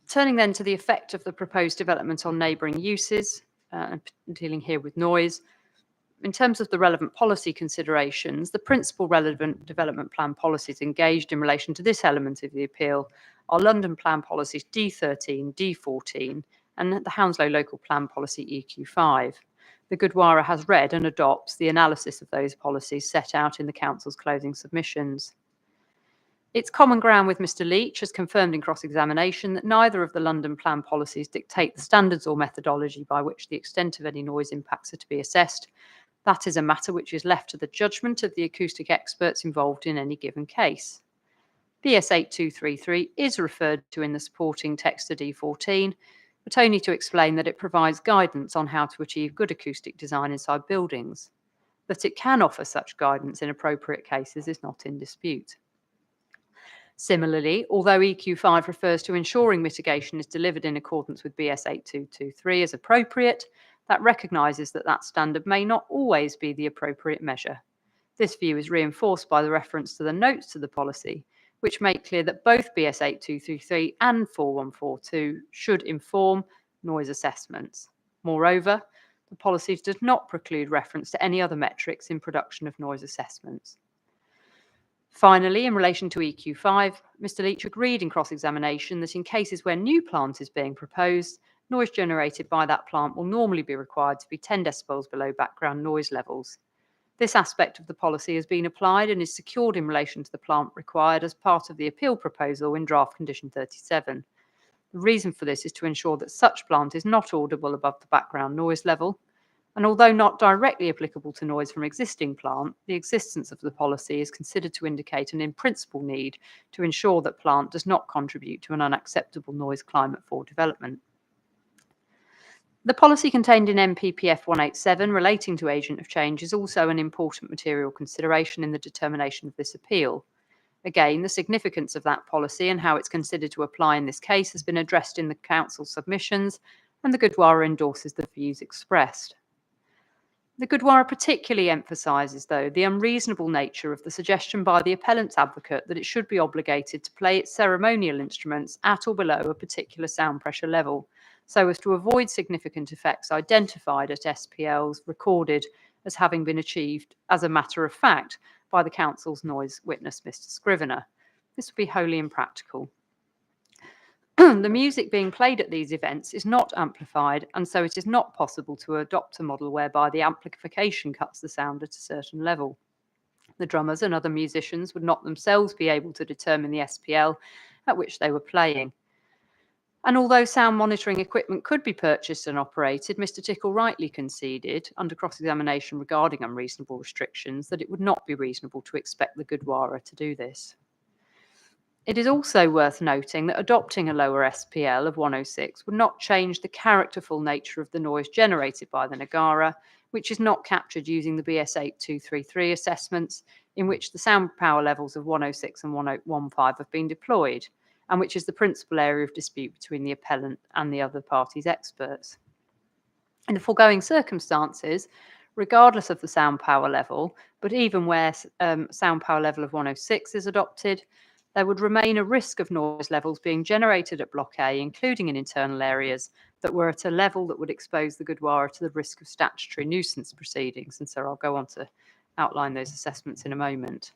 Turning then to the effect of the proposed development on neighbouring uses, and dealing here with noise, in terms of the relevant policy considerations, the principal relevant development plan policies engaged in relation to this element of the appeal are London Plan Policies D13, D14, and the Hounslow Local Plan Policy EQ5. The Gurdwara has read and adopts the analysis of those policies set out in the Council's closing submissions. It's common ground with Mr. Leach, as confirmed in cross-examination, that neither of the London Plan policies dictate the standards or methodology by which the extent of any noise impacts are to be assessed. That is a matter which is left to the judgment of the acoustic experts involved in any given case. BS 8233 is referred to in the supporting text to D14, but only to explain that it provides guidance on how to achieve good acoustic design inside buildings. That it can offer such guidance in appropriate cases is not in dispute. Similarly, although EQ5 refers to ensuring mitigation is delivered in accordance with BS 8223 as appropriate, that recognises that that standard may not always be the appropriate measure. This view is reinforced by the reference to the notes to the policy, which make clear that both BS 8233 and 4142 should inform noise assessments. Moreover, the policy does not preclude reference to any other metrics in production of noise assessments. Finally, in relation to EQ5, Mr. Leach agreed in cross-examination that in cases where new plant is being proposed, noise generated by that plant will normally be required to be 10 decibels below background noise levels. This aspect of the policy has been applied and is secured in relation to the plant required as part of the appeal proposal in draft condition 37. The reason for this is to ensure that such plant is not audible above the background noise level, and although not directly applicable to noise from existing plant, the existence of the policy is considered to indicate an in-principle need to ensure that plant does not contribute to an unacceptable noise climate for development. The policy contained in MPPF 187 relating to agent of change is also an important material consideration in the determination of this appeal. Again, the significance of that policy and how it's considered to apply in this case has been addressed in the Council submissions, and the Gurdwara endorses the views expressed. The Gurdwara particularly emphasises, though, the unreasonable nature of the suggestion by the appellant's advocate that it should be obligated to play its ceremonial instruments at or below a particular sound pressure level, so as to avoid significant effects identified at SPLs recorded as having been achieved as a matter of fact by the Council's noise witness, Mr. Scrivener. This would be wholly impractical. The music being played at these events is not amplified, and so it is not possible to adopt a model whereby the amplification cuts the sound at a certain level. The drummers and other musicians would not themselves be able to determine the SPL at which they were playing. And although sound monitoring equipment could be purchased and operated, Mr. Tickle rightly conceded, under cross-examination regarding unreasonable restrictions, that it would not be reasonable to expect the Gurdwara to do this. It is also worth noting that adopting a lower SPL of 106 would not change the characterful nature of the noise generated by the Nagara, which is not captured using the BS 8233 assessments, in which the sound power levels of 106 and 115 have been deployed, and which is the principal area of dispute between the appellant and the other party's experts. In the foregoing circumstances, regardless of the sound power level, but even where sound power level of 106 is adopted, there would remain a risk of noise levels being generated at Block A, including in internal areas, that were at a level that would expose the Gurdwara to the risk of statutory nuisance proceedings. And so I'll go on to outline those assessments in a moment.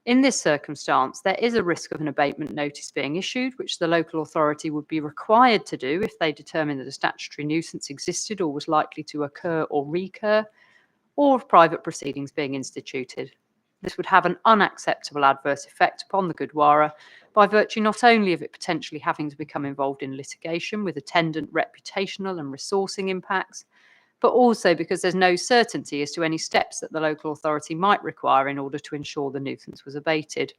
In this circumstance, there is a risk of an abatement notice being issued, which the local authority would be required to do if they determined that a statutory nuisance existed or was likely to occur or recur, or of private proceedings being instituted. This would have an unacceptable adverse effect upon the Gurdwara by virtue not only of it potentially having to become involved in litigation with attendant reputational and resourcing impacts, but also because there's no certainty as to any steps that the local authority might require in order to ensure the nuisance was abated.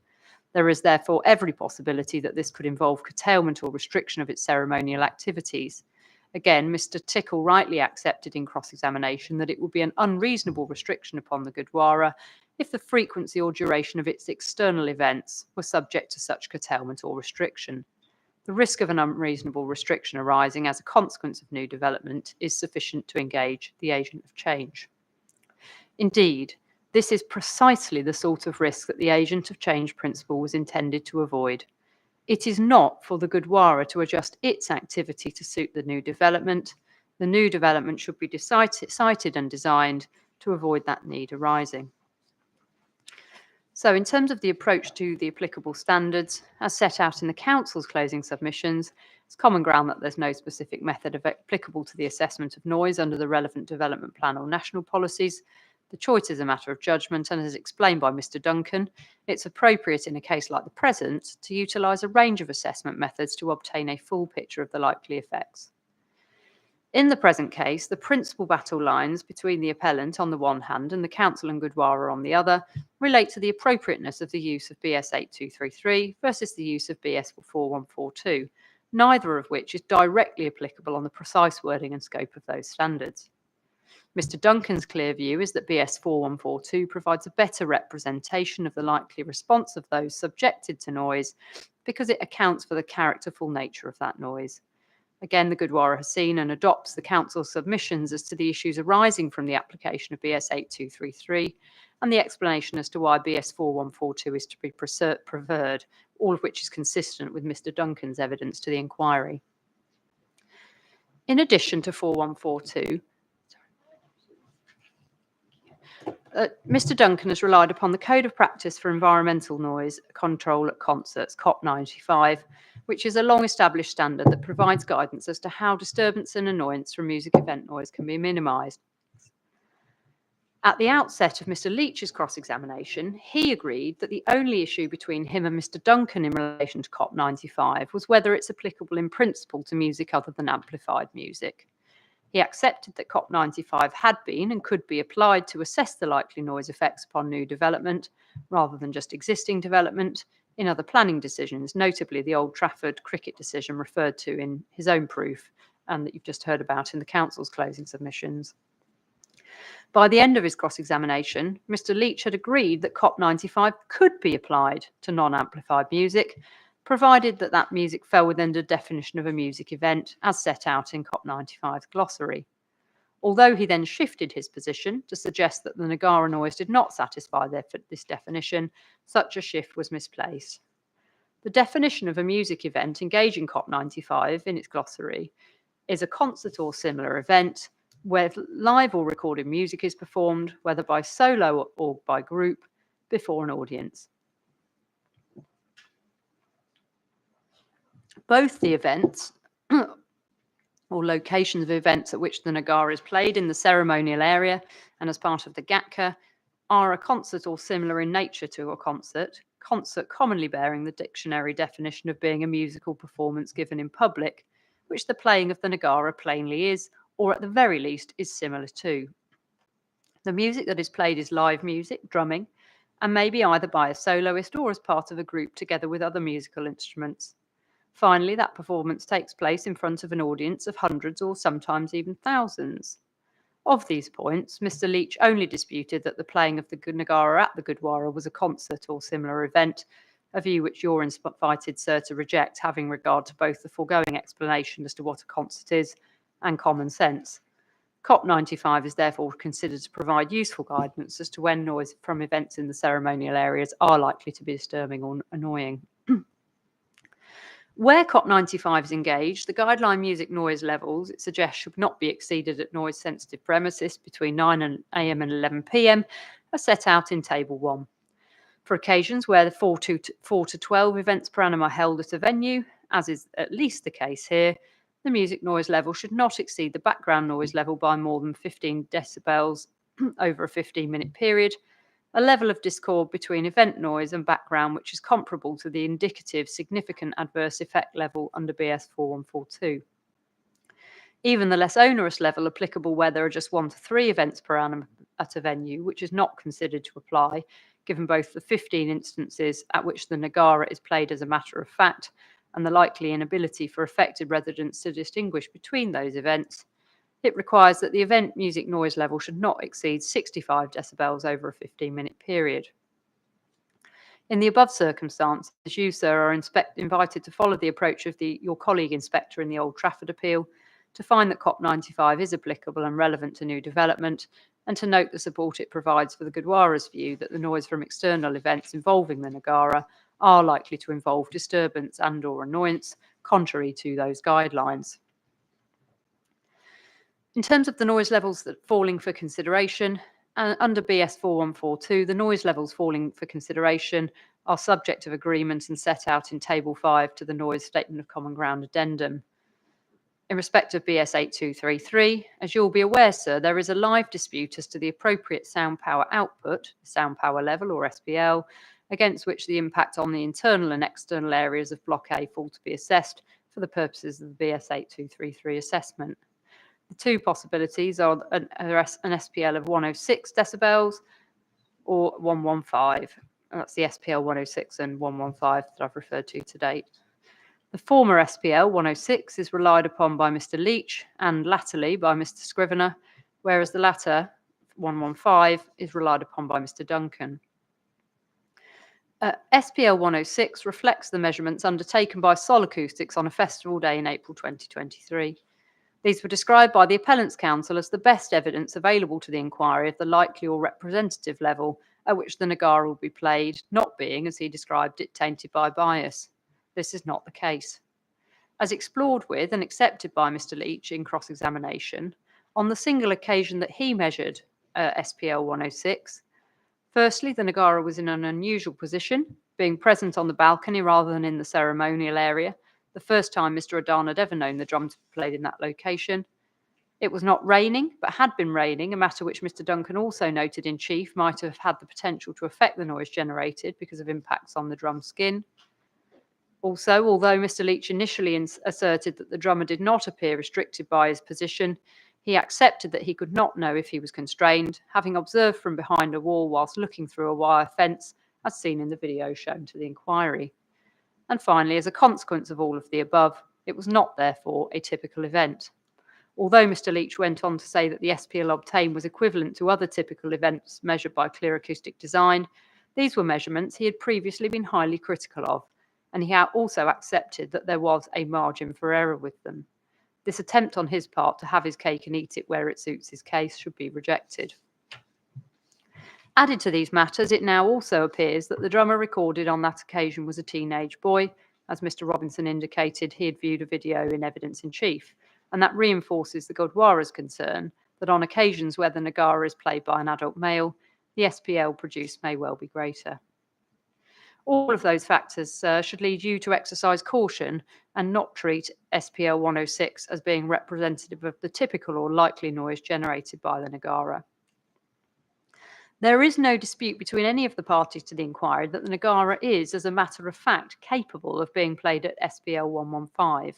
There is therefore every possibility that this could involve curtailment or restriction of its ceremonial activities. Again, Mr. Tickle rightly accepted in cross-examination that it would be an unreasonable restriction upon the Gurdwara if the frequency or duration of its external events were subject to such curtailment or restriction. The risk of an unreasonable restriction arising as a consequence of new development is sufficient to engage the agent of change. Indeed, this is precisely the sort of risk that the agent of change principle was intended to avoid. It is not for the Gurdwara to adjust its activity to suit the new development. The new development should be cited and designed to avoid that need arising. So in terms of the approach to the applicable standards, as set out in the Council's closing submissions, it's common ground that there's no specific method applicable to the assessment of noise under the relevant development plan or national policies. The choice is a matter of judgment, and as explained by Mr. Duncan, it's appropriate in a case like the present to utilise a range of assessment methods to obtain a full picture of the likely effects. In the present case, the principal battle lines between the appellant on the one hand and the Council and Gurdwara on the other relate to the appropriateness of the use of BS 8233 versus the use of BS 4142, neither of which is directly applicable on the precise wording and scope of those standards. Mr. Duncan's clear view is that BS 4142 provides a better representation of the likely response of those subjected to noise because it accounts for the characterful nature of that noise. Again, the Gurdwara has seen and adopts the Council's submissions as to the issues arising from the application of BS 8233 and the explanation as to why BS 4142 is to be preferred, all of which is consistent with Mr. Duncan's evidence to the inquiry. In addition to 4142, Mr. Duncan has relied upon the Code of Practice for Environmental Noise Control at Concerts, COP 95, which is a long-established standard that provides guidance as to how disturbance and annoyance from music event noise can be minimised. At the outset of Mr. Leach's cross-examination, he agreed that the only issue between him and Mr. Duncan in relation to COP 95 was whether it's applicable in principle to music other than amplified music. He accepted that COP 95 had been and could be applied to assess the likely noise effects upon new development, rather than just existing development, in other planning decisions, notably the Old Trafford cricket decision referred to in his own proof and that you've just heard about in the Council's closing submissions. By the end of his cross-examination, Mr. Leach had agreed that COP 95 could be applied to non-amplified music, provided that that music fell within the definition of a music event as set out in COP 95's glossary. Although he then shifted his position to suggest that the Nagara noise did not satisfy this definition, such a shift was misplaced. The definition of a music event engaging COP 95 in its glossary is a concert or similar event where live or recorded music is performed, whether by solo or by group, before an audience. Both the events or locations of events at which the Nagara is played in the ceremonial area and as part of the Gatka are a concert or similar in nature to a concert commonly bearing the dictionary definition of being a musical performance given in public, which the playing of the Nagara plainly is, or at the very least is similar to. The music that is played is live music, drumming, and may be either by a soloist or as part of a group together with other musical instruments. Finally, that performance takes place in front of an audience of hundreds or sometimes even thousands. Of these points, Mr. Leach only disputed that the playing of the Nagara at the Gurdwara was a concert or similar event, a view which you're invited, sir, to reject, having regard to both the foregoing explanation as to what a concert is and common sense. COP 95 is therefore considered to provide useful guidance as to when noise from events in the ceremonial areas are likely to be disturbing or annoying. Where COP 95 is engaged, the guideline music noise levels it suggests should not be exceeded at noise sensitive premises between 9 AM and 11 PM are set out in Table 1. For occasions where the 4 to 12 events per annum are held at a venue, as is at least the case here, the music noise level should not exceed the background noise level by more than 15 decibels over a 15-minute period, a level of discord between event noise and background which is comparable to the indicative significant adverse effect level under BS 4142. Even the less onerous level applicable where there are just 1 to 3 events per annum at a venue, which is not considered to apply, given both the 15 instances at which the Nagara is played as a matter of fact and the likely inability for affected residents to distinguish between those events, it requires that the event music noise level should not exceed 65 decibels over a 15-minute period. In the above circumstances, you, sir, are invited to follow the approach of your colleague inspector in the Old Trafford appeal, to find that COP 95 is applicable and relevant to new development, and to note the support it provides for the Gurdwara's view that the noise from external events involving the Nagara are likely to involve disturbance and/or annoyance, contrary to those guidelines. In terms of the noise levels that falling for consideration, under BS 4142, the noise levels falling for consideration are subject of agreement and set out in Table 5 to the Noise Statement of Common Ground Addendum. In respect of BS 8233, as you'll be aware, sir, there is a live dispute as to the appropriate sound power output, sound power level or SPL, against which the impact on the internal and external areas of Block A fall to be assessed for the purposes of the BS 8233 assessment. The two possibilities are an SPL of 106 decibels or 115. That's the SPL 106 and 115 that I've referred to date. The former SPL 106 is relied upon by Mr. Leach and latterly by Mr. Scrivener, whereas the latter 115 is relied upon by Mr. Duncan. SPL 106 reflects the measurements undertaken by Sol Acoustics on a festival day in April 2023. These were described by the Appellant's Counsel as the best evidence available to the inquiry of the likely or representative level at which the Nagara will be played, not being, as he described it, tainted by bias. This is not the case. As explored with and accepted by Mr. Leach in cross-examination, on the single occasion that he measured SPL 106, firstly, the Nagara was in an unusual position, being present on the balcony rather than in the ceremonial area, the first time Mr. Adan had ever known the drum to be played in that location. It was not raining, but had been raining, a matter which Mr. Duncan also noted in chief might have had the potential to affect the noise generated because of impacts on the drum skin. Also, although Mr. Leach initially asserted that the drummer did not appear restricted by his position, he accepted that he could not know if he was constrained, having observed from behind a wall whilst looking through a wire fence, as seen in the video shown to the inquiry. And finally, as a consequence of all of the above, it was not therefore a typical event. Although Mr. Leach went on to say that the SPL obtained was equivalent to other typical events measured by Clear Acoustic Design, these were measurements he had previously been highly critical of, and he also accepted that there was a margin for error with them. This attempt on his part to have his cake and eat it where it suits his case should be rejected. Added to these matters, it now also appears that the drummer recorded on that occasion was a teenage boy. As Mr. Robinson indicated, he had viewed a video in evidence in chief, and that reinforces the Gurdwara's concern that on occasions where the Nagara is played by an adult male, the SPL produced may well be greater. All of those factors should lead you to exercise caution and not treat SPL 106 as being representative of the typical or likely noise generated by the Nagara. There is no dispute between any of the parties to the inquiry that the Nagara is, as a matter of fact, capable of being played at SPL 115.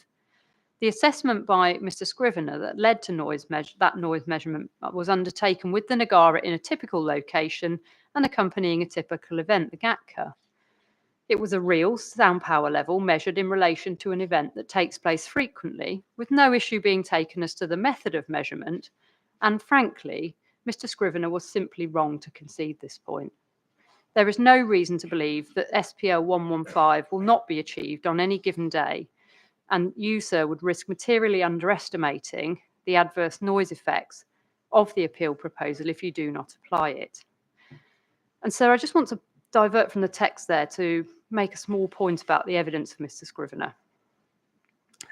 The assessment by Mr. Scrivener that led to that noise measurement was undertaken with the Nagara in a typical location and accompanying a typical event, the Gatka. It was a real sound power level measured in relation to an event that takes place frequently, with no issue being taken as to the method of measurement, and frankly, Mr. Scrivener was simply wrong to concede this point. There is no reason to believe that SPL 115 will not be achieved on any given day, and you, sir, would risk materially underestimating the adverse noise effects of the appeal proposal if you do not apply it. And so I just want to divert from the text there to make a small point about the evidence of Mr. Scrivener.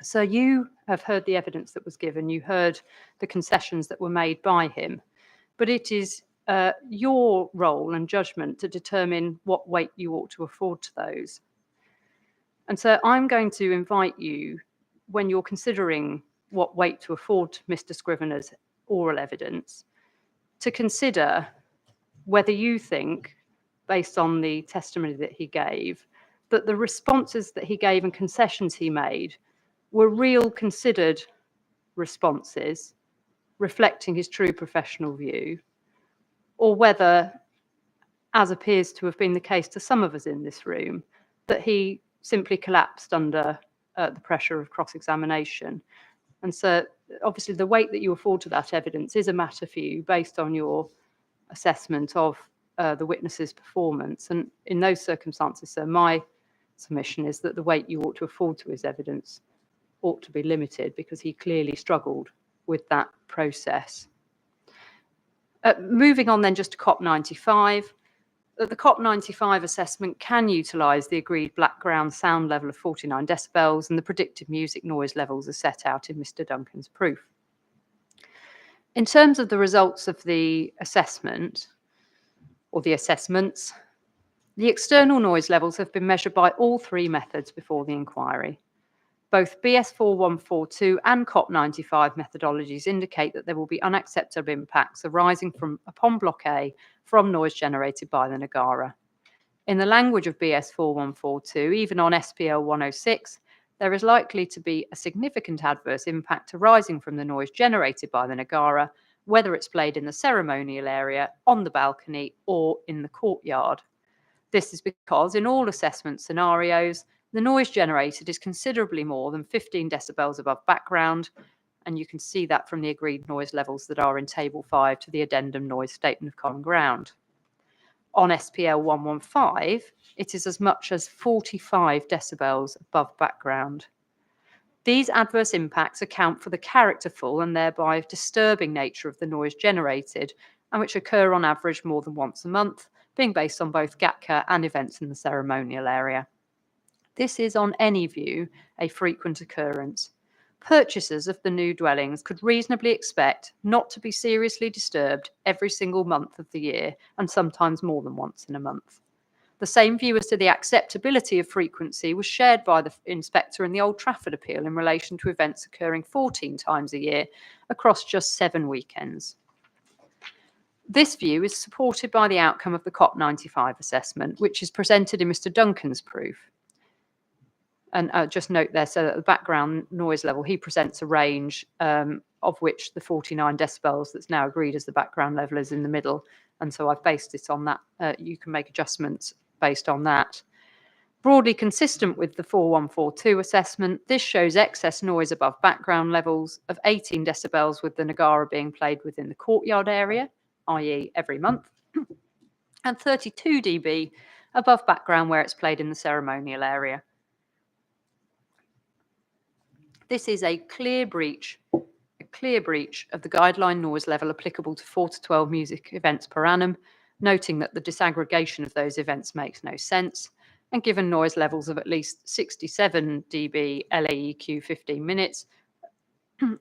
So you have heard the evidence that was given, you heard the concessions that were made by him, but it is your role and judgment to determine what weight you ought to afford to those. And so I'm going to invite you, when you're considering what weight to afford to Mr. Scrivener's oral evidence, to consider whether you think, based on the testimony that he gave, that the responses that he gave and concessions he made were real considered responses reflecting his true professional view, or whether, as appears to have been the case to some of us in this room, that he simply collapsed under the pressure of cross-examination. And so obviously the weight that you afford to that evidence is a matter for you based on your assessment of the witness's performance. And in those circumstances, so my submission is that the weight you ought to afford to his evidence ought to be limited because he clearly struggled with that process. Moving on then just to COP95, the COP95 assessment can utilise the agreed background sound level of 49 decibels and the predicted music noise levels are set out in Mr. Duncan's proof. In terms of the results of the assessment, or the assessments, the external noise levels have been measured by all three methods before the inquiry. Both BS4142 and COP95 methodologies indicate that there will be unacceptable impacts arising upon Block A from noise generated by the Nagara. In the language of BS4142, even on SPL 106, there is likely to be a significant adverse impact arising from the noise generated by the Nagara, whether it's played in the ceremonial area, on the balcony, or in the courtyard. This is because in all assessment scenarios, the noise generated is considerably more than 15 decibels above background, and you can see that from the agreed noise levels that are in Table 5 to the Addendum Noise Statement of Common Ground. On SPL 115, it is as much as 45 decibels above background. These adverse impacts account for the characterful and thereby disturbing nature of the noise generated, and which occur on average more than once a month, being based on both GATCA and events in the ceremonial area. This is, on any view, a frequent occurrence. Purchasers of the new dwellings could reasonably expect not to be seriously disturbed every single month of the year, and sometimes more than once in a month. The same view as to the acceptability of frequency was shared by the inspector in the Old Trafford appeal in relation to events occurring 14 times a year across just 7 weekends. This view is supported by the outcome of the COP95 assessment, which is presented in Mr. Duncan's proof. And just note there, so that the background noise level, he presents a range of which the 49 decibels that's now agreed as the background level is in the middle. And so I've based it on that. You can make adjustments based on that. Broadly consistent with the 4142 assessment, this shows excess noise above background levels of 18 decibels with the Nagara being played within the courtyard area, i.e. every month, and 32 dB above background where it's played in the ceremonial area. This is a clear breach of the guideline noise level applicable to 4 to 12 music events per annum, noting that the disaggregation of those events makes no sense, and given noise levels of at least 67 dB LAEQ 15 minutes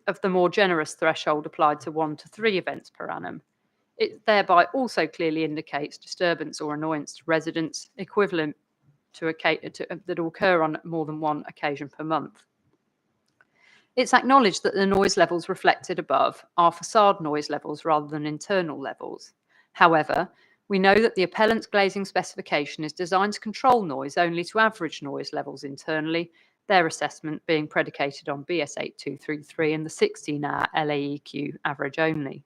of the more generous threshold applied to 1 to 3 events per annum. It thereby also clearly indicates disturbance or annoyance to residents equivalent to that will occur on more than one occasion per month. It's acknowledged that the noise levels reflected above are facade noise levels rather than internal levels. However, we know that the appellant's glazing specification is designed to control noise only to average noise levels internally, their assessment being predicated on BS 8233 and the 16-hour LAEQ average only.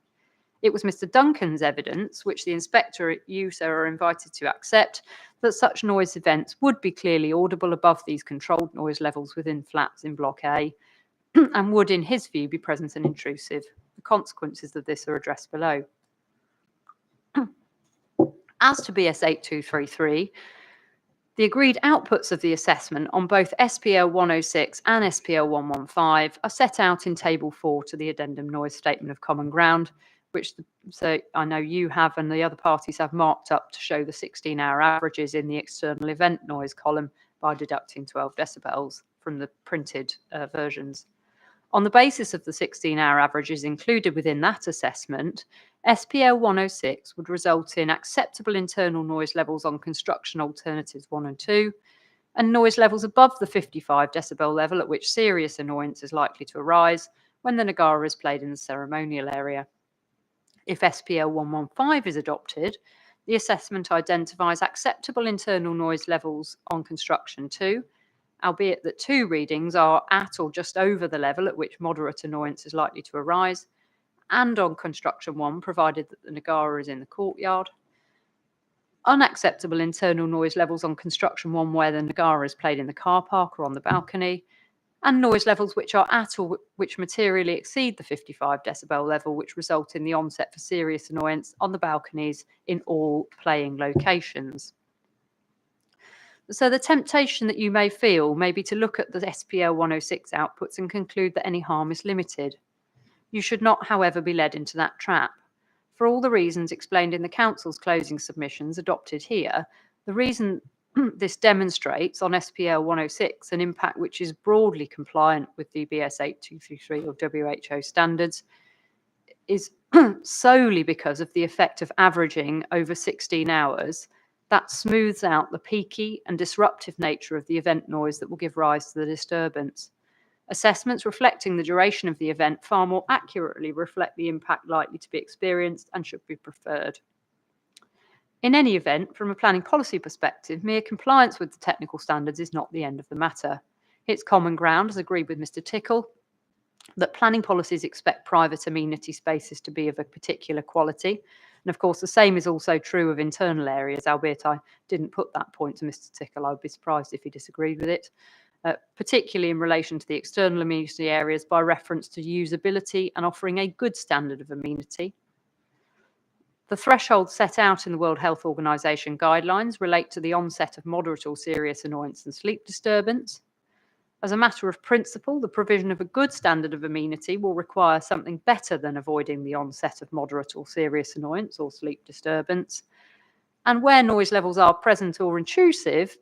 It was Mr. Duncan's evidence, which the inspector at USA are invited to accept, that such noise events would be clearly audible above these controlled noise levels within flats in Block A, and would, in his view, be present and intrusive. The consequences of this are addressed below. As to BS 8233, the agreed outputs of the assessment on both SPL 106 and SPL 115 are set out in Table 4 to the Addendum Noise Statement of Common Ground, which so I know you have and the other parties have marked up to show the 16-hour averages in the external event noise column by deducting 12 decibels from the printed versions. On the basis of the 16-hour averages included within that assessment, SPL 106 would result in acceptable internal noise levels on construction alternatives 1 and 2, and noise levels above the 55 decibel level at which serious annoyance is likely to arise when the Nagara is played in the ceremonial area. If SPL 115 is adopted, the assessment identifies acceptable internal noise levels on construction 2, albeit that 2 readings are at or just over the level at which moderate annoyance is likely to arise, and on construction 1, provided that the Nagara is in the courtyard. Unacceptable internal noise levels on construction 1 where the Nagara is played in the car park or on the balcony, and noise levels which are at or which materially exceed the 55 decibel level, which result in the onset for serious annoyance on the balconies in all playing locations. So the temptation that you may feel may be to look at the SPL 106 outputs and conclude that any harm is limited. You should not, however, be led into that trap. For all the reasons explained in the Council's closing submissions adopted here, the reason this demonstrates on SPL 106 an impact which is broadly compliant with the BS 8233 or WHO standards is solely because of the effect of averaging over 16 hours, that smooths out the peaky and disruptive nature of the event noise that will give rise to the disturbance. Assessments reflecting the duration of the event far more accurately reflect the impact likely to be experienced and should be preferred. In any event, from a planning policy perspective, mere compliance with the technical standards is not the end of the matter. It's common ground, as agreed with Mr. Tickle, that planning policies expect private amenity spaces to be of a particular quality. And of course, the same is also true of internal areas, albeit I didn't put that point to Mr. Tickle. I would be surprised if he disagreed with it, particularly in relation to the external amenity areas by reference to usability and offering a good standard of amenity. The thresholds set out in the World Health Organization guidelines relate to the onset of moderate or serious annoyance and sleep disturbance. As a matter of principle, the provision of a good standard of amenity will require something better than avoiding the onset of moderate or serious annoyance or sleep disturbance. And where noise levels are present or intrusive,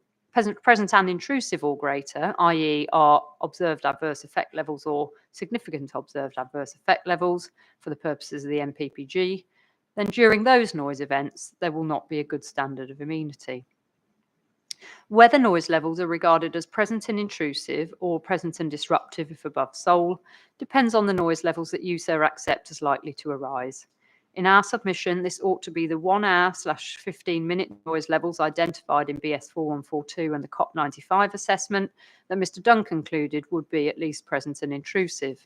present and intrusive or greater, i.e. are observed adverse effect levels or significant observed adverse effect levels for the purposes of the MPPG, then during those noise events, there will not be a good standard of amenity. Whether noise levels are regarded as present and intrusive or present and disruptive if above SOL depends on the noise levels that USER accept as likely to arise. In our submission, this ought to be the 1 hour/15 minute noise levels identified in BS 4142 and the COP95 assessment that Mr. Dunn concluded would be at least present and intrusive.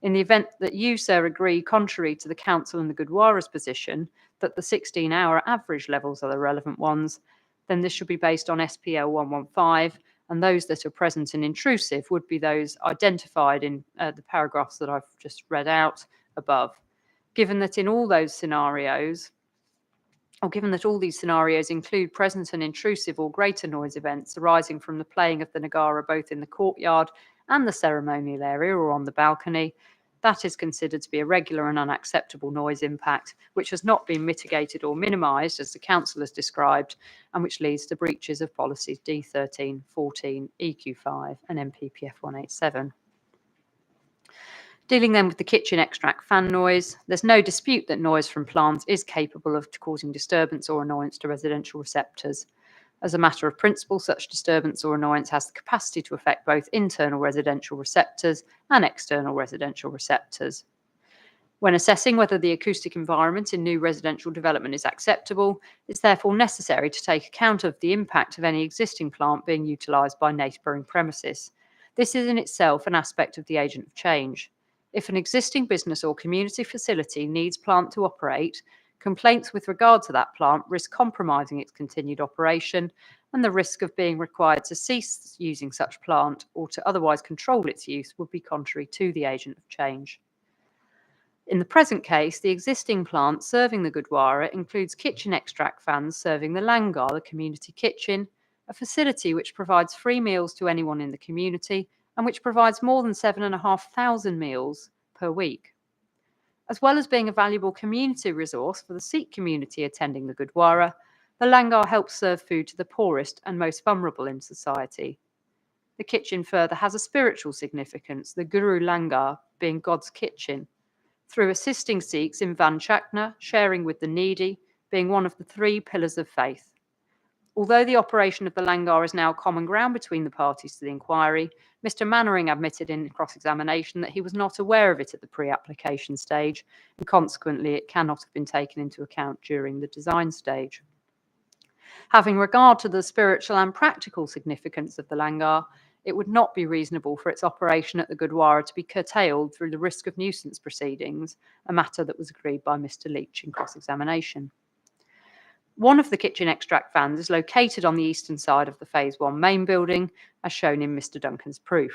In the event that USER agree, contrary to the Council and the Gurdwara's position, that the 16-hour average levels are the relevant ones, then this should be based on SPL 115, and those that are present and intrusive would be those identified in the paragraphs that I've just read out above. Given that in all those scenarios, or given that all these scenarios include present and intrusive or greater noise events arising from the playing of the Nagara both in the courtyard and the ceremonial area or on the balcony, that is considered to be a regular and unacceptable noise impact, which has not been mitigated or minimised, as the Council has described, and which leads to breaches of policies D13, 14, EQ5 and MPPF 187. Dealing then with the kitchen extract fan noise, there's no dispute that noise from plants is capable of causing disturbance or annoyance to residential receptors. As a matter of principle, such disturbance or annoyance has the capacity to affect both internal residential receptors and external residential receptors. When assessing whether the acoustic environment in new residential development is acceptable, it's therefore necessary to take account of the impact of any existing plant being utilised by neighbouring premises. This is in itself an aspect of the agent of change. If an existing business or community facility needs plant to operate, complaints with regard to that plant risk compromising its continued operation, and the risk of being required to cease using such plant or to otherwise control its use would be contrary to the agent of change. In the present case, the existing plant serving the Gurdwara includes kitchen extract fans serving the Langar, the community kitchen, a facility which provides free meals to anyone in the community and which provides more than 7,500 meals per week. As well as being a valuable community resource for the Sikh community attending the Gurdwara, the Langar helps serve food to the poorest and most vulnerable in society. The kitchen further has a spiritual significance, the Guru Langar being God's kitchen, through assisting Sikhs in Vanchakna, sharing with the needy, being one of the 3 pillars of faith. Although the operation of the Langar is now common ground between the parties to the inquiry, Mr. Mannering admitted in cross-examination that he was not aware of it at the pre-application stage, and consequently it cannot have been taken into account during the design stage. Having regard to the spiritual and practical significance of the Langar, it would not be reasonable for its operation at the Gurdwara to be curtailed through the risk of nuisance proceedings, a matter that was agreed by Mr. Leach in cross-examination. One of the kitchen extract fans is located on the eastern side of the Phase 1 main building, as shown in Mr. Duncan's proof.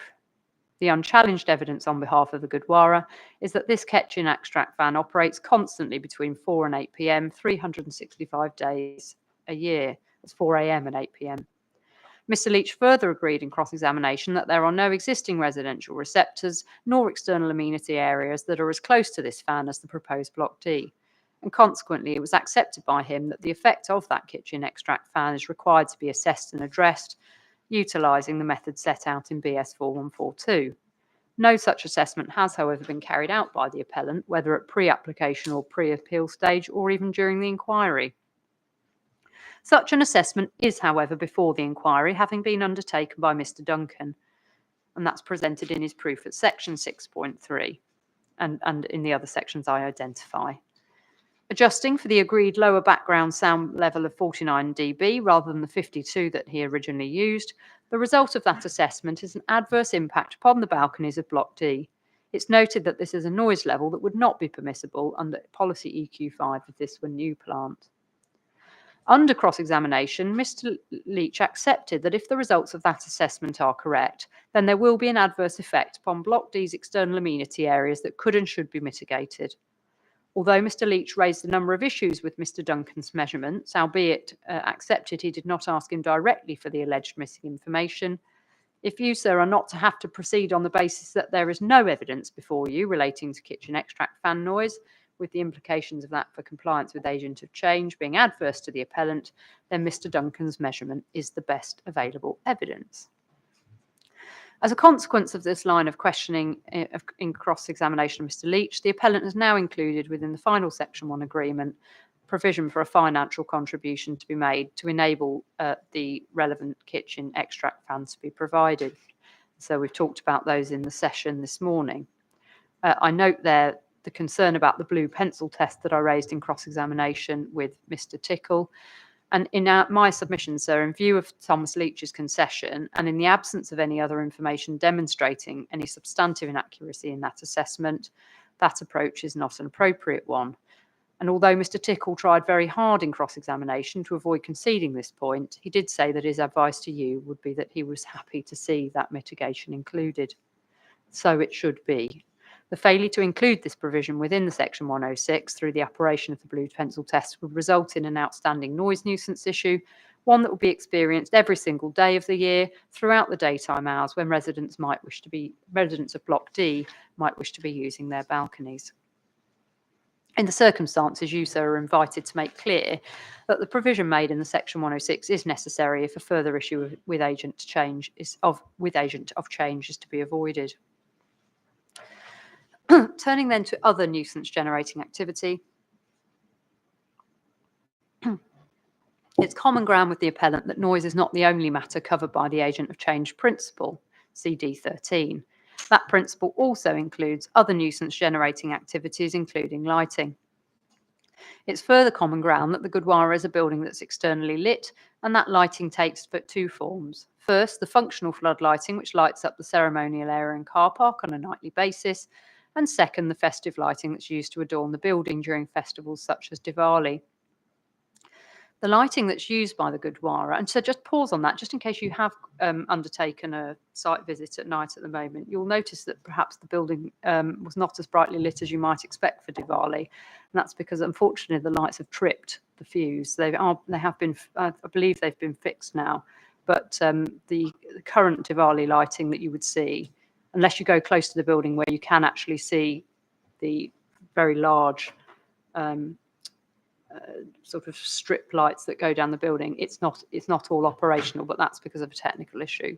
The unchallenged evidence on behalf of the Gurdwara is that this kitchen extract fan operates constantly between 4 and 8 p.m, 365 days a year. That's 4 a.m. and 8 p.m. Mr. Leach further agreed in cross-examination that there are no existing residential receptors nor external amenity areas that are as close to this fan as the proposed Block D. And consequently, it was accepted by him that the effect of that kitchen extract fan is required to be assessed and addressed, utilising the method set out in BS 4142. No such assessment has, however, been carried out by the appellant, whether at pre-application or pre-appeal stage, or even during the inquiry. Such an assessment is, however, before the inquiry, having been undertaken by Mr. Duncan, and that's presented in his proof at section 6.3, and in the other sections I identify. Adjusting for the agreed lower background sound level of 49 dB rather than the 52 that he originally used, the result of that assessment is an adverse impact upon the balconies of Block D. It's noted that this is a noise level that would not be permissible under policy EQ5 if this were new plant. Under cross-examination, Mr. Leach accepted that if the results of that assessment are correct, then there will be an adverse effect upon Block D's external amenity areas that could and should be mitigated. Although Mr. Leach raised a number of issues with Mr. Duncan's measurements, albeit accepted he did not ask him directly for the alleged missing information, if you, sir, are not to have to proceed on the basis that there is no evidence before you relating to kitchen extract fan noise, with the implications of that for compliance with agent of change being adverse to the appellant, then Mr. Duncan's measurement is the best available evidence. As a consequence of this line of questioning in cross-examination of Mr. Leach, the appellant has now included within the final Section 1 agreement provision for a financial contribution to be made to enable the relevant kitchen extract fans to be provided. So we've talked about those in the session this morning. I note there the concern about the blue pencil test that I raised in cross-examination with Mr. Tickle. And in my submission, sir, in view of Thomas Leach's concession and in the absence of any other information demonstrating any substantive inaccuracy in that assessment, that approach is not an appropriate one. And although Mr. Tickle tried very hard in cross-examination to avoid conceding this point, he did say that his advice to you would be that he was happy to see that mitigation included. So it should be. The failure to include this provision within the Section 106 through the operation of the blue pencil test would result in an outstanding noise nuisance issue, one that will be experienced every single day of the year throughout the daytime hours when residents of Block D might wish to be using their balconies. In the circumstances, you, sir, are invited to make clear that the provision made in the Section 106 is necessary if a further issue with agent of change is to be avoided. Turning then to other nuisance generating activity, it's common ground with the appellant that noise is not the only matter covered by the agent of change principle, CD 13. That principle also includes other nuisance generating activities, including lighting. It's further common ground that the Gurdwara is a building that's externally lit, and that lighting takes two forms. First, the functional flood lighting, which lights up the ceremonial area and car park on a nightly basis, and second, the festive lighting that's used to adorn the building during festivals such as Diwali. The lighting that's used by the Gurdwara, and so just pause on that, just in case you have undertaken a site visit at night at the moment, you'll notice that perhaps the building was not as brightly lit as you might expect for Diwali. And that's because, unfortunately, the lights have tripped the fuse. They have been, I believe they've been fixed now, but the current Diwali lighting that you would see, unless you go close to the building where you can actually see the very large sort of strip lights that go down the building, it's not all operational, but that's because of a technical issue.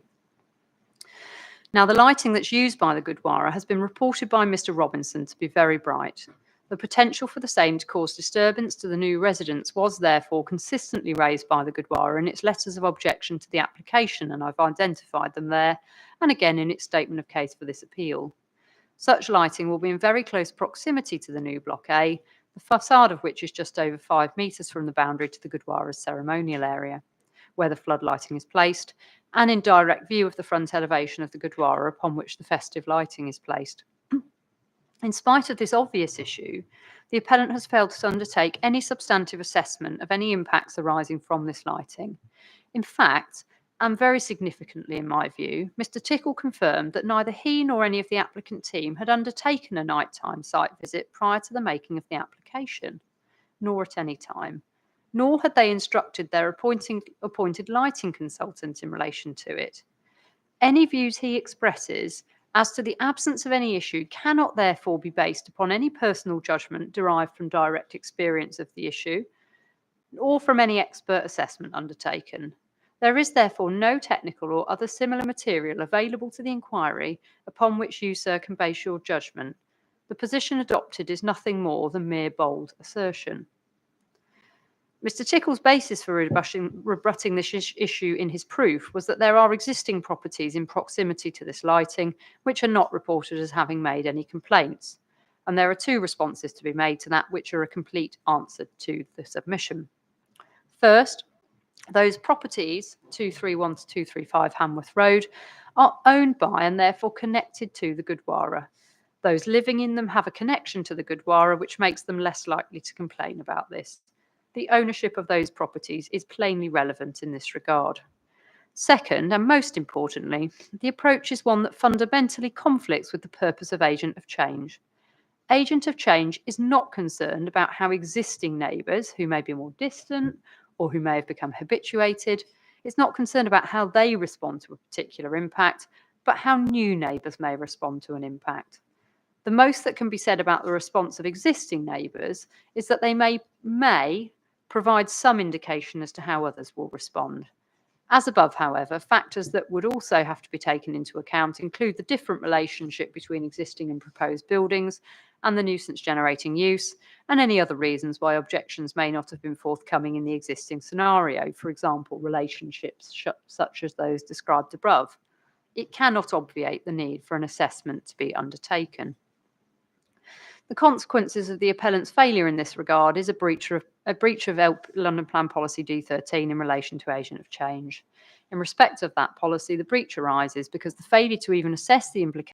Now, the lighting that's used by the Gurdwara has been reported by Mr. Robinson to be very bright. The potential for the same to cause disturbance to the new residents was therefore consistently raised by the Gurdwara in its letters of objection to the application, and I've identified them there, and again in its statement of case for this appeal. Such lighting will be in very close proximity to the new Block A, the facade of which is just over 5 metres from the boundary to the Gurdwara's ceremonial area, where the flood lighting is placed, and in direct view of the front elevation of the Gurdwara upon which the festive lighting is placed. In spite of this obvious issue, the appellant has failed to undertake any substantive assessment of any impacts arising from this lighting. In fact, and very significantly in my view, Mr. Tickle confirmed that neither he nor any of the applicant team had undertaken a nighttime site visit prior to the making of the application, nor at any time, nor had they instructed their appointed lighting consultant in relation to it. Any views he expresses as to the absence of any issue cannot therefore be based upon any personal judgment derived from direct experience of the issue, or from any expert assessment undertaken. There is therefore no technical or other similar material available to the inquiry upon which you, sir, can base your judgment. The position adopted is nothing more than mere bold assertion. Mr. Tickle's basis for rebutting this issue in his proof was that there are existing properties in proximity to this lighting which are not reported as having made any complaints. And there are two responses to be made to that, which are a complete answer to the submission. First, those properties, 231 to 235 Hanworth Road, are owned by and therefore connected to the Gurdwara. Those living in them have a connection to the Gurdwara, which makes them less likely to complain about this. The ownership of those properties is plainly relevant in this regard. Second, and most importantly, the approach is one that fundamentally conflicts with the purpose of agent of change. Agent of change is not concerned about how existing neighbours, who may be more distant or who may have become habituated, it's not concerned about how they respond to a particular impact, but how new neighbours may respond to an impact. The most that can be said about the response of existing neighbours is that they may provide some indication as to how others will respond. As above, however, factors that would also have to be taken into account include the different relationship between existing and proposed buildings and the nuisance generating use, and any other reasons why objections may not have been forthcoming in the existing scenario, for example, relationships such as those described above. It cannot obviate the need for an assessment to be undertaken. The consequences of the appellant's failure in this regard is a breach of London Plan Policy D13 in relation to agent of change. In respect of that policy, the breach arises because the failure to even assess the implications